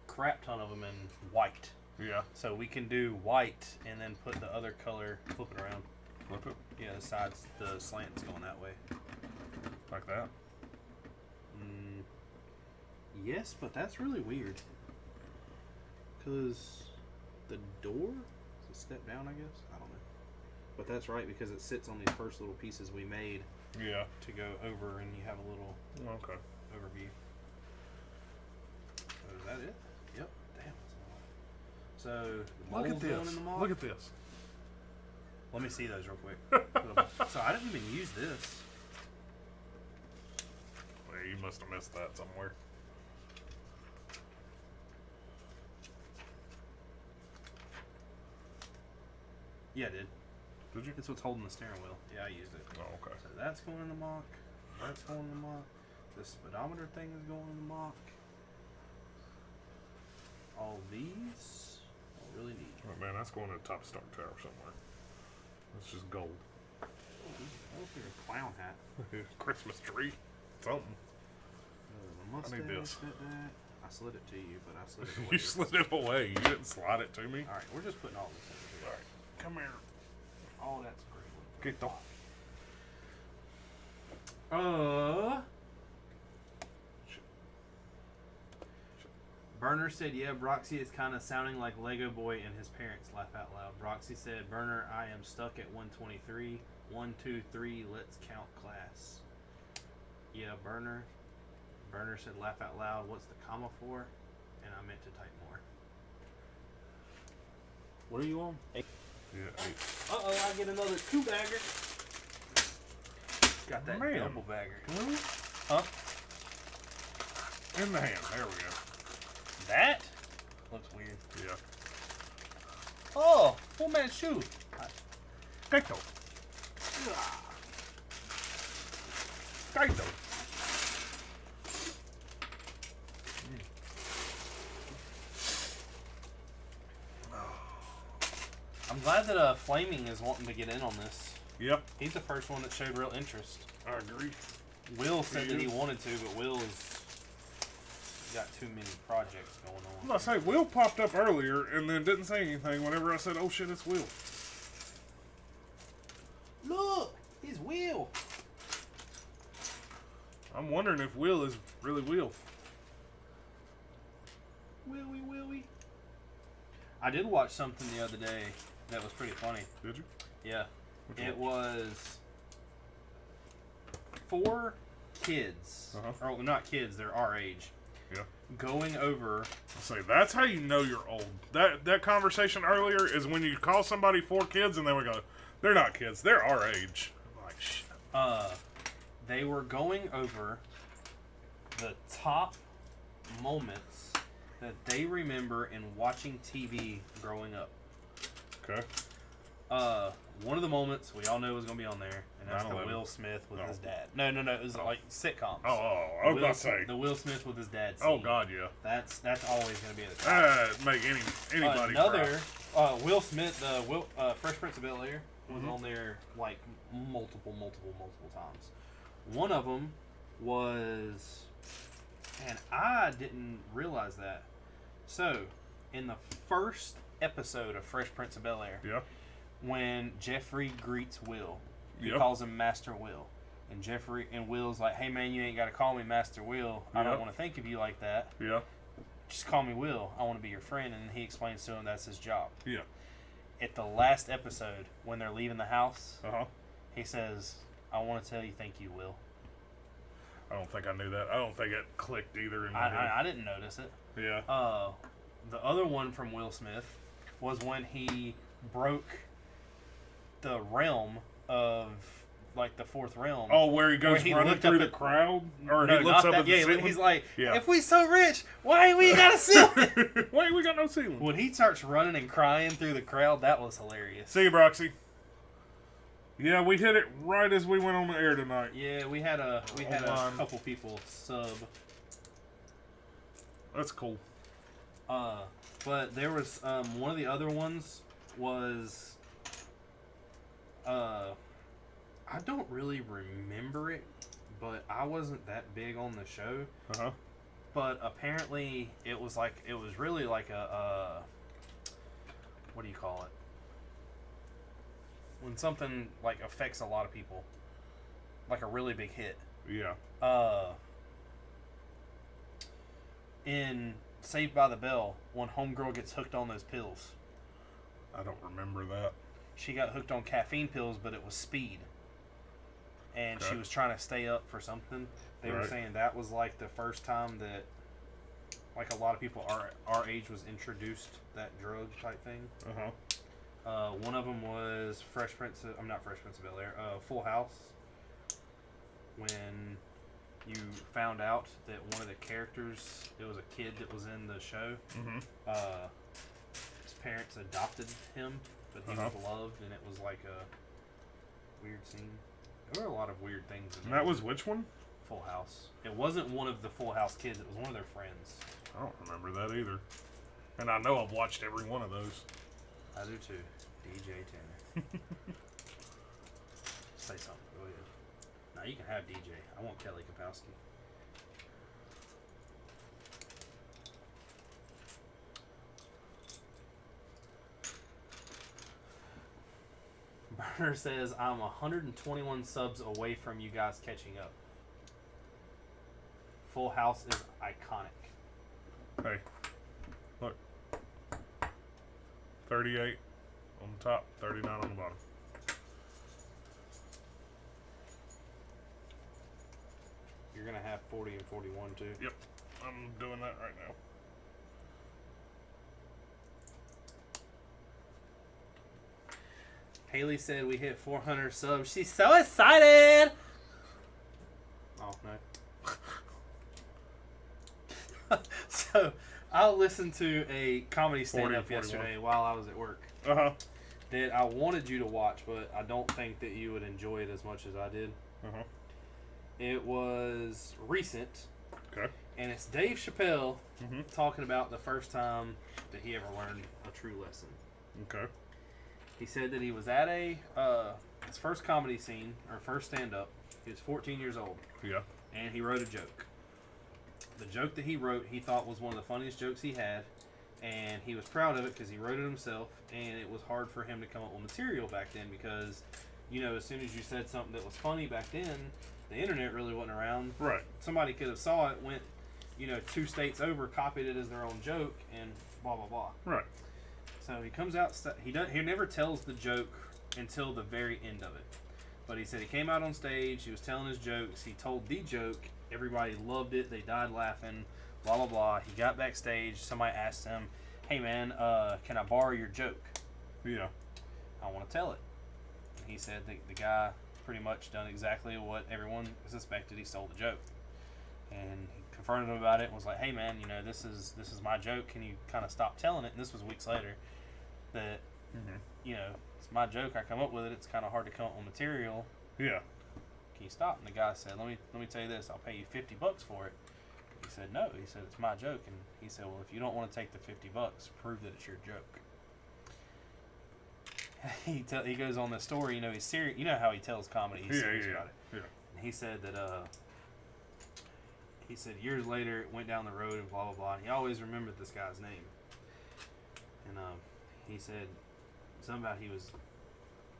[SPEAKER 2] crap ton of them in white.
[SPEAKER 1] Yeah.
[SPEAKER 2] So we can do white and then put the other color, flip it around.
[SPEAKER 1] Flip it
[SPEAKER 2] Yeah, the sides, the slant's going that way.
[SPEAKER 1] like that.
[SPEAKER 2] Yes, but that's really weird. Because the door is a step down, I guess. I don't know. But that's right, because it sits on these first little pieces we made.
[SPEAKER 1] Yeah.
[SPEAKER 2] To go over, and you have a little
[SPEAKER 1] Okay.
[SPEAKER 2] overview. So is that it? Yep. Damn, that's a lot. So the
[SPEAKER 1] Look at
[SPEAKER 2] mold's going
[SPEAKER 1] this.
[SPEAKER 2] in the mock.
[SPEAKER 1] Look at this.
[SPEAKER 2] Let me see those real quick. So I didn't even use this.
[SPEAKER 1] Well, you must have missed that somewhere.
[SPEAKER 2] Yeah, I did.
[SPEAKER 1] Did you?
[SPEAKER 2] It's what's holding the steering wheel. Yeah, I used it.
[SPEAKER 1] Oh, okay.
[SPEAKER 2] So that's going in the mock. That's going in the mock. The speedometer thing is going in the mock. All these I don't really need.
[SPEAKER 1] Oh, man, that's going to the top Star Tower somewhere. That's just gold.
[SPEAKER 2] Oh, look at a clown hat.
[SPEAKER 1] Christmas tree. Something.
[SPEAKER 2] The mustache,
[SPEAKER 1] I need this.
[SPEAKER 2] I slid it to you, but I slid it away.
[SPEAKER 1] You slid it away. You didn't slide it to me.
[SPEAKER 2] Alright, we're just putting all this in here.
[SPEAKER 1] Alright, come here.
[SPEAKER 2] Oh, that's great.
[SPEAKER 1] Get off.
[SPEAKER 2] Burner said, yeah, Broxy is kind of sounding like Lego Boy and his parents. Laugh out loud. Broxy said, Burner, I am stuck at 123. 1, 2, 3, let's count class. Yeah, Burner. Burner said, laugh out loud. What's the comma for? And I meant to type more. What are you on? 8.
[SPEAKER 1] Yeah, 8.
[SPEAKER 2] Uh-oh, I get another 2-bagger. Got that
[SPEAKER 1] Man.
[SPEAKER 2] double bagger.
[SPEAKER 1] Huh? In the hand. There we go.
[SPEAKER 2] That looks weird.
[SPEAKER 1] Yeah.
[SPEAKER 2] Oh, full man shoe.
[SPEAKER 1] Kaito. Kaito.
[SPEAKER 2] I'm glad that Flaming is wanting to get in on this.
[SPEAKER 1] Yep.
[SPEAKER 2] He's the first one that showed real interest.
[SPEAKER 1] I agree.
[SPEAKER 2] Will said that he wanted to, but Will has got too many projects going on.
[SPEAKER 1] I'm gonna say, Will popped up earlier and then didn't say anything whenever I said, oh shit, it's Will.
[SPEAKER 2] Look! He's Will!
[SPEAKER 1] I'm wondering if Will is really Will.
[SPEAKER 2] Willy. I did watch something the other day that was pretty funny.
[SPEAKER 1] Did you?
[SPEAKER 2] Yeah.
[SPEAKER 1] Which
[SPEAKER 2] It
[SPEAKER 1] one?
[SPEAKER 2] was 4 kids.
[SPEAKER 1] Uh-huh.
[SPEAKER 2] Or not kids, they're our age.
[SPEAKER 1] Yeah.
[SPEAKER 2] Going over.
[SPEAKER 1] I say, that's how you know you're old. That conversation earlier is when you call somebody 4 kids and then we go, they're not kids, they're our age. I'm like, shit.
[SPEAKER 2] They were going over the top moments that they remember in watching TV growing up.
[SPEAKER 1] Okay.
[SPEAKER 2] One of the moments we all know is going to be on there, and that's the
[SPEAKER 1] 9/11.
[SPEAKER 2] Will Smith with
[SPEAKER 1] No.
[SPEAKER 2] his dad. No, it was like sitcoms.
[SPEAKER 1] I was about to say.
[SPEAKER 2] The Will Smith with his dad scene.
[SPEAKER 1] Oh, God, yeah.
[SPEAKER 2] That's always going to be at the top.
[SPEAKER 1] Make anybody
[SPEAKER 2] Another,
[SPEAKER 1] cry.
[SPEAKER 2] Will Smith, Fresh Prince of Bel-Air was
[SPEAKER 1] Mhm.
[SPEAKER 2] on there like multiple times. One of them was, and I didn't realize that. So, in the first episode of Fresh Prince of Bel-Air,
[SPEAKER 1] Yeah.
[SPEAKER 2] when Jeffrey greets Will, he
[SPEAKER 1] Yep.
[SPEAKER 2] calls him Master Will. And Will's like, hey man, you ain't got to call me Master Will. I don't
[SPEAKER 1] Yep.
[SPEAKER 2] want to think of you like that.
[SPEAKER 1] Yeah.
[SPEAKER 2] Just call me Will. I want to be your friend. And he explains to him that's his job.
[SPEAKER 1] Yeah.
[SPEAKER 2] At the last episode, when they're leaving the house,
[SPEAKER 1] Uh-huh.
[SPEAKER 2] he says, I want to tell you thank you, Will.
[SPEAKER 1] I don't think I knew that. I don't think it clicked either in my head.
[SPEAKER 2] I didn't notice it.
[SPEAKER 1] Yeah.
[SPEAKER 2] The other one from Will Smith was when he broke the realm of, like, the fourth realm.
[SPEAKER 1] Oh, where he goes
[SPEAKER 2] Where he
[SPEAKER 1] running
[SPEAKER 2] looked
[SPEAKER 1] through
[SPEAKER 2] up
[SPEAKER 1] the
[SPEAKER 2] at-
[SPEAKER 1] crowd? Or
[SPEAKER 2] No,
[SPEAKER 1] he looks
[SPEAKER 2] not
[SPEAKER 1] up
[SPEAKER 2] that.
[SPEAKER 1] at the
[SPEAKER 2] Yeah,
[SPEAKER 1] ceiling?
[SPEAKER 2] he's like,
[SPEAKER 1] Yeah.
[SPEAKER 2] if we so rich, why we got a ceiling?
[SPEAKER 1] Wait, we got no ceiling.
[SPEAKER 2] When he starts running and crying through the crowd, that was hilarious.
[SPEAKER 1] See you, Broxy. Yeah, we hit it right as we went on the air tonight.
[SPEAKER 2] Yeah, we had a
[SPEAKER 1] Hold on.
[SPEAKER 2] couple people sub.
[SPEAKER 1] That's cool.
[SPEAKER 2] But there was one of the other ones was I don't really remember it, but I wasn't that big on the show.
[SPEAKER 1] Uh-huh.
[SPEAKER 2] But apparently it was really like a what do you call it? When something like affects a lot of people, like a really big hit.
[SPEAKER 1] Yeah.
[SPEAKER 2] in Saved by the Bell when homegirl gets hooked on those pills.
[SPEAKER 1] I don't remember that.
[SPEAKER 2] She got hooked on caffeine pills, but it was speed. And she was trying to stay up for something. They were saying that was like the first time that like a lot of people our age was introduced that drug type thing. One of them was not Fresh Prince of Bel-Air, Full House. When you found out that one of the characters, it was a kid that was in the show. His parents adopted him, but he was loved, and it was like a weird scene. There were a lot of weird things in there.
[SPEAKER 1] And that was which one?
[SPEAKER 2] Full House. It wasn't one of the Full House kids. It was one of their friends.
[SPEAKER 1] I don't remember that either. And I know I've watched every one of those.
[SPEAKER 2] I do too. DJ Tanner. Say something. Go ahead. Now you can have DJ. I want Kelly Kapowski. Burner says, I'm 121 subs away from you guys catching up. Full House is iconic.
[SPEAKER 1] Hey, look. 38 on the top, 39 on the bottom.
[SPEAKER 2] You're going to have 40 and 41 too.
[SPEAKER 1] Yep, I'm doing that right now.
[SPEAKER 2] Haley said we hit 400 subs. She's so excited! Oh, no. So, I listened to a comedy stand-up yesterday while I was at work. That I wanted you to watch, but I don't think that you would enjoy it as much as I did. It was recent.
[SPEAKER 1] Okay.
[SPEAKER 2] And it's Dave Chappelle talking about the first time that he ever learned a true lesson.
[SPEAKER 1] Okay.
[SPEAKER 2] He said that he was at his first comedy scene, or first stand-up. He was 14 years old.
[SPEAKER 1] Yeah.
[SPEAKER 2] And he wrote a joke. The joke that he wrote, he thought was one of the funniest jokes he had. And he was proud of it because he wrote it himself. And it was hard for him to come up with material back then because, you know, as soon as you said something that was funny back then, the internet really wasn't around.
[SPEAKER 1] Right.
[SPEAKER 2] Somebody could have saw it, went, 2 states over, copied it as their own joke, and blah, blah, blah.
[SPEAKER 1] Right.
[SPEAKER 2] So he comes out, he never tells the joke until the very end of it. But he said he came out on stage, he was telling his jokes, he told the joke, everybody loved it, they died laughing, blah, blah, blah. He got backstage, somebody asked him, hey man, can I borrow your joke?
[SPEAKER 1] Yeah.
[SPEAKER 2] I want to tell it. And he said the guy pretty much done exactly what everyone suspected. He stole the joke. And he confronted him about it and was like, hey man, this is my joke, can you kind of stop telling it? And this was weeks later. That it's my joke, I come up with it, it's kind of hard to come up with material.
[SPEAKER 1] Yeah.
[SPEAKER 2] Can you stop? And the guy said, let me tell you this, I'll pay you $50 for it. He said no. He said it's my joke. And he said, well, if you don't want to take the $50, prove that it's your joke. He goes on this story, he's serious. You know how he tells comedy, he's serious about it.
[SPEAKER 1] Yeah.
[SPEAKER 2] And he said that years later it went down the road and blah blah blah, and he always remembered this guy's name. And he said something about he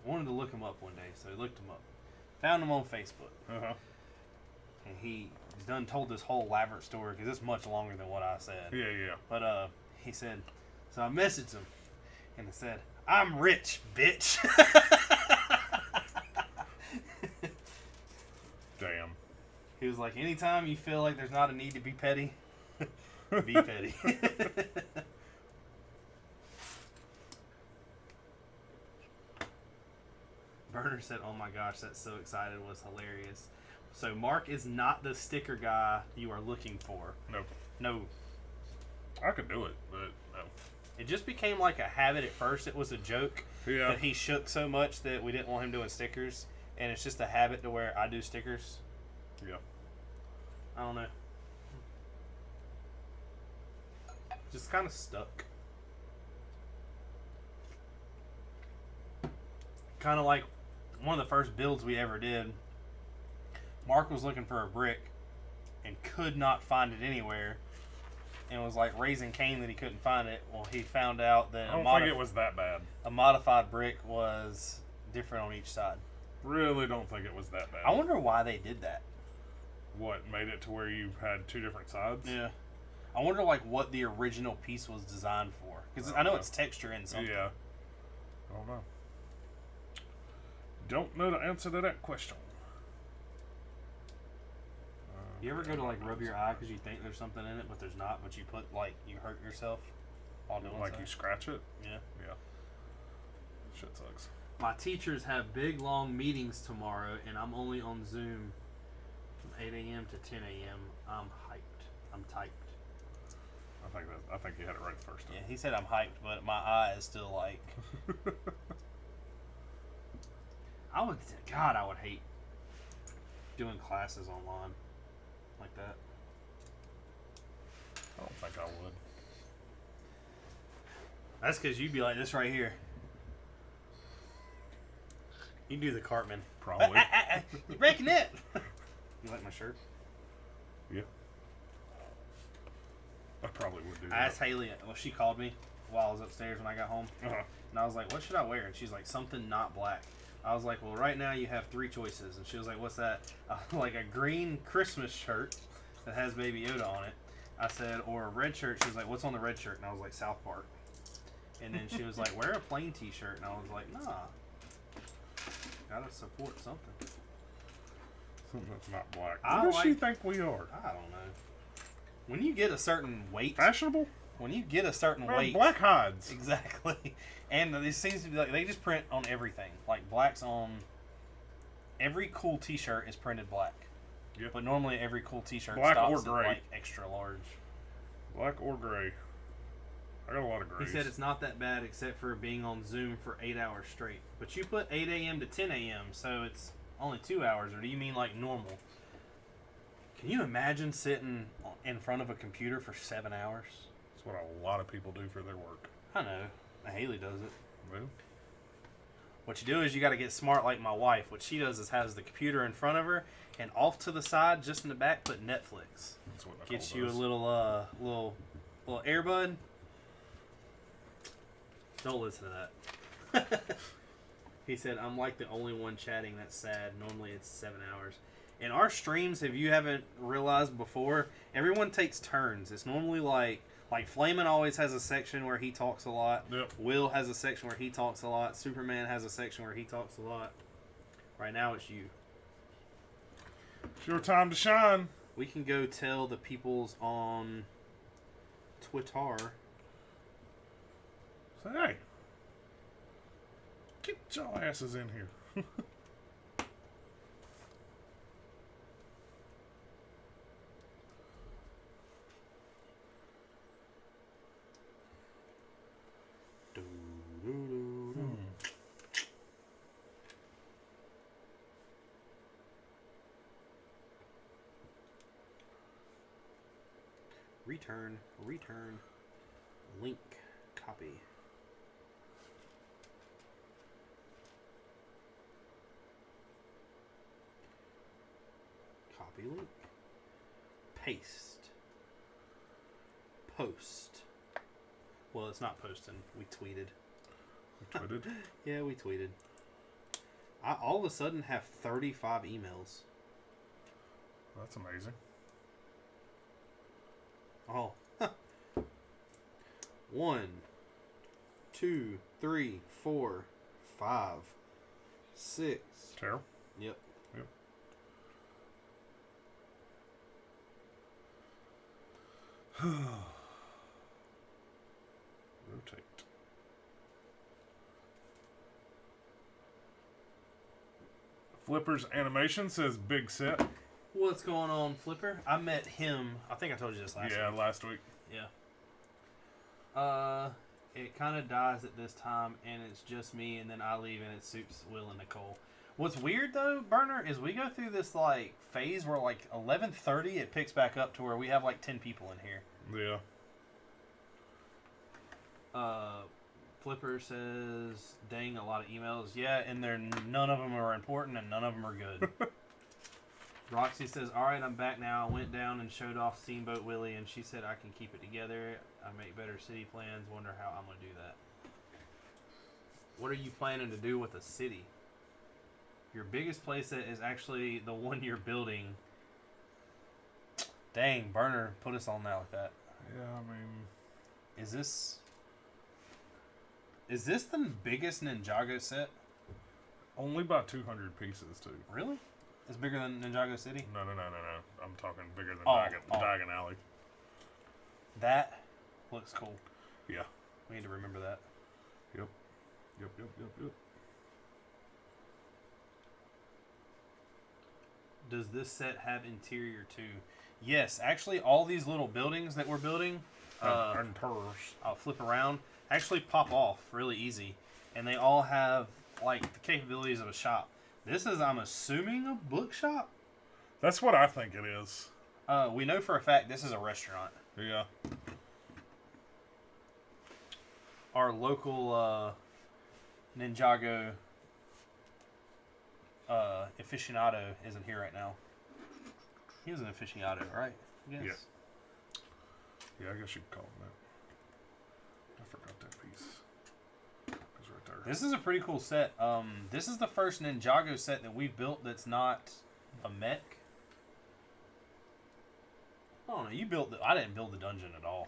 [SPEAKER 2] wanted to look him up one day, so he looked him up, found him on Facebook. And he's told this whole elaborate story because it's much longer than what I said.
[SPEAKER 1] Yeah.
[SPEAKER 2] But he said, so I messaged him and I said, I'm rich, bitch.
[SPEAKER 1] Damn.
[SPEAKER 2] He was like, anytime you feel like there's not a need to be petty, be petty. Burner said, oh my gosh, that's so excited, was hilarious. So Mark is not the sticker guy you are looking for. No.
[SPEAKER 1] I could do it, but no.
[SPEAKER 2] It just became like a habit at first. It was a joke that he shook so much that we didn't want him doing stickers. And it's just a habit to where I do stickers.
[SPEAKER 1] Yeah.
[SPEAKER 2] I don't know. Just kind of stuck. Kind of like one of the first builds we ever did. Mark was looking for a brick and could not find it anywhere. And was like raising Cain that he couldn't find it. Well, he found out that
[SPEAKER 1] I don't think it was that bad.
[SPEAKER 2] A modified brick was different on each side.
[SPEAKER 1] Really don't think it was that bad.
[SPEAKER 2] I wonder why they did that.
[SPEAKER 1] What, made it to where you had two different sides?
[SPEAKER 2] Yeah. I wonder like what the original piece was designed for, because I know it's texture and something.
[SPEAKER 1] Yeah. I don't know. Don't know the answer to that question.
[SPEAKER 2] You ever go to like rub your eye because you think there's something in it, but there's not, but you put like you hurt yourself while doing
[SPEAKER 1] Like
[SPEAKER 2] so?
[SPEAKER 1] you scratch it?
[SPEAKER 2] Yeah.
[SPEAKER 1] Yeah. Shit sucks.
[SPEAKER 2] My teachers have big long meetings tomorrow, and I'm only on Zoom from 8 a.m. to 10 a.m. I'm hyped. I'm typed.
[SPEAKER 1] I think you had it right the first time.
[SPEAKER 2] Yeah, he said I'm hyped, but my eye is still like. I would hate doing classes online like that.
[SPEAKER 1] I don't think I would.
[SPEAKER 2] That's because you'd be like this right here. You do the Cartman.
[SPEAKER 1] Probably.
[SPEAKER 2] You're breaking it. You like my shirt?
[SPEAKER 1] Yeah. I probably would do
[SPEAKER 2] I
[SPEAKER 1] that.
[SPEAKER 2] asked Haley. Well, she called me while I was upstairs when I got home,
[SPEAKER 1] Uh-huh.
[SPEAKER 2] and I was like, "What should I wear?" And she's like, "Something not black." I was like, "Well, right now you have 3 choices," and she was like, "What's that?" Like a green Christmas shirt that has Baby Yoda on it. I said, or a red shirt. She was like, "What's on the red shirt?" And I was like, "South Park." And then she was like, "Wear a plain T-shirt," and I was like, "Nah, gotta support something."
[SPEAKER 1] Something that's not black.
[SPEAKER 2] I
[SPEAKER 1] What does she
[SPEAKER 2] like-
[SPEAKER 1] think we are?
[SPEAKER 2] I don't know. When you get a certain weight,
[SPEAKER 1] Fashionable?
[SPEAKER 2] when you get a certain
[SPEAKER 1] Well,
[SPEAKER 2] weight,
[SPEAKER 1] black hides.
[SPEAKER 2] exactly. And this seems to be like they just print on everything. Like black's on every cool T-shirt is printed black.
[SPEAKER 1] Yep.
[SPEAKER 2] But normally every cool T-shirt
[SPEAKER 1] Black
[SPEAKER 2] stops
[SPEAKER 1] or gray.
[SPEAKER 2] at like extra large.
[SPEAKER 1] Black or gray. I got a lot of grays.
[SPEAKER 2] He said it's not that bad except for being on Zoom for 8 hours straight. But you put 8 a.m. to 10 a.m. so it's only 2 hours. Or do you mean like normal? Can you imagine sitting in front of a computer for 7 hours?
[SPEAKER 1] That's what a lot of people do for their work.
[SPEAKER 2] I know. Haley does it.
[SPEAKER 1] Well,
[SPEAKER 2] What you do is you got to get smart like my wife. What she does is has the computer in front of her and off to the side, just in the back, put Netflix.
[SPEAKER 1] that's what
[SPEAKER 2] Gets
[SPEAKER 1] Nicole
[SPEAKER 2] you a
[SPEAKER 1] does.
[SPEAKER 2] little earbud. Don't listen to that. He said, "I'm like the only one chatting. That's sad. Normally it's 7 hours." In our streams, if you haven't realized before, everyone takes turns. It's normally like Flamin' always has a section where he talks a lot.
[SPEAKER 1] Yep.
[SPEAKER 2] Will has a section where he talks a lot. Superman has a section where he talks a lot. Right now it's you.
[SPEAKER 1] It's your time to shine.
[SPEAKER 2] We can go tell the peoples on Twitter.
[SPEAKER 1] Say, hey, get y'all asses in here.
[SPEAKER 2] Return, link, copy. Copy link. Paste. Post. Well, it's not posting. We tweeted.
[SPEAKER 1] You tweeted?
[SPEAKER 2] Yeah, we tweeted. I all of a sudden have 35 emails.
[SPEAKER 1] That's amazing.
[SPEAKER 2] Oh. 1, 2, 3, 4, 5, 6.
[SPEAKER 1] Terrell?
[SPEAKER 2] Yep.
[SPEAKER 1] Rotate. Flipper's animation says big set.
[SPEAKER 2] What's going on, Flipper? I met him. I think I told you this last week.
[SPEAKER 1] Last week.
[SPEAKER 2] Yeah. It kind of dies at this time, and it's just me, and then I leave, and it suits Will and Nicole. What's weird though, Burner, is we go through this like phase where like 11:30 it picks back up to where we have like 10 people in here.
[SPEAKER 1] Yeah.
[SPEAKER 2] Flipper says, "Dang, a lot of emails." Yeah, and none of them are important, and none of them are good. Roxy says, "All right, I'm back now. I went down and showed off Steamboat Willie, and she said I can keep it together. I make better city plans. Wonder how I'm gonna do that." What are you planning to do with a city? Your biggest playset is actually the one you're building. Dang, Burner, put us on that with that.
[SPEAKER 1] Yeah, I mean...
[SPEAKER 2] Is this the biggest Ninjago set?
[SPEAKER 1] Only about 200 pieces, too.
[SPEAKER 2] Really? It's bigger than Ninjago City?
[SPEAKER 1] No. I'm talking bigger than
[SPEAKER 2] Oh.
[SPEAKER 1] Diagon Alley.
[SPEAKER 2] That looks cool.
[SPEAKER 1] Yeah.
[SPEAKER 2] We need to remember that.
[SPEAKER 1] Yep.
[SPEAKER 2] Does this set have interior too? Yes, actually, all these little buildings that we're building,
[SPEAKER 1] And purrs.
[SPEAKER 2] I'll flip around, actually pop off really easy, and they all have like the capabilities of a shop. This is, I'm assuming, a bookshop.
[SPEAKER 1] That's what I think it is.
[SPEAKER 2] We know for a fact this is a restaurant.
[SPEAKER 1] Yeah.
[SPEAKER 2] Our local Ninjago aficionado isn't here right now. He was an aficionado, right? Yes.
[SPEAKER 1] Yeah. Yeah, I guess you could call him that. I forgot that piece. It's right there.
[SPEAKER 2] This is a pretty cool set. This is the first Ninjago set that we've built that's not a mech. I don't know. You built I didn't build the dungeon at all.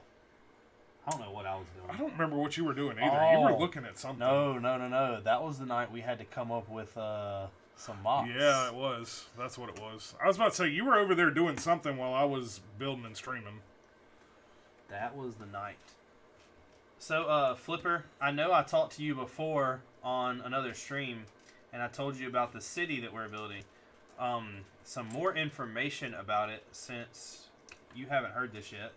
[SPEAKER 2] I don't know what I was doing.
[SPEAKER 1] I don't remember what you were doing either. You were
[SPEAKER 2] Oh.
[SPEAKER 1] looking at something.
[SPEAKER 2] No. That was the night we had to come up with some mocks.
[SPEAKER 1] Yeah, it was. That's what it was. I was about to say, you were over there doing something while I was building and streaming.
[SPEAKER 2] That was the night. So, Flipper, I know I talked to you before on another stream, and I told you about the city that we're building. Some more information about it, since you haven't heard this yet.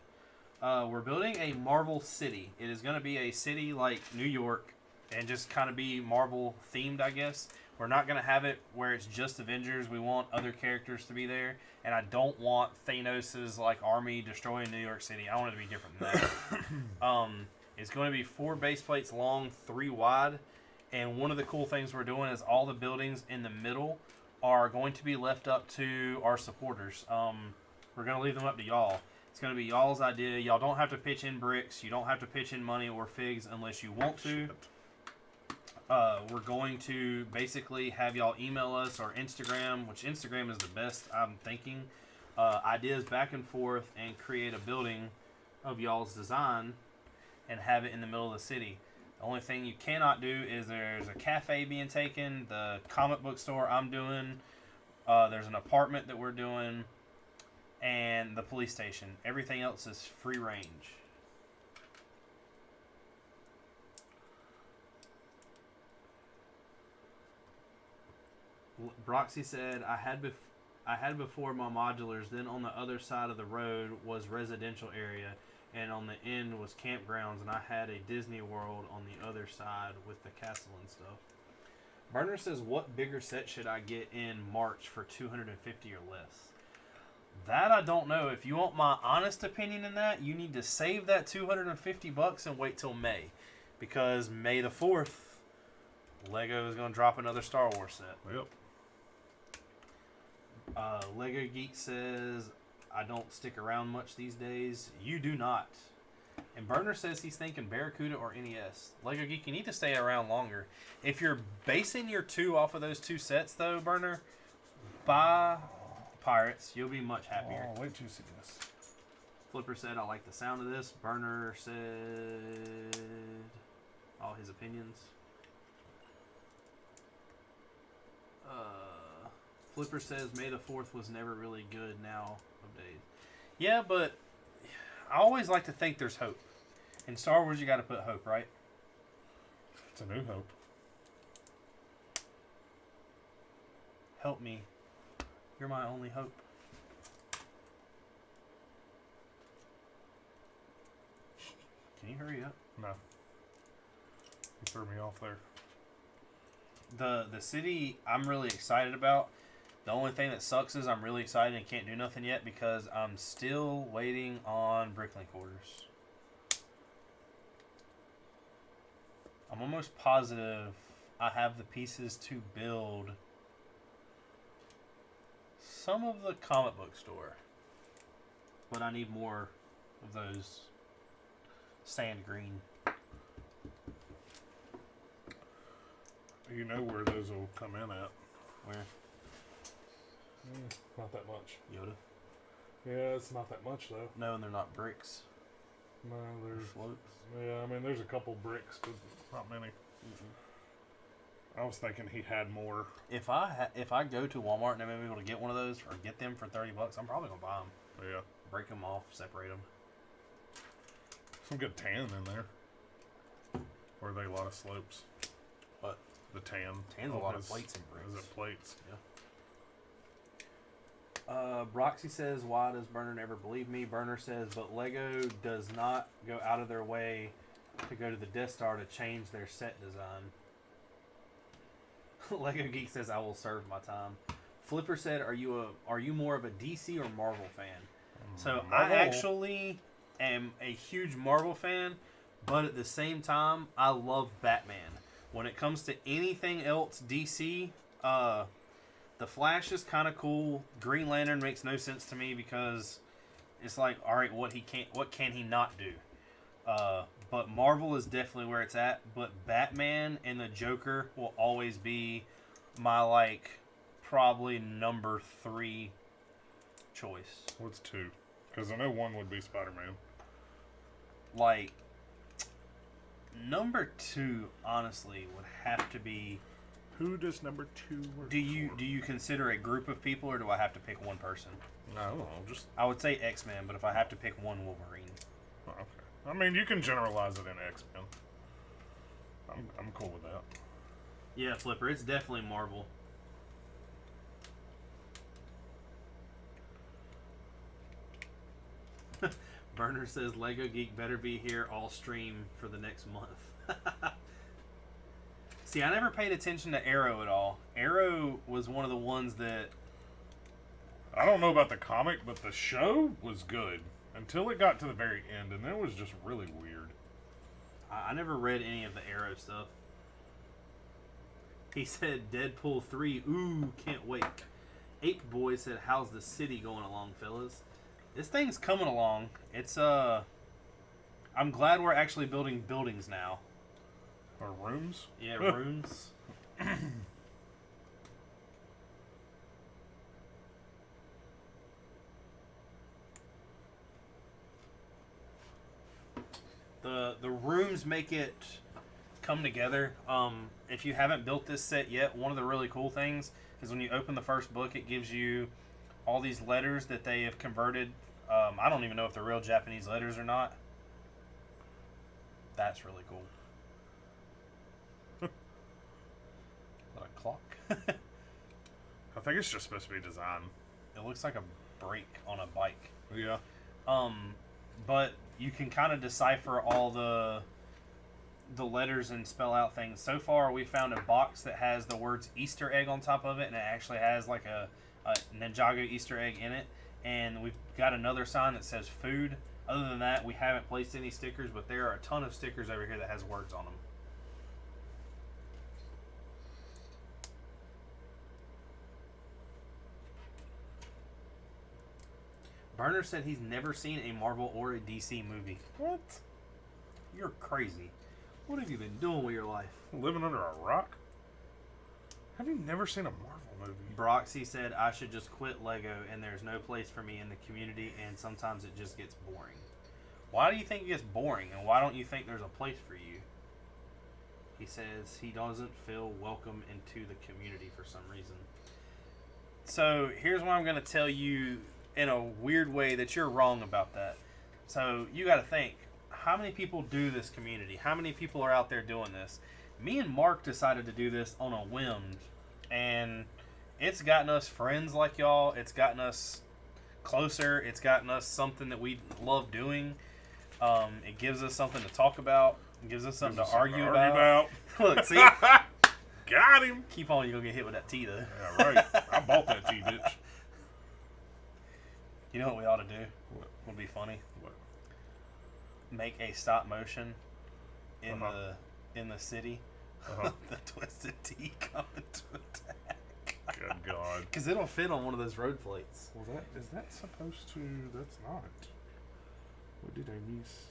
[SPEAKER 2] We're building a Marvel city. It is going to be a city like New York, and just kind of be Marvel themed, I guess. We're not going to have it where it's just Avengers. We want other characters to be there, and I don't want Thanos' like army destroying New York City. I want it to be different than that. It's going to be 4 base plates long, 3 wide, and one of the cool things we're doing is all the buildings in the middle are going to be left up to our supporters. We're going to leave them up to y'all. It's going to be y'all's idea. Y'all don't have to pitch in bricks. You don't have to pitch in money or figs unless you want to. We're going to basically have y'all email us or Instagram, which Instagram is the best, I'm thinking, ideas back and forth, and create a building of y'all's design and have it in the middle of the city. The only thing you cannot do is there's a cafe being taken, the comic book store I'm doing, there's an apartment that we're doing, and the police station. Everything else is free range. Broxy said, I had before my modulars, then on the other side of the road was residential area, and on the end was campgrounds, and I had a Disney World on the other side with the castle and stuff. Burner says, what bigger set should I get in March for 250 or less? That I don't know. If you want my honest opinion in that, you need to save that $250 and wait till May. Because May the 4th, Lego is going to drop another Star Wars set.
[SPEAKER 1] Yep.
[SPEAKER 2] Lego Geek says, I don't stick around much these days. You do not. And Burner says he's thinking Barracuda or NES. Lego Geek, you need to stay around longer. If you're basing your 2 off of those 2 sets, though, Burner, buy Pirates. You'll be much happier.
[SPEAKER 1] Oh, wait till you see this.
[SPEAKER 2] Flipper said, I like the sound of this. Burner said all his opinions. Flipper says May the 4th was never really good now of days. Yeah, but I always like to think there's hope. In Star Wars, you got to put hope, right?
[SPEAKER 1] It's a new hope.
[SPEAKER 2] Help me. You're my only hope. Can you hurry up?
[SPEAKER 1] No. You threw me off there.
[SPEAKER 2] The city I'm really excited about. The only thing that sucks is I'm really excited and can't do nothing yet because I'm still waiting on Bricklink orders. I'm almost positive I have the pieces to build some of the comic book store. But I need more of those sand green.
[SPEAKER 1] You know where those will come in at.
[SPEAKER 2] Where?
[SPEAKER 1] Not that much.
[SPEAKER 2] Yoda?
[SPEAKER 1] Yeah, it's not that much, though.
[SPEAKER 2] No, and they're not bricks.
[SPEAKER 1] No, there's
[SPEAKER 2] Slopes.
[SPEAKER 1] yeah. I mean, there's a couple bricks, but not many. I was thinking he had more.
[SPEAKER 2] If I go to Walmart and I'm able to get one of those or get them for $30, I'm probably gonna buy them.
[SPEAKER 1] Yeah.
[SPEAKER 2] Break them off, separate them.
[SPEAKER 1] Some good tan in there. Or are they a lot of slopes?
[SPEAKER 2] What?
[SPEAKER 1] The tan.
[SPEAKER 2] Tan's a lot of plates and bricks.
[SPEAKER 1] Is it plates?
[SPEAKER 2] Yeah. Broxy says, why does Burner never believe me? Burner says, but Lego does not go out of their way to go to the Death Star to change their set design. Lego Geek says, I will serve my time. Flipper said, are you more of a DC or Marvel fan? So
[SPEAKER 1] Marvel.
[SPEAKER 2] I actually am a huge Marvel fan, but at the same time, I love Batman. When it comes to anything else DC, the Flash is kind of cool. Green Lantern makes no sense to me because it's like, all right, what can he not do? But Marvel is definitely where it's at. But Batman and the Joker will always be my probably number 3 choice.
[SPEAKER 1] What's 2? Because I know 1 would be Spider-Man.
[SPEAKER 2] Number 2, honestly, would have to be.
[SPEAKER 1] Who does number 2 work
[SPEAKER 2] Do you
[SPEAKER 1] for?
[SPEAKER 2] consider a group of people, or do I have to pick one person?
[SPEAKER 1] I don't know. Just
[SPEAKER 2] I would say X-Men, but if I have to pick one, Wolverine.
[SPEAKER 1] okay. I mean, you can generalize it in X-Men. I'm cool with that.
[SPEAKER 2] Yeah, Flipper, it's definitely Marvel. Burner says Lego Geek better be here all stream for the next month. See, I never paid attention to Arrow at all. Arrow was one of the ones that...
[SPEAKER 1] I don't know about the comic, but the show was good until it got to the very end, and then it was just really weird.
[SPEAKER 2] I never read any of the Arrow stuff. He said Deadpool 3, ooh, can't wait. Ape Boy said, how's the city going along, fellas? This thing's coming along. It's, I'm glad we're actually building buildings now.
[SPEAKER 1] Or rooms?
[SPEAKER 2] Yeah, rooms. The rooms make it come together. If you haven't built this set yet, one of the really cool things is when you open the first book, it gives you all these letters that they have converted. I don't even know if they're real Japanese letters or not. That's really cool. Is that a clock?
[SPEAKER 1] I think it's just supposed to be design.
[SPEAKER 2] It looks like a brake on a bike.
[SPEAKER 1] Yeah.
[SPEAKER 2] But you can kind of decipher all the letters and spell out things. So far, we found a box that has the words Easter egg on top of it, and it actually has like a Ninjago Easter egg in it. And we've got another sign that says food. Other than that, we haven't placed any stickers, but there are a ton of stickers over here that has words on them. Burner said he's never seen a Marvel or a DC movie.
[SPEAKER 1] What?
[SPEAKER 2] You're crazy. What have you been doing with your life?
[SPEAKER 1] Living under a rock? Have you never seen a Marvel movie?
[SPEAKER 2] Broxy said I should just quit Lego and there's no place for me in the community and sometimes it just gets boring. Why do you think it gets boring and why don't you think there's a place for you? He says he doesn't feel welcome into the community for some reason. So here's what I'm going to tell you in a weird way that you're wrong about that. So you got to think, how many people do this community? How many people are out there doing this? Me and Mark decided to do this on a whim, and it's gotten us friends like y'all. It's gotten us closer. It's gotten us something that we love doing. It gives us something to talk about. It gives us something to argue about. Look, see?
[SPEAKER 1] Got him.
[SPEAKER 2] Keep on, you're going to get hit with that T, though.
[SPEAKER 1] Yeah, right. I bought that T, bitch.
[SPEAKER 2] You know what we ought to do?
[SPEAKER 1] What?
[SPEAKER 2] Would be funny?
[SPEAKER 1] What?
[SPEAKER 2] Make a stop motion in
[SPEAKER 1] Uh-huh.
[SPEAKER 2] the city.
[SPEAKER 1] Uh-huh.
[SPEAKER 2] The Twisted T coming to attack.
[SPEAKER 1] Good God.
[SPEAKER 2] Because it'll fit on one of those road plates.
[SPEAKER 1] Well, is that supposed to... That's not. What did I miss?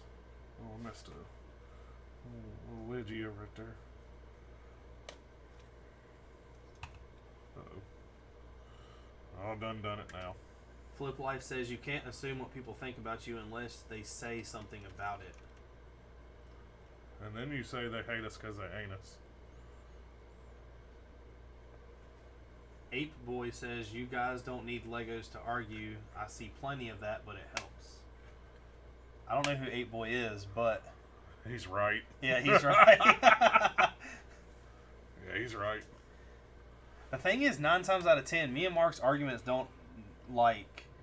[SPEAKER 1] Oh, I missed a little wedgie over it there. Uh-oh. Oh, done it now.
[SPEAKER 2] Flip Life says you can't assume what people think about you unless they say something about it.
[SPEAKER 1] And then you say they hate us because they ain't us.
[SPEAKER 2] Ape Boy says you guys don't need Legos to argue. I see plenty of that, but it helps. I don't know who Ape Boy is, but
[SPEAKER 1] he's right.
[SPEAKER 2] Yeah, he's right.
[SPEAKER 1] Yeah, he's right.
[SPEAKER 2] The thing is, 9 times out of 10, me and Mark's arguments don't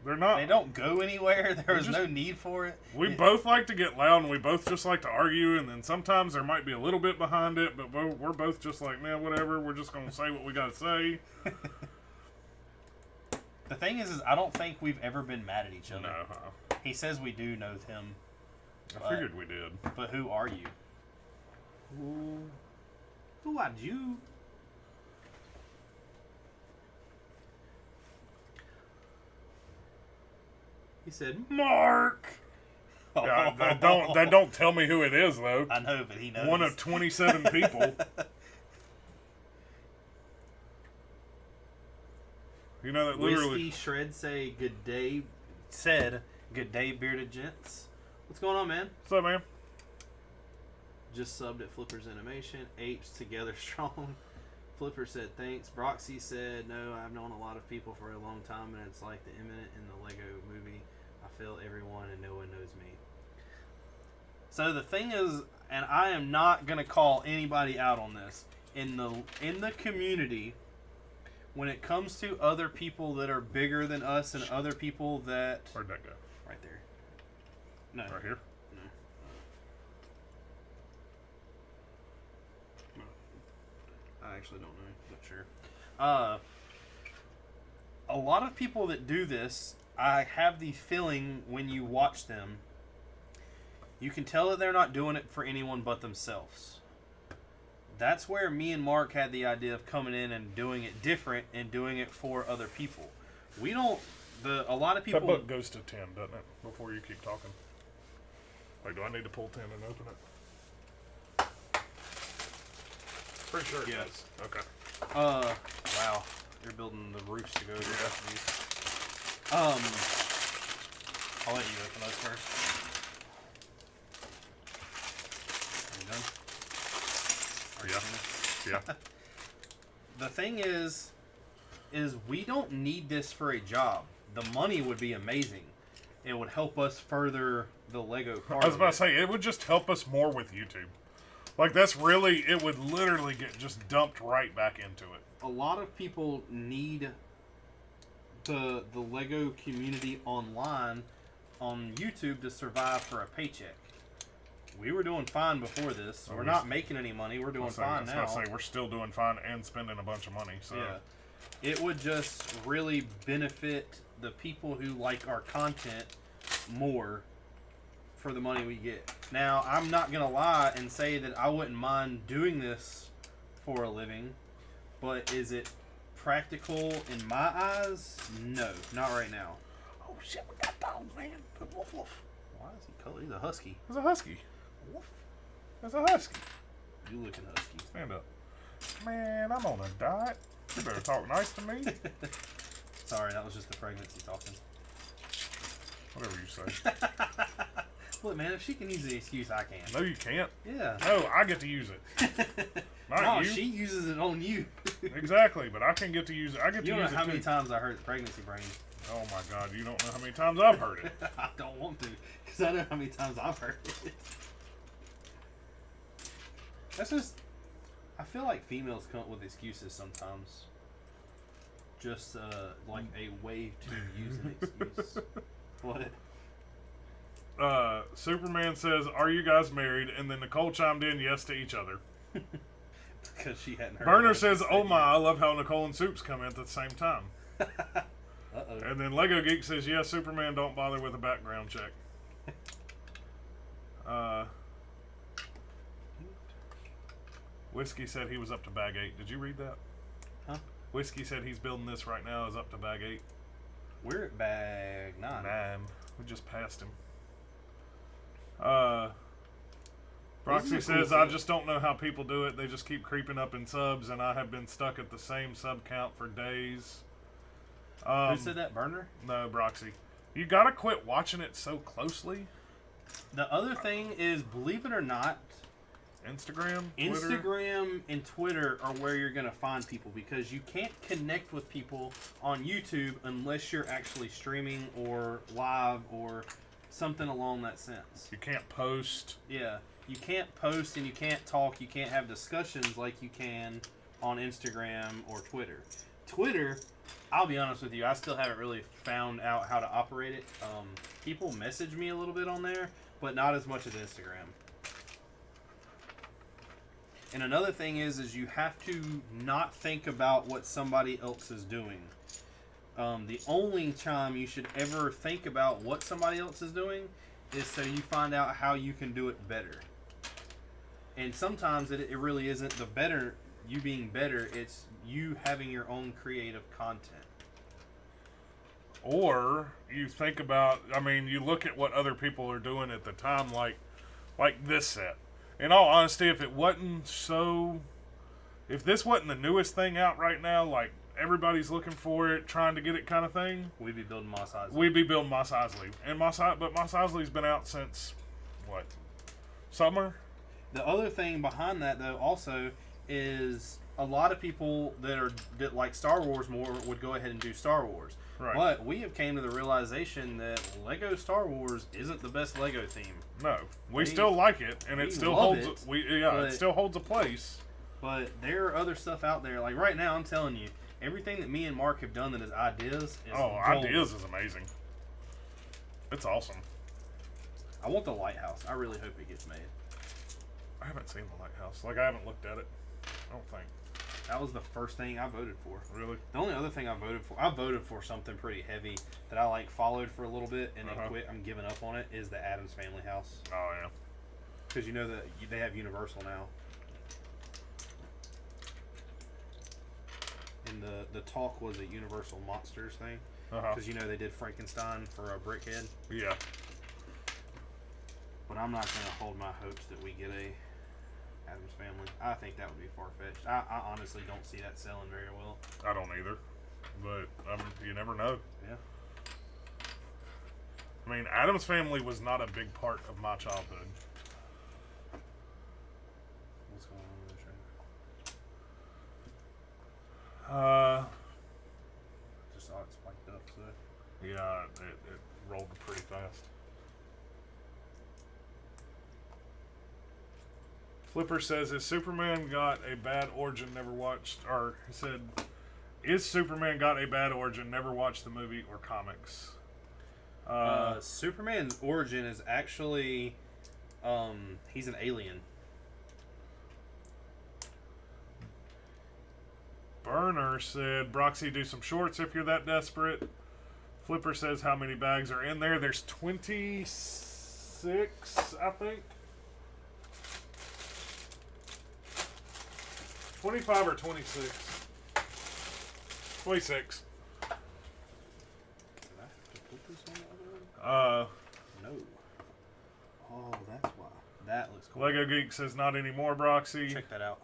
[SPEAKER 1] They're not.
[SPEAKER 2] They don't go anywhere. There's no need for it.
[SPEAKER 1] We both like to get loud, and we both just like to argue, and then sometimes there might be a little bit behind it, but we're both just like, nah, whatever. We're just gonna say what we gotta say.
[SPEAKER 2] The thing is I don't think we've ever been mad at each other.
[SPEAKER 1] No.
[SPEAKER 2] He says we do know him.
[SPEAKER 1] I figured we did.
[SPEAKER 2] But who are you? Who are you? He said, Mark!
[SPEAKER 1] Yeah, that don't tell me who it is, though.
[SPEAKER 2] I know, but he knows.
[SPEAKER 1] One of 27 people. You know that literally...
[SPEAKER 2] Whiskey Shred said, good day, bearded gents. What's going on, man?
[SPEAKER 1] What's up, man?
[SPEAKER 2] Just subbed at Flipper's Animation. Apes together strong. Flipper said thanks. Broxy said, no, I've known a lot of people for a long time, and it's like the Imminent in the Lego movie. I feel everyone and no one knows me. So the thing is, and I am not going to call anybody out on this, in the community, when it comes to other people that are bigger than us and other people that...
[SPEAKER 1] Where'd that go?
[SPEAKER 2] Right there. No.
[SPEAKER 1] Right here?
[SPEAKER 2] No. I actually don't know. Not sure. A lot of people that do this, I have the feeling when you watch them, you can tell that they're not doing it for anyone but themselves. That's where me and Mark had the idea of coming in and doing it different and doing it for other people. We don't... A lot of people...
[SPEAKER 1] That book goes to 10, doesn't it? Before you keep talking. Like, do I need to pull 10 and open it? Pretty sure it does. Okay.
[SPEAKER 2] Wow. You're building the roofs to go to these. I'll let you open those first. Are you done?
[SPEAKER 1] Yeah.
[SPEAKER 2] The thing is we don't need this for a job. The money would be amazing. It would help us further the Lego part.
[SPEAKER 1] I was about to say, it would just help us more with YouTube. Like, that's really, it would literally get just dumped right back into it.
[SPEAKER 2] A lot of people need the Lego community online on YouTube to survive for a paycheck. We were doing fine before this. We're not making any money. We're doing fine now.
[SPEAKER 1] I was about to say, we're still doing fine and spending a bunch of money. So
[SPEAKER 2] yeah, it would just really benefit the people who like our content more for the money we get. Now, I'm not going to lie and say that I wouldn't mind doing this for a living, but is it practical in my eyes? No, not right now.
[SPEAKER 1] Oh shit, we got dogs, man. Woof woof.
[SPEAKER 2] Why is he colored? He's a husky.
[SPEAKER 1] He's a husky.
[SPEAKER 2] Woof.
[SPEAKER 1] That's a husky.
[SPEAKER 2] You looking husky.
[SPEAKER 1] Stand up. Man, I'm on a diet. You better talk nice to me.
[SPEAKER 2] Sorry, that was just the pregnancy talking.
[SPEAKER 1] Whatever you say.
[SPEAKER 2] Look, man, if she can use the excuse, I can.
[SPEAKER 1] No, you can't.
[SPEAKER 2] Yeah.
[SPEAKER 1] No, I get to use it. Not
[SPEAKER 2] no,
[SPEAKER 1] you.
[SPEAKER 2] She uses it on you.
[SPEAKER 1] Exactly, but I can get to use it. I get to use it.
[SPEAKER 2] You don't know how many times I heard the pregnancy brain.
[SPEAKER 1] Oh my God, you don't know how many times I've heard it.
[SPEAKER 2] I don't want to, because I know how many times I've heard it. That's just... I feel like females come up with excuses sometimes. Just, like a way to use an excuse. What?
[SPEAKER 1] Superman says, "Are you guys married?" And then Nicole chimed in, "Yes" to each other.
[SPEAKER 2] Because she hadn't heard.
[SPEAKER 1] Burner says, "Oh my, I love how Nicole and Soups come in at the same time."
[SPEAKER 2] Uh-oh.
[SPEAKER 1] And then Lego Geek says, "Yes, Superman don't bother with a background check." Whiskey said he was up to bag 8. Did you read that?
[SPEAKER 2] Huh?
[SPEAKER 1] Whiskey said he's building this right now, is up to bag 8.
[SPEAKER 2] We're at bag 9.
[SPEAKER 1] 9. We just passed him. Proxy says, "I just don't know how people do it. They just keep creeping up in subs, and I have been stuck at the same sub count for days."
[SPEAKER 2] Who said that? Burner?
[SPEAKER 1] No, Broxy. You gotta quit watching it so closely.
[SPEAKER 2] The other thing is, believe it or not,
[SPEAKER 1] Instagram, Twitter.
[SPEAKER 2] Instagram and Twitter are where you're going to find people, because you can't connect with people on YouTube unless you're actually streaming or live or something along that sense.
[SPEAKER 1] You can't post.
[SPEAKER 2] Yeah. You can't post and you can't talk. You can't have discussions like you can on Instagram or Twitter. Twitter, I'll be honest with you, I still haven't really found out how to operate it. People message me a little bit on there, but not as much as Instagram. And another thing is you have to not think about what somebody else is doing. The only time you should ever think about what somebody else is doing is so you find out how you can do it better. And sometimes it really isn't the better, you being better, it's you having your own creative content.
[SPEAKER 1] Or you think about, I mean, you look at what other people are doing at the time, like this set. In all honesty, if this wasn't the newest thing out right now, like everybody's looking for it, trying to get it kind of thing,
[SPEAKER 2] we'd be building Mos Eisley.
[SPEAKER 1] We'd be building Mos Eisley. But Mos Eisley's been out since, what, summer?
[SPEAKER 2] The other thing behind that, though, also, is a lot of people that like Star Wars more would go ahead and do Star Wars.
[SPEAKER 1] Right.
[SPEAKER 2] But we have came to the realization that Lego Star Wars isn't the best Lego theme.
[SPEAKER 1] No, we still like it, and it still holds. It still holds a place.
[SPEAKER 2] But there are other stuff out there. Like right now, I'm telling you, everything that me and Mark have done that is ideas is golden.
[SPEAKER 1] Ideas is amazing. It's awesome.
[SPEAKER 2] I want the lighthouse. I really hope it gets made.
[SPEAKER 1] I haven't seen the lighthouse. Like I haven't looked at it. I don't think.
[SPEAKER 2] That was the first thing I voted for.
[SPEAKER 1] Really?
[SPEAKER 2] The only other thing I voted for something pretty heavy that I followed for a little bit and then quit. I'm giving up on it. Is the Addams Family house?
[SPEAKER 1] Oh yeah.
[SPEAKER 2] Because you know that they have Universal now. And the talk was a Universal Monsters thing. Because you know they did Frankenstein for a Brickhead.
[SPEAKER 1] Yeah.
[SPEAKER 2] But I'm not going to hold my hopes that we get a Addams Family. I think that would be far-fetched. I honestly don't see that selling very well.
[SPEAKER 1] I don't either. But you never know.
[SPEAKER 2] Yeah.
[SPEAKER 1] I mean, Addams Family was not a big part of my childhood.
[SPEAKER 2] What's going on with the train? Just saw it spiked up, so.
[SPEAKER 1] Yeah, it rolled pretty fast. Flipper says, "Is Superman got a bad origin? Never watched." Or he said, "Is Superman got a bad origin? Never watched the movie or comics."
[SPEAKER 2] Superman's origin is actually, he's an alien.
[SPEAKER 1] Burner said, "Broxy, do some shorts if you're that desperate." Flipper says, "How many bags are in there?" There's 26, I think. 25 or 26. 26.
[SPEAKER 2] Did I have to put this on the other one? No. Oh, that's why. That looks cool.
[SPEAKER 1] Lego Geek says, "Not anymore, Broxy."
[SPEAKER 2] Check that out.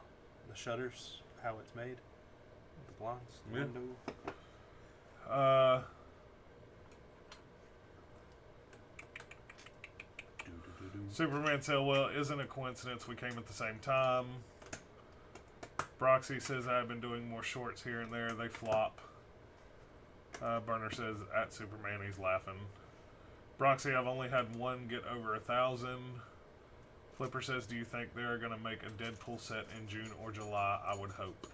[SPEAKER 2] The shutters, how it's made. The blinds, the
[SPEAKER 1] Yeah.
[SPEAKER 2] window.
[SPEAKER 1] Superman said, "Well, isn't a coincidence we came at the same time." Broxy says, "I've been doing more shorts here and there. They flop." Burner says, "At Superman, he's laughing." Broxy, "I've only had one get over 1,000. Flipper says, "Do you think they're going to make a Deadpool set in June or July?" I would hope.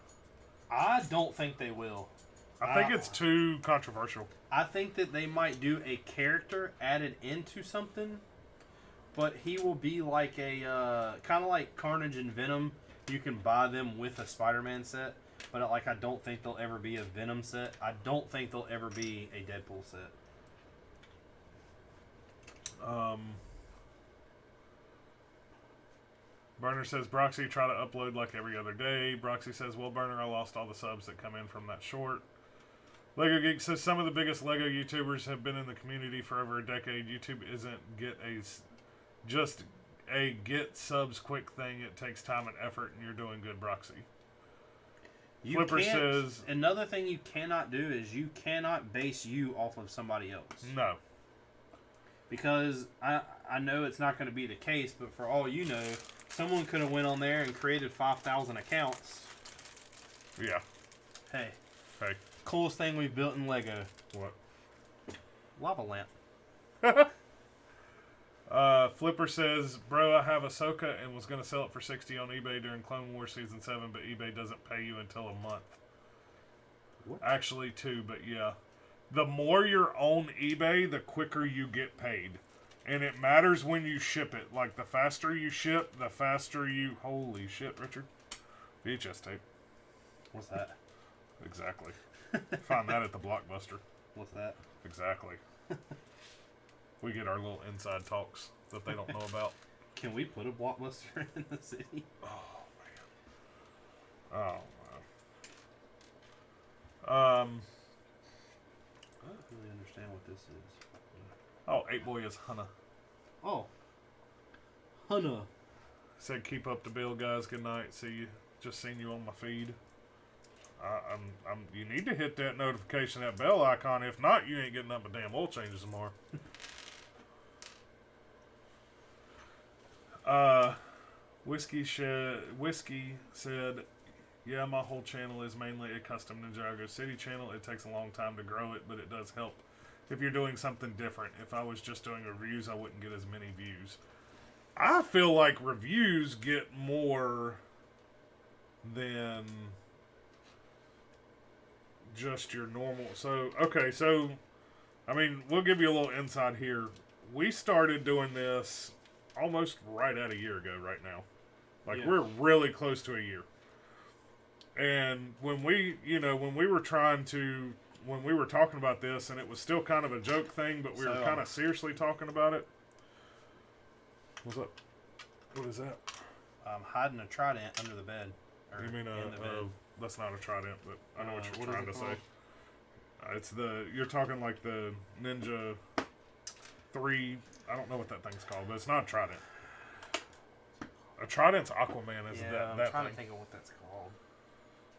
[SPEAKER 2] I don't think they will.
[SPEAKER 1] I think it's too controversial.
[SPEAKER 2] I think that they might do a character added into something, but he will be like a kind of like Carnage and Venom. You can buy them with a Spider-Man set, but I don't think there'll ever be a Venom set. I don't think there'll ever be a Deadpool set.
[SPEAKER 1] Burner says, "Broxy, try to upload like every other day." Broxy says, "Well, Burner, I lost all the subs that come in from that short." Lego Geek says, "Some of the biggest Lego YouTubers have been in the community for over a decade. YouTube isn't just a get subs quick thing. It takes time and effort, and you're doing good, Broxy." Flipper says
[SPEAKER 2] another thing you cannot do is you cannot base you off of somebody else.
[SPEAKER 1] no.
[SPEAKER 2] Because I know it's not going to be the case, but for all you know, someone could have went on there and created 5,000 accounts.
[SPEAKER 1] Yeah.
[SPEAKER 2] Hey.
[SPEAKER 1] Hey.
[SPEAKER 2] Coolest thing we've built in Lego.
[SPEAKER 1] What?
[SPEAKER 2] Lava lamp.
[SPEAKER 1] Flipper says, bro, I have Ahsoka and was going to sell it for $60 on eBay during Clone Wars Season 7, but eBay doesn't pay you until a month.
[SPEAKER 2] What?
[SPEAKER 1] Actually, 2, but yeah. The more you're on eBay, the quicker you get paid. And it matters when you ship it. Like, the faster you ship, the faster you... Holy shit, Richard. VHS tape.
[SPEAKER 2] What's that?
[SPEAKER 1] Exactly. Find that at the Blockbuster.
[SPEAKER 2] What's that?
[SPEAKER 1] Exactly. We get our little inside talks that they don't know about.
[SPEAKER 2] Can we put a Blockbuster in the city?
[SPEAKER 1] Oh, man. Oh, wow.
[SPEAKER 2] I don't really understand what this is.
[SPEAKER 1] Oh, 8-Boy is Hunna.
[SPEAKER 2] Oh. Hunna.
[SPEAKER 1] Said, keep up the bill, guys. Good night. See you. Just seen you on my feed. You need to hit that notification, that bell icon. If not, you ain't getting up a damn oil changes tomorrow. Whiskey said, yeah, my whole channel is mainly a custom Ninjago City channel. It takes a long time to grow it, but it does help if you're doing something different. If I was just doing reviews, I wouldn't get as many views. I feel like reviews get more than just your normal. So, okay, so, I mean, we'll give you a little insight here. We started doing this almost right at a year ago right now. Like,
[SPEAKER 2] yeah.
[SPEAKER 1] We're really close to a year. And when we were talking about this, and it was still kind of a joke thing, but we were kind of seriously talking about it. What's up? What is that?
[SPEAKER 2] I'm hiding a trident under the bed.
[SPEAKER 1] You mean that's not a trident, but I know what you're trying to say. It's you're talking like the Ninja 3. I don't know what that thing's called, but it's not a trident. A trident's Aquaman, isn't that?
[SPEAKER 2] I'm trying to think of what that's called.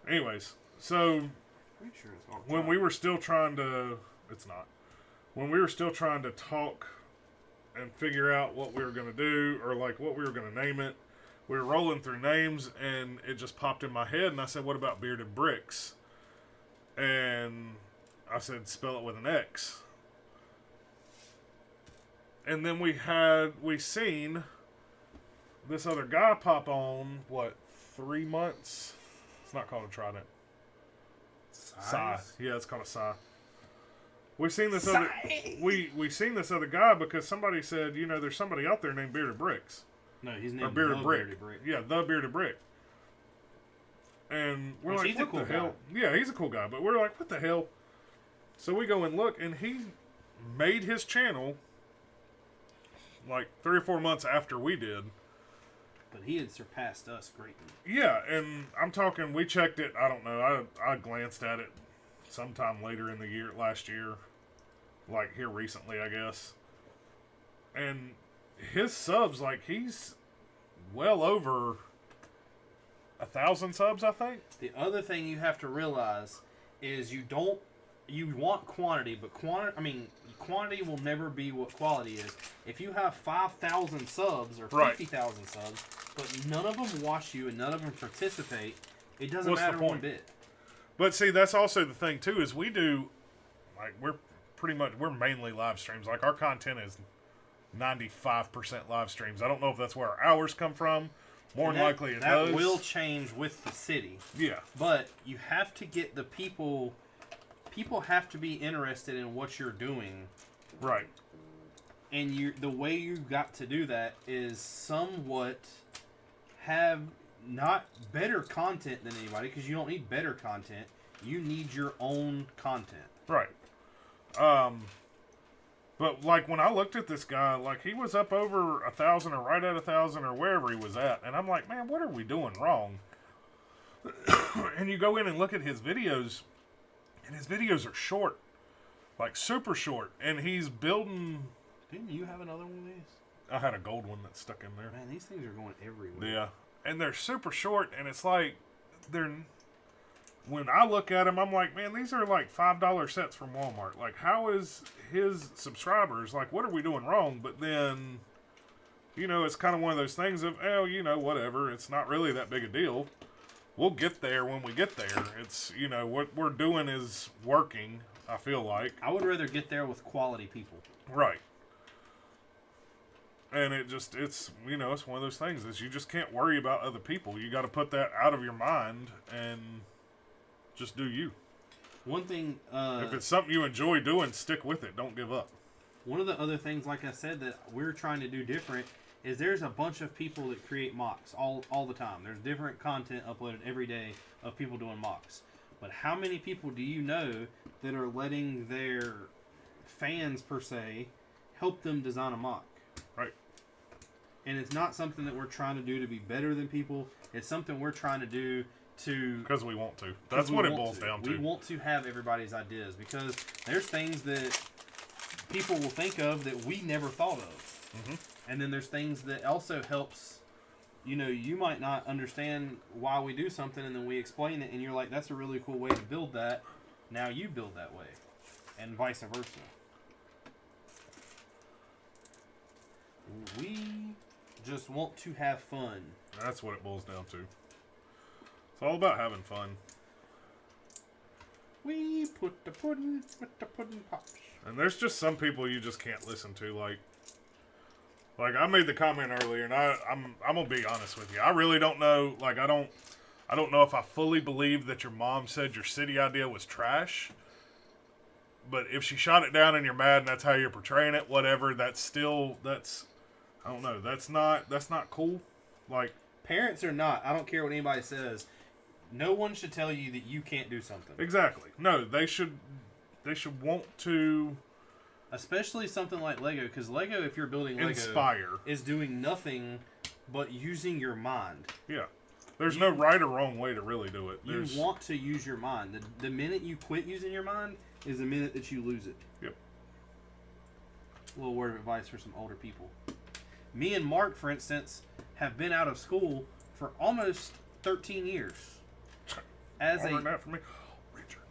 [SPEAKER 1] Anyways, so
[SPEAKER 2] Pretty sure it's called
[SPEAKER 1] when we were still trying to, it's not. When we were still trying to talk and figure out what we were going to do, or like what we were going to name it, we were rolling through names, and it just popped in my head, and I said, what about Bearded Brix? And I said, spell it with an X. And then we seen this other guy pop on, 3 months? It's not called a trident. Sai. Yeah, it's called a Sai. We've seen this other we seen this other guy because somebody said, there's somebody out there named Bearded Brix.
[SPEAKER 2] No, he's named
[SPEAKER 1] Bearded Brick.
[SPEAKER 2] Bearded Brick.
[SPEAKER 1] Yeah, the Bearded Brick. And we're like, what the hell? Yeah, he's a cool guy, but we're like, what the hell? So we go and look, and he made his channel like 3 or 4 months after we did.
[SPEAKER 2] But he had surpassed us greatly.
[SPEAKER 1] Yeah, and I'm talking, we checked it, I don't know, I glanced at it sometime later in the year, last year, like here recently, I guess. And his subs, like, he's well over 1,000 subs, I think.
[SPEAKER 2] The other thing you have to realize is you want quantity, but quantity will never be what quality is. If you have 5,000 subs or 50,000 subs, but none of them watch you and none of them participate, it doesn't matter one bit.
[SPEAKER 1] But see, that's also the thing too, is we do, like, we're mainly live streams. Like, our content is 95% live streams. I don't know if that's where our hours come from. More than likely it does.
[SPEAKER 2] That will change with the city.
[SPEAKER 1] Yeah.
[SPEAKER 2] But you have to get the people have to be interested in what you're doing.
[SPEAKER 1] Right.
[SPEAKER 2] And the way you got to do that is somewhat have not better content than anybody, because you don't need better content. You need your own content.
[SPEAKER 1] Right. But like when I looked at this guy, like he was up over 1,000 or right at 1,000 or wherever he was at, and I'm like, man, what are we doing wrong? And you go in and look at his videos, and his videos are short, like super short, and he's building.
[SPEAKER 2] Didn't you have another one of these?
[SPEAKER 1] I had a gold one that's stuck in there.
[SPEAKER 2] Man, these things are going everywhere.
[SPEAKER 1] Yeah, and they're super short, and it's like when I look at him, I'm like, man, these are like $5 sets from Walmart. Like, how is his subscribers, like, what are we doing wrong? But then, you know, it's kind of one of those things of, oh, you know, whatever. It's not really that big a deal. We'll get there when we get there. It's, you know, what we're doing is working, I feel like.
[SPEAKER 2] I would rather get there with quality people.
[SPEAKER 1] Right. And it's, you know, it's one of those things is you just can't worry about other people. You got to put that out of your mind and just do you.
[SPEAKER 2] One thing...
[SPEAKER 1] if it's something you enjoy doing, stick with it. Don't give up.
[SPEAKER 2] One of the other things, like I said, that we're trying to do different is there's a bunch of people that create mocks all the time. There's different content uploaded every day of people doing mocks. But how many people do you know that are letting their fans, per se, help them design a mock?
[SPEAKER 1] Right.
[SPEAKER 2] And it's not something that we're trying to do to be better than people. It's something we're trying to do to...
[SPEAKER 1] Because we want to. That's what it boils down to.
[SPEAKER 2] We want to have everybody's ideas because there's things that people will think of that we never thought of.
[SPEAKER 1] Mm-hmm.
[SPEAKER 2] And then there's things that also helps, you know, you might not understand why we do something and then we explain it and you're like, that's a really cool way to build that. Now you build that way. And vice versa. We just want to have fun.
[SPEAKER 1] That's what it boils down to. It's all about having fun.
[SPEAKER 2] We put the pudding with the pudding pops.
[SPEAKER 1] And there's just some people you just can't listen to. Like I made the comment earlier, and I'm gonna be honest with you. I really don't know. Like I don't know if I fully believe that your mom said your city idea was trash. But if she shot it down and you're mad and that's how you're portraying it, whatever. That's I don't know. That's not cool. Like
[SPEAKER 2] Parents or not, I don't care what anybody says. No one should tell you that you can't do something.
[SPEAKER 1] Exactly. No, they should want to.
[SPEAKER 2] Especially something like Lego, because Lego, if you're building Lego,
[SPEAKER 1] inspire,
[SPEAKER 2] is doing nothing but using your mind.
[SPEAKER 1] Yeah. There's no right or wrong way to really do it.
[SPEAKER 2] You want to use your mind. The minute you quit using your mind is the minute that you lose it.
[SPEAKER 1] Yep.
[SPEAKER 2] A little word of advice for some older people. Me and Mark, for instance, have been out of school for almost 13 years.
[SPEAKER 1] That for me. Richard.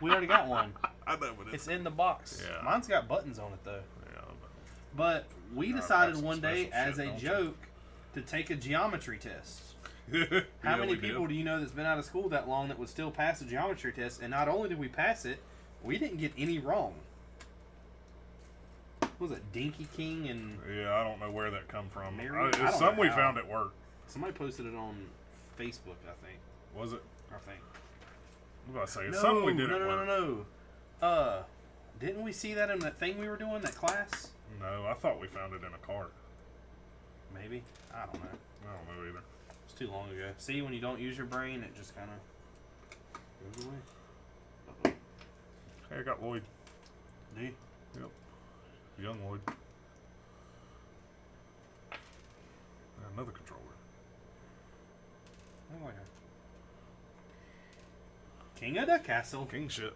[SPEAKER 2] We already got one.
[SPEAKER 1] I know, but
[SPEAKER 2] it's in the box.
[SPEAKER 1] Yeah.
[SPEAKER 2] Mine's got buttons on it, though.
[SPEAKER 1] Yeah.
[SPEAKER 2] But we decided one day,
[SPEAKER 1] shit,
[SPEAKER 2] as a joke, to take a geometry test. How many people do you know that's been out of school that long that would still pass a geometry test? And not only did we pass it, we didn't get any wrong. What was it, Dinky King and...
[SPEAKER 1] Yeah, I don't know where that come from.
[SPEAKER 2] It's
[SPEAKER 1] something we found at work.
[SPEAKER 2] Somebody posted it on Facebook, I think.
[SPEAKER 1] Was it?
[SPEAKER 2] I think.
[SPEAKER 1] I was about to say, it's something we did at work.
[SPEAKER 2] No. Didn't we see that in that thing we were doing, that class?
[SPEAKER 1] No, I thought we found it in a cart.
[SPEAKER 2] Maybe. I don't know.
[SPEAKER 1] I don't know either.
[SPEAKER 2] It's too long ago. See, when you don't use your brain, it just kind of goes away.
[SPEAKER 1] Hey, I got Lloyd.
[SPEAKER 2] Do you?
[SPEAKER 1] Yep. Young Lloyd. Another controller.
[SPEAKER 2] Oh my god. King of the castle.
[SPEAKER 1] King shit.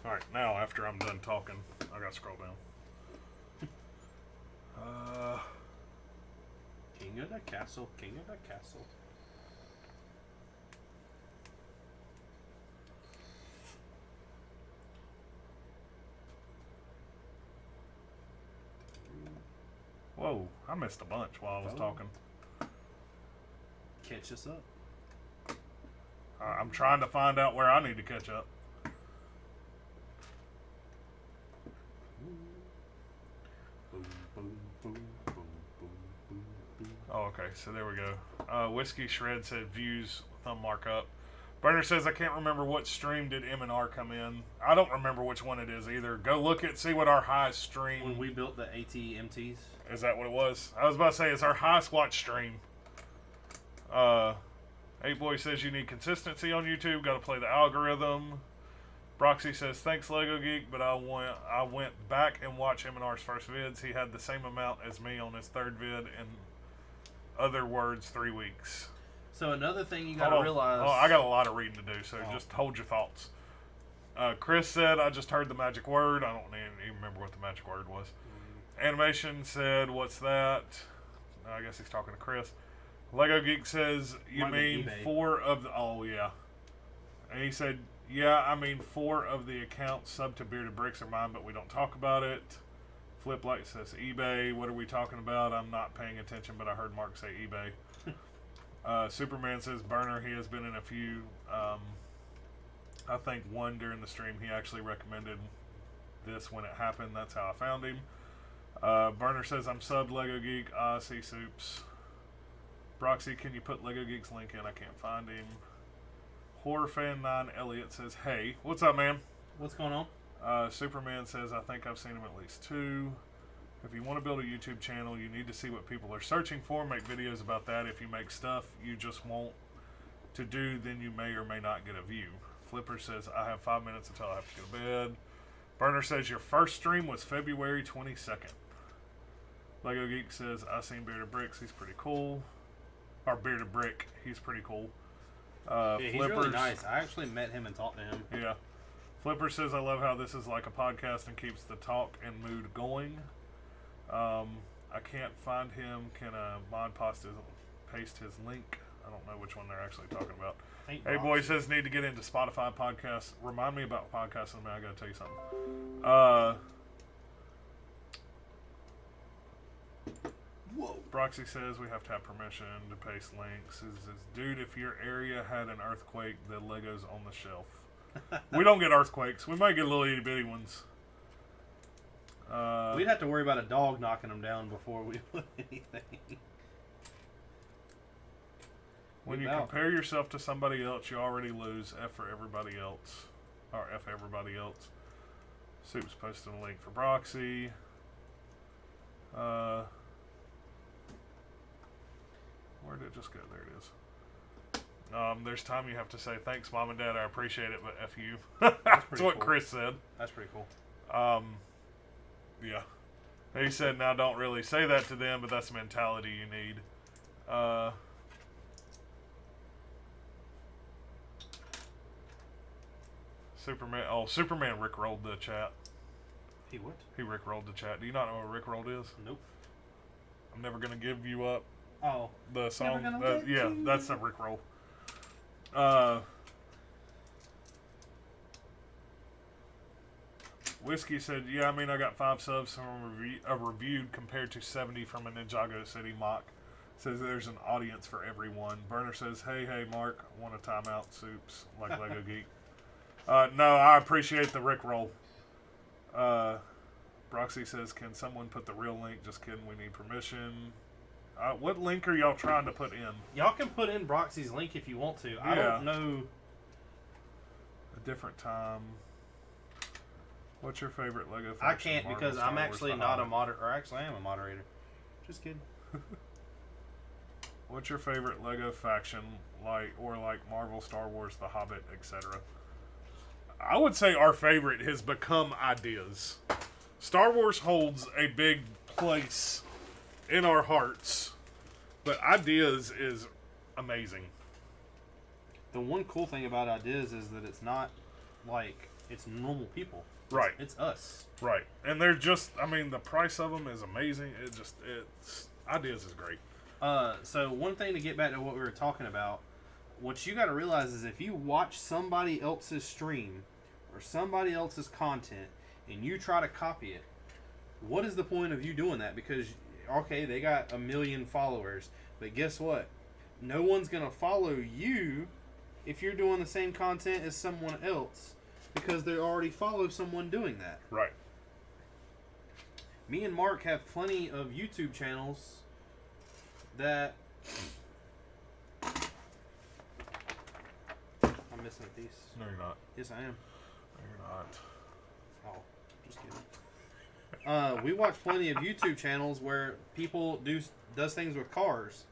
[SPEAKER 1] Alright, now after I'm done talking, I gotta scroll down.
[SPEAKER 2] King of the castle. King of the castle.
[SPEAKER 1] Whoa, I missed a bunch while I was talking.
[SPEAKER 2] Catch us up.
[SPEAKER 1] I'm trying to find out where I need to catch up. Oh, okay, so there we go. Whiskey Shred said views, thumb mark up. Burner says, I can't remember what stream did M&R come in. I don't remember which one it is either. Go look at, see what our highest stream...
[SPEAKER 2] When we built the ATMTs.
[SPEAKER 1] Is that what it was? I was about to say, it's our highest watch stream. A-Boy says, you need consistency on YouTube. Got to play the algorithm. Broxy says, thanks Lego Geek, but I went back and watched M&R's first vids. He had the same amount as me on his third vid. In other words, 3 weeks.
[SPEAKER 2] So another thing you got to realize...
[SPEAKER 1] Oh, I got a lot of reading to do, so just hold your thoughts. Chris said, I just heard the magic word. I don't even remember what the magic word was. Animation said, what's that? I guess he's talking to Chris. Lego Geek says, you
[SPEAKER 2] Might be
[SPEAKER 1] mean
[SPEAKER 2] eBay.
[SPEAKER 1] 4 of the... Oh, yeah. And he said, yeah, I mean 4 of the accounts sub to Bearded Bricks are mine, but we don't talk about it. Fliplight says eBay. What are we talking about? I'm not paying attention, but I heard Mark say eBay. Superman says Burner. He has been in a few. I think one during the stream. He actually recommended this when it happened. That's how I found him. Burner says I'm subbed Lego Geek. See Soups. Broxy, can you put Lego Geek's link in? I can't find him. Horror Fan 9 Elliot says, hey, what's up, man?
[SPEAKER 2] What's going on?
[SPEAKER 1] Superman says, I think I've seen him at least 2. If you want to build a YouTube channel, you need to see what people are searching for. Make videos about that. If you make stuff you just want to do, then you may or may not get a view. Flipper says, I have 5 minutes until I have to go to bed. Burner says, your first stream was February 22nd. Lego Geek says, I seen Bearded Bricks. He's pretty cool. Or Bearded Brick. He's pretty cool.
[SPEAKER 2] Yeah, he's really nice. I actually met him and talked to him.
[SPEAKER 1] Yeah. Flipper says, I love how this is like a podcast and keeps the talk and mood going. I can't find him. Can mod paste his link? I don't know which one they're actually talking about. Hey boy says, need to get into Spotify podcasts. Remind me about podcasts, and I gotta tell you something.
[SPEAKER 2] Whoa.
[SPEAKER 1] Broxy says we have to have permission to paste links. Says, dude, if your area had an earthquake, the Lego's on the shelf. We don't get earthquakes. We might get little itty bitty ones.
[SPEAKER 2] We'd have to worry about a dog knocking them down before we put anything.
[SPEAKER 1] When you compare yourself to somebody else, you already lose. F for everybody else. Or F everybody else. Soup's posting a link for Broxy. Where did it just go? There it is. There's time you have to say, thanks, Mom and Dad, I appreciate it, but F you. That's what
[SPEAKER 2] cool.
[SPEAKER 1] Chris said.
[SPEAKER 2] That's pretty cool.
[SPEAKER 1] Yeah. He said, now don't really say that to them, but that's the mentality you need. Superman rickrolled the chat.
[SPEAKER 2] He what?
[SPEAKER 1] He rickrolled the chat. Do you not know what rickrolled is?
[SPEAKER 2] Nope.
[SPEAKER 1] I'm never gonna give you up.
[SPEAKER 2] Oh.
[SPEAKER 1] The song.
[SPEAKER 2] Yeah,
[SPEAKER 1] that's a rickroll. Whiskey said, yeah, I mean, I got 5 subs from a reviewed compared to 70 from a Ninjago City mock. Says there's an audience for everyone. Burner says, hey, Mark, want a timeout, Soups, like Lego Geek. No, I appreciate the rickroll. Broxy says, can someone put the real link? Just kidding, we need permission. What link are y'all trying to put in?
[SPEAKER 2] Y'all can put in Broxy's link if you want to. I don't know.
[SPEAKER 1] A different time. What's your favorite Lego faction?
[SPEAKER 2] I can't
[SPEAKER 1] Marvel,
[SPEAKER 2] because
[SPEAKER 1] Star
[SPEAKER 2] I'm
[SPEAKER 1] Wars,
[SPEAKER 2] actually
[SPEAKER 1] The
[SPEAKER 2] not a
[SPEAKER 1] Hobbit?
[SPEAKER 2] moderator. Or actually, I am a moderator. Just kidding.
[SPEAKER 1] What's your favorite Lego faction, like Marvel, Star Wars, The Hobbit, etc.? I would say our favorite has become Ideas. Star Wars holds a big place in our hearts, but Ideas is amazing.
[SPEAKER 2] The one cool thing about Ideas is that it's not like it's normal people.
[SPEAKER 1] Right.
[SPEAKER 2] It's us.
[SPEAKER 1] Right. And they're just, I mean, the price of them is amazing. Ideas is great.
[SPEAKER 2] So one thing to get back to what we were talking about, what you got to realize is if you watch somebody else's stream or somebody else's content and you try to copy it, what is the point of you doing that? Because, okay, they got 1 million followers, but guess what? No one's going to follow you if you're doing the same content as someone else because they already follow someone doing that.
[SPEAKER 1] Right.
[SPEAKER 2] Me and Mark have plenty of YouTube channels that... I'm missing a piece.
[SPEAKER 1] No, you're not.
[SPEAKER 2] Yes, I am.
[SPEAKER 1] No, you're not.
[SPEAKER 2] Oh, just kidding. We watch plenty of YouTube channels where people does things with cars.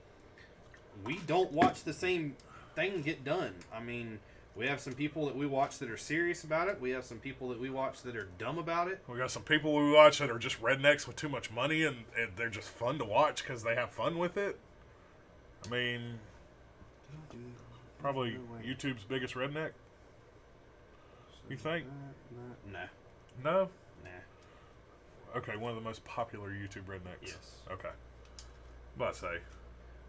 [SPEAKER 2] We don't watch the same thing get done. I mean, we have some people that we watch that are serious about it. We have some people that we watch that are dumb about it.
[SPEAKER 1] We got some people we watch that are just rednecks with too much money, and they're just fun to watch because they have fun with it. I mean, probably YouTube's biggest redneck. You think?
[SPEAKER 2] No.
[SPEAKER 1] No?
[SPEAKER 2] Nah.
[SPEAKER 1] Okay, one of the most popular YouTube rednecks.
[SPEAKER 2] Yes.
[SPEAKER 1] Okay. But say.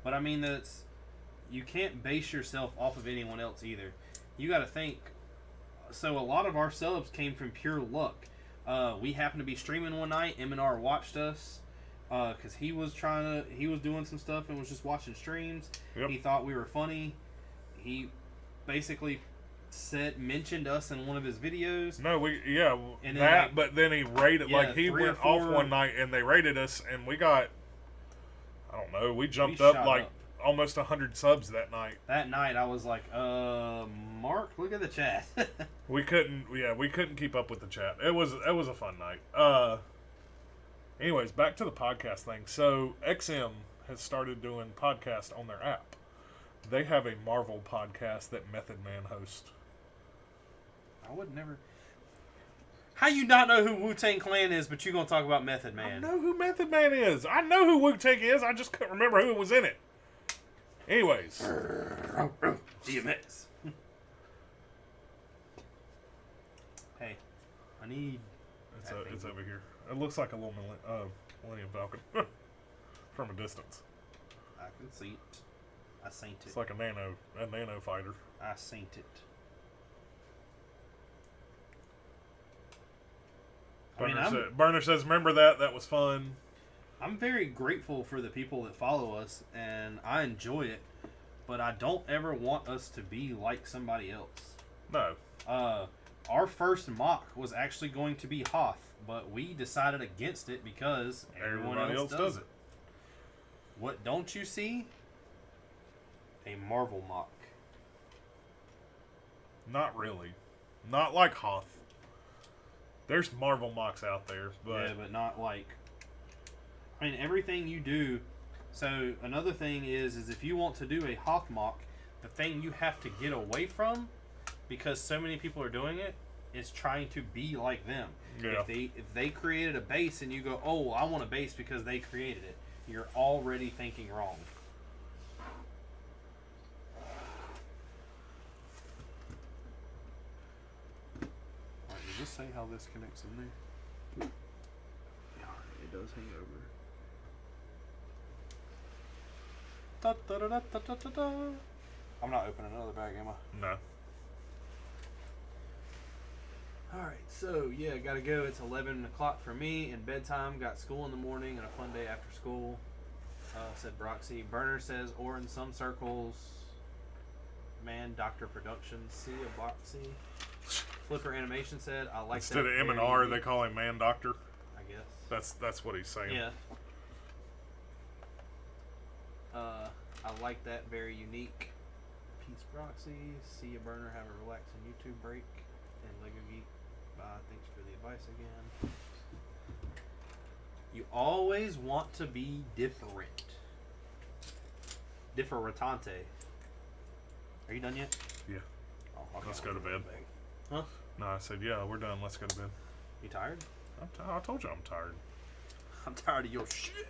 [SPEAKER 2] But I mean, that's you can't base yourself off of anyone else either. You got to think. So a lot of our subs came from pure luck. We happened to be streaming one night. M&R watched us because he was doing some stuff and was just watching streams.
[SPEAKER 1] Yep.
[SPEAKER 2] He thought we were funny. He basically mentioned us in one of his videos.
[SPEAKER 1] No,
[SPEAKER 2] And then,
[SPEAKER 1] but then he rated, he went off one night and they rated us and we got, I don't know, we jumped up almost 100 subs that night.
[SPEAKER 2] That night I was like, Mark, look at the chat.
[SPEAKER 1] we couldn't keep up with the chat. It was a fun night. Anyways, back to the podcast thing. So XM has started doing podcasts on their app. They have a Marvel podcast that Method Man hosts.
[SPEAKER 2] I would never. How you not know who Wu-Tang Clan is, but you gonna talk about Method Man?
[SPEAKER 1] I know who Method Man is. I know who Wu-Tang is. I just couldn't remember who was in it. Anyways.
[SPEAKER 2] DMX. Hey, I need.
[SPEAKER 1] It's over here. It looks like a little Millennium Falcon from a distance.
[SPEAKER 2] I can see it. I seen it.
[SPEAKER 1] It's like a nano fighter.
[SPEAKER 2] I seen it.
[SPEAKER 1] Burner says, remember that? That was fun.
[SPEAKER 2] I'm very grateful for the people that follow us, and I enjoy it, but I don't ever want us to be like somebody else.
[SPEAKER 1] No.
[SPEAKER 2] Our first mock was actually going to be Hoth, but we decided against it because everybody else does it. What don't you see? A Marvel mock.
[SPEAKER 1] Not really. Not like Hoth. There's Marvel mocks out there, but...
[SPEAKER 2] Yeah, but not like... I mean, everything you do... So, another thing is if you want to do a Hoth mock, the thing you have to get away from, because so many people are doing it, is trying to be like them.
[SPEAKER 1] Yeah.
[SPEAKER 2] If they created a base and you go, oh, I want a base because they created it, you're already thinking wrong. Alright, does this say how this connects in there? Yeah, it does hang over. Da, da, da, da, da, da, da. I'm not opening another bag, am I?
[SPEAKER 1] No.
[SPEAKER 2] Alright, so yeah, gotta go. It's 11 o'clock for me and bedtime. Got school in the morning and a fun day after school. Said Broxy. Burner says, or in some circles, man, Dr. Productions. See a Broxy. Flipper Animation said, I like
[SPEAKER 1] Instead
[SPEAKER 2] that.
[SPEAKER 1] of M&R, they call him Man Doctor.
[SPEAKER 2] I guess.
[SPEAKER 1] That's what he's saying.
[SPEAKER 2] Yeah. I like that. Very unique. Peace, Broxy. See you, Burner. Have a relaxing YouTube break. And Lego Geek. Bye. Thanks for the advice again. You always want to be different. Differentante. Are you done yet?
[SPEAKER 1] Yeah.
[SPEAKER 2] Oh, okay.
[SPEAKER 1] Let's go to bed.
[SPEAKER 2] Huh?
[SPEAKER 1] No, I said, yeah, we're done. Let's go to bed.
[SPEAKER 2] You tired?
[SPEAKER 1] I told you I'm tired.
[SPEAKER 2] I'm tired of your shit.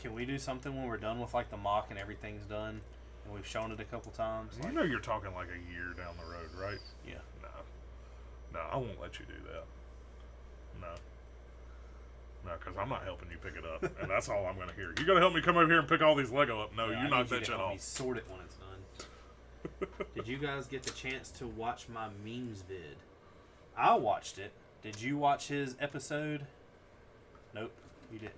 [SPEAKER 2] Can we do something when we're done with like the mock and everything's done and we've shown it a couple times?
[SPEAKER 1] You know you're talking like a year down the road, right?
[SPEAKER 2] Yeah.
[SPEAKER 1] No, I won't let you do that. No, because I'm not helping you pick it up, and that's all I'm going to hear. You're going to help me come over here and pick all these Lego up. No,
[SPEAKER 2] yeah,
[SPEAKER 1] you knock that shit off.
[SPEAKER 2] Sort it when it's done. Did you guys get the chance to watch my memes vid? I watched it. Did you watch his episode? Nope, you didn't.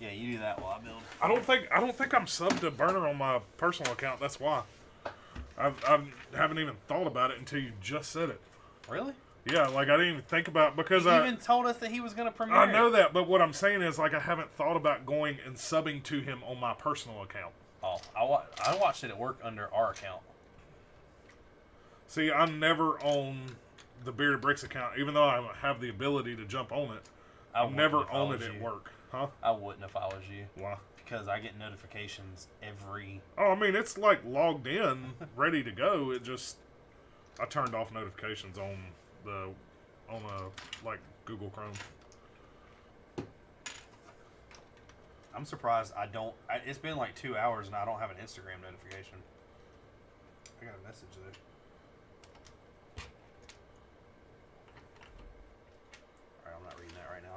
[SPEAKER 2] Yeah, you do that while I build.
[SPEAKER 1] I don't think I'm subbed to Burner on my personal account. That's why. I haven't even thought about it until you just said it.
[SPEAKER 2] Really?
[SPEAKER 1] Yeah, like I didn't even think about because
[SPEAKER 2] he even told us that he was going to premiere.
[SPEAKER 1] I know that, but what I'm saying is like I haven't thought about going and subbing to him on my personal account.
[SPEAKER 2] Oh, I watched it at work under our account.
[SPEAKER 1] See, I'm never on the Bearded Brix account, even though I have the ability to jump on it. I'm never on it at work. Huh?
[SPEAKER 2] I wouldn't if I was you.
[SPEAKER 1] Why?
[SPEAKER 2] Because I get notifications every...
[SPEAKER 1] Oh, I mean, it's like logged in, ready to go. It just... I turned off notifications on like Google Chrome.
[SPEAKER 2] I'm surprised I don't... it's been like 2 hours and I don't have an Instagram notification. I got a message there.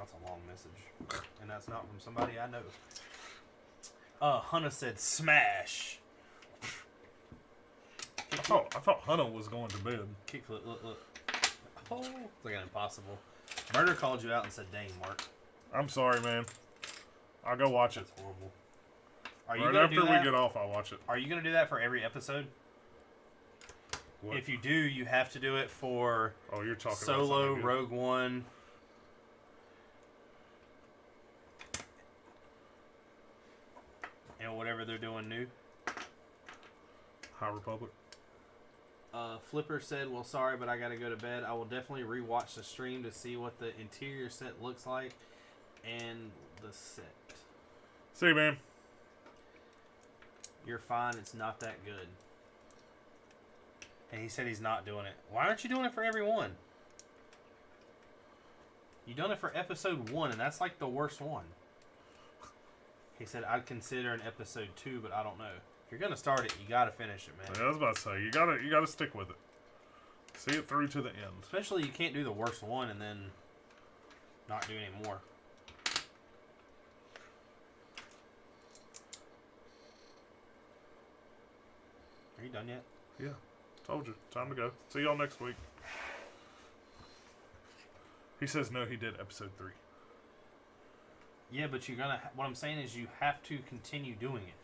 [SPEAKER 2] that's a long message. And that's not from somebody I know. Hunter said smash.
[SPEAKER 1] I thought Hunter was going to bed.
[SPEAKER 2] Kickflip, look. Oh, it's like impossible. Murder called you out and said, dang, Mark.
[SPEAKER 1] I'm sorry, man. I'll go watch it.
[SPEAKER 2] That's horrible. Are you
[SPEAKER 1] Right
[SPEAKER 2] gonna
[SPEAKER 1] after
[SPEAKER 2] do that?
[SPEAKER 1] we get off, I'll watch it.
[SPEAKER 2] Are you going to do that for every episode?
[SPEAKER 1] What?
[SPEAKER 2] If you do, you have to do it for
[SPEAKER 1] you're talking
[SPEAKER 2] Solo,
[SPEAKER 1] about
[SPEAKER 2] Rogue One. And whatever they're doing new.
[SPEAKER 1] High Republic.
[SPEAKER 2] Flipper said, well, sorry, but I got to go to bed. I will definitely rewatch the stream to see what the interior set looks like and the set.
[SPEAKER 1] See you, man.
[SPEAKER 2] You're fine. It's not that good. And he said he's not doing it. Why aren't you doing it for every one? You done it for episode 1, and that's like the worst one. He said, I'd consider an episode 2, but I don't know. If you're going to start it, you got to finish it, man.
[SPEAKER 1] Yeah, I was about to say, you gotta stick with it. See it through to the end.
[SPEAKER 2] Especially you can't do the worst one and then not do any more. Are you done yet?
[SPEAKER 1] Yeah. Told you. Time to go. See y'all next week. He says no, he did episode 3.
[SPEAKER 2] Yeah, but you're gonna. What I'm saying is you have to continue doing it.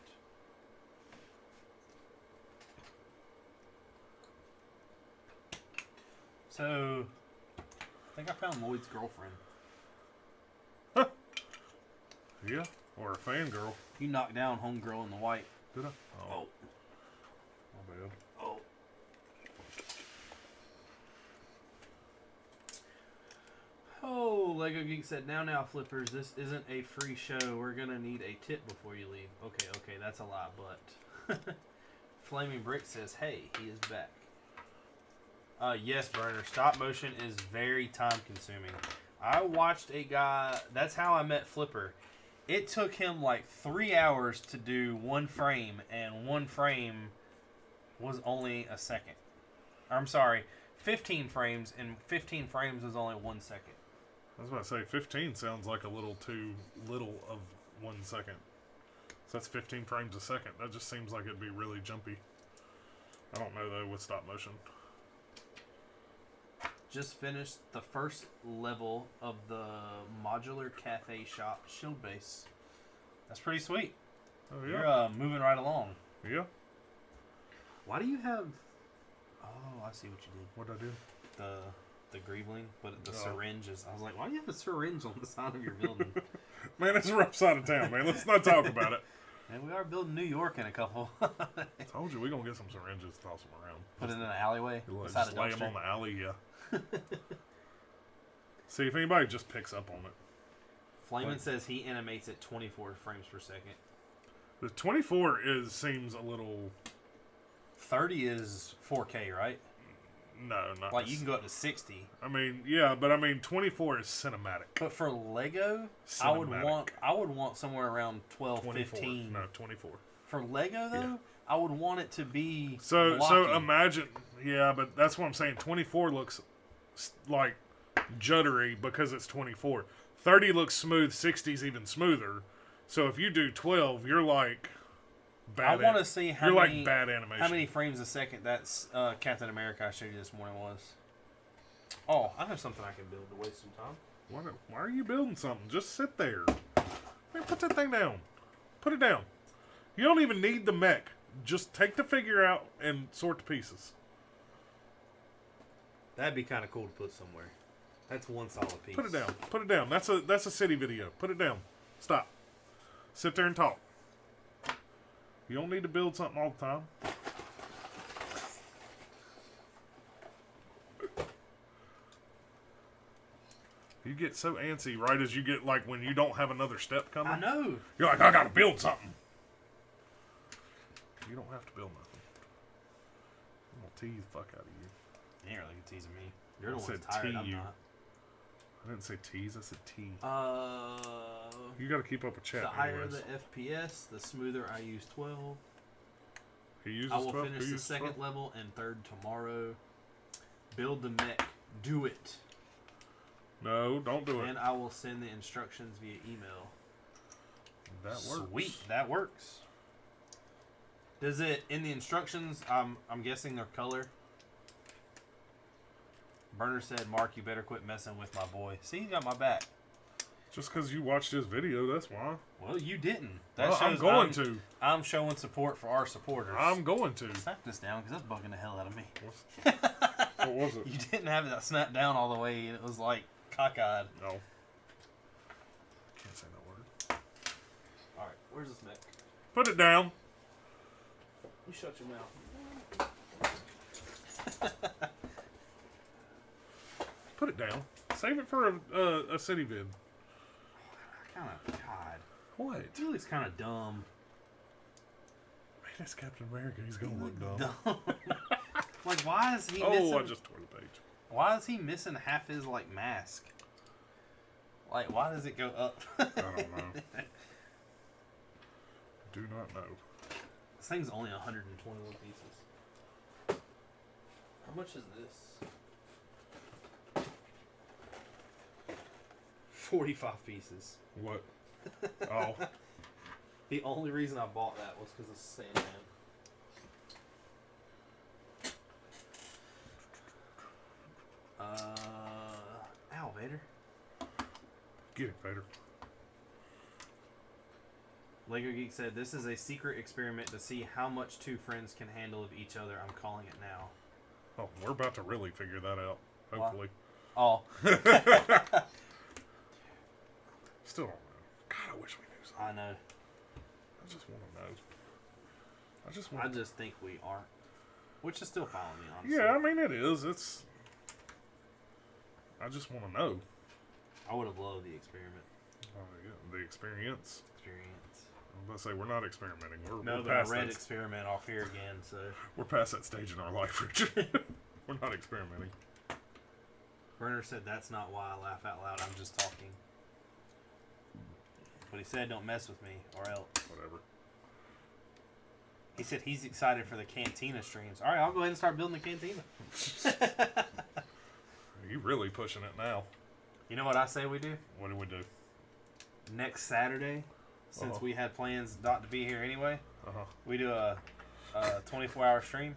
[SPEAKER 2] So, I think I found Lloyd's girlfriend.
[SPEAKER 1] Yeah, or a fangirl.
[SPEAKER 2] You knocked down homegirl in the white.
[SPEAKER 1] Did I?
[SPEAKER 2] Oh.
[SPEAKER 1] My bad.
[SPEAKER 2] Oh. Oh, Lego Geek said, now, Flippers, this isn't a free show. We're going to need a tip before you leave. Okay, that's a lot, but... Flaming Brick says, hey, he is back. Yes, Burner, stop motion is very time-consuming. I watched a guy... That's how I met Flipper. It took him like 3 hours to do one frame, and one frame was only a second. I'm sorry, 15 frames, and 15 frames was only 1 second.
[SPEAKER 1] I was about to say, 15 sounds like a little too little of 1 second. So that's 15 frames a second. That just seems like it'd be really jumpy. I don't know, though, with stop motion.
[SPEAKER 2] Just finished the first level of the modular cafe shop shield base. That's pretty sweet.
[SPEAKER 1] Oh, yeah.
[SPEAKER 2] You're moving right along.
[SPEAKER 1] Yeah.
[SPEAKER 2] Why do you have... Oh, I see what you did.
[SPEAKER 1] What'd I do?
[SPEAKER 2] The greebling, but the syringe is... I was like, why do you have a syringe on the side of your building?
[SPEAKER 1] Man, it's a rough side of town, man. Let's not talk about it.
[SPEAKER 2] And we are building New York in a couple.
[SPEAKER 1] I told you, we're going to get some syringes, toss them around.
[SPEAKER 2] Put it in an alleyway?
[SPEAKER 1] Just lay them on the alley, yeah. See if anybody just picks up on it.
[SPEAKER 2] Flamin says he animates at 24 frames per second.
[SPEAKER 1] The 24 seems a little...
[SPEAKER 2] 30 is 4K, right?
[SPEAKER 1] No, not...
[SPEAKER 2] Like, you can go up to 60.
[SPEAKER 1] I mean, yeah, but I mean, 24 is cinematic.
[SPEAKER 2] But for Lego,
[SPEAKER 1] Cinematic.
[SPEAKER 2] I would want somewhere around 12,
[SPEAKER 1] 24.
[SPEAKER 2] 15.
[SPEAKER 1] No, 24.
[SPEAKER 2] For Lego, though,
[SPEAKER 1] Yeah.
[SPEAKER 2] I would want it to be
[SPEAKER 1] So
[SPEAKER 2] blocky.
[SPEAKER 1] imagine... Yeah, but that's what I'm saying. 24 looks like juddery because it's 24. 30 looks smooth. 60's even smoother. So if you do 12, you're like...
[SPEAKER 2] I want to see how
[SPEAKER 1] you're
[SPEAKER 2] many,
[SPEAKER 1] like bad animation.
[SPEAKER 2] how many frames a second that's Captain America I showed you this morning was. Oh, I have something I can build to waste some time.
[SPEAKER 1] Why are you building something? Just sit there. Man, put that thing down. Put it down. You don't even need the mech. Just take the figure out and sort the pieces.
[SPEAKER 2] That'd be kind of cool to put somewhere. That's one solid piece.
[SPEAKER 1] Put it down. Put it down. That's a city video. Put it down. Stop. Sit there and talk. You don't need to build something all the time. You get so antsy right as you get, like, when you don't have another step coming.
[SPEAKER 2] I know.
[SPEAKER 1] You're like, I gotta build something. You don't have to build nothing. I'm gonna tease the fuck out of you.
[SPEAKER 2] You ain't really teasing me. You're the
[SPEAKER 1] I
[SPEAKER 2] one
[SPEAKER 1] said
[SPEAKER 2] that's tired. I'm
[SPEAKER 1] you.
[SPEAKER 2] not.
[SPEAKER 1] I didn't say tease, I said T.
[SPEAKER 2] The
[SPEAKER 1] You gotta keep up with chat.
[SPEAKER 2] higher
[SPEAKER 1] anyways.
[SPEAKER 2] the FPS, the smoother I use 12.
[SPEAKER 1] He uses
[SPEAKER 2] I will
[SPEAKER 1] 12?
[SPEAKER 2] finish
[SPEAKER 1] Who
[SPEAKER 2] the
[SPEAKER 1] uses
[SPEAKER 2] second
[SPEAKER 1] 12?
[SPEAKER 2] level and third tomorrow. Build the mech. Do it.
[SPEAKER 1] No, don't do it.
[SPEAKER 2] And I will send the instructions via email.
[SPEAKER 1] That works.
[SPEAKER 2] Sweet, that works. Does it in the instructions? I'm guessing their color. Burner said, "Mark, you better quit messing with my boy." See, he got my back.
[SPEAKER 1] Just because you watched his video, that's why.
[SPEAKER 2] Well, you didn't. That
[SPEAKER 1] Well, I'm
[SPEAKER 2] shows
[SPEAKER 1] going to.
[SPEAKER 2] I'm showing support for our supporters.
[SPEAKER 1] I'm going to.
[SPEAKER 2] Snap this down because that's bugging the hell out of me.
[SPEAKER 1] What was it?
[SPEAKER 2] You didn't have that snapped down all the way, and it was like cockeyed.
[SPEAKER 1] No. Can't say that word.
[SPEAKER 2] All right, where's this Mick?
[SPEAKER 1] Put it down.
[SPEAKER 2] You shut your mouth.
[SPEAKER 1] Put it down. Save it for a city vid.
[SPEAKER 2] Kind of, God.
[SPEAKER 1] What?
[SPEAKER 2] It looks kind of dumb.
[SPEAKER 1] Man, that's Captain America. He's gonna look dumb.
[SPEAKER 2] Like, why is he
[SPEAKER 1] Oh,
[SPEAKER 2] missing?
[SPEAKER 1] I just tore the page.
[SPEAKER 2] Why is he missing half his like mask? Like, why does it go up?
[SPEAKER 1] I don't know. Do not know.
[SPEAKER 2] This thing's only 121 pieces. How much is this? 45 pieces.
[SPEAKER 1] What? Oh.
[SPEAKER 2] The only reason I bought that was because of Sandman. Ow, Vader.
[SPEAKER 1] Get it, Vader.
[SPEAKER 2] Lego Geek said, "This is a secret experiment to see how much two friends can handle of each other. I'm calling it now."
[SPEAKER 1] Oh, we're about to really figure that out. Hopefully.
[SPEAKER 2] Oh.
[SPEAKER 1] Still don't know. God, I wish we knew something.
[SPEAKER 2] I know.
[SPEAKER 1] I just want to know.
[SPEAKER 2] I just think we aren't. Which is still fine with me, honestly.
[SPEAKER 1] Yeah, I mean, it is. It's... I just want to know.
[SPEAKER 2] I would have loved the experiment.
[SPEAKER 1] Yeah, the experience. I'm about to say, we're not experimenting. We're
[SPEAKER 2] But I
[SPEAKER 1] past
[SPEAKER 2] read
[SPEAKER 1] that.
[SPEAKER 2] experiment off here again, so...
[SPEAKER 1] We're past that stage in our life, Richard. We're not experimenting.
[SPEAKER 2] Brenner said, "That's not why I laugh out loud. I'm just talking." But he said, "Don't mess with me, or else."
[SPEAKER 1] Whatever.
[SPEAKER 2] He said he's excited for the Cantina streams. All right, I'll go ahead and start building the Cantina.
[SPEAKER 1] You really pushing it now.
[SPEAKER 2] You know what I say we do?
[SPEAKER 1] What do we do?
[SPEAKER 2] Next Saturday, since we had plans not to be here anyway, we do a 24-hour stream.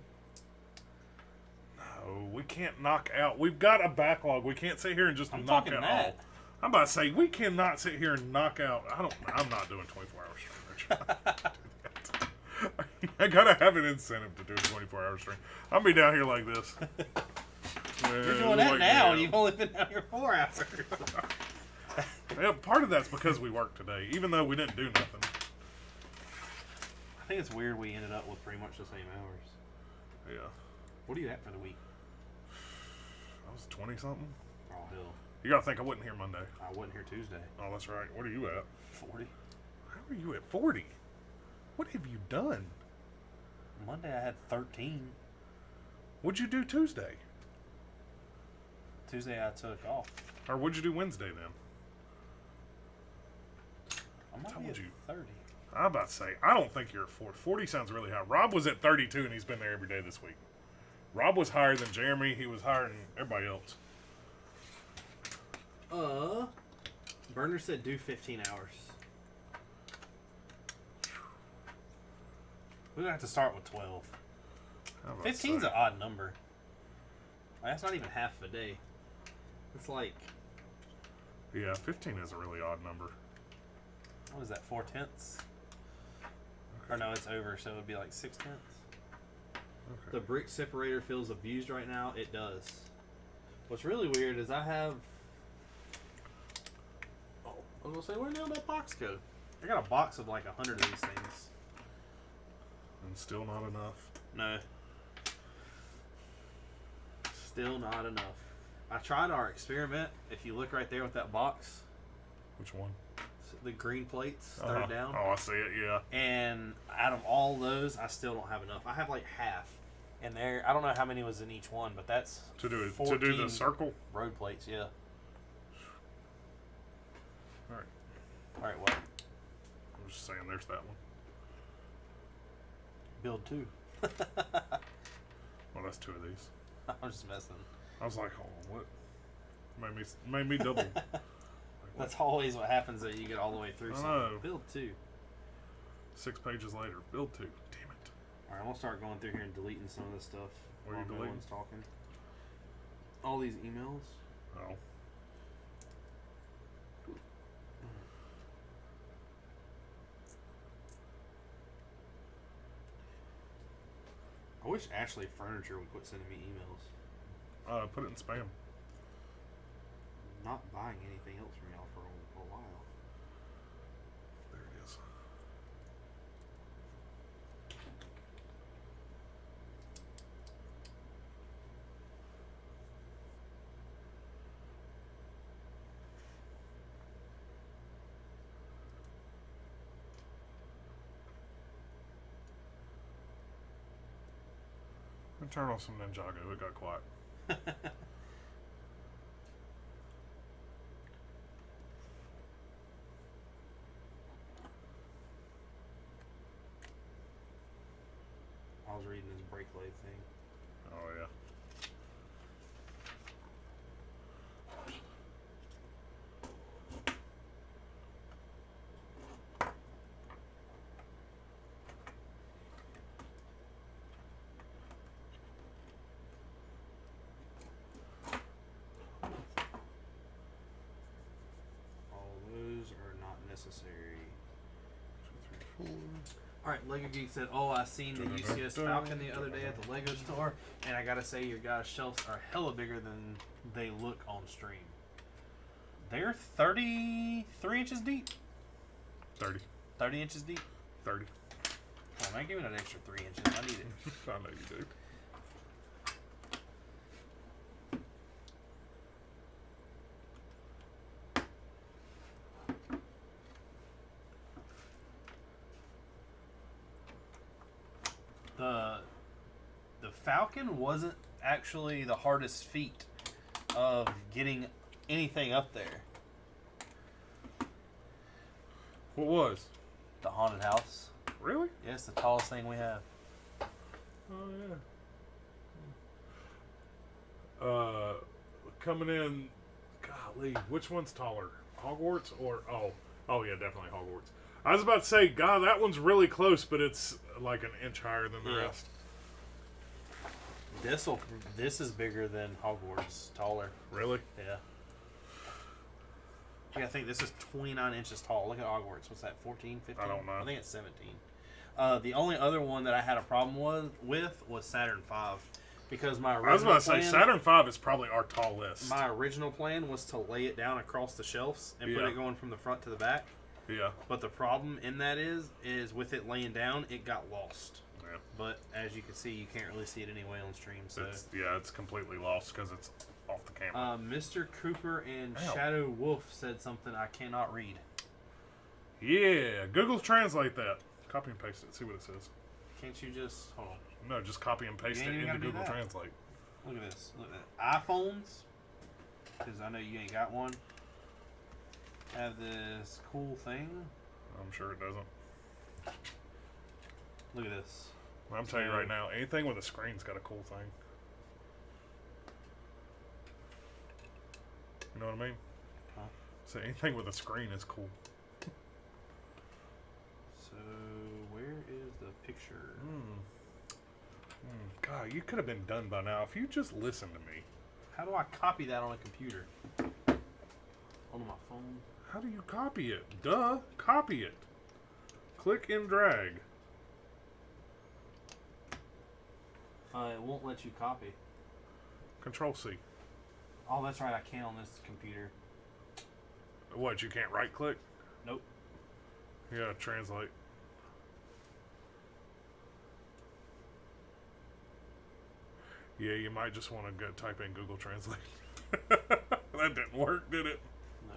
[SPEAKER 1] No, we can't knock out. We've got a backlog. We can't sit here and just
[SPEAKER 2] I'm
[SPEAKER 1] knock
[SPEAKER 2] talking
[SPEAKER 1] out
[SPEAKER 2] that.
[SPEAKER 1] all. I'm about to say, we cannot sit here and knock out. I'm not doing 24-hour stream, Richard. I gotta have an incentive to do a 24-hour stream. I'll be down here like this.
[SPEAKER 2] You're doing that now, and you've only been down here 4 hours.
[SPEAKER 1] Yeah, part of that's because we worked today, even though we didn't do nothing.
[SPEAKER 2] I think it's weird we ended up with pretty much the same hours.
[SPEAKER 1] Yeah.
[SPEAKER 2] What are you at for the week?
[SPEAKER 1] I was 20-something.
[SPEAKER 2] Oh, hell.
[SPEAKER 1] You gotta think I wasn't here Monday.
[SPEAKER 2] I wasn't here Tuesday.
[SPEAKER 1] Oh, that's right. What are you at?
[SPEAKER 2] 40.
[SPEAKER 1] How are you at 40? What have you done?
[SPEAKER 2] Monday I had 13.
[SPEAKER 1] What'd you do Tuesday?
[SPEAKER 2] Tuesday I took off.
[SPEAKER 1] Or what'd you do Wednesday then?
[SPEAKER 2] I might be
[SPEAKER 1] Told
[SPEAKER 2] at
[SPEAKER 1] you.
[SPEAKER 2] 30.
[SPEAKER 1] I'm about to say, I don't think you're at 40. 40 sounds really high. Rob was at 32 and he's been there every day this week. Rob was higher than Jeremy. He was higher than everybody else.
[SPEAKER 2] Burner said do 15 hours. We're gonna have to start with 12. 15's an odd number. Like, that's not even half of a day. It's like...
[SPEAKER 1] Yeah, 15 is a really odd number.
[SPEAKER 2] What is that, 4/10? Okay. Or no, it's over, so it would be like 6/10. Okay. The Brix separator feels abused right now. It does. What's really weird is I have... Oh, I was gonna say, where the hell did that box go? I got a box of like 100 of these things.
[SPEAKER 1] And still not enough.
[SPEAKER 2] No. Still not enough. I tried our experiment. If you look right there with that box.
[SPEAKER 1] Which one?
[SPEAKER 2] The green plates, third down.
[SPEAKER 1] Oh, I see it, yeah.
[SPEAKER 2] And out of all those, I still don't have enough. I have like half. And there, I don't know how many was in each one, but that's
[SPEAKER 1] to do the circle
[SPEAKER 2] road plates, yeah.
[SPEAKER 1] All right.
[SPEAKER 2] All right, what?
[SPEAKER 1] I'm just saying, there's that one.
[SPEAKER 2] Build 2.
[SPEAKER 1] Well, that's 2 of these.
[SPEAKER 2] I'm just messing.
[SPEAKER 1] I was like, hold on, what? Made me double.
[SPEAKER 2] That's always what happens that you get all the way through
[SPEAKER 1] I
[SPEAKER 2] something.
[SPEAKER 1] know.
[SPEAKER 2] Build 2.
[SPEAKER 1] 6 pages later, build 2. Damn it.
[SPEAKER 2] Alright, I'm going to start going through here and deleting some of this stuff
[SPEAKER 1] What are
[SPEAKER 2] while
[SPEAKER 1] you
[SPEAKER 2] no
[SPEAKER 1] deleting?
[SPEAKER 2] one's talking. All these emails.
[SPEAKER 1] Oh.
[SPEAKER 2] I wish Ashley Furniture would quit sending me emails.
[SPEAKER 1] Put it in spam.
[SPEAKER 2] Not buying anything else from y'all for a while.
[SPEAKER 1] There it is. And turn on some Ninjago. It got quiet.
[SPEAKER 2] I was reading this brake lathe thing.
[SPEAKER 1] Oh yeah.
[SPEAKER 2] All those are not necessary.
[SPEAKER 1] 2, 3, 4.
[SPEAKER 2] Alright, Lego Geek said, "Oh, I seen the UCS Falcon the other day at the Lego store, and I gotta say, your guys' shelves are hella bigger than they look on stream. They're 33 inches deep.
[SPEAKER 1] 30.
[SPEAKER 2] 30 inches deep.
[SPEAKER 1] 30.
[SPEAKER 2] Oh man, give me that extra 3 inches. I need it."
[SPEAKER 1] I know you do.
[SPEAKER 2] The Falcon wasn't actually the hardest feat of getting anything up there.
[SPEAKER 1] What was?
[SPEAKER 2] The haunted house.
[SPEAKER 1] Really?
[SPEAKER 2] Yeah, it's the tallest thing we have.
[SPEAKER 1] Oh yeah. Coming in. Golly, which one's taller? Hogwarts or oh yeah, definitely Hogwarts. I was about to say, God, that one's really close, but it's like an inch higher than the
[SPEAKER 2] Yeah.
[SPEAKER 1] rest.
[SPEAKER 2] This is bigger than Hogwarts. Taller.
[SPEAKER 1] Really?
[SPEAKER 2] Yeah. Yeah, I think this is 29 inches tall. Look at Hogwarts. What's that, 14, 15?
[SPEAKER 1] I don't know.
[SPEAKER 2] I think it's 17. The only other one that I had a problem with was Saturn V. Because my original
[SPEAKER 1] I was about to say,
[SPEAKER 2] plan,
[SPEAKER 1] Saturn V is probably our tallest.
[SPEAKER 2] my original plan was to lay it down across the shelves and put
[SPEAKER 1] Yeah.
[SPEAKER 2] it going from the front to the back.
[SPEAKER 1] Yeah.
[SPEAKER 2] But the problem in that is with it laying down, it got lost.
[SPEAKER 1] Yeah.
[SPEAKER 2] But as you can see, you can't really see it anyway on stream. So,
[SPEAKER 1] It's completely lost because it's off the camera.
[SPEAKER 2] Mr. Cooper and
[SPEAKER 1] Ow.
[SPEAKER 2] Shadow Wolf said something I cannot read.
[SPEAKER 1] Yeah, Google Translate that. Copy and paste it. See what it says.
[SPEAKER 2] Can't you just hold on?
[SPEAKER 1] No, just copy and paste
[SPEAKER 2] You
[SPEAKER 1] it
[SPEAKER 2] ain't even
[SPEAKER 1] into
[SPEAKER 2] gotta do
[SPEAKER 1] Google
[SPEAKER 2] that.
[SPEAKER 1] Translate.
[SPEAKER 2] Look at this. Look at that. iPhones, because I know you ain't got one, have this cool thing.
[SPEAKER 1] I'm sure it doesn't.
[SPEAKER 2] Look at this.
[SPEAKER 1] I'm telling you right now, anything with a screen's got a cool thing. You know what I mean?
[SPEAKER 2] Huh?
[SPEAKER 1] So anything with a screen is cool.
[SPEAKER 2] So where is the picture?
[SPEAKER 1] God, you could have been done by now if you just listened to me.
[SPEAKER 2] How do I copy that on a computer? On my phone?
[SPEAKER 1] How do you copy it? Duh, copy it. Click and drag.
[SPEAKER 2] It won't let you copy.
[SPEAKER 1] Control C.
[SPEAKER 2] Oh, that's right. I can on this computer.
[SPEAKER 1] What, you can't right click?
[SPEAKER 2] Nope.
[SPEAKER 1] You gotta translate. Yeah, you might just want to go type in Google Translate. That didn't work, did it?
[SPEAKER 2] No.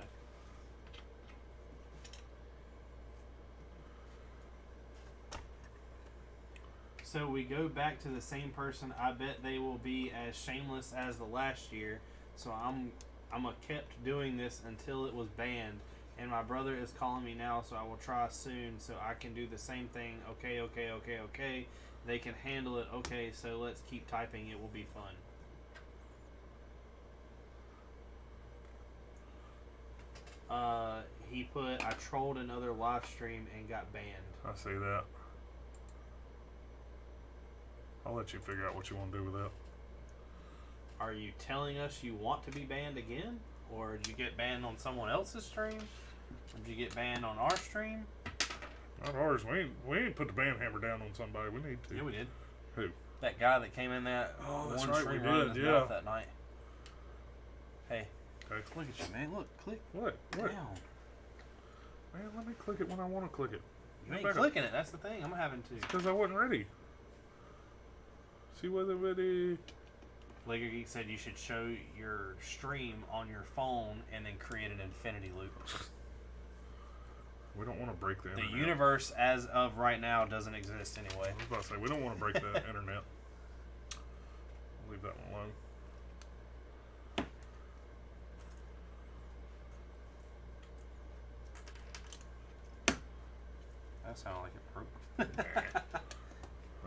[SPEAKER 2] So we go back to the same person. I bet they will be as shameless as the last year. So I'm kept doing this until it was banned. And my brother is calling me now, so I will try soon so I can do the same thing. Okay, okay, okay, okay. They can handle it. Okay, so let's keep typing. It will be fun. He put, I trolled another live stream and got banned.
[SPEAKER 1] I see that. I'll let you figure out what you want to do with that.
[SPEAKER 2] Are you telling us you want to be banned again? Or did you get banned on someone else's stream? Or did you get banned on our stream?
[SPEAKER 1] Not ours. We ain't put the ban hammer down on somebody. We need to.
[SPEAKER 2] Yeah, we did.
[SPEAKER 1] Who?
[SPEAKER 2] That guy that came in that
[SPEAKER 1] that's
[SPEAKER 2] one
[SPEAKER 1] right,
[SPEAKER 2] stream
[SPEAKER 1] we
[SPEAKER 2] running
[SPEAKER 1] did,
[SPEAKER 2] his
[SPEAKER 1] yeah.
[SPEAKER 2] mouth that night. Hey,
[SPEAKER 1] Okay.
[SPEAKER 2] look at you, man. Look, click
[SPEAKER 1] What?
[SPEAKER 2] down.
[SPEAKER 1] Man, let me click it when I want to click it.
[SPEAKER 2] You ain't clicking it. That's the thing. I'm having to.
[SPEAKER 1] Because I wasn't ready. See whether ready.
[SPEAKER 2] Lego Geek said you should show your stream on your phone and then create an infinity loop.
[SPEAKER 1] We don't want to break the internet.
[SPEAKER 2] The universe, as of right now, doesn't exist anyway.
[SPEAKER 1] I was about to say, we don't want to break the internet. I'll leave that one alone.
[SPEAKER 2] That sounded like it broke.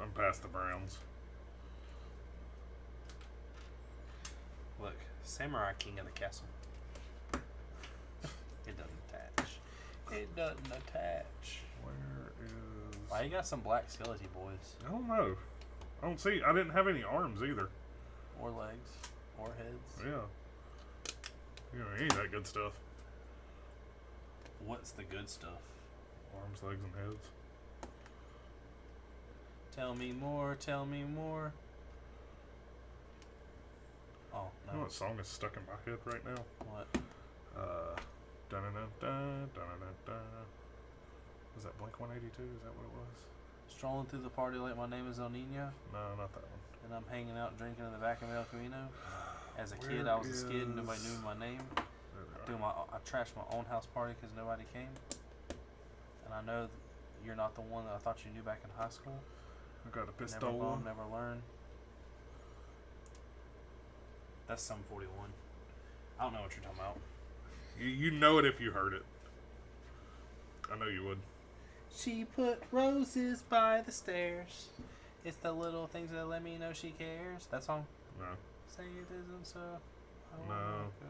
[SPEAKER 1] I'm past the Browns.
[SPEAKER 2] Look, Samurai King of the Castle. It doesn't attach. It doesn't attach.
[SPEAKER 1] Where is...
[SPEAKER 2] Why you got some black skeleton boys?
[SPEAKER 1] I don't know. I don't see... I didn't have any arms either.
[SPEAKER 2] Or legs. Or heads.
[SPEAKER 1] Yeah. You know, any of that good stuff.
[SPEAKER 2] What's the good stuff?
[SPEAKER 1] Arms, legs, and heads.
[SPEAKER 2] Tell me more, tell me more. Oh, no.
[SPEAKER 1] You know what song is stuck in my head right now?
[SPEAKER 2] What?
[SPEAKER 1] Dun dun dun dun dun dun. Was that Blink 182? Is that what it was?
[SPEAKER 2] Strolling through the party like my name is El Nino,
[SPEAKER 1] No, not that one.
[SPEAKER 2] and I'm hanging out drinking in the back of El Camino. As a
[SPEAKER 1] Where
[SPEAKER 2] kid, I was a skid and
[SPEAKER 1] is-
[SPEAKER 2] nobody knew my name.
[SPEAKER 1] There we are.
[SPEAKER 2] I trashed my own house party because nobody came. And I know you're not the one that I thought you knew back in high school.
[SPEAKER 1] I got a
[SPEAKER 2] Never
[SPEAKER 1] pistol.
[SPEAKER 2] bomb, never learn. That's some 41. I don't know what you're talking about.
[SPEAKER 1] You know it if you heard it. I know you would.
[SPEAKER 2] She put roses by the stairs. It's the little things that let me know she cares. That song?
[SPEAKER 1] No.
[SPEAKER 2] Say it isn't so. I
[SPEAKER 1] No.
[SPEAKER 2] wanna go.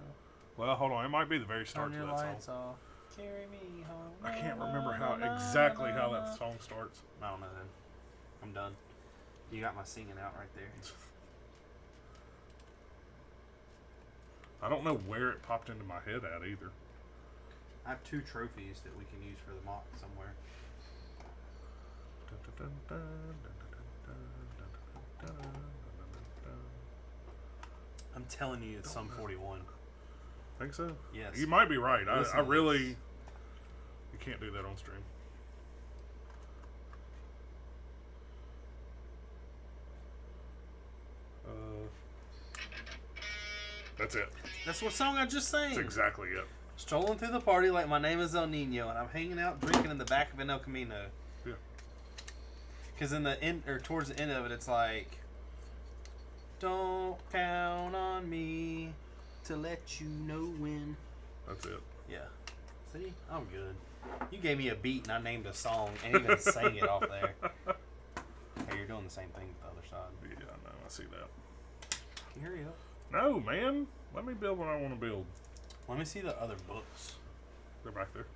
[SPEAKER 1] Well, hold on. It might be the very start
[SPEAKER 2] Turn
[SPEAKER 1] of
[SPEAKER 2] your
[SPEAKER 1] that
[SPEAKER 2] lights
[SPEAKER 1] song.
[SPEAKER 2] off. Carry me home.
[SPEAKER 1] I can't remember exactly how that song starts.
[SPEAKER 2] I don't know then. I'm done. You got my singing out right there.
[SPEAKER 1] I don't know where it popped into my head at either.
[SPEAKER 2] I have 2 trophies that we can use for the mock somewhere. I'm telling you, it's some 41.
[SPEAKER 1] Think so?
[SPEAKER 2] Yes.
[SPEAKER 1] You might be right.
[SPEAKER 2] Listen
[SPEAKER 1] I
[SPEAKER 2] to
[SPEAKER 1] really...
[SPEAKER 2] this.
[SPEAKER 1] You can't do that on stream. That's it.
[SPEAKER 2] That's what song I just sang.
[SPEAKER 1] That's exactly it.
[SPEAKER 2] Strolling through the party like my name is El Nino, and I'm hanging out drinking in the back of an El Camino.
[SPEAKER 1] Yeah.
[SPEAKER 2] Because in the end, or towards the end of it, it's like, don't count on me to let you know when.
[SPEAKER 1] That's it.
[SPEAKER 2] Yeah. See, I'm good. You gave me a beat and I named a song and even sang it off there. Hey, you're doing the same thing with the other side.
[SPEAKER 1] Yeah, I know. I see that.
[SPEAKER 2] Hurry up.
[SPEAKER 1] No, man. Let me build what I want to build.
[SPEAKER 2] Let me see the other books.
[SPEAKER 1] They're back there.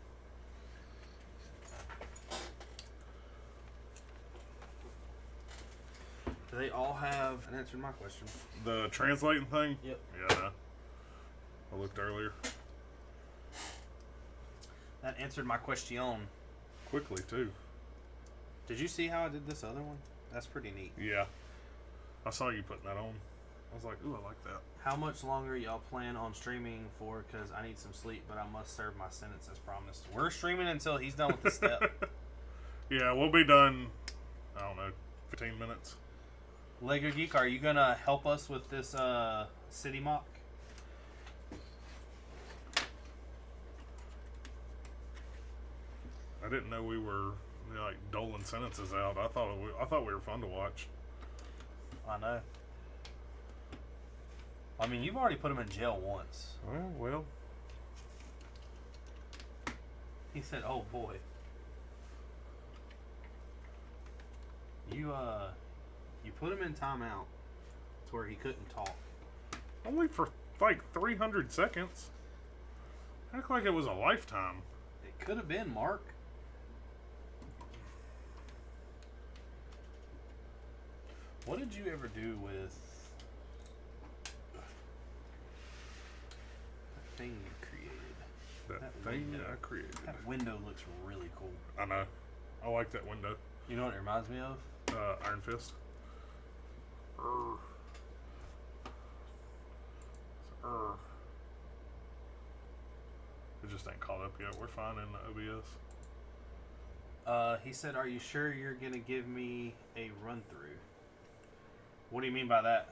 [SPEAKER 2] Do they all have an answer to my question?
[SPEAKER 1] The translating thing?
[SPEAKER 2] Yep.
[SPEAKER 1] Yeah, I know. I looked earlier.
[SPEAKER 2] That answered my question.
[SPEAKER 1] Quickly, too.
[SPEAKER 2] Did you see how I did this other one? That's pretty neat.
[SPEAKER 1] Yeah. I saw you putting that on. I was like, ooh, I like that.
[SPEAKER 2] How much longer y'all plan on streaming for? Because I need some sleep, but I must serve my sentence as promised. We're streaming until he's done with the step.
[SPEAKER 1] Yeah, we'll be done, I don't know, 15 minutes.
[SPEAKER 2] Lego Geek, are you going to help us with this city mock?
[SPEAKER 1] I didn't know we were like doling sentences out. I thought we were fun to watch.
[SPEAKER 2] I know. I mean, you've already put him in jail once.
[SPEAKER 1] Well.
[SPEAKER 2] He said, "Oh boy." You put him in timeout to where he couldn't talk.
[SPEAKER 1] Only for like 300 seconds. Act like it was a lifetime.
[SPEAKER 2] It could have been, Mark. What did you ever do with that thing you created?
[SPEAKER 1] That thing
[SPEAKER 2] window.
[SPEAKER 1] I created.
[SPEAKER 2] That window looks really cool.
[SPEAKER 1] I know. I like that window.
[SPEAKER 2] You know what it reminds me of?
[SPEAKER 1] Iron Fist. Urgh. Urgh. It just ain't caught up yet. We're fine in the OBS.
[SPEAKER 2] He said, "Are you sure you're gonna give me a run through?" What do you mean by that?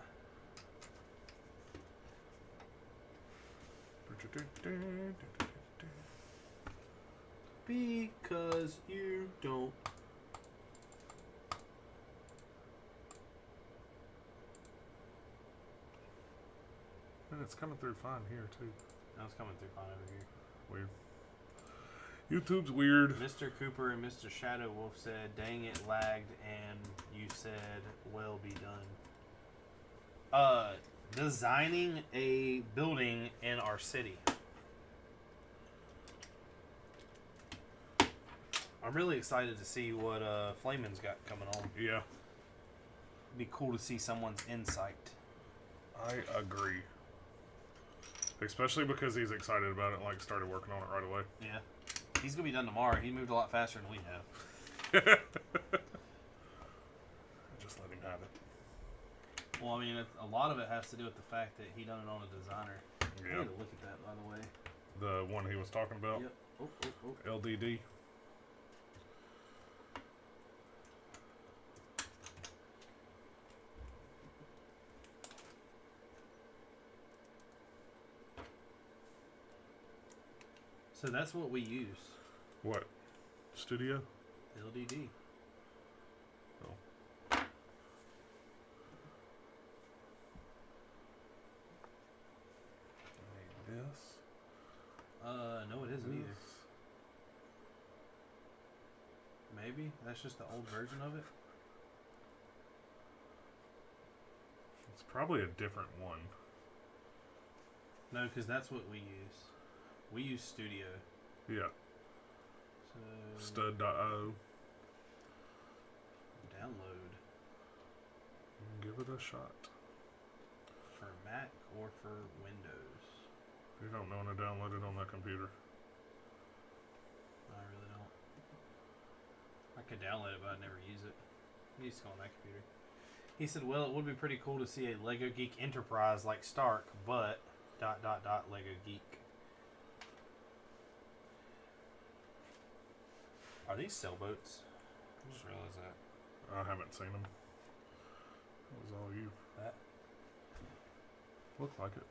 [SPEAKER 2] Because you don't.
[SPEAKER 1] And it's coming through fine here too.
[SPEAKER 2] No, it's coming through fine over here.
[SPEAKER 1] Weird. YouTube's weird.
[SPEAKER 2] Mr. Cooper and Mr. Shadow Wolf said, "Dang, it lagged," and you said, "Well be done." Designing a building in our city. I'm really excited to see what Flamin's got coming on.
[SPEAKER 1] Yeah,
[SPEAKER 2] Be cool to see someone's insight.
[SPEAKER 1] I agree. Especially because he's excited about it and like started working on it right away.
[SPEAKER 2] Yeah. He's going to be done tomorrow. He moved a lot faster than we have.
[SPEAKER 1] Just let him have it.
[SPEAKER 2] Well, I mean, a lot of it has to do with the fact that he done it on a designer. I
[SPEAKER 1] Yeah.
[SPEAKER 2] need to look at that, by the way.
[SPEAKER 1] The one he was talking about.
[SPEAKER 2] Yep. Oh.
[SPEAKER 1] LDD.
[SPEAKER 2] So that's what we use.
[SPEAKER 1] What? Studio?
[SPEAKER 2] LDD.
[SPEAKER 1] Oh. This.
[SPEAKER 2] No, it isn't either.
[SPEAKER 1] This.
[SPEAKER 2] Maybe that's just the old version of it.
[SPEAKER 1] It's probably a different one.
[SPEAKER 2] No, because that's what we use. We use Studio.
[SPEAKER 1] Yeah.
[SPEAKER 2] So
[SPEAKER 1] Stud.io.
[SPEAKER 2] download
[SPEAKER 1] Give it a shot.
[SPEAKER 2] for Mac or for Windows.
[SPEAKER 1] You don't know when to download it on that computer.
[SPEAKER 2] I really don't. I could download it, but I'd never use it. I used to go on that computer. He said, "Well, it would be pretty cool to see a Lego Geek Enterprise like Stark, but ... Lego Geek." Are these sailboats? I just realized that.
[SPEAKER 1] I haven't seen them. It was all you.
[SPEAKER 2] That.
[SPEAKER 1] Looked like it.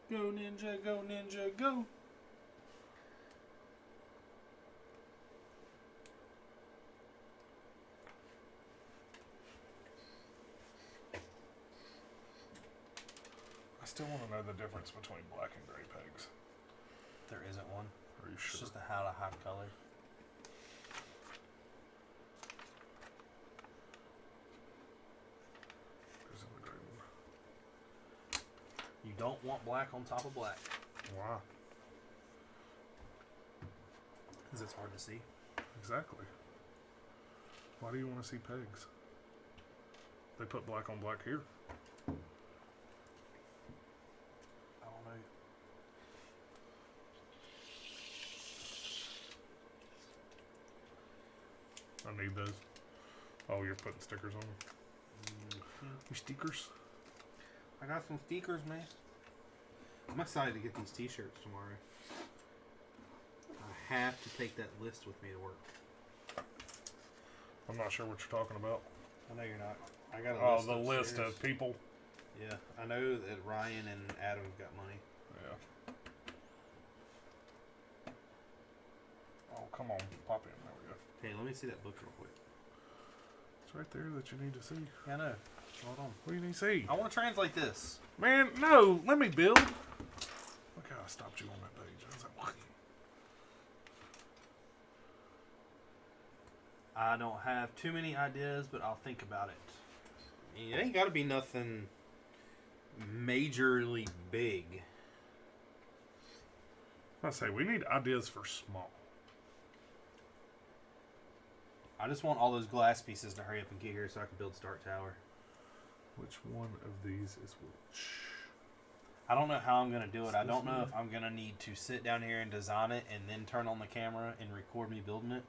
[SPEAKER 2] Go Ninja, go Ninja, go!
[SPEAKER 1] I still want to know the difference between black and gray pegs.
[SPEAKER 2] There isn't one.
[SPEAKER 1] Are you
[SPEAKER 2] It's
[SPEAKER 1] sure?
[SPEAKER 2] just a how to high color.
[SPEAKER 1] Who's in the gray one?
[SPEAKER 2] You don't want black on top of black.
[SPEAKER 1] Why?
[SPEAKER 2] Because it's hard to see.
[SPEAKER 1] Exactly. Why do you want to see pegs? They put black on black here.
[SPEAKER 2] I don't know.
[SPEAKER 1] I need those. Oh, you're putting stickers on them. Your stickers?
[SPEAKER 2] I got some stickers, man. I'm excited to get these t-shirts tomorrow. I have to take that list with me to work.
[SPEAKER 1] I'm not sure what you're talking about.
[SPEAKER 2] I know you're not. I got a
[SPEAKER 1] Oh,
[SPEAKER 2] list
[SPEAKER 1] the
[SPEAKER 2] upstairs.
[SPEAKER 1] list of people.
[SPEAKER 2] Yeah, I know that Ryan and Adam's got money.
[SPEAKER 1] Yeah. Oh, come on. Pop in. There we go.
[SPEAKER 2] Hey, let me see that book real quick.
[SPEAKER 1] It's right there that you need to see.
[SPEAKER 2] Yeah, I know. Hold on.
[SPEAKER 1] What do you need to see?
[SPEAKER 2] I want to translate this.
[SPEAKER 1] Man, no. Let me build. Look how I stopped you on that page. I was like, what?
[SPEAKER 2] I don't have too many ideas, but I'll think about it. It ain't got to be nothing majorly big.
[SPEAKER 1] I say we need ideas for small.
[SPEAKER 2] I just want all those glass pieces to hurry up and get here so I can build Stark Tower.
[SPEAKER 1] Which one of these is which?
[SPEAKER 2] I don't know how I'm going to do it. I don't know if I'm going to need to sit down here and design it and then turn on the camera and record me building it.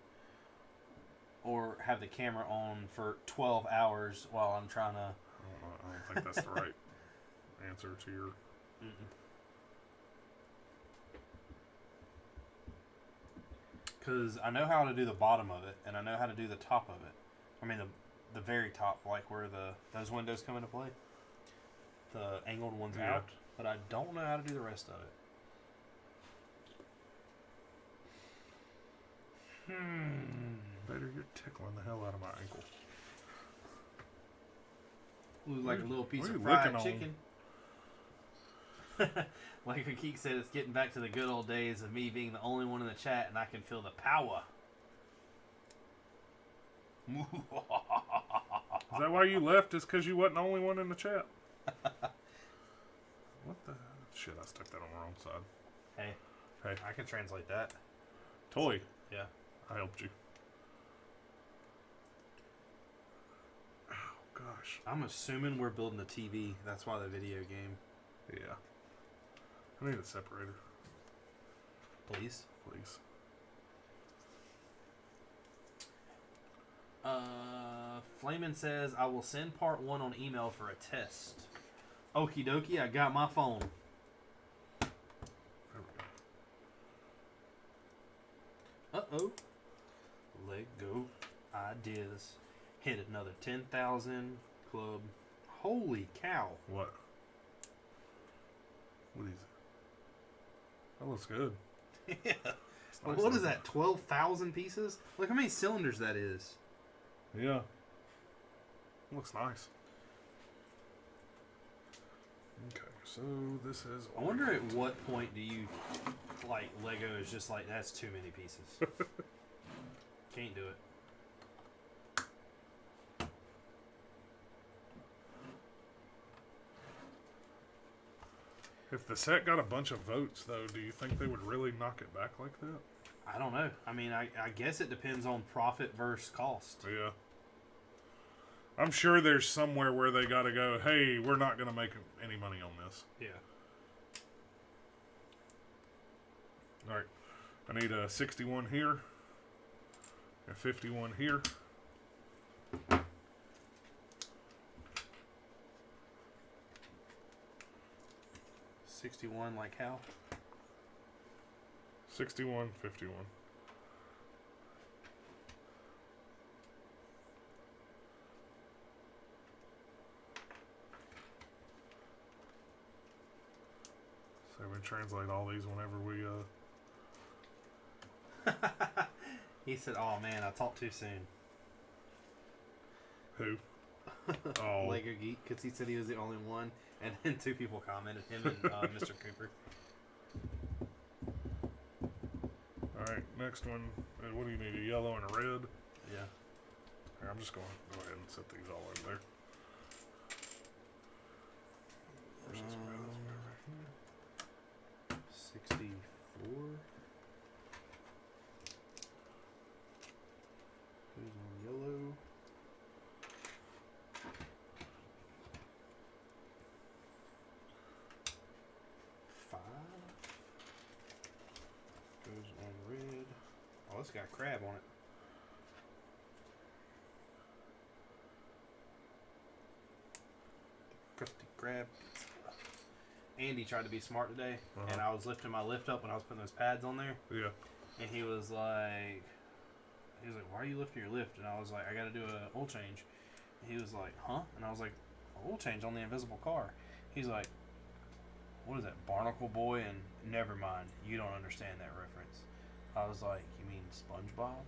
[SPEAKER 2] Or have the camera on for 12 hours while I'm trying to...
[SPEAKER 1] I don't think that's the right answer to your...
[SPEAKER 2] Because I know how to do the bottom of it, and I know how to do the top of it. I mean, the very top, like where those windows come into play. The angled ones out. But I don't know how to do the rest of it.
[SPEAKER 1] Better, you're tickling the hell out of my ankle.
[SPEAKER 2] Looks like a little piece
[SPEAKER 1] what are
[SPEAKER 2] of
[SPEAKER 1] you
[SPEAKER 2] fried
[SPEAKER 1] licking
[SPEAKER 2] chicken. Like Akik said, it's getting back to the good old days of me being the only one in the chat, and I can feel the power.
[SPEAKER 1] Is that why you left? Is because you wasn't the only one in the chat? What the shit? I stuck that on the wrong side.
[SPEAKER 2] Hey, I can translate that.
[SPEAKER 1] Toy.
[SPEAKER 2] Yeah,
[SPEAKER 1] I helped you. Oh gosh.
[SPEAKER 2] I'm assuming we're building a TV. That's why the video game.
[SPEAKER 1] Yeah. I need a separator.
[SPEAKER 2] Please.
[SPEAKER 1] Please.
[SPEAKER 2] Flamin says, I will send part 1 on email for a test. Okie dokie, I got my phone.
[SPEAKER 1] There we go.
[SPEAKER 2] Uh-oh. Lego ideas. Hit another 10,000 club. Holy cow.
[SPEAKER 1] What? What is it? That looks good.
[SPEAKER 2] Yeah. Well, what is that, 12,000 pieces? Look how many cylinders that is.
[SPEAKER 1] Yeah. Looks nice. Okay, so this is...
[SPEAKER 2] I wonder at what point do you, like, Lego is just like, that's too many pieces. Can't do it.
[SPEAKER 1] If the set got a bunch of votes, though, do you think they would really knock it back like that?
[SPEAKER 2] I don't know. I mean, I guess it depends on profit versus cost.
[SPEAKER 1] Yeah. I'm sure there's somewhere where they got to go, hey, we're not going to make any money on this.
[SPEAKER 2] Yeah.
[SPEAKER 1] All right. I need a 61 here, a 51 here.
[SPEAKER 2] 61 like how?
[SPEAKER 1] 61, 51. So we translate all these whenever we
[SPEAKER 2] He said, oh man, I talked too soon.
[SPEAKER 1] Who? Oh.
[SPEAKER 2] Lego Geek, because he said he was the only one, and then 2 people commented, him and Mr. Cooper.
[SPEAKER 1] Alright, next one. What do you need? A yellow and a red?
[SPEAKER 2] Yeah.
[SPEAKER 1] Here, I'm just going to go ahead and set these all in there. Where's this red?
[SPEAKER 2] 64. Goes on yellow. 5. Goes on red. Oh, it's got a crab on it. Crusty crab. Andy tried to be smart today, and I was lifting my lift up when I was putting those pads on there.
[SPEAKER 1] Yeah.
[SPEAKER 2] And he was like, why are you lifting your lift? And I was like, I got to do an oil change. And he was like, huh? And I was like, oil change on the invisible car. He's like, what is that, Barnacle Boy? And never mind, you don't understand that reference. I was like, you mean SpongeBob?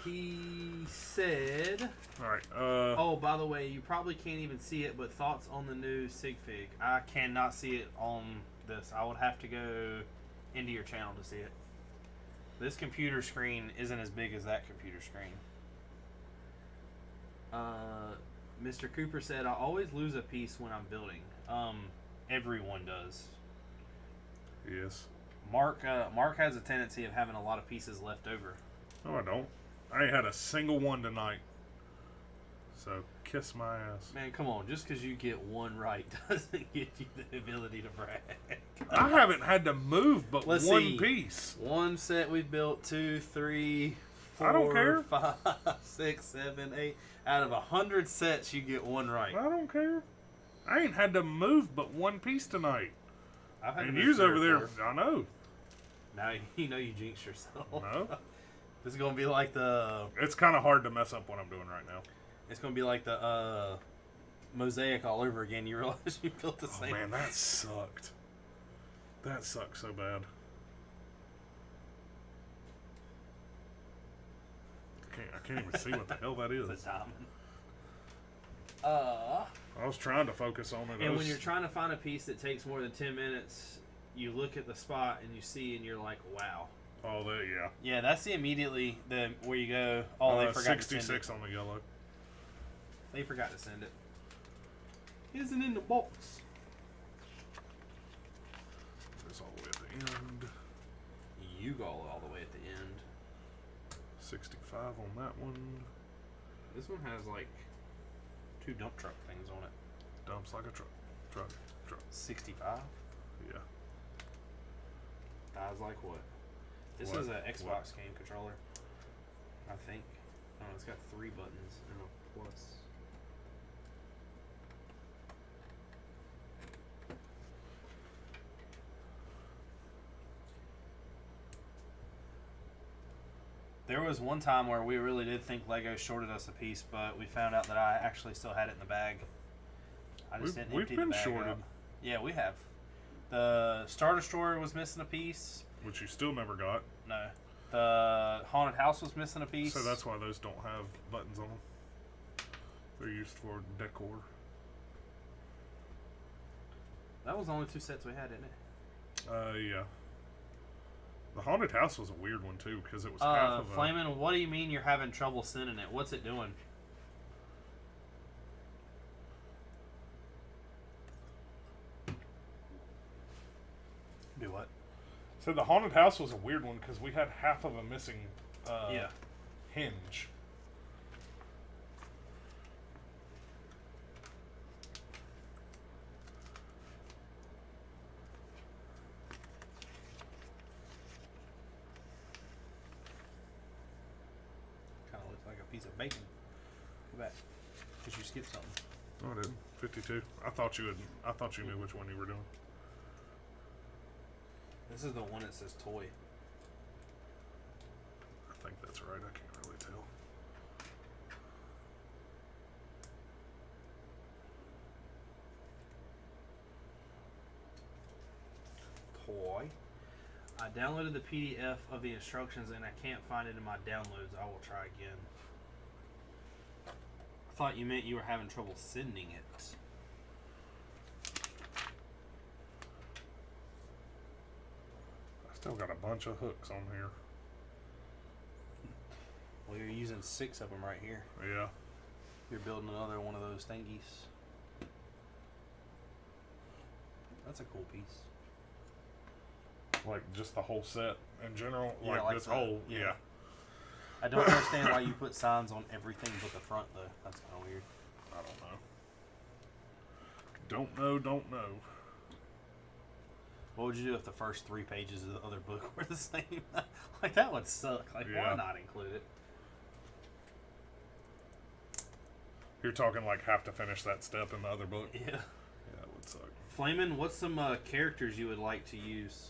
[SPEAKER 2] He said...
[SPEAKER 1] Alright,
[SPEAKER 2] oh, by the way, you probably can't even see it, but thoughts on the new sig fig? I cannot see it on this. I would have to go into your channel to see it. This computer screen isn't as big as that computer screen. Mr. Cooper said, I always lose a piece when I'm building. Everyone does.
[SPEAKER 1] Yes.
[SPEAKER 2] Mark has a tendency of having a lot of pieces left over.
[SPEAKER 1] No, I don't. I ain't had a single one tonight. So, kiss my ass.
[SPEAKER 2] Man, come on. Just because you get one right doesn't give you the ability to brag.
[SPEAKER 1] I haven't had to move but
[SPEAKER 2] Let's
[SPEAKER 1] one
[SPEAKER 2] see.
[SPEAKER 1] piece.
[SPEAKER 2] One set we've built, 2, 3, 4,
[SPEAKER 1] I don't care.
[SPEAKER 2] 5, 6, 7, 8. Out of 100 sets, you get one right.
[SPEAKER 1] I don't care. I ain't had to move but one piece tonight.
[SPEAKER 2] I've had to
[SPEAKER 1] And
[SPEAKER 2] move
[SPEAKER 1] you's
[SPEAKER 2] 3 or
[SPEAKER 1] over there.
[SPEAKER 2] 4.
[SPEAKER 1] I know.
[SPEAKER 2] Now you know you jinxed yourself.
[SPEAKER 1] No.
[SPEAKER 2] This is gonna be like the.
[SPEAKER 1] It's kind of hard to mess up what I'm doing right now.
[SPEAKER 2] It's gonna be like the mosaic all over again. You realize you built the
[SPEAKER 1] Oh
[SPEAKER 2] same.
[SPEAKER 1] man, that sucked. That sucked so bad. I can't even see what the hell that is.
[SPEAKER 2] It's a diamond.
[SPEAKER 1] I was trying to focus on it.
[SPEAKER 2] And when you're trying to find a piece that takes more than 10 minutes, you look at the spot and you see, and you're like, wow.
[SPEAKER 1] Oh, that, yeah.
[SPEAKER 2] Yeah, that's the immediately where you go. Oh, they forgot to send
[SPEAKER 1] 66
[SPEAKER 2] it.
[SPEAKER 1] on the yellow.
[SPEAKER 2] They forgot to send it. Isn't in the box.
[SPEAKER 1] It's all the way at the end.
[SPEAKER 2] You go all the way at the end.
[SPEAKER 1] 65 on that one.
[SPEAKER 2] This one has like 2 dump truck things on it.
[SPEAKER 1] Dumps like a truck.
[SPEAKER 2] 65.
[SPEAKER 1] Yeah.
[SPEAKER 2] Dies like what? This
[SPEAKER 1] What?
[SPEAKER 2] is an Xbox
[SPEAKER 1] What?
[SPEAKER 2] game controller. I think. Oh, it's got 3 buttons and a plus. There was one time where we really did think Lego shorted us a piece, but we found out that I actually still had it in the bag. I just didn't
[SPEAKER 1] We've
[SPEAKER 2] empty
[SPEAKER 1] been
[SPEAKER 2] the bag
[SPEAKER 1] shorted.
[SPEAKER 2] out. Yeah, we have. The Star Destroyer was missing a piece.
[SPEAKER 1] Which you still never got.
[SPEAKER 2] No. The Haunted House was missing a piece.
[SPEAKER 1] So that's why those don't have buttons on them. They're used for decor.
[SPEAKER 2] That was the only 2 sets we had, isn't it?
[SPEAKER 1] Yeah. The Haunted House was a weird one, too, because it was half of a...
[SPEAKER 2] Flamin', what do you mean you're having trouble sending it? What's it doing? Do what?
[SPEAKER 1] So the Haunted House was a weird one, because we had half of a missing
[SPEAKER 2] Yeah.
[SPEAKER 1] hinge.
[SPEAKER 2] Kind of looks like a piece of bacon. Go back. Because you skipped something.
[SPEAKER 1] Oh, I did. 52. I thought you knew which one you were doing.
[SPEAKER 2] This is the one that says toy.
[SPEAKER 1] I think that's right. I can't really tell.
[SPEAKER 2] Toy. I downloaded the PDF of the instructions and I can't find it in my downloads. I will try again. I thought you meant you were having trouble sending it.
[SPEAKER 1] I still got a bunch of hooks on here.
[SPEAKER 2] Well, you're using 6 of them right here.
[SPEAKER 1] Yeah.
[SPEAKER 2] You're building another one of those thingies. That's a cool piece.
[SPEAKER 1] Like, just the whole set in general?
[SPEAKER 2] Yeah, like
[SPEAKER 1] this
[SPEAKER 2] the-
[SPEAKER 1] whole...
[SPEAKER 2] yeah.
[SPEAKER 1] Yeah.
[SPEAKER 2] I don't understand why you put signs on everything but the front, though. That's kind of weird.
[SPEAKER 1] I don't know. Don't know.
[SPEAKER 2] What would you do if the first 3 pages of the other book were the same? Like, that would suck. Like,
[SPEAKER 1] Yeah.
[SPEAKER 2] why not include it?
[SPEAKER 1] You're talking like have to finish that step in the other book?
[SPEAKER 2] Yeah.
[SPEAKER 1] Yeah, that would suck.
[SPEAKER 2] Flamin', what's some characters you would like to use?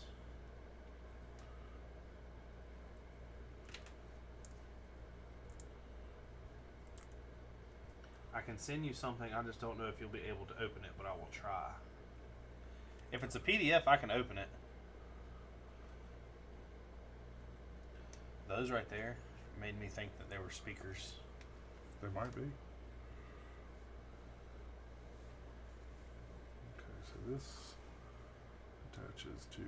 [SPEAKER 2] I can send you something, I just don't know if you'll be able to open it, but I will try. If it's a PDF, I can open it. Those right there made me think that they were speakers.
[SPEAKER 1] There might be. Okay, so this attaches to...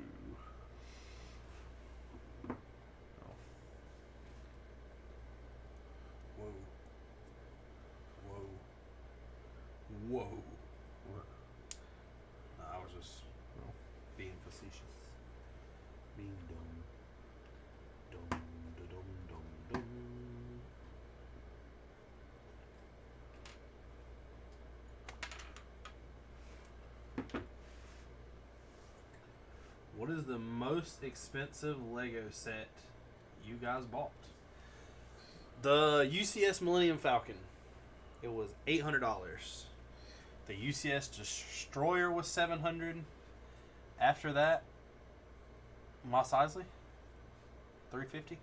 [SPEAKER 1] Oh,
[SPEAKER 2] Whoa. Whoa. Whoa.
[SPEAKER 1] what?
[SPEAKER 2] No, I was just What is the most expensive Lego set you guys bought? The UCS Millennium Falcon. It was $800. The UCS Destroyer was $700. After that, Mos Eisley, $350.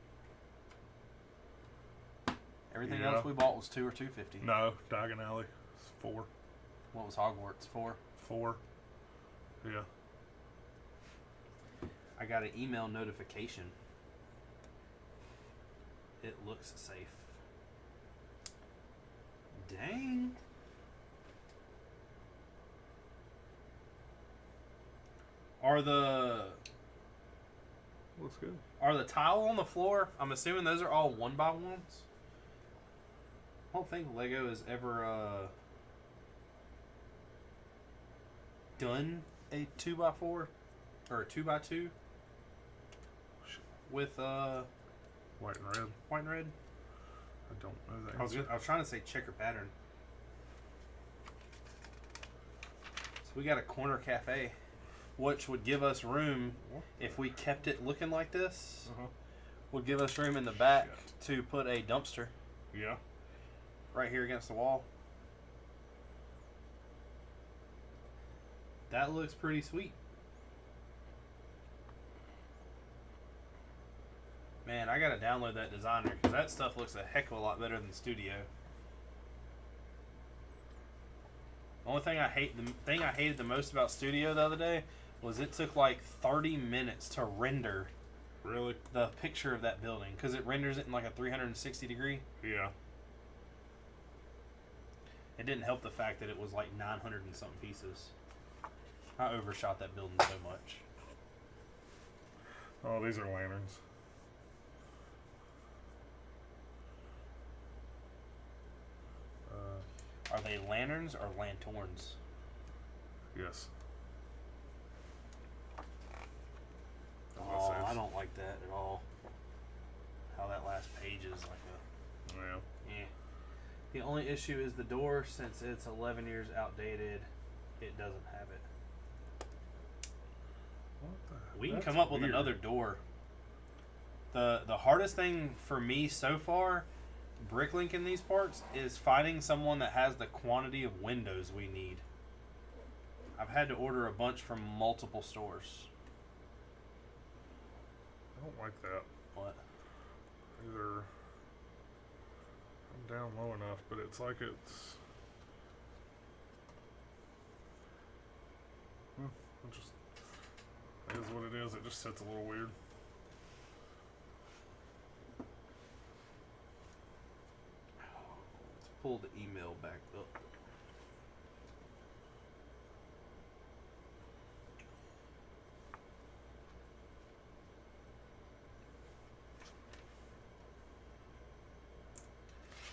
[SPEAKER 2] Everything else we bought was $200 or $250.
[SPEAKER 1] No, Diagon Alley, $4.
[SPEAKER 2] What was Hogwarts? $4.
[SPEAKER 1] Yeah.
[SPEAKER 2] I got an email notification. It looks safe. Dang.
[SPEAKER 1] Looks good.
[SPEAKER 2] Are the tile on the floor? I'm assuming those are all 1x1s. I don't think Lego has ever done a 2x4 or a 2x2 with
[SPEAKER 1] White and red.
[SPEAKER 2] white and red.
[SPEAKER 1] I don't know that.
[SPEAKER 2] I was trying to say checker pattern. So we got a corner cafe, which would give us room if we kept it looking like this. Would give us room in the back to put a dumpster.
[SPEAKER 1] Yeah.
[SPEAKER 2] Right here against the wall. That looks pretty sweet. Man, I gotta download that designer because that stuff looks a heck of a lot better than Studio. The only thing I hated the most about Studio the other day was it took like 30 minutes to render
[SPEAKER 1] Really?
[SPEAKER 2] the picture of that building because it renders it in like a 360 degree.
[SPEAKER 1] Yeah.
[SPEAKER 2] It didn't help the fact that it was like 900 and something pieces. I overshot that building so much.
[SPEAKER 1] Oh, these are lanterns.
[SPEAKER 2] Are they lanterns or lantorns?
[SPEAKER 1] Yes.
[SPEAKER 2] Oh, I don't like that at all. How that last page is like a...
[SPEAKER 1] Yeah.
[SPEAKER 2] Eh. The only issue is the door. Since it's 11 years outdated, it doesn't have it. We can come up with another door. The hardest thing for me so far, Bricklink in these parts, is finding someone that has the quantity of windows we need. I've had to order a bunch from multiple stores.
[SPEAKER 1] I don't like that.
[SPEAKER 2] What?
[SPEAKER 1] Either I'm down low enough, but it's like it's. It just it is what it is. It just sits a little weird.
[SPEAKER 2] Let's pull the email back up.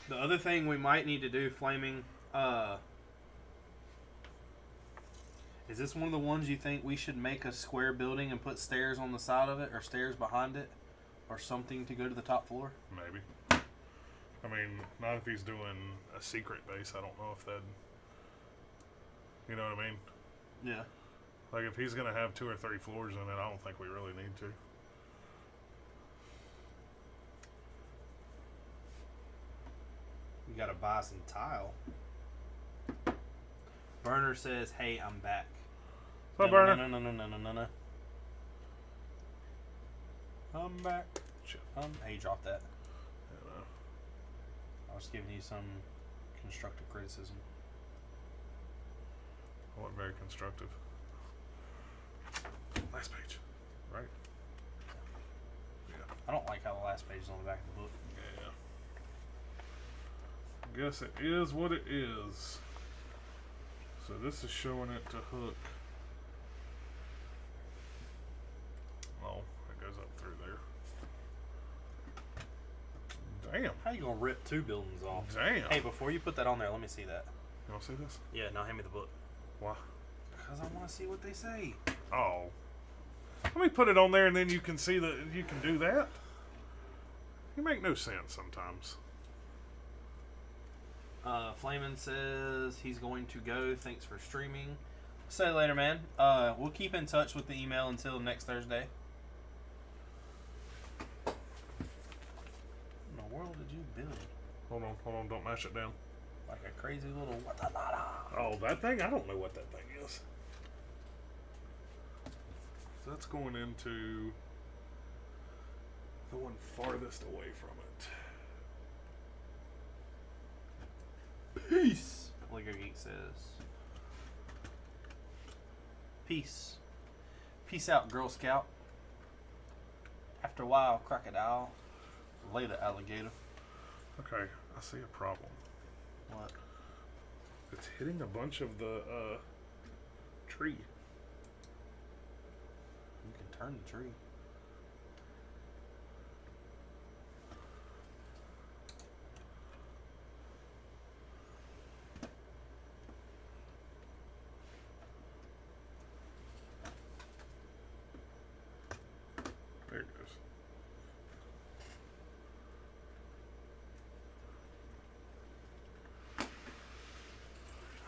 [SPEAKER 2] The other thing we might need to do, Flaming, is this one of the ones you think we should make a square building and put stairs on the side of it, or stairs behind it, or something to go to the top floor?
[SPEAKER 1] Maybe. I mean, not if he's doing a secret base. I don't know if that. You know what I mean?
[SPEAKER 2] Yeah.
[SPEAKER 1] Like if he's gonna have 2 or 3 floors in it, I don't think we really need to.
[SPEAKER 2] You gotta buy some tile. Burner says, "Hey, I'm back."
[SPEAKER 1] So, Burner.
[SPEAKER 2] No. I'm back.
[SPEAKER 1] Shit.
[SPEAKER 2] Hey, drop that.
[SPEAKER 1] And,
[SPEAKER 2] I was giving you some constructive criticism.
[SPEAKER 1] I wasn't very constructive. Last page. Right? Yeah.
[SPEAKER 2] I don't like how the last page is on the back of the book.
[SPEAKER 1] Yeah. Guess it is what it is. So this is showing it to Hook. Oh, it goes up through there. Damn.
[SPEAKER 2] How you gonna rip 2 buildings off?
[SPEAKER 1] Damn.
[SPEAKER 2] Hey, before you put that on there, let me see that.
[SPEAKER 1] You want to see this?
[SPEAKER 2] Yeah, now hand me the book.
[SPEAKER 1] Why?
[SPEAKER 2] Because I want to see what they say.
[SPEAKER 1] Oh. Let me put it on there and then you can see that you can do that. You make no sense sometimes.
[SPEAKER 2] Flamin says he's going to go. Thanks for streaming. Say later, man. We'll keep in touch with the email until next Thursday. What in the world did you build?
[SPEAKER 1] Hold on, don't mash it down.
[SPEAKER 2] Like a crazy little
[SPEAKER 1] Oh, that thing? I don't know what that thing is. So that's going into the one farthest away from it.
[SPEAKER 2] Peace. Lego Geek says. Peace. Peace out, Girl Scout. After a while, crocodile. Later, alligator.
[SPEAKER 1] Okay, I see a problem.
[SPEAKER 2] What?
[SPEAKER 1] It's hitting a bunch of the tree.
[SPEAKER 2] You can turn the tree.
[SPEAKER 1] There it goes.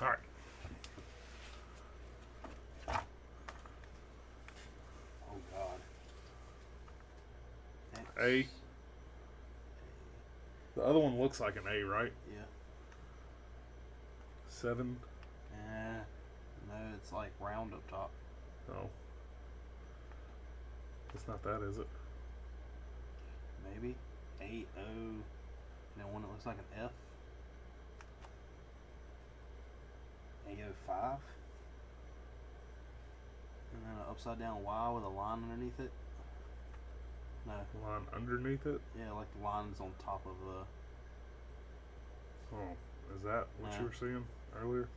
[SPEAKER 1] All right.
[SPEAKER 2] Oh, God.
[SPEAKER 1] A. The other one looks like an A, right?
[SPEAKER 2] Yeah.
[SPEAKER 1] 7.
[SPEAKER 2] No, it's like round up top.
[SPEAKER 1] Oh. It's not that, is it?
[SPEAKER 2] Maybe. 8, O. Now one that looks like an F. AO5. And then an upside down Y with a line underneath it. No.
[SPEAKER 1] Line underneath it?
[SPEAKER 2] Yeah, like the lines on top of the.
[SPEAKER 1] Oh, is that what
[SPEAKER 2] Yeah.
[SPEAKER 1] you were seeing earlier?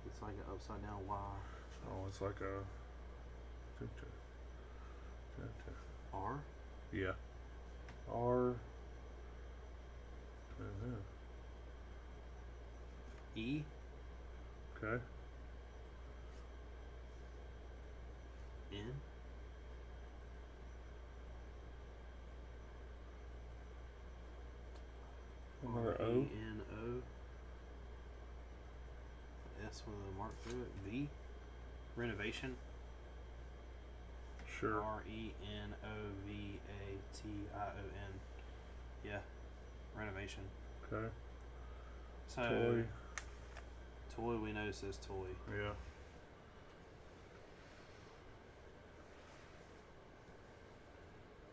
[SPEAKER 2] It's like an upside down Y.
[SPEAKER 1] Oh, it's like a.
[SPEAKER 2] R?
[SPEAKER 1] Yeah. R. Uh-huh.
[SPEAKER 2] E?
[SPEAKER 1] Okay.
[SPEAKER 2] N?
[SPEAKER 1] Another O.
[SPEAKER 2] N O. S with a mark through it. V. Renovation.
[SPEAKER 1] Sure.
[SPEAKER 2] RENOVATION. Yeah. Renovation.
[SPEAKER 1] Okay.
[SPEAKER 2] So
[SPEAKER 1] Toy.
[SPEAKER 2] Toy we know says toy.
[SPEAKER 1] Yeah.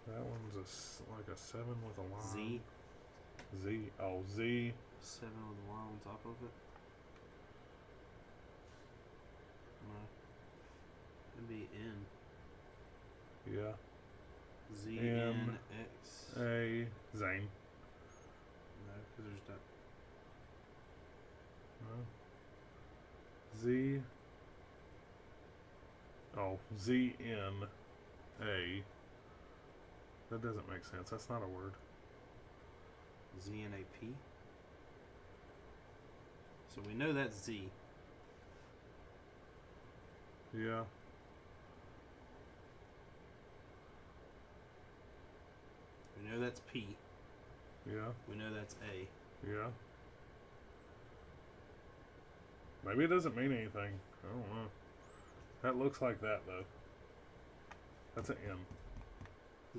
[SPEAKER 1] That one's like a 7 with a line.
[SPEAKER 2] Z.
[SPEAKER 1] Z. Oh, Z.
[SPEAKER 2] 7 with a line on top of it. No. It'd be N.
[SPEAKER 1] Yeah.
[SPEAKER 2] Z
[SPEAKER 1] M.
[SPEAKER 2] N X.
[SPEAKER 1] A. Zane.
[SPEAKER 2] No, because there's that.
[SPEAKER 1] No. Z. Oh, Z N A. That doesn't make sense. That's not a word.
[SPEAKER 2] Z N A P. So we know that's Z.
[SPEAKER 1] Yeah.
[SPEAKER 2] We know that's P.
[SPEAKER 1] Yeah.
[SPEAKER 2] We know that's A.
[SPEAKER 1] Yeah. Maybe it doesn't mean anything. I don't know. That looks like that though. That's an M.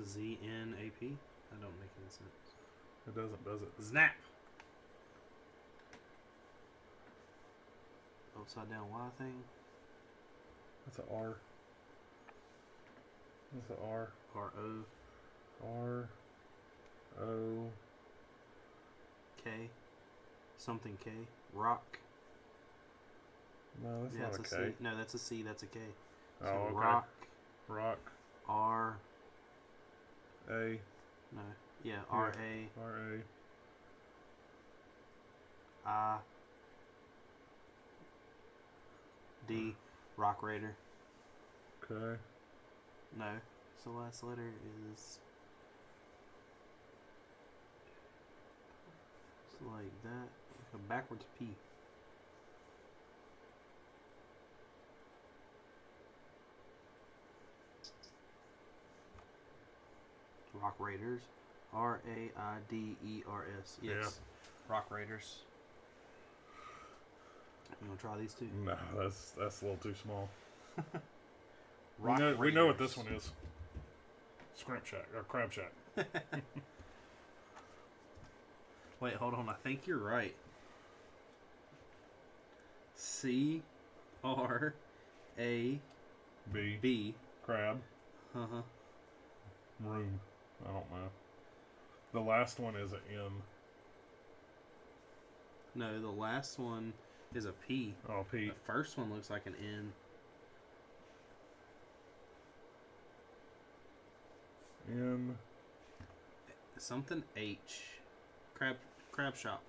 [SPEAKER 2] Z N A P? That don't make any sense.
[SPEAKER 1] It doesn't, does it?
[SPEAKER 2] Snap! Upside down Y thing.
[SPEAKER 1] That's an R. That's an R.
[SPEAKER 2] R O
[SPEAKER 1] R. O.
[SPEAKER 2] K. Something K. Rock.
[SPEAKER 1] No, that's
[SPEAKER 2] Yeah,
[SPEAKER 1] not
[SPEAKER 2] that's
[SPEAKER 1] a
[SPEAKER 2] a
[SPEAKER 1] K.
[SPEAKER 2] C. No, that's a C. That's a K. So
[SPEAKER 1] Oh, okay.
[SPEAKER 2] rock.
[SPEAKER 1] Rock.
[SPEAKER 2] R.
[SPEAKER 1] A.
[SPEAKER 2] No. Yeah. R A
[SPEAKER 1] R A.
[SPEAKER 2] I D. Rock Raider.
[SPEAKER 1] Okay.
[SPEAKER 2] No. So the last letter is. It's like that. Like a backwards P. Rock Raiders. RAIDERS. Yes.
[SPEAKER 1] Yeah.
[SPEAKER 2] Rock Raiders. You want to try these two?
[SPEAKER 1] No, that's a little too small.
[SPEAKER 2] Rock
[SPEAKER 1] we know what
[SPEAKER 2] Raiders.
[SPEAKER 1] this one is. Scrimp Shack or Crab Shack.
[SPEAKER 2] Wait, hold on. I think you're right. C R A
[SPEAKER 1] B.
[SPEAKER 2] B.
[SPEAKER 1] Crab.
[SPEAKER 2] Uh-huh.
[SPEAKER 1] Room. I don't know. The last one is an M.
[SPEAKER 2] No, the last one is a P.
[SPEAKER 1] Oh, P.
[SPEAKER 2] The first one looks like an N.
[SPEAKER 1] N.
[SPEAKER 2] Something H. Crab shop.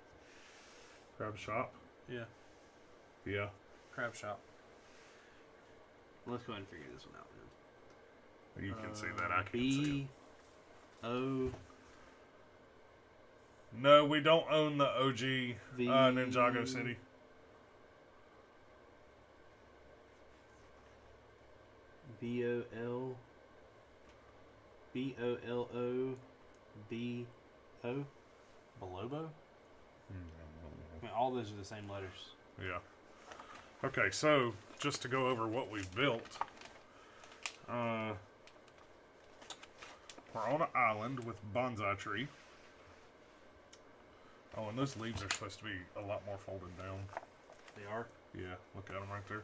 [SPEAKER 1] Crab Shop.
[SPEAKER 2] Yeah.
[SPEAKER 1] Yeah.
[SPEAKER 2] Crab shop. Let's go ahead and figure this one out, man.
[SPEAKER 1] You can see that. I can't see it.
[SPEAKER 2] B-O...
[SPEAKER 1] No, we don't own the OG
[SPEAKER 2] V-
[SPEAKER 1] Ninjago City.
[SPEAKER 2] B-O-L... B-O-L-O-B-O? Belobo? I mean, all those are the same letters.
[SPEAKER 1] Yeah. Okay, so just to go over what we've built, we're on an island with bonsai tree. Oh, and those leaves are supposed to be a lot more folded down.
[SPEAKER 2] They are?
[SPEAKER 1] Yeah, look at them right there.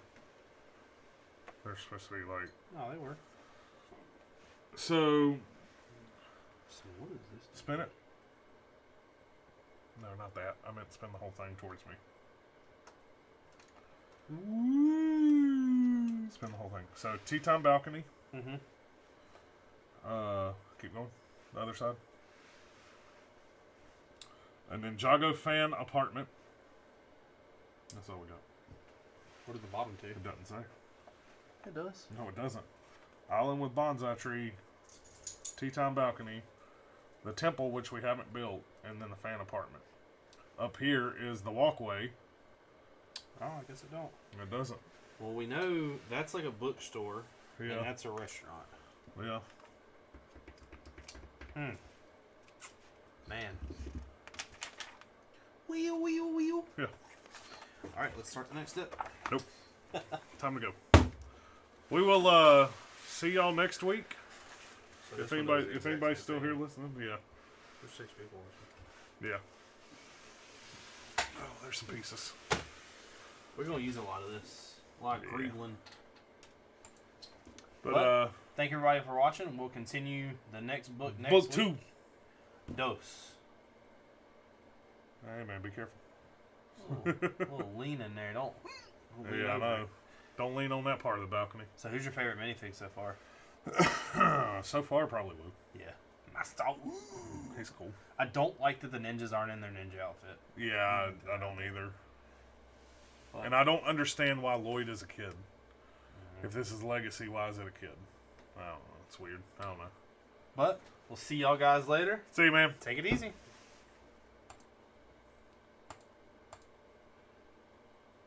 [SPEAKER 1] They're supposed to be like.
[SPEAKER 2] Oh, they were.
[SPEAKER 1] So
[SPEAKER 2] So what is this?
[SPEAKER 1] spin it. No, not that. I meant spin the whole thing towards me. Spin the whole thing. So tea time balcony.
[SPEAKER 2] Mm-hmm.
[SPEAKER 1] Keep going. The other side. A Ninjago fan apartment. That's all we got.
[SPEAKER 2] What are the bottom two?
[SPEAKER 1] It doesn't say.
[SPEAKER 2] It does.
[SPEAKER 1] No, it doesn't. Island with bonsai tree. Tea time balcony. The temple, which we haven't built. And then the fan apartment. Up here is the walkway.
[SPEAKER 2] Oh, I guess it don't.
[SPEAKER 1] It doesn't.
[SPEAKER 2] Well, we know that's like a bookstore, and
[SPEAKER 1] Yeah.
[SPEAKER 2] that's a restaurant.
[SPEAKER 1] Yeah.
[SPEAKER 2] Man. Wheel.
[SPEAKER 1] Yeah.
[SPEAKER 2] All right, let's start the next step.
[SPEAKER 1] Nope. Time to go. We will see y'all next week.
[SPEAKER 2] So
[SPEAKER 1] If anybody's still here listening, yeah.
[SPEAKER 2] There's 6 people listening.
[SPEAKER 1] Yeah. Oh, there's some pieces.
[SPEAKER 2] We're gonna use a lot of this. A lot of
[SPEAKER 1] Yeah.
[SPEAKER 2] Greenland.
[SPEAKER 1] But
[SPEAKER 2] Thank you everybody for watching. We'll continue the next book next
[SPEAKER 1] book
[SPEAKER 2] week.
[SPEAKER 1] 2.
[SPEAKER 2] Dose.
[SPEAKER 1] Hey man, be careful.
[SPEAKER 2] A little lean in there. Don't lean
[SPEAKER 1] Yeah, I
[SPEAKER 2] over
[SPEAKER 1] know.
[SPEAKER 2] it.
[SPEAKER 1] Don't lean on that part of the balcony.
[SPEAKER 2] So who's your favorite minifig so far?
[SPEAKER 1] So far, probably Lou.
[SPEAKER 2] Yeah. Master.
[SPEAKER 1] He's cool.
[SPEAKER 2] I don't like that the ninjas aren't in their ninja outfit.
[SPEAKER 1] Yeah, I don't either.
[SPEAKER 2] But,
[SPEAKER 1] And I don't understand why Lloyd is a kid. If this is Legacy, why is it a kid? I don't know. It's weird. I don't know.
[SPEAKER 2] but we'll see y'all guys later.
[SPEAKER 1] See you, man.
[SPEAKER 2] Take it easy.